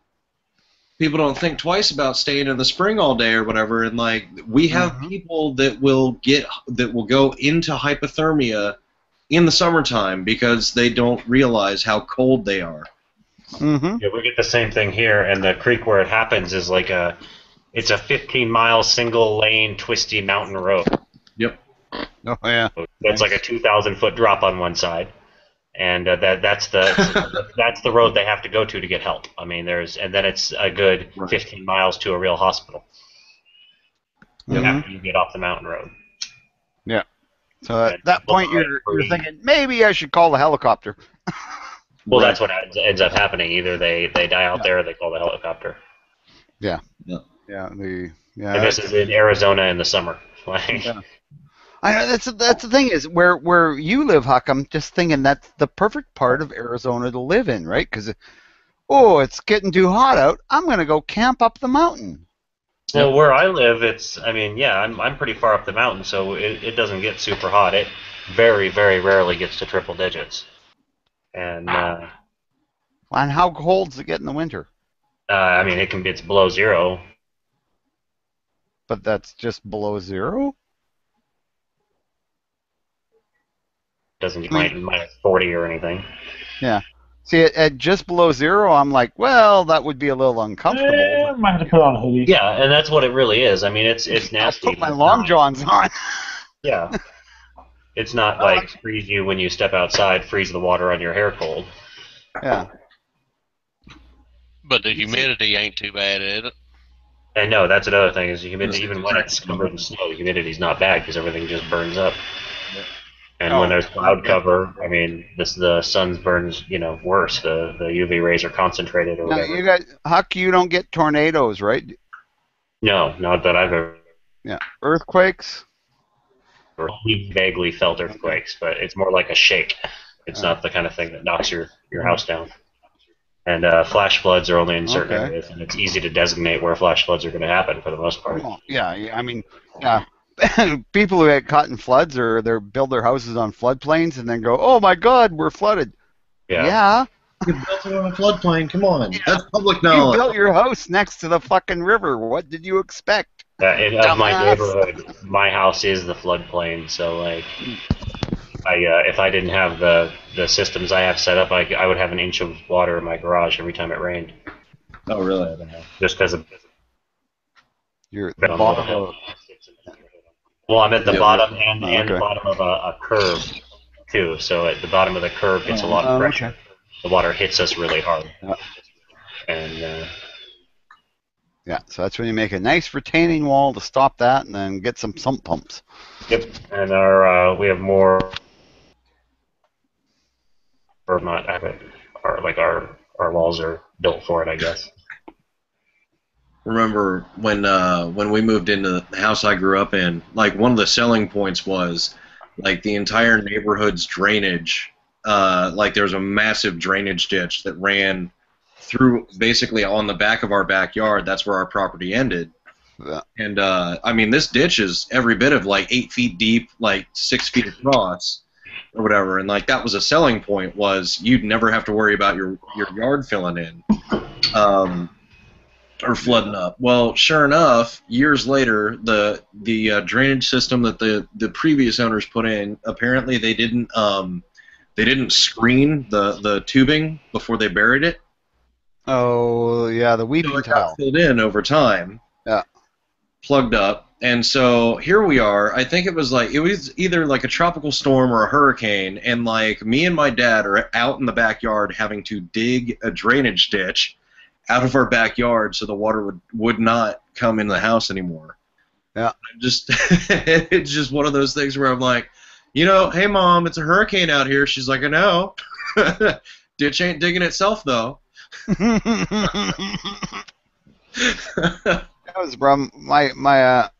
People don't think twice about staying in the spring all day or whatever, and like we have people that will go into hypothermia in the summertime because they don't realize how cold they are. Mm-hmm. Yeah, we get the same thing here, and the creek where it happens is like it's a 15-mile single-lane twisty mountain road. Yep. Oh yeah. That's like a 2,000-foot drop on one side. And that's the road they have to go to get help. I mean, and then it's a good 15 miles to a real hospital. After you get off the mountain road. Yeah. So at that point, you're thinking maybe I should call the helicopter. Well, that's what ends up happening. Either they die out there, or they call the helicopter. Yeah. Yeah. And this is in Arizona in the summer. I know that's the thing is where you live, Huck. I'm just thinking that's the perfect part of Arizona to live in, right? Because it's getting too hot out. I'm gonna go camp up the mountain. Well, where I live, I'm pretty far up the mountain, so it doesn't get super hot. It very, very rarely gets to triple digits. And and how cold does it get in the winter? I mean, it's below zero. But that's just below zero? Doesn't get minus 40 or anything. Yeah. See, at just below zero, I'm like, well, that would be a little uncomfortable. Might have to put on a hoodie. Yeah, and that's what it really is. I mean, it's nasty. I'll put my long johns on. Yeah. It's not like freeze you when you step outside, freeze the water on your hair cold. Yeah. But the humidity ain't too bad, is it? And no, that's another thing, is the humidity, even when it's covered in snow, the humidity's not bad because everything just burns up. And when there's cloud cover, I mean, the sun burns, worse. The UV rays are concentrated or whatever. You guys, Huck, you don't get tornadoes, right? No, not that I've ever. Yeah. Earthquakes? Or vaguely felt earthquakes, but it's more like a shake. It's not the kind of thing that knocks your house down. And flash floods are only in certain areas, and it's easy to designate where flash floods are going to happen for the most part. Well, I mean, people who get caught in floods or they build their houses on floodplains and then go, oh my God, we're flooded. Yeah. You built it on a floodplain. Come on. That's public knowledge. You built your house next to the fucking river. What did you expect? Of my neighborhood, my house is the floodplain, so like, if I didn't have the systems I have set up, I would have an inch of water in my garage every time it rained. Oh, really? Just because of you're the bottom of. Well, I'm at the bottom and the bottom of a curve, too. So at the bottom of the curve gets a lot of pressure. Okay. The water hits us really hard. Yeah. And Yeah, so that's when you make a nice retaining wall to stop that, and then get some sump pumps. yep, and our we have more, or not have it, our walls are built for it, I guess. Remember when we moved into the house I grew up in, like one of the selling points was like the entire neighborhood's drainage. Like there was a massive drainage ditch that ran through basically on the back of our backyard. That's where our property ended. Yeah. And I mean, this ditch is every bit of like 8 feet deep, like 6 feet across, or whatever. And like that was a selling point, was you'd never have to worry about your yard filling in. Or flooding up. Well, sure enough, years later, the drainage system that the previous owners put in, apparently they didn't screen the tubing before they buried it. Oh yeah, the weeping So it tile. got filled in over time. Yeah. Plugged up, and so here we are. I think it was either like a tropical storm or a hurricane, and like me and my dad are out in the backyard having to dig a drainage ditch out of our backyard so the water would not come in the house anymore. Yeah. It's just one of those things where I'm like, hey Mom, it's a hurricane out here. She's like, I know. Ditch ain't digging itself though. That was the problem. My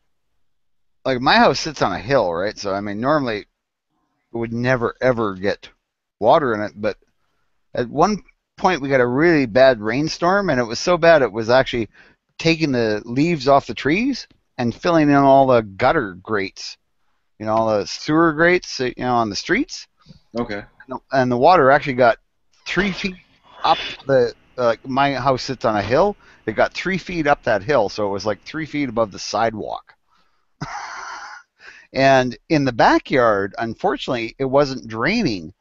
house sits on a hill, right? So I mean, normally it would never ever get water in it, but at one point we got a really bad rainstorm, and it was so bad it was actually taking the leaves off the trees and filling in all the gutter grates, all the sewer grates, on the streets. Okay. And the water actually got 3 feet up the. My house sits on a hill. It got 3 feet up that hill, so it was like 3 feet above the sidewalk. And in the backyard, unfortunately, it wasn't draining.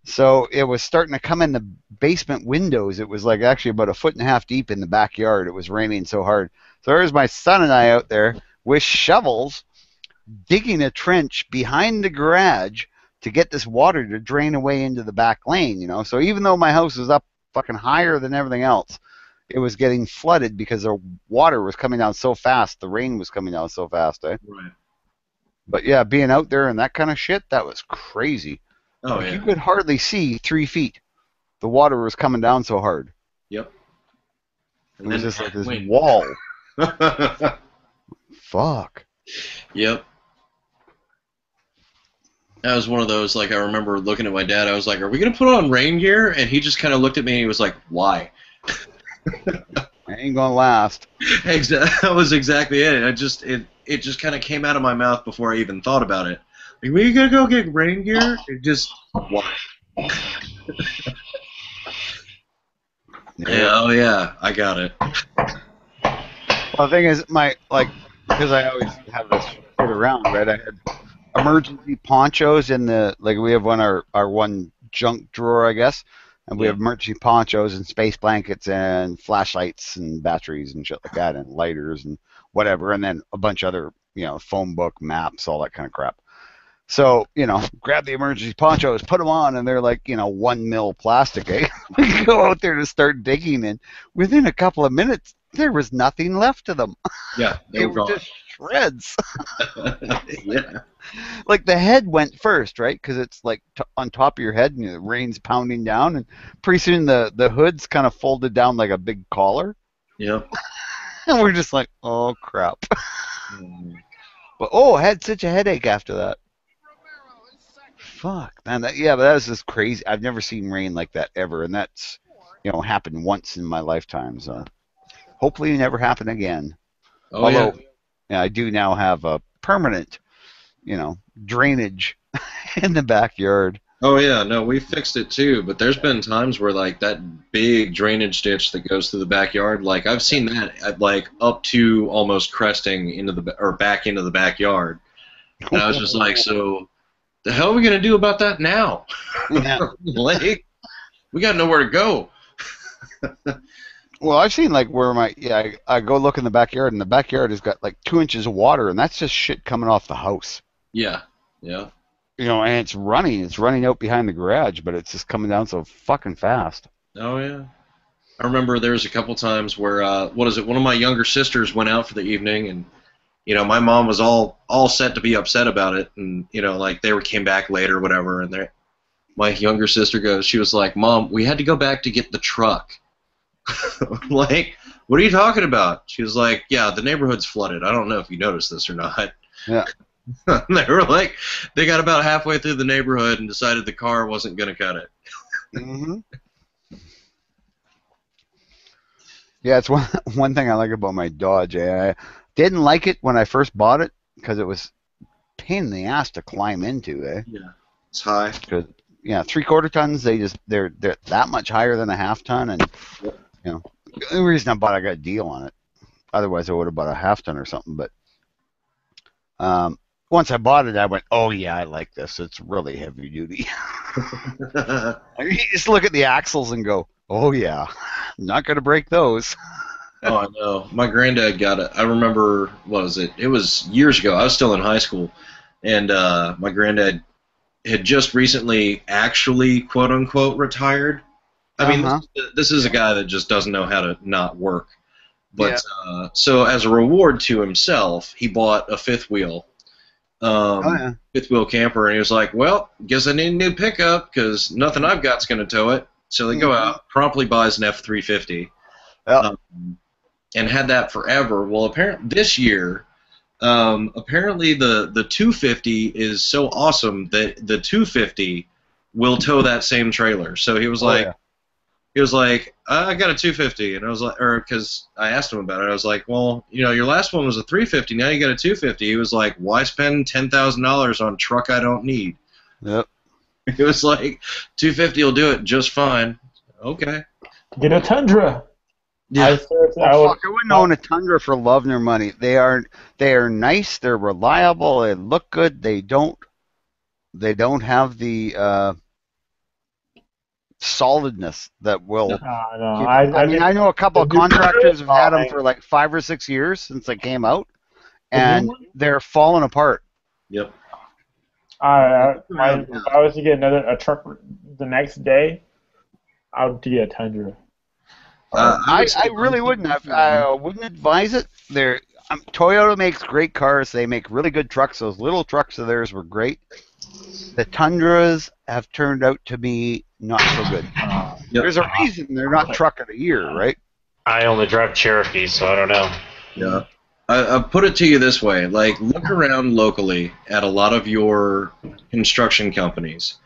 So it was starting to come in the basement windows. It was like actually about 1.5 feet deep in the backyard. It was raining so hard. So there's my son and I out there with shovels digging a trench behind the garage to get this water to drain away into the back lane, So even though my house was up fucking higher than everything else, it was getting flooded because the water was coming down so fast. The rain was coming down so fast, eh? Right. But yeah, being out there and that kind of shit, that was crazy. Oh, Like, yeah. you could hardly see 3 feet. The water was coming down so hard. Yep. It was just like this wall. Fuck. Yep. That was one of those, like, I remember looking at my dad, I was like, are we going to put on rain gear? And he just kind of looked at me and he was like, why? I ain't gonna last. That was exactly it. It just kind of came out of my mouth before I even thought about it. Like, we gonna go get rain gear? It just, why? Yeah, oh yeah, I got it. Well, the thing is, because I always have this shit around, right? I had emergency ponchos in we have our one junk drawer, I guess, and we have emergency ponchos and space blankets and flashlights and batteries and shit like that, and lighters and whatever, and then a bunch of other, phone book, maps, all that kind of crap. So, grab the emergency ponchos, put them on, and they're like, 1 mil plastic, eh? We go out there to start digging, and within a couple of minutes, there was nothing left of them. Yeah, they were just shreds. Yeah. Like the head went first, right? Because it's like on top of your head, and the rain's pounding down, and pretty soon the hood's kind of folded down like a big collar. Yep. And we're just like, oh crap. But I had such a headache after that. Fuck, man. But that was just crazy. I've never seen rain like that ever, and that's happened once in my lifetime. So hopefully, it never happen again. Oh, although, I do now have a permanent, drainage in the backyard. Oh yeah, no, we fixed it too. But there's been times where like that big drainage ditch that goes through the backyard, like I've seen that at like up to almost cresting into back into the backyard. And I was just like, so the hell are we gonna do about that now? Like, we got nowhere to go. Well, I've seen like where I go look in the backyard, and the backyard has got like 2 inches of water, and that's just shit coming off the house. Yeah, yeah. and it's running out behind the garage, but it's just coming down so fucking fast. Oh yeah. I remember there was a couple times where one of my younger sisters went out for the evening, and my mom was all set to be upset about it, and like they came back later or whatever, and my younger sister she was like, "Mom, we had to go back to get the truck." Like, what are you talking about? She was like, "Yeah, the neighborhood's flooded. I don't know if you noticed this or not." Yeah. They were like, they got about halfway through the neighborhood and decided the car wasn't going to cut it. Mm-hmm. Yeah, it's one thing I like about my Dodge. I didn't like it when I first bought it because it was a pain in the ass to climb into. Yeah, it's high. 'Cause, 3/4 tons, they're that much higher than a half ton, and the reason I bought it, I got a deal on it. Otherwise, I would have bought a half ton or something. But once I bought it, I went, "Oh yeah, I like this. It's really heavy duty." You just look at the axles and go, "Oh yeah, I'm not gonna break those." Oh, I know. My granddad got it. I remember, what was it? It was years ago. I was still in high school, and my granddad had just recently actually, quote unquote, retired. I mean, this is a guy that just doesn't know how to not work. But so as a reward to himself, he bought a fifth wheel camper, and he was like, "Well, guess I need a new pickup because nothing I've got's going to tow it." So they go out, promptly buys an F-350, and had that forever. Well, apparently this year, apparently the 250 is so awesome that the 250 will tow that same trailer. So he was like, "I got a 250," and I was like, because I asked him about it, I was like, "Well, your last one was a 350, now you got a 250." He was like, "Why spend $10,000 on a truck I don't need?" Yep. It was like, 250 will do it just fine. Okay. Get a Tundra. Yeah. I wouldn't own a Tundra for love nor money. They are nice. They're reliable. They look good. They don't have the solidness that will. I know a couple of contractors have had them for like 5 or 6 years since they came out, and they're falling apart. Yep. If I was to get a truck the next day, I would get a Tundra. I really wouldn't. I wouldn't advise it. Toyota makes great cars. They make really good trucks. Those little trucks of theirs were great. The Tundras have turned out to be not so good. There's a reason they're not truck of the year, right? I only drive Cherokees, so I don't know. Yeah. I'll put it to you this way. Like, look around locally at a lot of your construction companies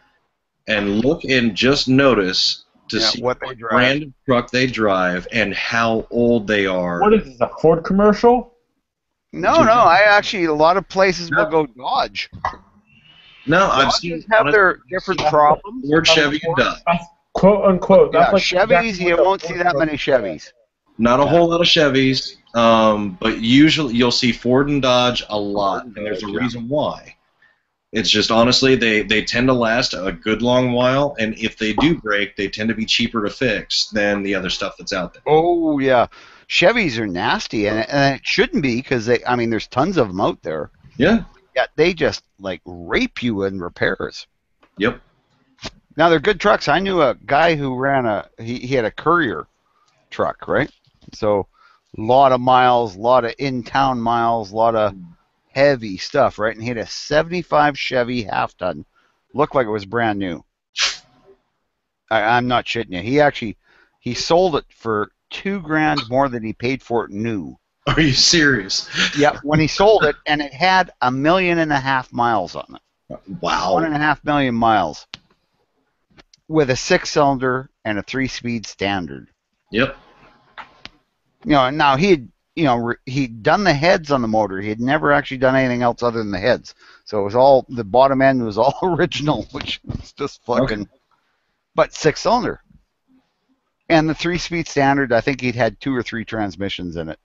and look and just notice to see what brand of truck they drive and how old they are. What is this, a Ford commercial? No. A lot of places will go Dodge. No, I've seen have their different problems. Ford, Chevy, and Dodge. Quote unquote. That's like Chevys. You won't see that many Chevys. Not a whole lot of Chevys, but usually you'll see Ford and Dodge a lot, and there's a reason why. It's just, honestly, they tend to last a good long while, and if they do break, they tend to be cheaper to fix than the other stuff that's out there. Oh, yeah. Chevys are nasty, and it shouldn't be, because there's tons of them out there. Yeah. Yeah, they just, rape you in repairs. Yep. Now, they're good trucks. I knew a guy who ran he had a courier truck, right? So, a lot of miles, a lot of in-town miles, a lot of heavy stuff, right? And he had a 75 Chevy half-ton. Looked like it was brand new. I'm not shitting you. He sold it for $2,000 more than he paid for it new. Are you serious? Yeah, when he sold it, and it had 1.5 million miles on it. Wow. 1.5 million miles. With a 6-cylinder and a 3-speed standard. Yep. Now he'd done the heads on the motor. He had never actually done anything else other than the heads. So it was all, the bottom end was all original, which was just fucking, okay. But 6-cylinder. And the 3-speed standard, I think he'd had 2 or 3 transmissions in it.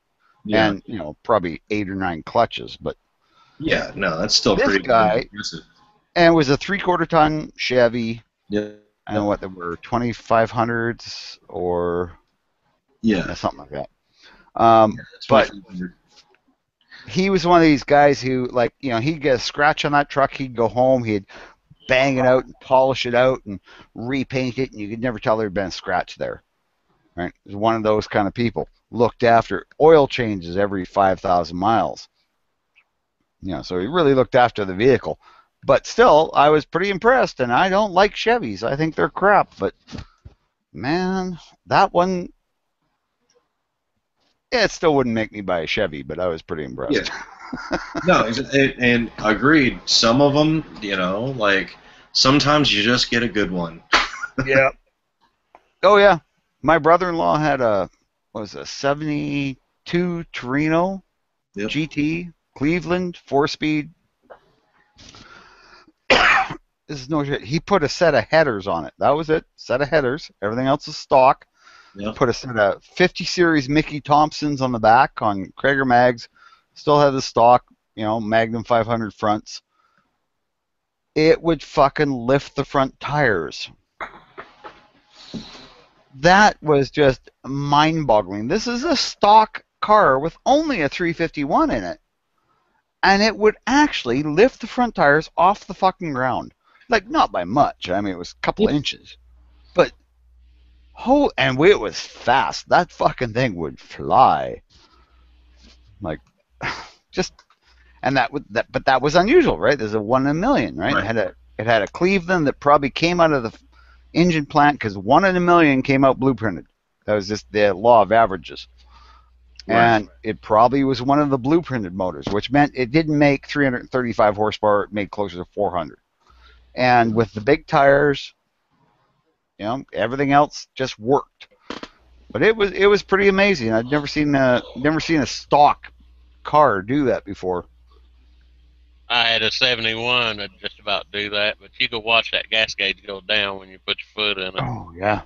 Yeah. And, probably 8 or 9 clutches, but. Yeah, no, that's still this pretty guy, impressive. And it was a 3/4 ton Chevy. Yeah. And what, there were 2500s or. Yeah. Something like that. But he was one of these guys who, he'd get a scratch on that truck, he'd go home, he'd bang it out and polish it out and repaint it, and you could never tell there had been a scratch there. Right? He was one of those kind of people. Looked after oil changes every 5,000 miles. So he really looked after the vehicle. But still, I was pretty impressed, and I don't like Chevys. I think they're crap, but man, that one, it still wouldn't make me buy a Chevy, but I was pretty impressed. Yeah. No, and agreed. Some of them, like sometimes you just get a good one. Yeah. Oh yeah, my brother-in-law had a 72 Torino GT Cleveland 4-speed. This is no shit. He put a set of headers on it. That was it. Set of headers. Everything else is stock. Yep. Put a set of 50 series Mickey Thompsons on the back on Krager mags. Still had the stock, Magnum 500 fronts. It would fucking lift the front tires. That was just mind-boggling. This is a stock car with only a 351 in it. And it would actually lift the front tires off the fucking ground. Like, not by much. I mean, it was a couple inches. But, it was fast. That fucking thing would fly. Like, but that was unusual, right? There's a 1 in a million, right? Right. It had a Cleveland that probably came out of the engine plant because 1 in a million came out blueprinted. That was just the law of averages. And it probably was one of the blueprinted motors, which meant it didn't make 335 horsepower. It made closer to 400. And with the big tires, everything else just worked. But it was pretty amazing. I'd never seen a stock car do that before. I had a 71 that just about do that, but you could watch that gas gauge go down when you put your foot in it. Oh yeah.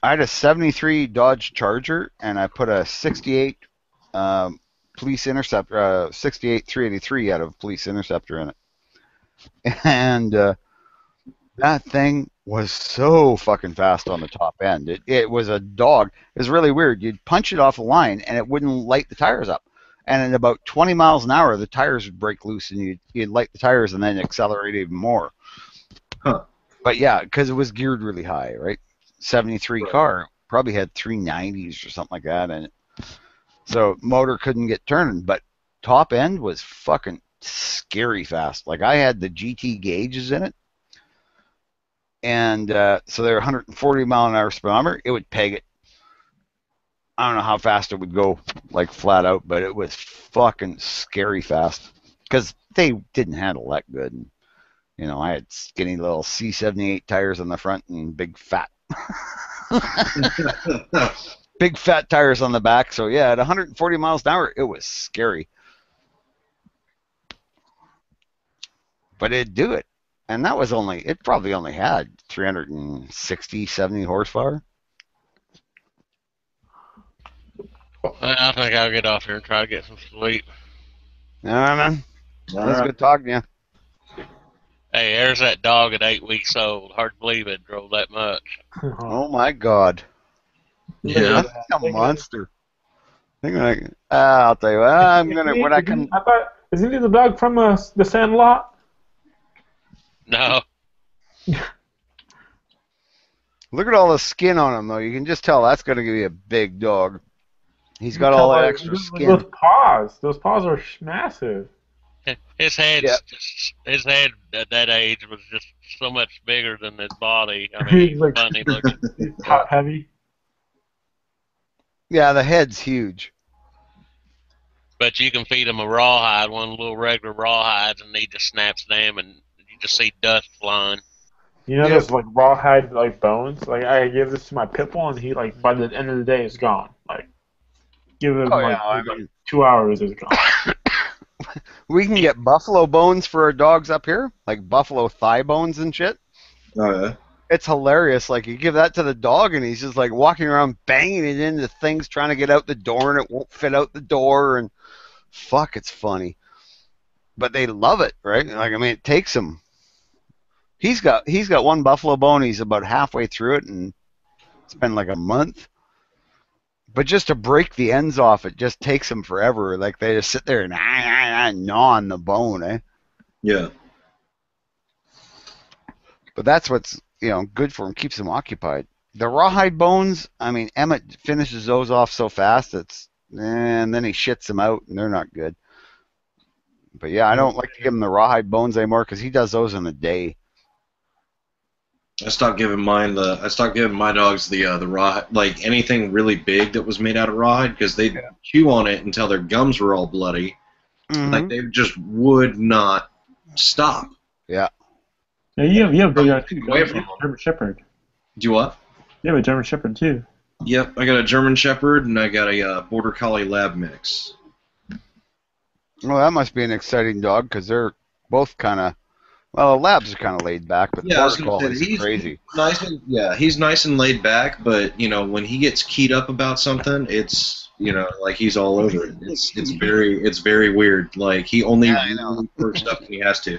I had a 73 Dodge Charger, and I put a 68 Police Interceptor, 68 383 out of Police Interceptor in it. And that thing was so fucking fast on the top end. It was a dog. It was really weird. You'd punch it off the line, and it wouldn't light the tires up. And at about 20 miles an hour, the tires would break loose, and you'd light the tires and then accelerate even more. Huh. But yeah, because it was geared really high, right? 73 car probably had 390s or something like that in it. So motor couldn't get turning, but top end was fucking scary fast. Like I had the GT gauges in it, and so they were 140 mile an hour speedometer. It would peg it. I don't know how fast it would go, like flat out, but it was fucking scary fast because they didn't handle that good. And, I had skinny little C78 tires on the front and big fat tires on the back. So yeah, at 140 miles an hour, it was scary. But it'd do it. And that was it probably only had 360, 70 horsepower. I think I'll get off here and try to get some sleep. All right, man. That's good talking to you. Hey, there's that dog at 8 weeks old. Hard to believe it drove that much. Oh my God. Yeah. That's a monster. I'll tell you what. I'm gonna when I come. I thought, isn't he the dog from the Sandlot? No. Look at all the skin on him, though. You can just tell that's going to be a big dog. He's got all that extra skin. Those paws are massive. His head at that age was just so much bigger than his body. I mean, he's like, funny looking. Top heavy. Yeah, the head's huge. But you can feed him a rawhide, one little regular rawhides, and he just snaps them, and you just see dust flying. You know those like rawhide like bones? Like I give this to my pit bull, and he like by the end of the day it's gone. Like give it like 2 hours, it's gone. We can get buffalo bones for our dogs up here, like buffalo thigh bones and shit. Oh yeah. It's hilarious. Like you give that to the dog, and he's just like walking around banging it into things, trying to get out the door, and it won't fit out the door. And fuck, it's funny. But they love it, right? Like I mean, it takes them. He's got one buffalo bone. He's about halfway through it, and it's been like a month. But just to break the ends off, it just takes them forever. Like they just sit there and gnaw on the bone, eh? Yeah. But that's what's good for him, keeps him occupied. The rawhide bones, I mean, Emmett finishes those off so fast, and then he shits them out, and they're not good. But yeah, I don't like to give him the rawhide bones anymore because he does those in a day. I stopped giving my dogs the rawhide, like anything really big that was made out of rawhide, because they'd chew on it until their gums were all bloody. Mm-hmm. Like they just would not stop. Yeah. Yeah, you have a Away from them. German Shepherd. Do what? You have a German Shepherd too. Yep, I got a German Shepherd and I got a Border Collie Lab mix. Well, that must be an exciting dog because they're both kind of. Well, the labs are kind of laid back, but Yeah, the I was Border gonna say, Collie's he's crazy. He's nice and laid back, but when he gets keyed up about something, it's like he's all over it. It's very weird. Like he only really perks up when he has to.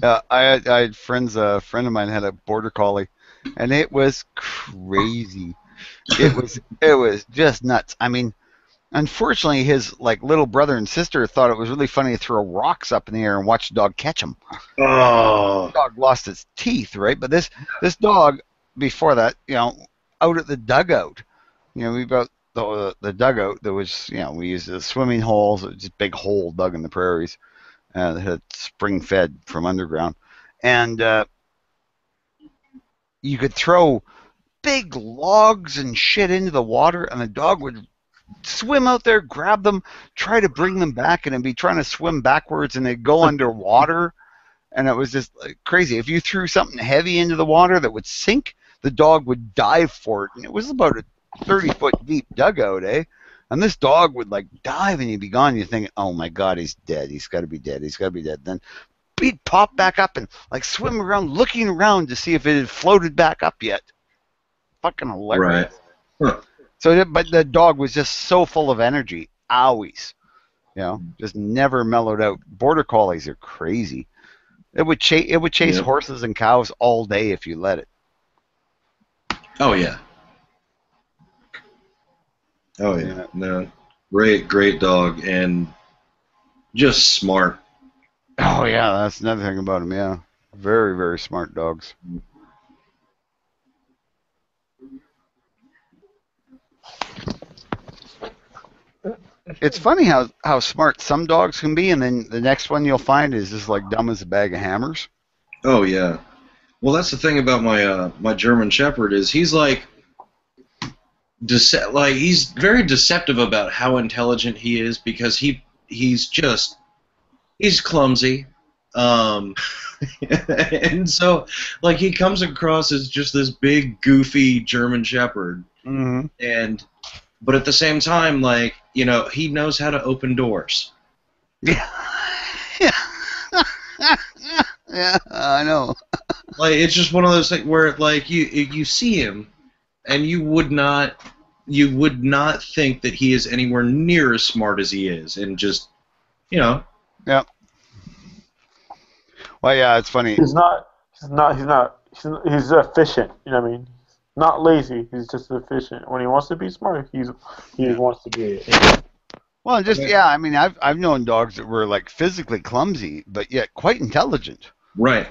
Yeah, I had friends. A friend of mine had a Border Collie, and it was crazy. It was just nuts. I mean, unfortunately, his little brother and sister thought it was really funny to throw rocks up in the air and watch the dog catch them. Oh. The dog lost its teeth, right? But this dog, before that, out at the dugout, we got the dugout that was, we used the swimming holes, just a big hole dug in the prairies, that had spring fed from underground, and you could throw big logs and shit into the water, and the dog would swim out there, grab them, try to bring them back, and it'd be trying to swim backwards, and they'd go underwater, and it was just crazy. If you threw something heavy into the water that would sink, the dog would dive for it, and it was about a 30-foot deep dugout, eh? And this dog would dive, and he'd be gone. You're thinking, oh my God, he's dead. He's got to be dead. He's got to be dead. Then he'd pop back up and swim around, looking around to see if it had floated back up yet. Fucking hilarious. Right. Huh. So, but the dog was just so full of energy, always, just never mellowed out. Border Collies are crazy. It would chase horses and cows all day if you let it. Oh yeah. Oh yeah. No, great dog and just smart. Oh yeah, that's another thing about him. Yeah, very very smart dogs. It's funny how smart some dogs can be, and then the next one you'll find is just dumb as a bag of hammers. Oh yeah. Well, that's the thing about my German Shepherd is he's he's very deceptive about how intelligent he is because he's clumsy, and so he comes across as just this big goofy German Shepherd, but at the same time he knows how to open doors. Yeah. Yeah, I know. It's just one of those things where you see him and you would not think that he is anywhere near as smart as he is, and just Yeah. Well, yeah, it's funny. He's efficient. You know what I mean? Not lazy. He's just efficient. When he wants to be smart, he wants to be it. Well, I mean, I've known dogs that were physically clumsy, but yet quite intelligent. Right.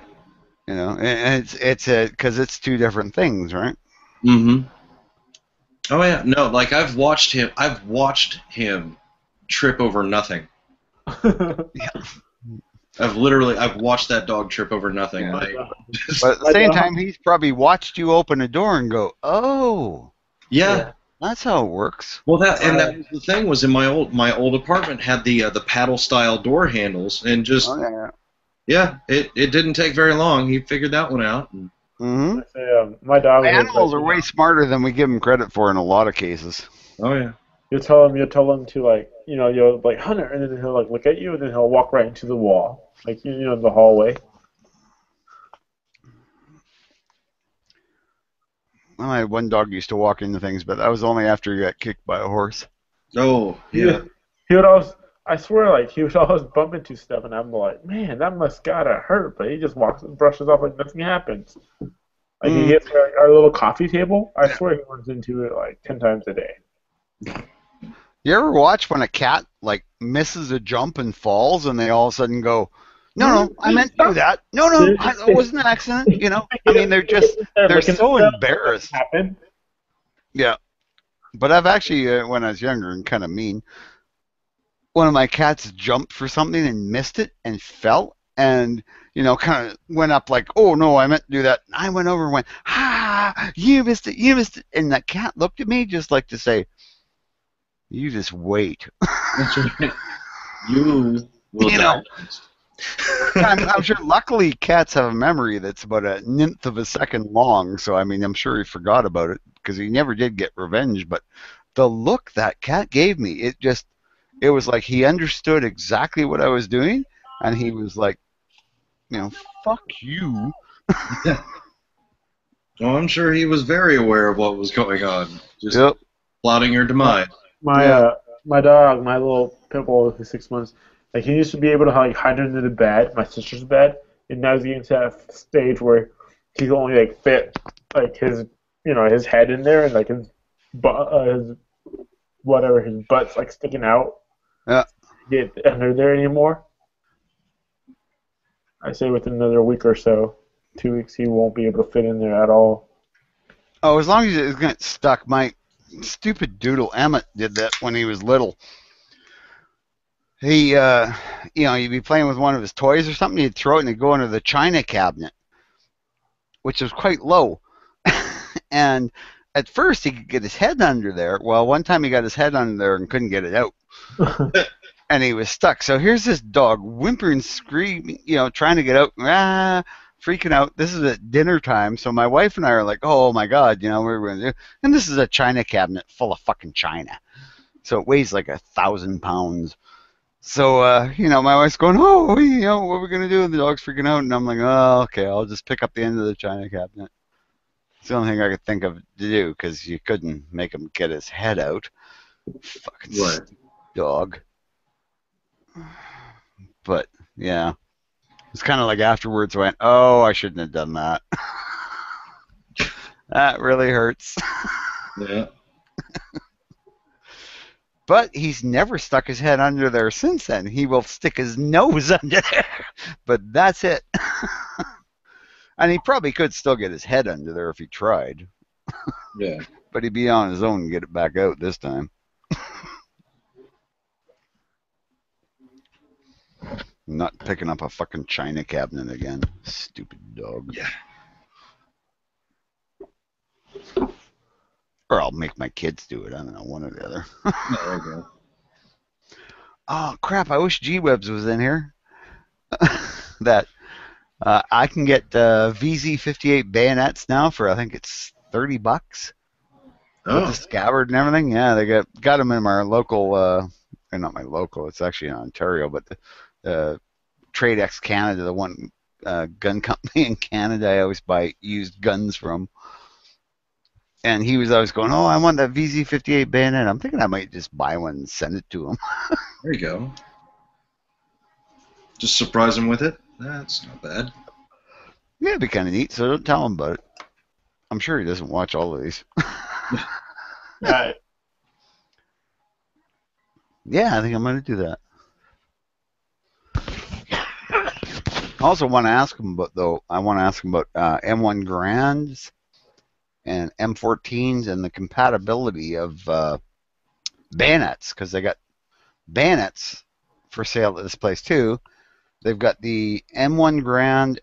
And it's because it's two different things, right? Mm-hmm. Oh yeah, no, I've watched him trip over nothing. Yeah. I've watched that dog trip over nothing. Yeah. But at the same time, he's probably watched you open a door and go, "Oh, yeah, that's how it works." Well, that was the thing was in my old apartment had the paddle style door handles, and just it didn't take very long. He figured that one out. My dog. Animals are way smarter than we give them credit for in a lot of cases. Oh yeah. You'll tell him to you'll Hunter, and then he'll look at you, and then he'll walk right into the wall, the hallway. Well, I had one dog used to walk into things, but that was only after he got kicked by a horse. Oh yeah. He would always, I swear, he would always bump into stuff, and I'm like, man, that must gotta hurt, but he just walks and brushes off like nothing happens. He hits our little coffee table. I swear he runs into it 10 times a day. You ever watch when a cat misses a jump and falls, and they all of a sudden go, No, I meant to do that. No, it wasn't an accident. You know, I mean, they're so embarrassed. Happen. Yeah, but I've actually, when I was younger and kind of mean, one of my cats jumped for something and missed it and fell and, you know, kind of went up like, oh no, I meant to do that. And I went over and went, you missed it, you missed it. And that cat looked at me just like to say, you just wait. That's right. You will die. I'm sure luckily cats have a memory that's about a nth of a second long, so I mean I'm sure he forgot about it because he never did get revenge, but the look that cat gave me, it was like he understood exactly what I was doing and he was like, you know, fuck you. Oh, I'm sure he was very aware of what was going on. Just plotting your demise. My dog, my little pit bull who's 6 months, like he used to be able to like hide under the bed, my sister's bed, and now he's getting to that stage where he can only like fit like his, you know, his head in there and like his butt's like sticking out. Yeah. Get under there anymore. I say within another week or so, 2 weeks, he won't be able to fit in there at all. Oh, as long as it gets stuck. My stupid doodle Emmett did that when he was little. He, you know, he'd be playing with one of his toys or something, he'd throw it and it'd go under the china cabinet, which was quite low. And at first he could get his head under there. Well, one time he got his head under there and couldn't get it out. And he was stuck. So here's this dog whimpering, screaming, you know, trying to get out, freaking out. This is at dinner time. So my wife and I are like, oh my God, you know, what are we going to do? And this is a china cabinet full of fucking china. So it weighs like 1,000 pounds. So, you know, my wife's going, oh, you know, what are we going to do? And the dog's freaking out. And I'm like, oh, okay, I'll just pick up the end of the china cabinet. It's the only thing I could think of to do because you couldn't make him get his head out. Fucking dog. But, yeah. It's kind of like afterwards I went, oh, I shouldn't have done that. That really hurts. Yeah. But he's never stuck his head under there since then. He will stick his nose under there. But that's it. And he probably could still get his head under there if he tried. Yeah. But he'd be on his own and get it back out this time. Not picking up a fucking china cabinet again. Stupid dog. Yeah. Or I'll make my kids do it. I don't know, one or the other. There we go. Oh, crap. I wish G-Webs was in here. That I can get VZ58 bayonets now for, I think it's $30. With the scabbard and everything. Yeah, they got them in our local, or not my local, it's actually in Ontario, but the Tradex Canada, the one gun company in Canada I always buy used guns from. And he was always going, oh, I want that VZ58 bayonet. I'm thinking I might just buy one and send it to him. There you go. Just surprise him with it. That's not bad. Yeah, it'd be kind of neat, so don't tell him about it. I'm sure he doesn't watch all of these. Right. Yeah, I think I'm going to do that. I also want to ask him about, M1 Grands and M14s and the compatibility of bayonets, because they got bayonets for sale at this place too. They've got the M1 Grand,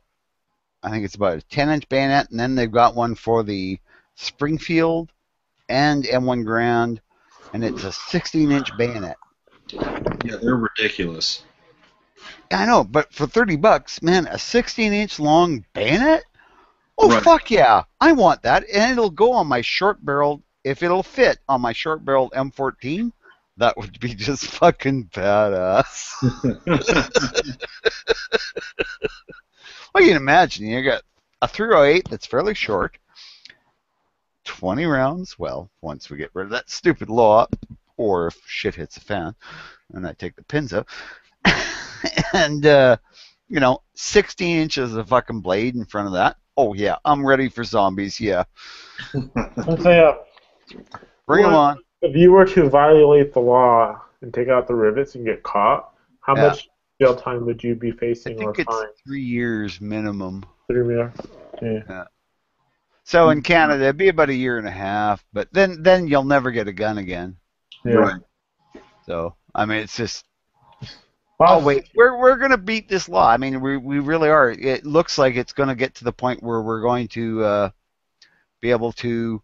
I think it's about a 10-inch bayonet, and then they've got one for the Springfield and M1 Grand, and it's a 16-inch bayonet. Yeah, they're ridiculous. I know, but for $30, man, a 16-inch long bayonet? Oh, Right. fuck yeah. I want that, and it'll go on my short-barreled, if it'll fit on my short-barreled M14, that would be just fucking badass. Well, you can imagine, you got a 308 that's fairly short, 20 rounds, well, once we get rid of that stupid law, or if shit hits the fan, and I take the pins out, and, 16 inches of fucking blade in front of that. Oh, yeah, I'm ready for zombies, yeah. I'll tell you, Bring them on. if you were to violate the law and take out the rivets and get caught, how Yeah. much jail time would you be I facing or think it's fine? 3 years minimum. 3 years. Yeah. Yeah. So in Canada, it'd be about 1.5 years, but then you'll never get a gun again. Yeah. Right. So I mean, it's just. Well, Oh wait, we're gonna beat this law. I mean, we really are. It looks like it's gonna get to the point where we're going to be able to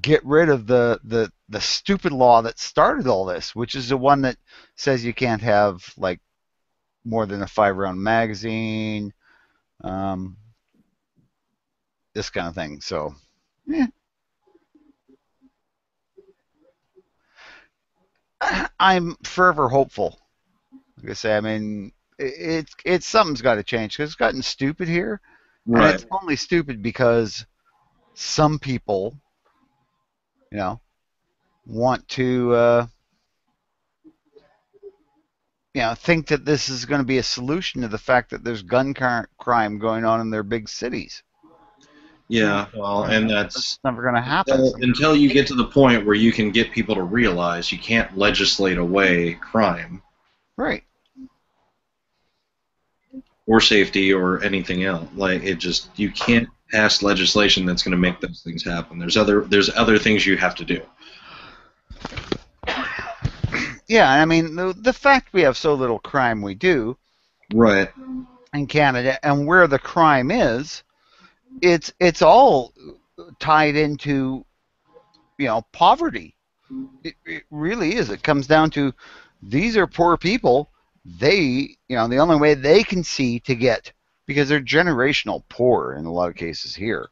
get rid of the stupid law that started all this, which is the one that says you can't have like more than a 5-round magazine, this kind of thing. So, I'm forever hopeful. Like I say, I mean, it's something's got to change because it's gotten stupid here, and it's only stupid because some people, want to, think that this is going to be a solution to the fact that there's gun crime going on in their big cities. Yeah, well, and that's never going to happen. Until you get to the point where you can get people to realize you can't legislate away crime. Right. Or safety or anything else. Like you can't pass legislation that's going to make those things happen. There's other things you have to do. Yeah, I mean the fact we have so little crime we do, right, in Canada, and where the crime is, it's all tied into poverty. It really is. It comes down to these are poor people. They the only way they can see to get, because they're generational poor in a lot of cases here.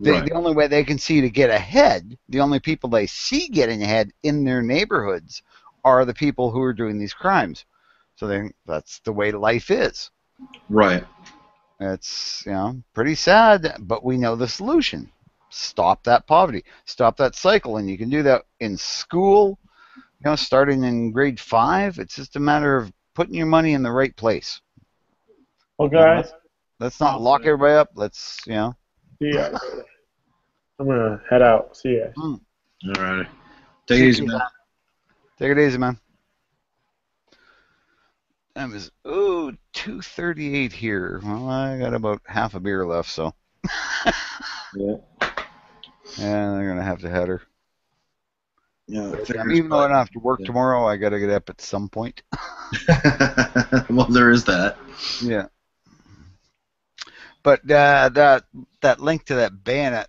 The only way they can see to get ahead, the only people they see getting ahead in their neighborhoods are the people who are doing these crimes. So that's the way life is. Right. It's pretty sad, but we know the solution. Stop that poverty. Stop that cycle, and you can do that in school. Starting in grade 5, it's just a matter of putting your money in the right place. Well, guys, let's not lock everybody up. Let's See ya. I'm gonna head out. See ya. All right. Take it easy, man. Take it easy, man. That was 2:38 here. Well, I got about half a beer left, so. Yeah. And they're gonna have to head her. Yeah. Even though I don't have to work tomorrow, I gotta get up at some point. Well, there is that. Yeah. But that link to that bayonet,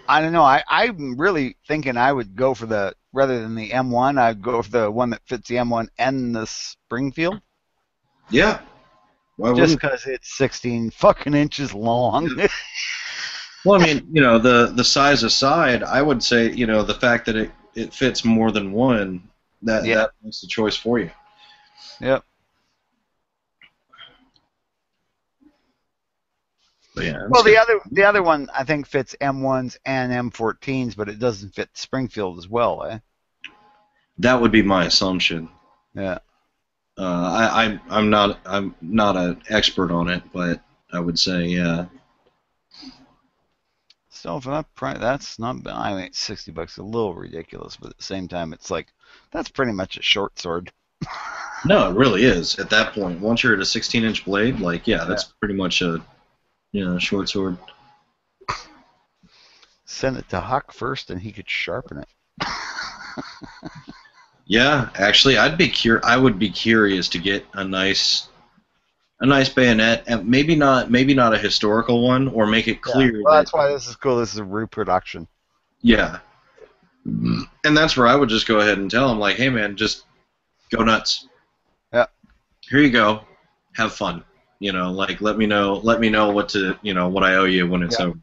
I don't know. I'm really thinking I would go for rather than the M1, I'd go for the one that fits the M1 and the Springfield. Yeah. Just because it's 16 fucking inches long. Yeah. Well, I mean, the size aside, I would say, the fact that it fits more than one, that makes the choice for you. Yep. But yeah. Well, the other one I think fits M1s and M14s, but it doesn't fit Springfield as well, eh? That would be my assumption. Yeah. I'm not an expert on it, but I would say yeah. So for that price, that's not bad. I mean, $60 a little ridiculous, but at the same time, it's like that's pretty much a short sword. No, it really is. At that point, once you're at a 16-inch blade, that's pretty much a short sword. Send it to Huck first, and he could sharpen it. Yeah, actually, I would be curious to get a nice bayonet, and maybe not a historical one, or make it clear. Yeah, well, that's why this is cool. This is a reproduction. Yeah, and that's where I would just go ahead and tell him, like, hey man, just go nuts. Yeah. Here you go. Have fun. Let me know what I owe you when it's over.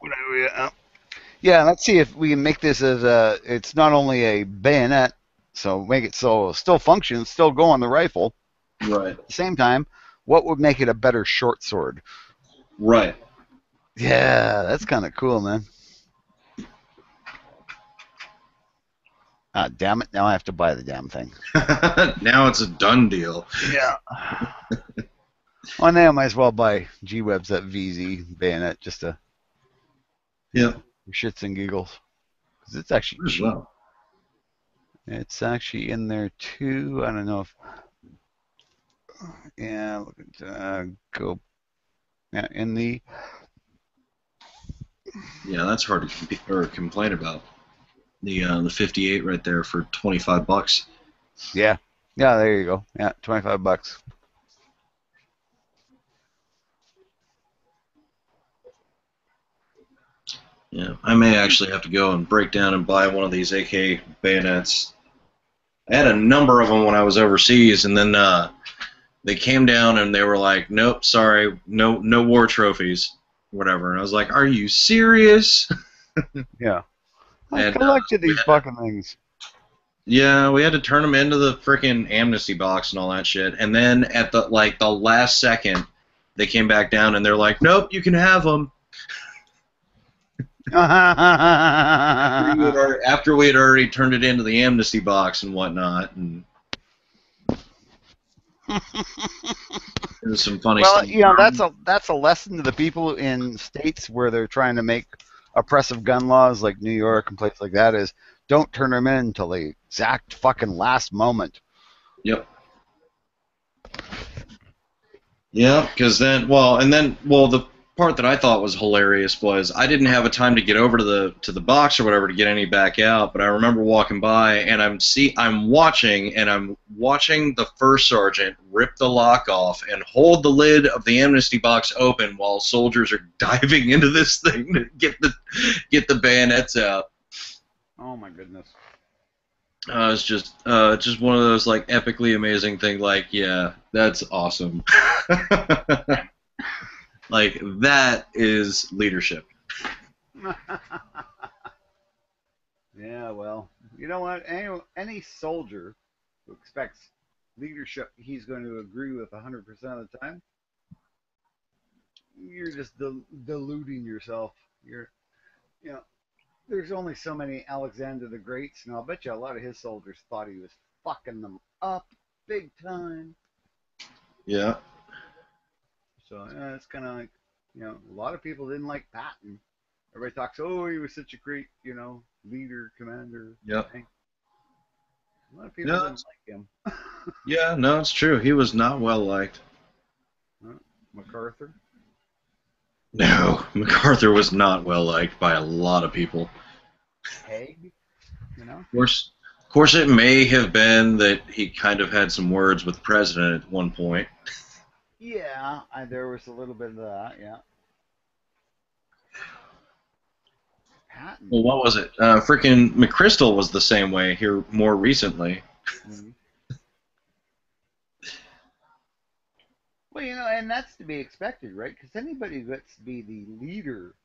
Yeah, let's see if we can make this as it's not only a bayonet, so make it so it still functions, still go on the rifle. Right. At the same time, what would make it a better short sword? Right. Yeah, that's kind of cool, man. Ah, damn it! Now I have to buy the damn thing. Now it's a done deal. Yeah. Well, now I might as well buy G-Web's that VZ bayonet just to. Yeah. For shits and giggles, because it's actually cheap. Well. It's actually in there too. I don't know if. Yeah, look at go. Yeah, in the. Yeah, that's hard to complain about. The 58 right there for $25. Yeah, yeah. There you go. Yeah, $25. Yeah, I may actually have to go and break down and buy one of these AK bayonets. I had a number of them when I was overseas, and then they came down and they were like, "Nope, sorry, no war trophies, whatever." And I was like, "Are you serious?" Yeah. I And collected these fucking things. yeah, we had to turn them into the freaking amnesty box and all that shit. And then at the last second, they came back down and they're like, "Nope, you can have them." After we had already turned it into the amnesty box and whatnot, and there's some funny Well, stuff. you know, that's a lesson to the people in states where they're trying to make oppressive gun laws, like New York and places like that. Is don't turn them in until the exact fucking last moment. Yep. Yeah, because the part that I thought was hilarious was I didn't have a time to get over to the box or whatever to get any back out, but I remember walking by and I'm watching the first sergeant rip the lock off and hold the lid of the amnesty box open while soldiers are diving into this thing to get the bayonets out. Oh my goodness. It's just one of those like epically amazing things. Like, yeah, that's awesome. Like, that is leadership. Yeah, well, you know what? Any soldier who expects leadership, he's going to agree with 100% of the time. You're just deluding yourself. You know, there's only so many Alexander the Greats, and I'll bet you a lot of his soldiers thought he was fucking them up big time. Yeah. So it's kind of like, you know, a lot of people didn't like Patton. Everybody talks, oh, he was such a great, you know, leader, commander. Yep. Thing. A lot of people didn't like him. Yeah, no, it's true. He was not well liked. MacArthur? No, MacArthur was not well liked by a lot of people. Haig? You know? Of course, it may have been that he kind of had some words with the president at one point. Yeah, there was a little bit of that, yeah. Patton. Well, what was it? Frickin' McChrystal was the same way here more recently. Mm-hmm. Well, you know, and that's to be expected, right? Because anybody who gets to be the leader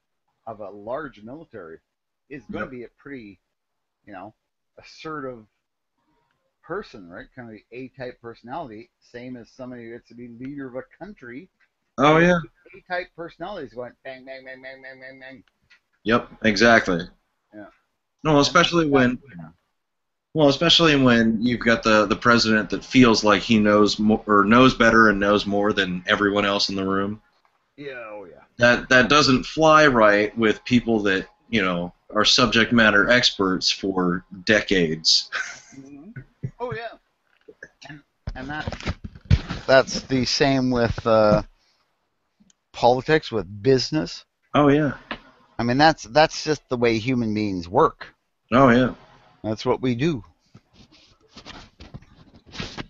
of a large military is going to be a pretty, you know, assertive person, right? Kind of the A-type personality, same as somebody who gets to be leader of a country. Oh, yeah. A-type personalities going bang, bang, bang, bang, bang, bang, bang. Yep, exactly. Yeah. No, especially when you've got the president that feels like he knows more, or knows better and knows more than everyone else in the room. Yeah, oh yeah. That doesn't fly right with people that, you know, are subject matter experts for decades. Mm-hmm. Oh yeah. And that's the same with politics, with business. Oh yeah. I mean, that's just the way human beings work. Oh yeah. That's what we do.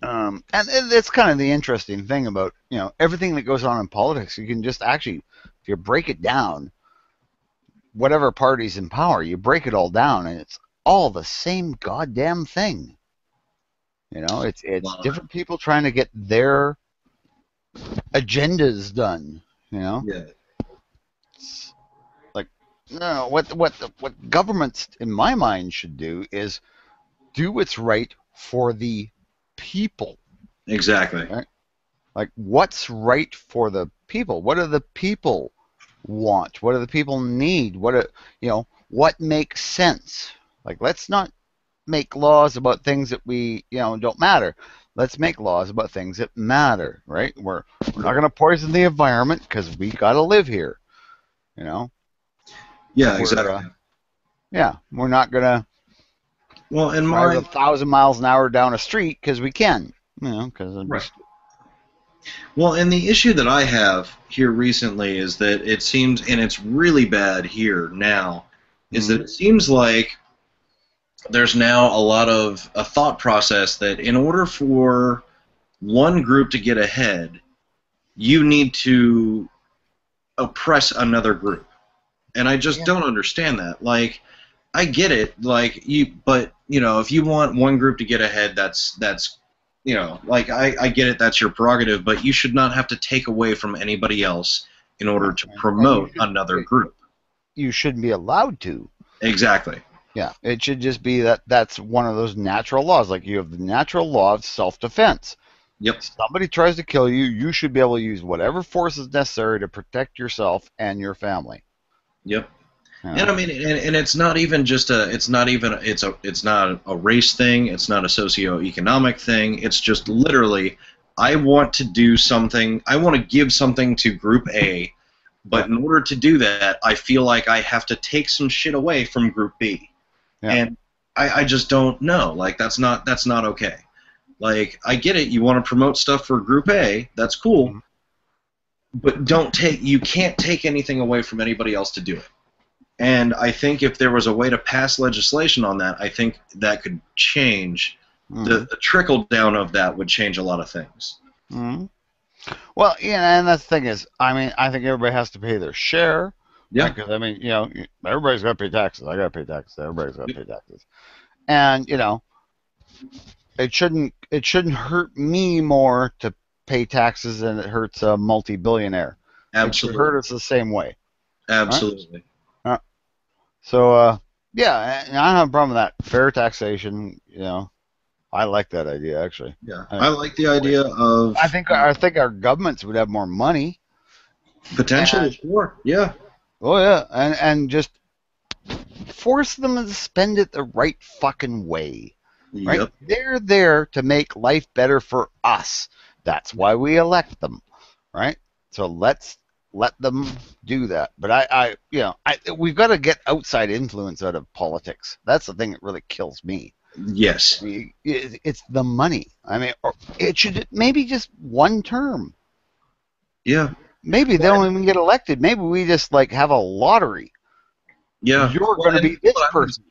And it's kind of the interesting thing about, you know, everything that goes on in politics. You can just actually, if you break it down, whatever party's in power, you break it all down, and it's all the same goddamn thing. You know, it's different people trying to get their agendas done. You know. Yeah. It's like, no, what governments, in my mind, should do is do what's right for the people. Exactly. Right? Like, what's right for the people? What do the people want? What do the people need? What makes sense? Like, let's not make laws about things that we, you know, don't matter. Let's make laws about things that matter, right? We're not going to poison the environment because we got to live here, you know? Yeah, exactly. Yeah, we're not going to Well, in drive my 1,000 miles an hour down a street because we can, because right. Well, and the issue that I have here recently is that it seems, and it's really bad here now, is that it seems like there's now a lot of a thought process that in order for one group to get ahead, you need to oppress another group. And I just don't understand that. Like, I get it, like but if you want one group to get ahead, that's like I get it, that's your prerogative, but you should not have to take away from anybody else in order to promote another group. You shouldn't be allowed to. Exactly. Yeah, it should just be that's one of those natural laws. Like you have the natural law of self-defense. Yep. If somebody tries to kill you, you should be able to use whatever force is necessary to protect yourself and your family. Yep. And I mean, and it's not even just it's not a race thing. It's not a socioeconomic thing. It's just literally, I want to do something. I want to give something to Group A, but in order to do that, I feel like I have to take some shit away from Group B, and I just don't know. Like that's not okay. Like I get it. You want to promote stuff for Group A. That's cool, but you can't take anything away from anybody else to do it. And I think if there was a way to pass legislation on that, I think that could change. The trickle down of that would change a lot of things. Well, and the thing is, I mean, I think everybody has to pay their share. Yeah. Because I mean, everybody's got to pay taxes. I got to pay taxes. Everybody's got to pay taxes. And it shouldn't hurt me more to pay taxes than it hurts a multi-billionaire. Absolutely. It should hurt us the same way. Absolutely. Right? So, yeah, and I don't have a problem with that. Fair taxation, I like that idea, actually. Yeah, I like the idea of... I think our governments would have more money. Potentially, sure, yeah. Oh, yeah, and just force them to spend it the right fucking way. Right? Yep. They're there to make life better for us. That's why we elect them, right? So let's let them do that. But we've got to get outside influence out of politics. That's the thing that really kills me. Yes. It's the money. I mean, it should maybe just one term. Yeah. Maybe they don't even get elected. Maybe we just have a lottery. Yeah. You're going to be this person.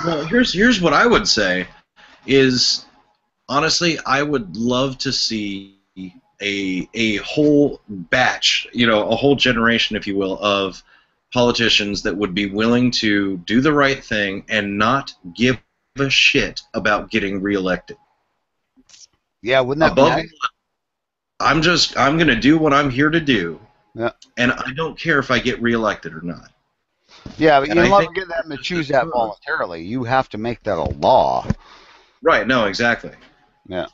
Well, here's what I would say is, honestly, I would love to see a whole batch, a whole generation, if you will, of politicians that would be willing to do the right thing and not give a shit about getting reelected. Yeah, wouldn't that be nice? I'm going to do what I'm here to do. Yeah. And I don't care if I get reelected or not. Yeah, but you'll never get them to choose that voluntarily. You have to make that a law. Right, no, exactly. Yeah.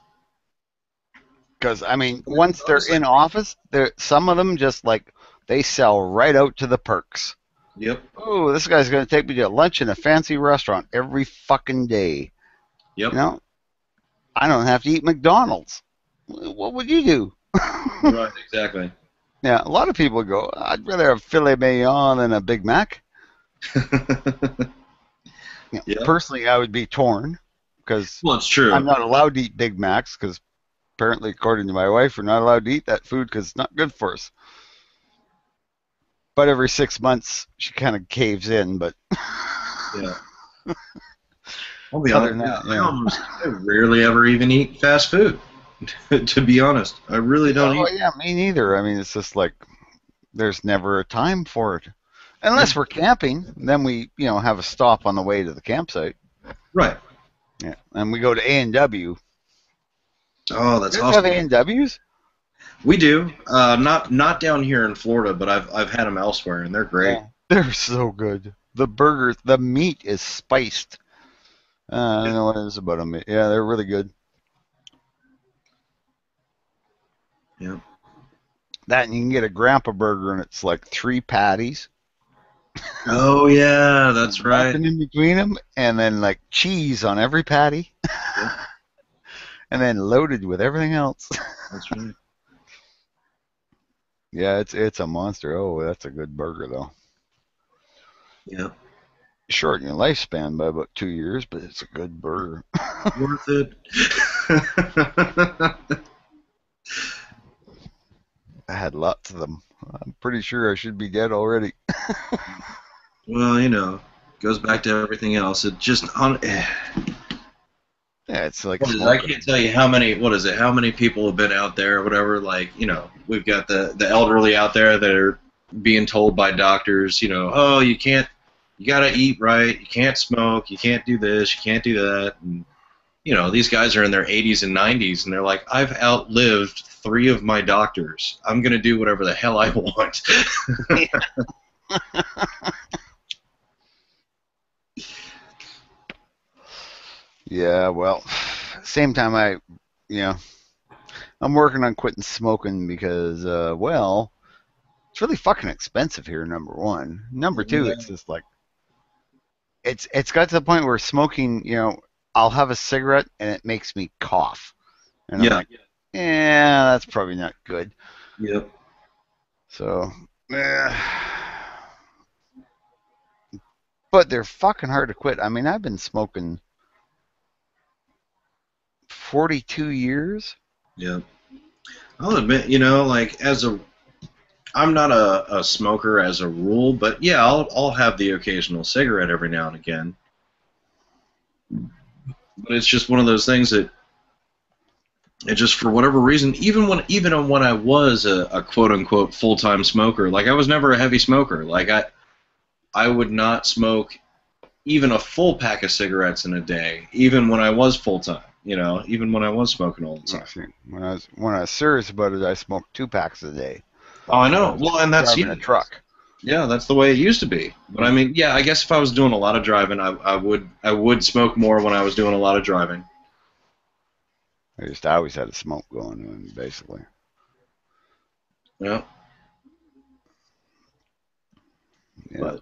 Because, I mean, once they're in office, some of them just, they sell right out to the perks. Yep. Oh, this guy's going to take me to lunch in a fancy restaurant every fucking day. Yep. I don't have to eat McDonald's. What would you do? Right, exactly. Yeah, a lot of people go, I'd rather have filet mignon than a Big Mac. Yeah. Personally, I would be torn because it's true. I'm not allowed to eat Big Macs because apparently, according to my wife, we're not allowed to eat that food because it's not good for us. But every 6 months, she kind of caves in. But yeah, I'll be honest. I rarely ever even eat fast food. To be honest, I really don't eat. Yeah, me neither. I mean, it's just there's never a time for it. Unless we're camping, then we, have a stop on the way to the campsite. Right. Yeah, and we go to A&W. Oh, that's awesome. awesome. Do you have A&Ws? We do. Not down here in Florida, but I've had them elsewhere, and they're great. Yeah, they're so good. The burgers, the meat is spiced. I don't know what it is about them. Yeah, they're really good. Yeah. That, and you can get a grandpa burger, and it's 3 patties. Oh yeah, that's right. Nothing in between them, and then cheese on every patty, and then loaded with everything else. That's right. Yeah, it's a monster. Oh, that's a good burger though. Yeah. shorten your lifespan by about 2 years, but it's a good burger. Worth it. I had lots of them. I'm pretty sure I should be dead already. Well, goes back to everything else. It just Yeah, it's like I smoking. can't tell you how many. What is it? How many people have been out there or whatever? Like, we've got the elderly out there that are being told by doctors, oh, you can't, you gotta eat right, you can't smoke, you can't do this, you can't do that. And, these guys are in their 80s and 90s, and they're like, I've outlived 3 of my doctors. I'm gonna do whatever the hell I want. Yeah, well, same time I'm working on quitting smoking because, well, it's really fucking expensive here, number one. Number two, it's just like, it's got to the point where smoking, I'll have a cigarette and it makes me cough. And I'm like, yeah, that's probably not good. Yep. So, but they're fucking hard to quit. I mean, I've been smoking 42 years. Yeah. I'll admit, like I'm not a smoker as a rule, but yeah, I'll have the occasional cigarette every now and again. But it's just one of those things that it just, for whatever reason, even when I was a quote unquote full-time smoker, like I was never a heavy smoker. Like I would not smoke even a full pack of cigarettes in a day, even when I was full-time. Even when I was smoking all the time. When I was serious about it, I smoked 2 packs a day. Oh, I know. Well, and that's driving a truck. Yeah, that's the way it used to be. But I mean, yeah, I guess if I was doing a lot of driving, I would smoke more when I was doing a lot of driving. I always had a smoke going on, basically. Yeah. Yeah. But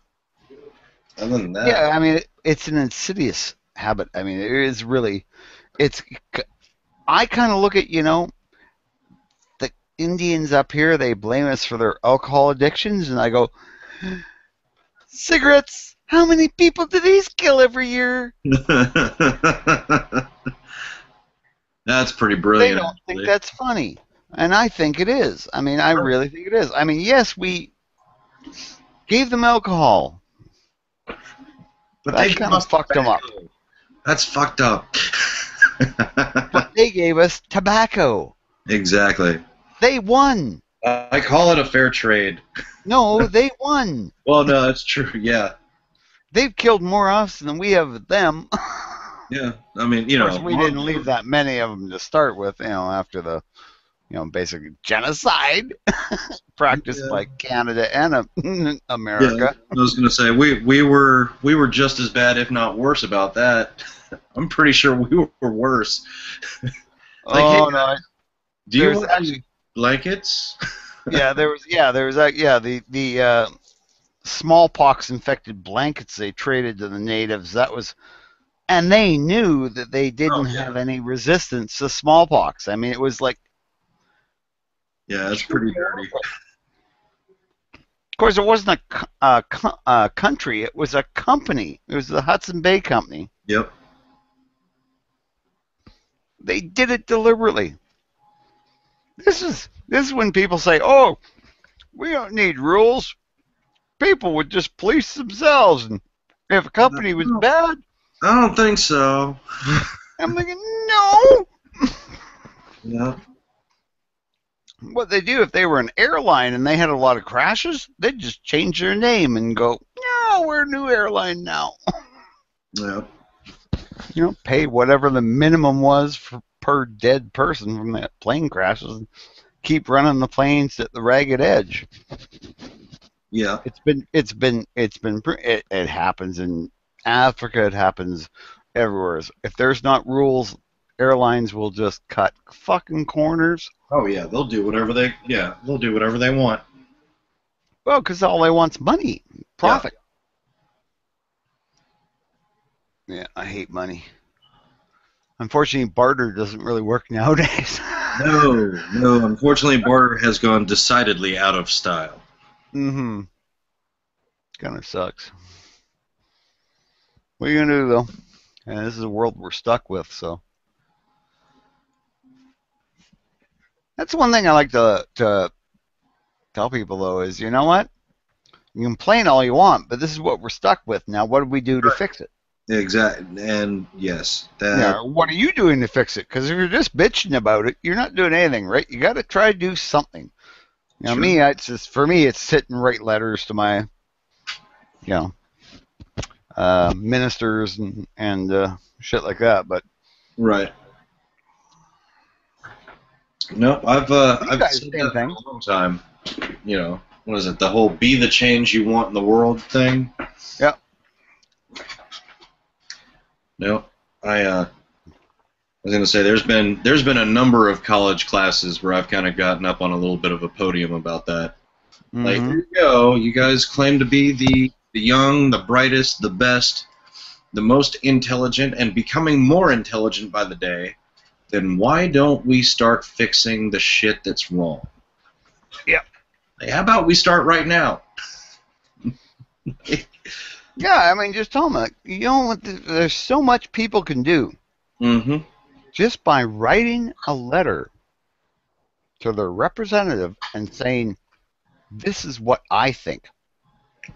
other than that, yeah, I mean, it's an insidious habit. I mean, it is really. I kind of look at, the Indians up here, they blame us for their alcohol addictions, and I go, cigarettes, how many people do these kill every year? That's pretty brilliant. They don't think that's funny, and I think it is. I mean, I really think it is. I mean, yes, we gave them alcohol, but that kind of fucked them up. That's fucked up. But they gave us tobacco. Exactly. They won. I call it a fair trade. No, they won. Well, no, that's true. Yeah. They've killed more of us than we have of them. Yeah, I mean, Of course, we didn't leave that many of them to start with, after the, basically genocide practiced by Canada and America. Yeah, I was going to say we were just as bad, if not worse, about that. I'm pretty sure we were worse. No. Do you want any blankets? there was the smallpox infected blankets they traded to the natives. That was, and they knew that they didn't have any resistance to smallpox. I mean, it was like, yeah, it's pretty dirty. Of course, it wasn't a country; it was a company. It was the Hudson Bay Company. Yep. They did it deliberately. This is when people say, "Oh, we don't need rules. People would just police themselves, and if a company was bad." I don't think so. I'm thinking, no. Yeah. What they do, if they were an airline and they had a lot of crashes, they'd just change their name and go, "No, we're a new airline now." Yeah. Pay whatever the minimum was per dead person from that plane crashes, and keep running the planes at the ragged edge. Yeah. It happens in Africa. It happens everywhere. If there's not rules, airlines will just cut fucking corners. Oh yeah, they'll do whatever they want. Well, because all they want's money, profit. Yeah, I hate money. Unfortunately, barter doesn't really work nowadays. No. Unfortunately, barter has gone decidedly out of style. Mm-hmm. Kind of sucks. What are you gonna do though? And this is a world we're stuck with. So that's one thing I like to tell people though is, you know what? You can complain all you want, but this is what we're stuck with. Now, what do we do to fix it? Exactly. And yes, Yeah, what are you doing to fix it? Because if you're just bitching about it, you're not doing anything, right? You got to try to do something. You know, True. it's just, for me, it's sit and write letters to my, ministers and shit like that. But right. No, I've guys, said same that thing. for a long time. What is it? The whole "be the change you want in the world" thing. Yeah. No, I was going to say there's been a number of college classes where I've kind of gotten up on a little bit of a podium about that. Mm-hmm. Like, here you go. You guys claim to be the young, the brightest, the best, the most intelligent, and becoming more intelligent by the day. Then why don't we start fixing the shit that's wrong? Yeah. Like, how about we start right now? Yeah, I mean, just tell them, like, there's so much people can do Mm-hmm. just by writing a letter to their representative and saying, this is what I think.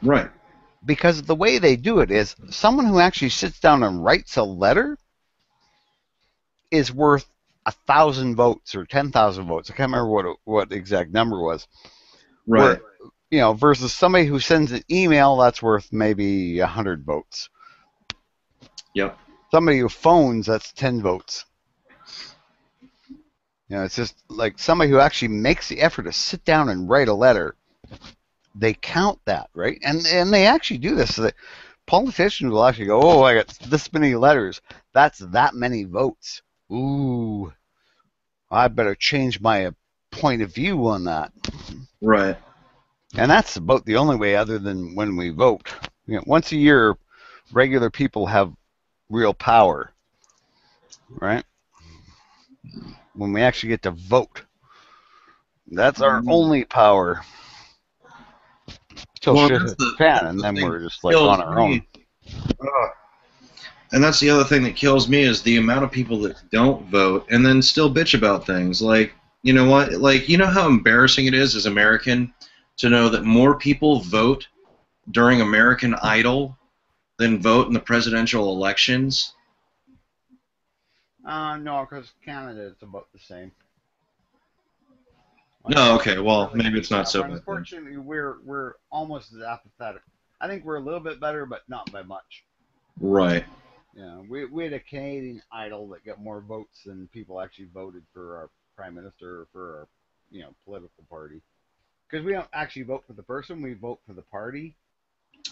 Right. Because the way they do it is someone who actually sits down and writes a letter is worth 1,000 votes or 10,000 votes. I can't remember what the exact number was. Right. Versus somebody who sends an email that's worth maybe 100 votes. Yep. Somebody who phones, that's 10 votes. It's just like somebody who actually makes the effort to sit down and write a letter. They count that, right? And they actually do this. So that politicians will actually go, oh, I got this many letters. That's that many votes. Ooh, I better change my point of view on that. Right. And that's about the only way other than when we vote. Once a year, regular people have real power, right? When we actually get to vote. That's our only power. Till shit hits the fan, and then we're just like on our own. And that's the other thing that kills me is the amount of people that don't vote and then still bitch about things. Like, you know what? Like, you know how embarrassing it is as American to know that more people vote during American Idol than vote in the presidential elections? No, because Canada is about the same. No, okay, well, maybe it's not so bad. Unfortunately, we're almost as apathetic. I think we're a little bit better, but not by much. Right. Yeah, we had a Canadian Idol that got more votes than people actually voted for our prime minister or for our, political party. Because we don't actually vote for the person, we vote for the party.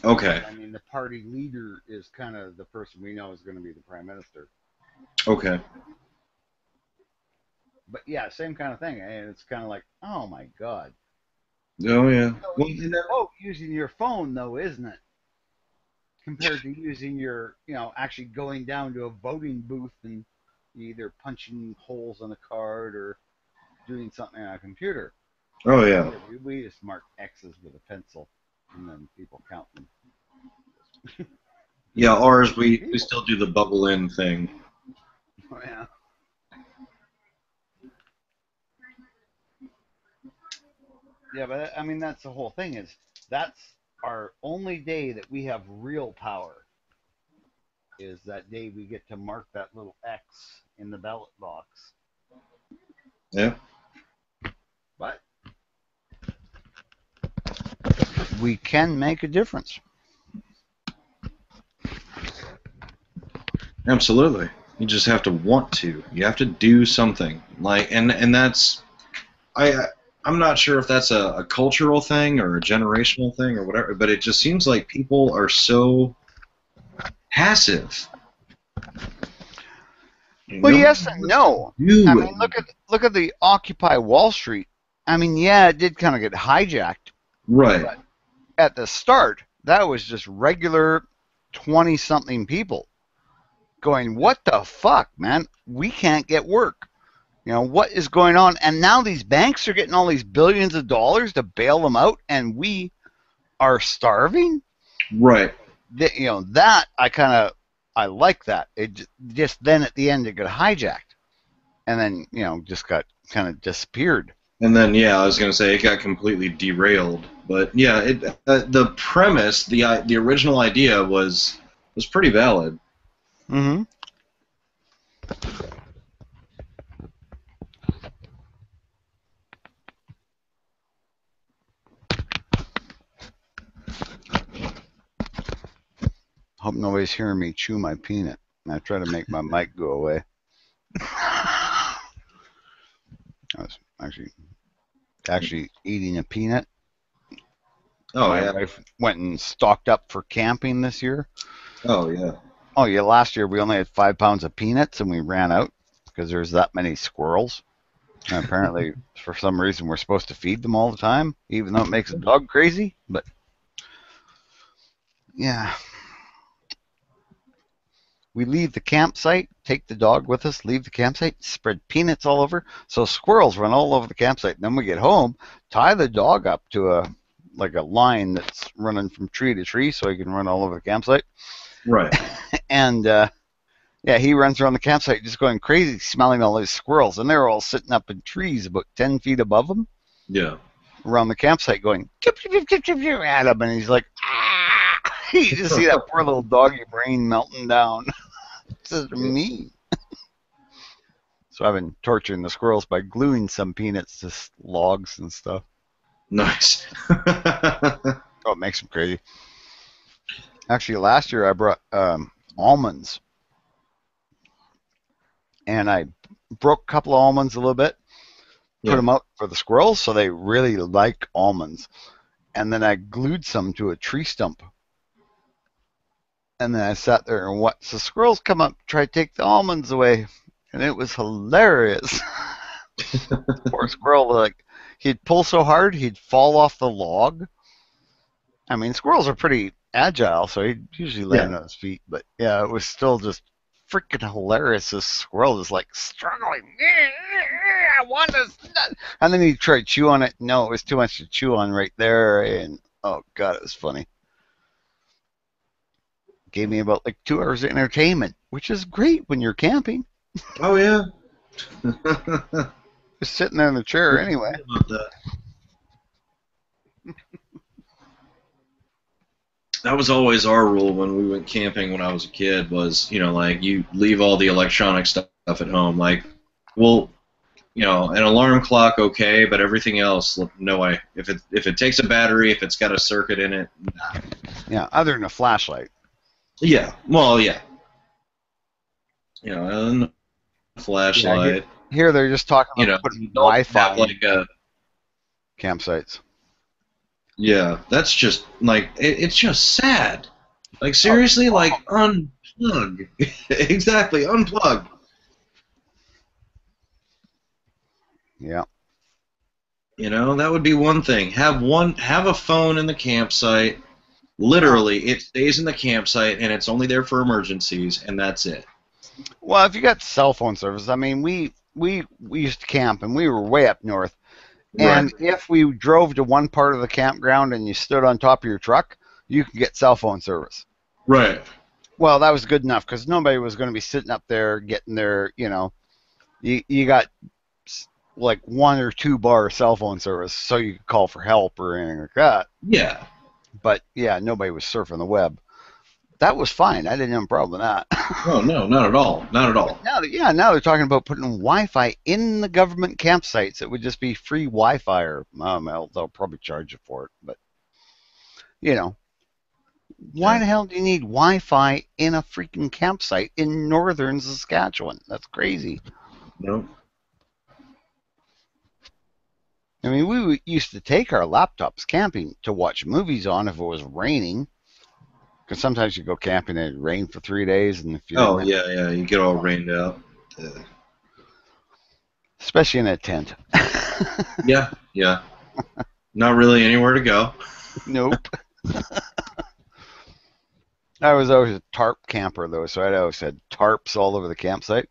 Okay. I mean, the party leader is kind of the person we know is going to be the prime minister. Okay. But yeah, same kind of thing. And it's kind of like, oh my God. Oh, yeah. So easy to vote using your phone, though, isn't it? Compared to using your, actually going down to a voting booth and either punching holes on a card or doing something on a computer. Oh, yeah. We just mark X's with a pencil, and then people count them. Yeah, ours, we still do the bubble in thing. Oh, yeah. Yeah, but I mean, that's the whole thing is that's our only day that we have real power is that day we get to mark that little X in the ballot box. Yeah. But we can make a difference. Absolutely. You just have to want to. You have to do something. And that's I'm not sure if that's a cultural thing or a generational thing or whatever, but it just seems like people are so passive. Well, yes and no. I mean, look at the Occupy Wall Street. I mean, yeah, it did kind of get hijacked. Right. But at the start, that was just regular 20-something people going, what the fuck, man? We can't get work. What is going on? And now these banks are getting all these billions of dollars to bail them out, and we are starving? Right. That I kind of I like that. It just then at the end it got hijacked, and then just got kind of disappeared. And then, I was going to say it got completely derailed. But yeah, the premise, the original idea was pretty valid. Mm-hmm. Hope nobody's hearing me chew my peanut. I try to make my mic go away. I was actually eating a peanut. Oh, my wife went and stocked up for camping this year. Oh, yeah. Oh, yeah. Last year we only had 5 pounds of peanuts and we ran out because there's that many squirrels. And apparently, for some reason, we're supposed to feed them all the time, even though it makes a dog crazy. But yeah. We leave the campsite, take the dog with us, leave the campsite, spread peanuts all over, so squirrels run all over the campsite. And then we get home, tie the dog up to a line that's running from tree to tree so he can run all over the campsite. Right. And he runs around the campsite just going crazy, smelling all these squirrels. And they're all sitting up in trees about 10 feet above him. Yeah. Around the campsite going, chip, chip, chip, chip, chip, chip, at him. And he's like, ah! You just see that poor little doggy brain melting down. This is mean. So I've been torturing the squirrels by gluing some peanuts to logs and stuff. Nice. Oh, it makes them crazy. Actually, last year I brought almonds. And I broke a couple of almonds a little bit, put them out for the squirrels, so they really like almonds. And then I glued some to a tree stump. And then I sat there and watched the squirrels come up, try to take the almonds away. And it was hilarious. Poor squirrel, he'd pull so hard, he'd fall off the log. I mean, squirrels are pretty agile, so he'd usually land on his feet. But yeah, it was still just freaking hilarious. This squirrel is struggling. I want this. And then he tried to chew on it. No, it was too much to chew on right there. And oh god, it was funny. Gave me about 2 hours of entertainment, which is great when you're camping. Oh yeah. Just sitting there in the chair anyway. That was always our rule when we went camping when I was a kid was, you leave all the electronic stuff at home. An alarm clock, okay, but everything else, no way. If it takes a battery, if it's got a circuit in it, nah. Yeah, other than a flashlight. Yeah, well, yeah. And a flashlight. Yeah, here they're just talking about putting Wi-Fi in campsites. Yeah, that's just it's just sad. Seriously, unplug. Exactly, unplug. Yeah. That would be one thing. Have a phone in the campsite. Literally, it stays in the campsite and it's only there for emergencies, and that's it. Well, if you got cell phone service, I mean, we used to camp and we were way up north. And if we drove to one part of the campground and you stood on top of your truck, you could get cell phone service. Right. Well, that was good enough because nobody was going to be sitting up there getting their, you got 1 or 2 bar cell phone service so you could call for help or anything like that. Yeah. But, yeah, nobody was surfing the web. That was fine. I didn't have a problem with that. Oh, no, not at all. Not at all. Now they're talking about putting Wi-Fi in the government campsites. It would just be free Wi-Fi, or they'll probably charge you for it. But, why the hell do you need Wi-Fi in a freaking campsite in northern Saskatchewan? That's crazy. Nope. I mean, we used to take our laptops camping to watch movies on if it was raining. Because sometimes you go camping and it rained for 3 days, and if you you get all rained out. Especially in a tent. Yeah. Not really anywhere to go. Nope. I was always a tarp camper though, so I always had tarps all over the campsite.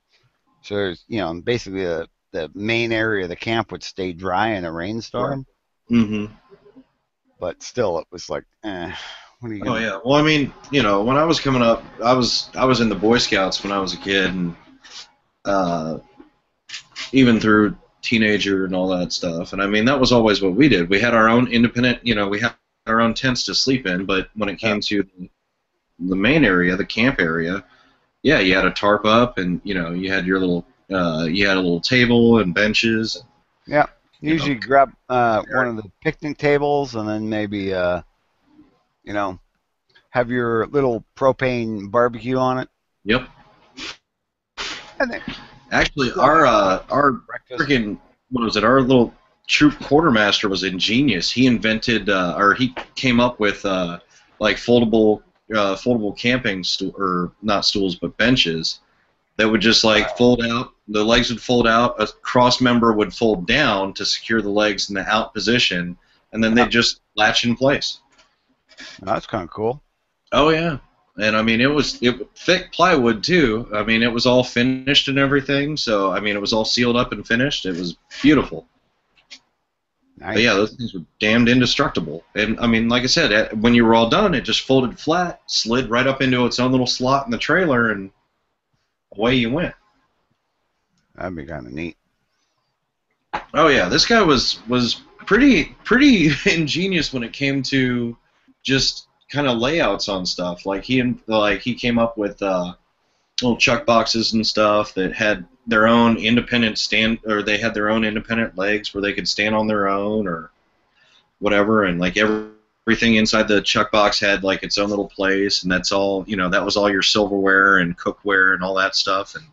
So there's, basically the main area of the camp would stay dry in a rainstorm. Mm-hmm. But still, it was What are you Oh gonna? yeah. Well, I mean, when I was coming up, I was in the Boy Scouts when I was a kid, and uh, even through teenager and all that stuff. And I mean, that was always what we did. We had our own independent, we had our own tents to sleep in. But when it came to the main area, the camp area, yeah, you had a tarp up, and you had your little, you had a little table and benches. Yeah. Usually grab one of the picnic tables, and then maybe have your little propane barbecue on it. Yep. And then, Actually, our freaking, what was it? Our little troop quartermaster was ingenious. He invented, or he came up with like foldable camping or not stools but benches that would just like fold out. The legs would fold out. A cross member would fold down to secure the legs in the out position, and then they'd just latch in place. That's kind of cool. Oh yeah. And I mean, it was thick plywood too. I mean, it was all finished and everything. So I mean, it was all sealed up and finished. It was beautiful. Nice. But yeah, those things were damned indestructible. And I mean, like I said, when you were all done, it just folded flat, slid right up into its own little slot in the trailer, and away you went. That'd be kind of neat. Oh yeah, this guy was pretty ingenious when it came to just kind of layouts on stuff. Like he came up with little chuck boxes and stuff that had their own independent stand, or they had their own independent legs where they could stand on their own or whatever, and like everything inside the chuck box had like its own little place, and that's all, that was all your silverware and cookware and all that stuff, and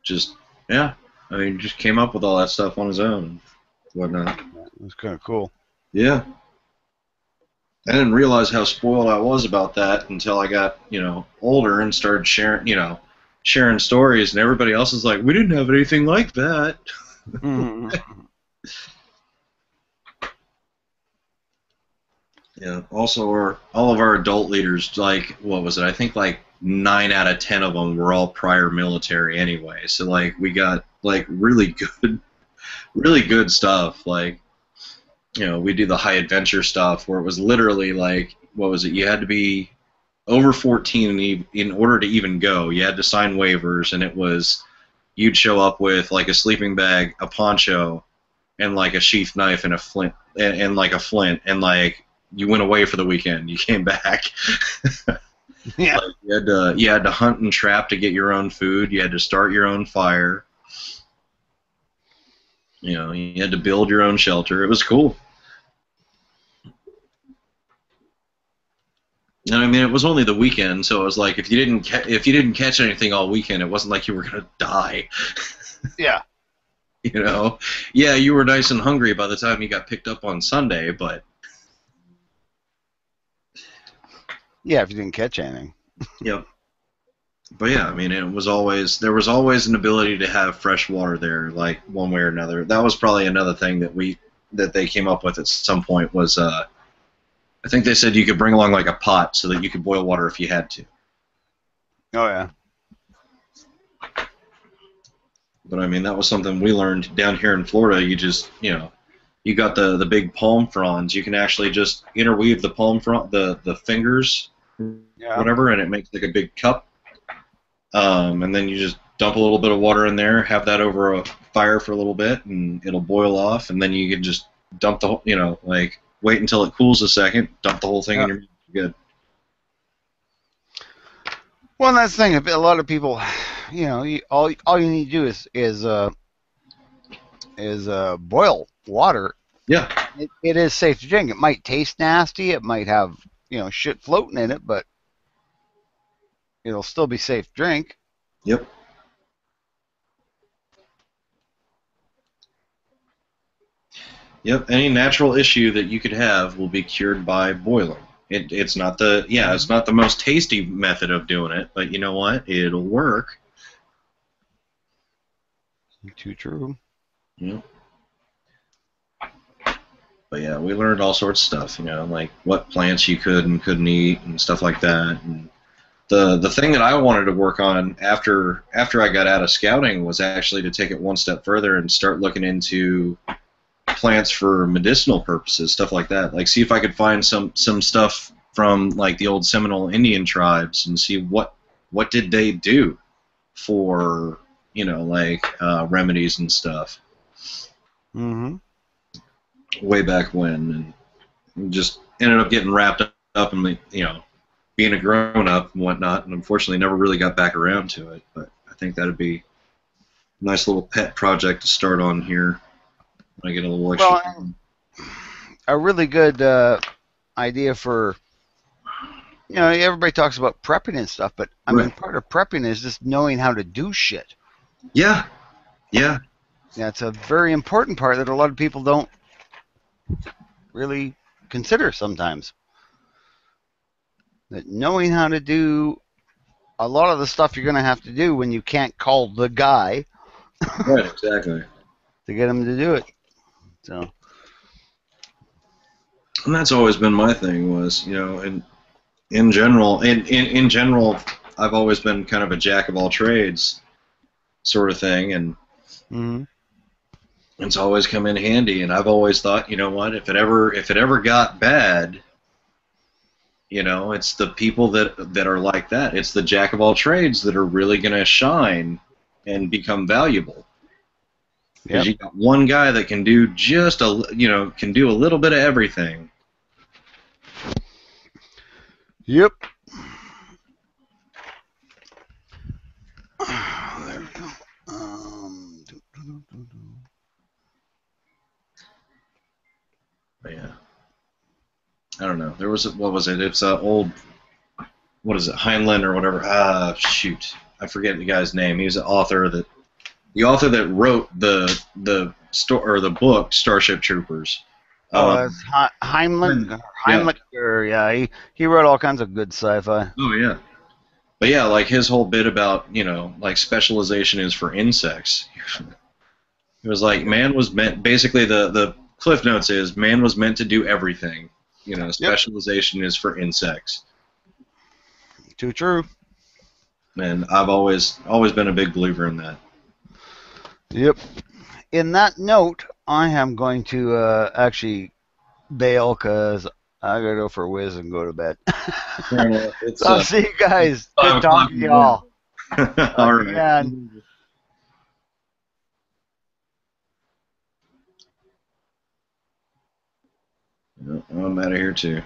just I mean, just came up with all that stuff on his own and whatnot. That's kind of cool. Yeah. I didn't realize how spoiled I was about that until I got, older and started sharing stories, and everybody else is like, we didn't have anything like that. Yeah. Also, all of our adult leaders, like, what was it? I think like 9 out of 10 of them were all prior military anyway. So like we got like really good stuff. Like, we do the high adventure stuff where it was literally like, what was it? You had to be over 14 in order to even go. You had to sign waivers, and it was, you'd show up with like a sleeping bag, a poncho, and like a sheath knife and a flint, and like a flint, and like you went away for the weekend. You came back. Yeah. Like you had to hunt and trap to get your own food. You had to start your own fire. You had to build your own shelter. It was cool. And I mean, it was only the weekend, so it was like if you didn't catch anything all weekend, it wasn't like you were gonna die. Yeah. Yeah, you were nice and hungry by the time you got picked up on Sunday, but yeah, if you didn't catch anything. Yep. But yeah, I mean, there was always an ability to have fresh water there, like one way or another. That was probably another thing that they came up with at some point was I think they said you could bring along like a pot so that you could boil water if you had to. Oh yeah. But I mean, that was something we learned down here in Florida. You just, you got the big palm fronds. You can actually just interweave the palm frond, the fingers, whatever, and it makes like a big cup. And then you just dump a little bit of water in there, have that over a fire for a little bit, and it'll boil off. And then you can just dump the, like wait until it cools a second, dump the whole thing in your mouth. Good. Well, that's the thing. A lot of people, all you need to do is boil water. Yeah. It is safe to drink. It might taste nasty. It might have shit floating in it, but it'll still be safe to drink. Yep. Yep. Any natural issue that you could have will be cured by boiling. It's not the most tasty method of doing it, but you know what? It'll work. Too true. Yeah. But yeah, we learned all sorts of stuff, like what plants you could and couldn't eat and stuff like that. And the thing that I wanted to work on after I got out of scouting was actually to take it one step further and start looking into plants for medicinal purposes, stuff like that. Like, see if I could find some stuff from like the old Seminole Indian tribes and see what did they do for, you know, like remedies and stuff. Mm-hmm. Way back when, and just ended up getting wrapped up in, you know, being a grown up and whatnot, and unfortunately never really got back around to it. But I think that'd be a nice little pet project to start on here when I get a little extra. Well, a really good idea for, you know, everybody talks about prepping and stuff, but I mean, part of prepping is just knowing how to do shit. Yeah. Yeah. Yeah, it's a very important part that a lot of people don't really consider sometimes. That knowing how to do a lot of the stuff you're going to have to do when you can't call the guy. Right, exactly. To get him to do it. So. And that's always been my thing was, you know, in general, in general, I've always been kind of a jack of all trades sort of thing, and it's always come in handy. And I've always thought, you know what, if it ever got bad, you know, it's the people that are like that. It's the jack of all trades that are really going to shine and become valuable. Because you got one guy that can do just can do a little bit of everything. Yep. There we go. Yeah. I don't know. There was what was it? It's old. What is it? Heinlein or whatever. Shoot, I forget the guy's name. He was the author that wrote the book Starship Troopers. It's Heimlich. Heimlich, yeah, he wrote all kinds of good sci-fi. Oh yeah, but yeah, like his whole bit about, you know, like specialization is for insects. It was like man was meant, basically the Cliff Notes is man was meant to do everything. You know, specialization is for insects. Too true. And I've always been a big believer in that. Yep. In that note, I am going to actually bail because I gotta go for a whiz and go to bed. Fair enough. I'll see you guys. Good talking to y'all. All right. Again. I'm out of here too.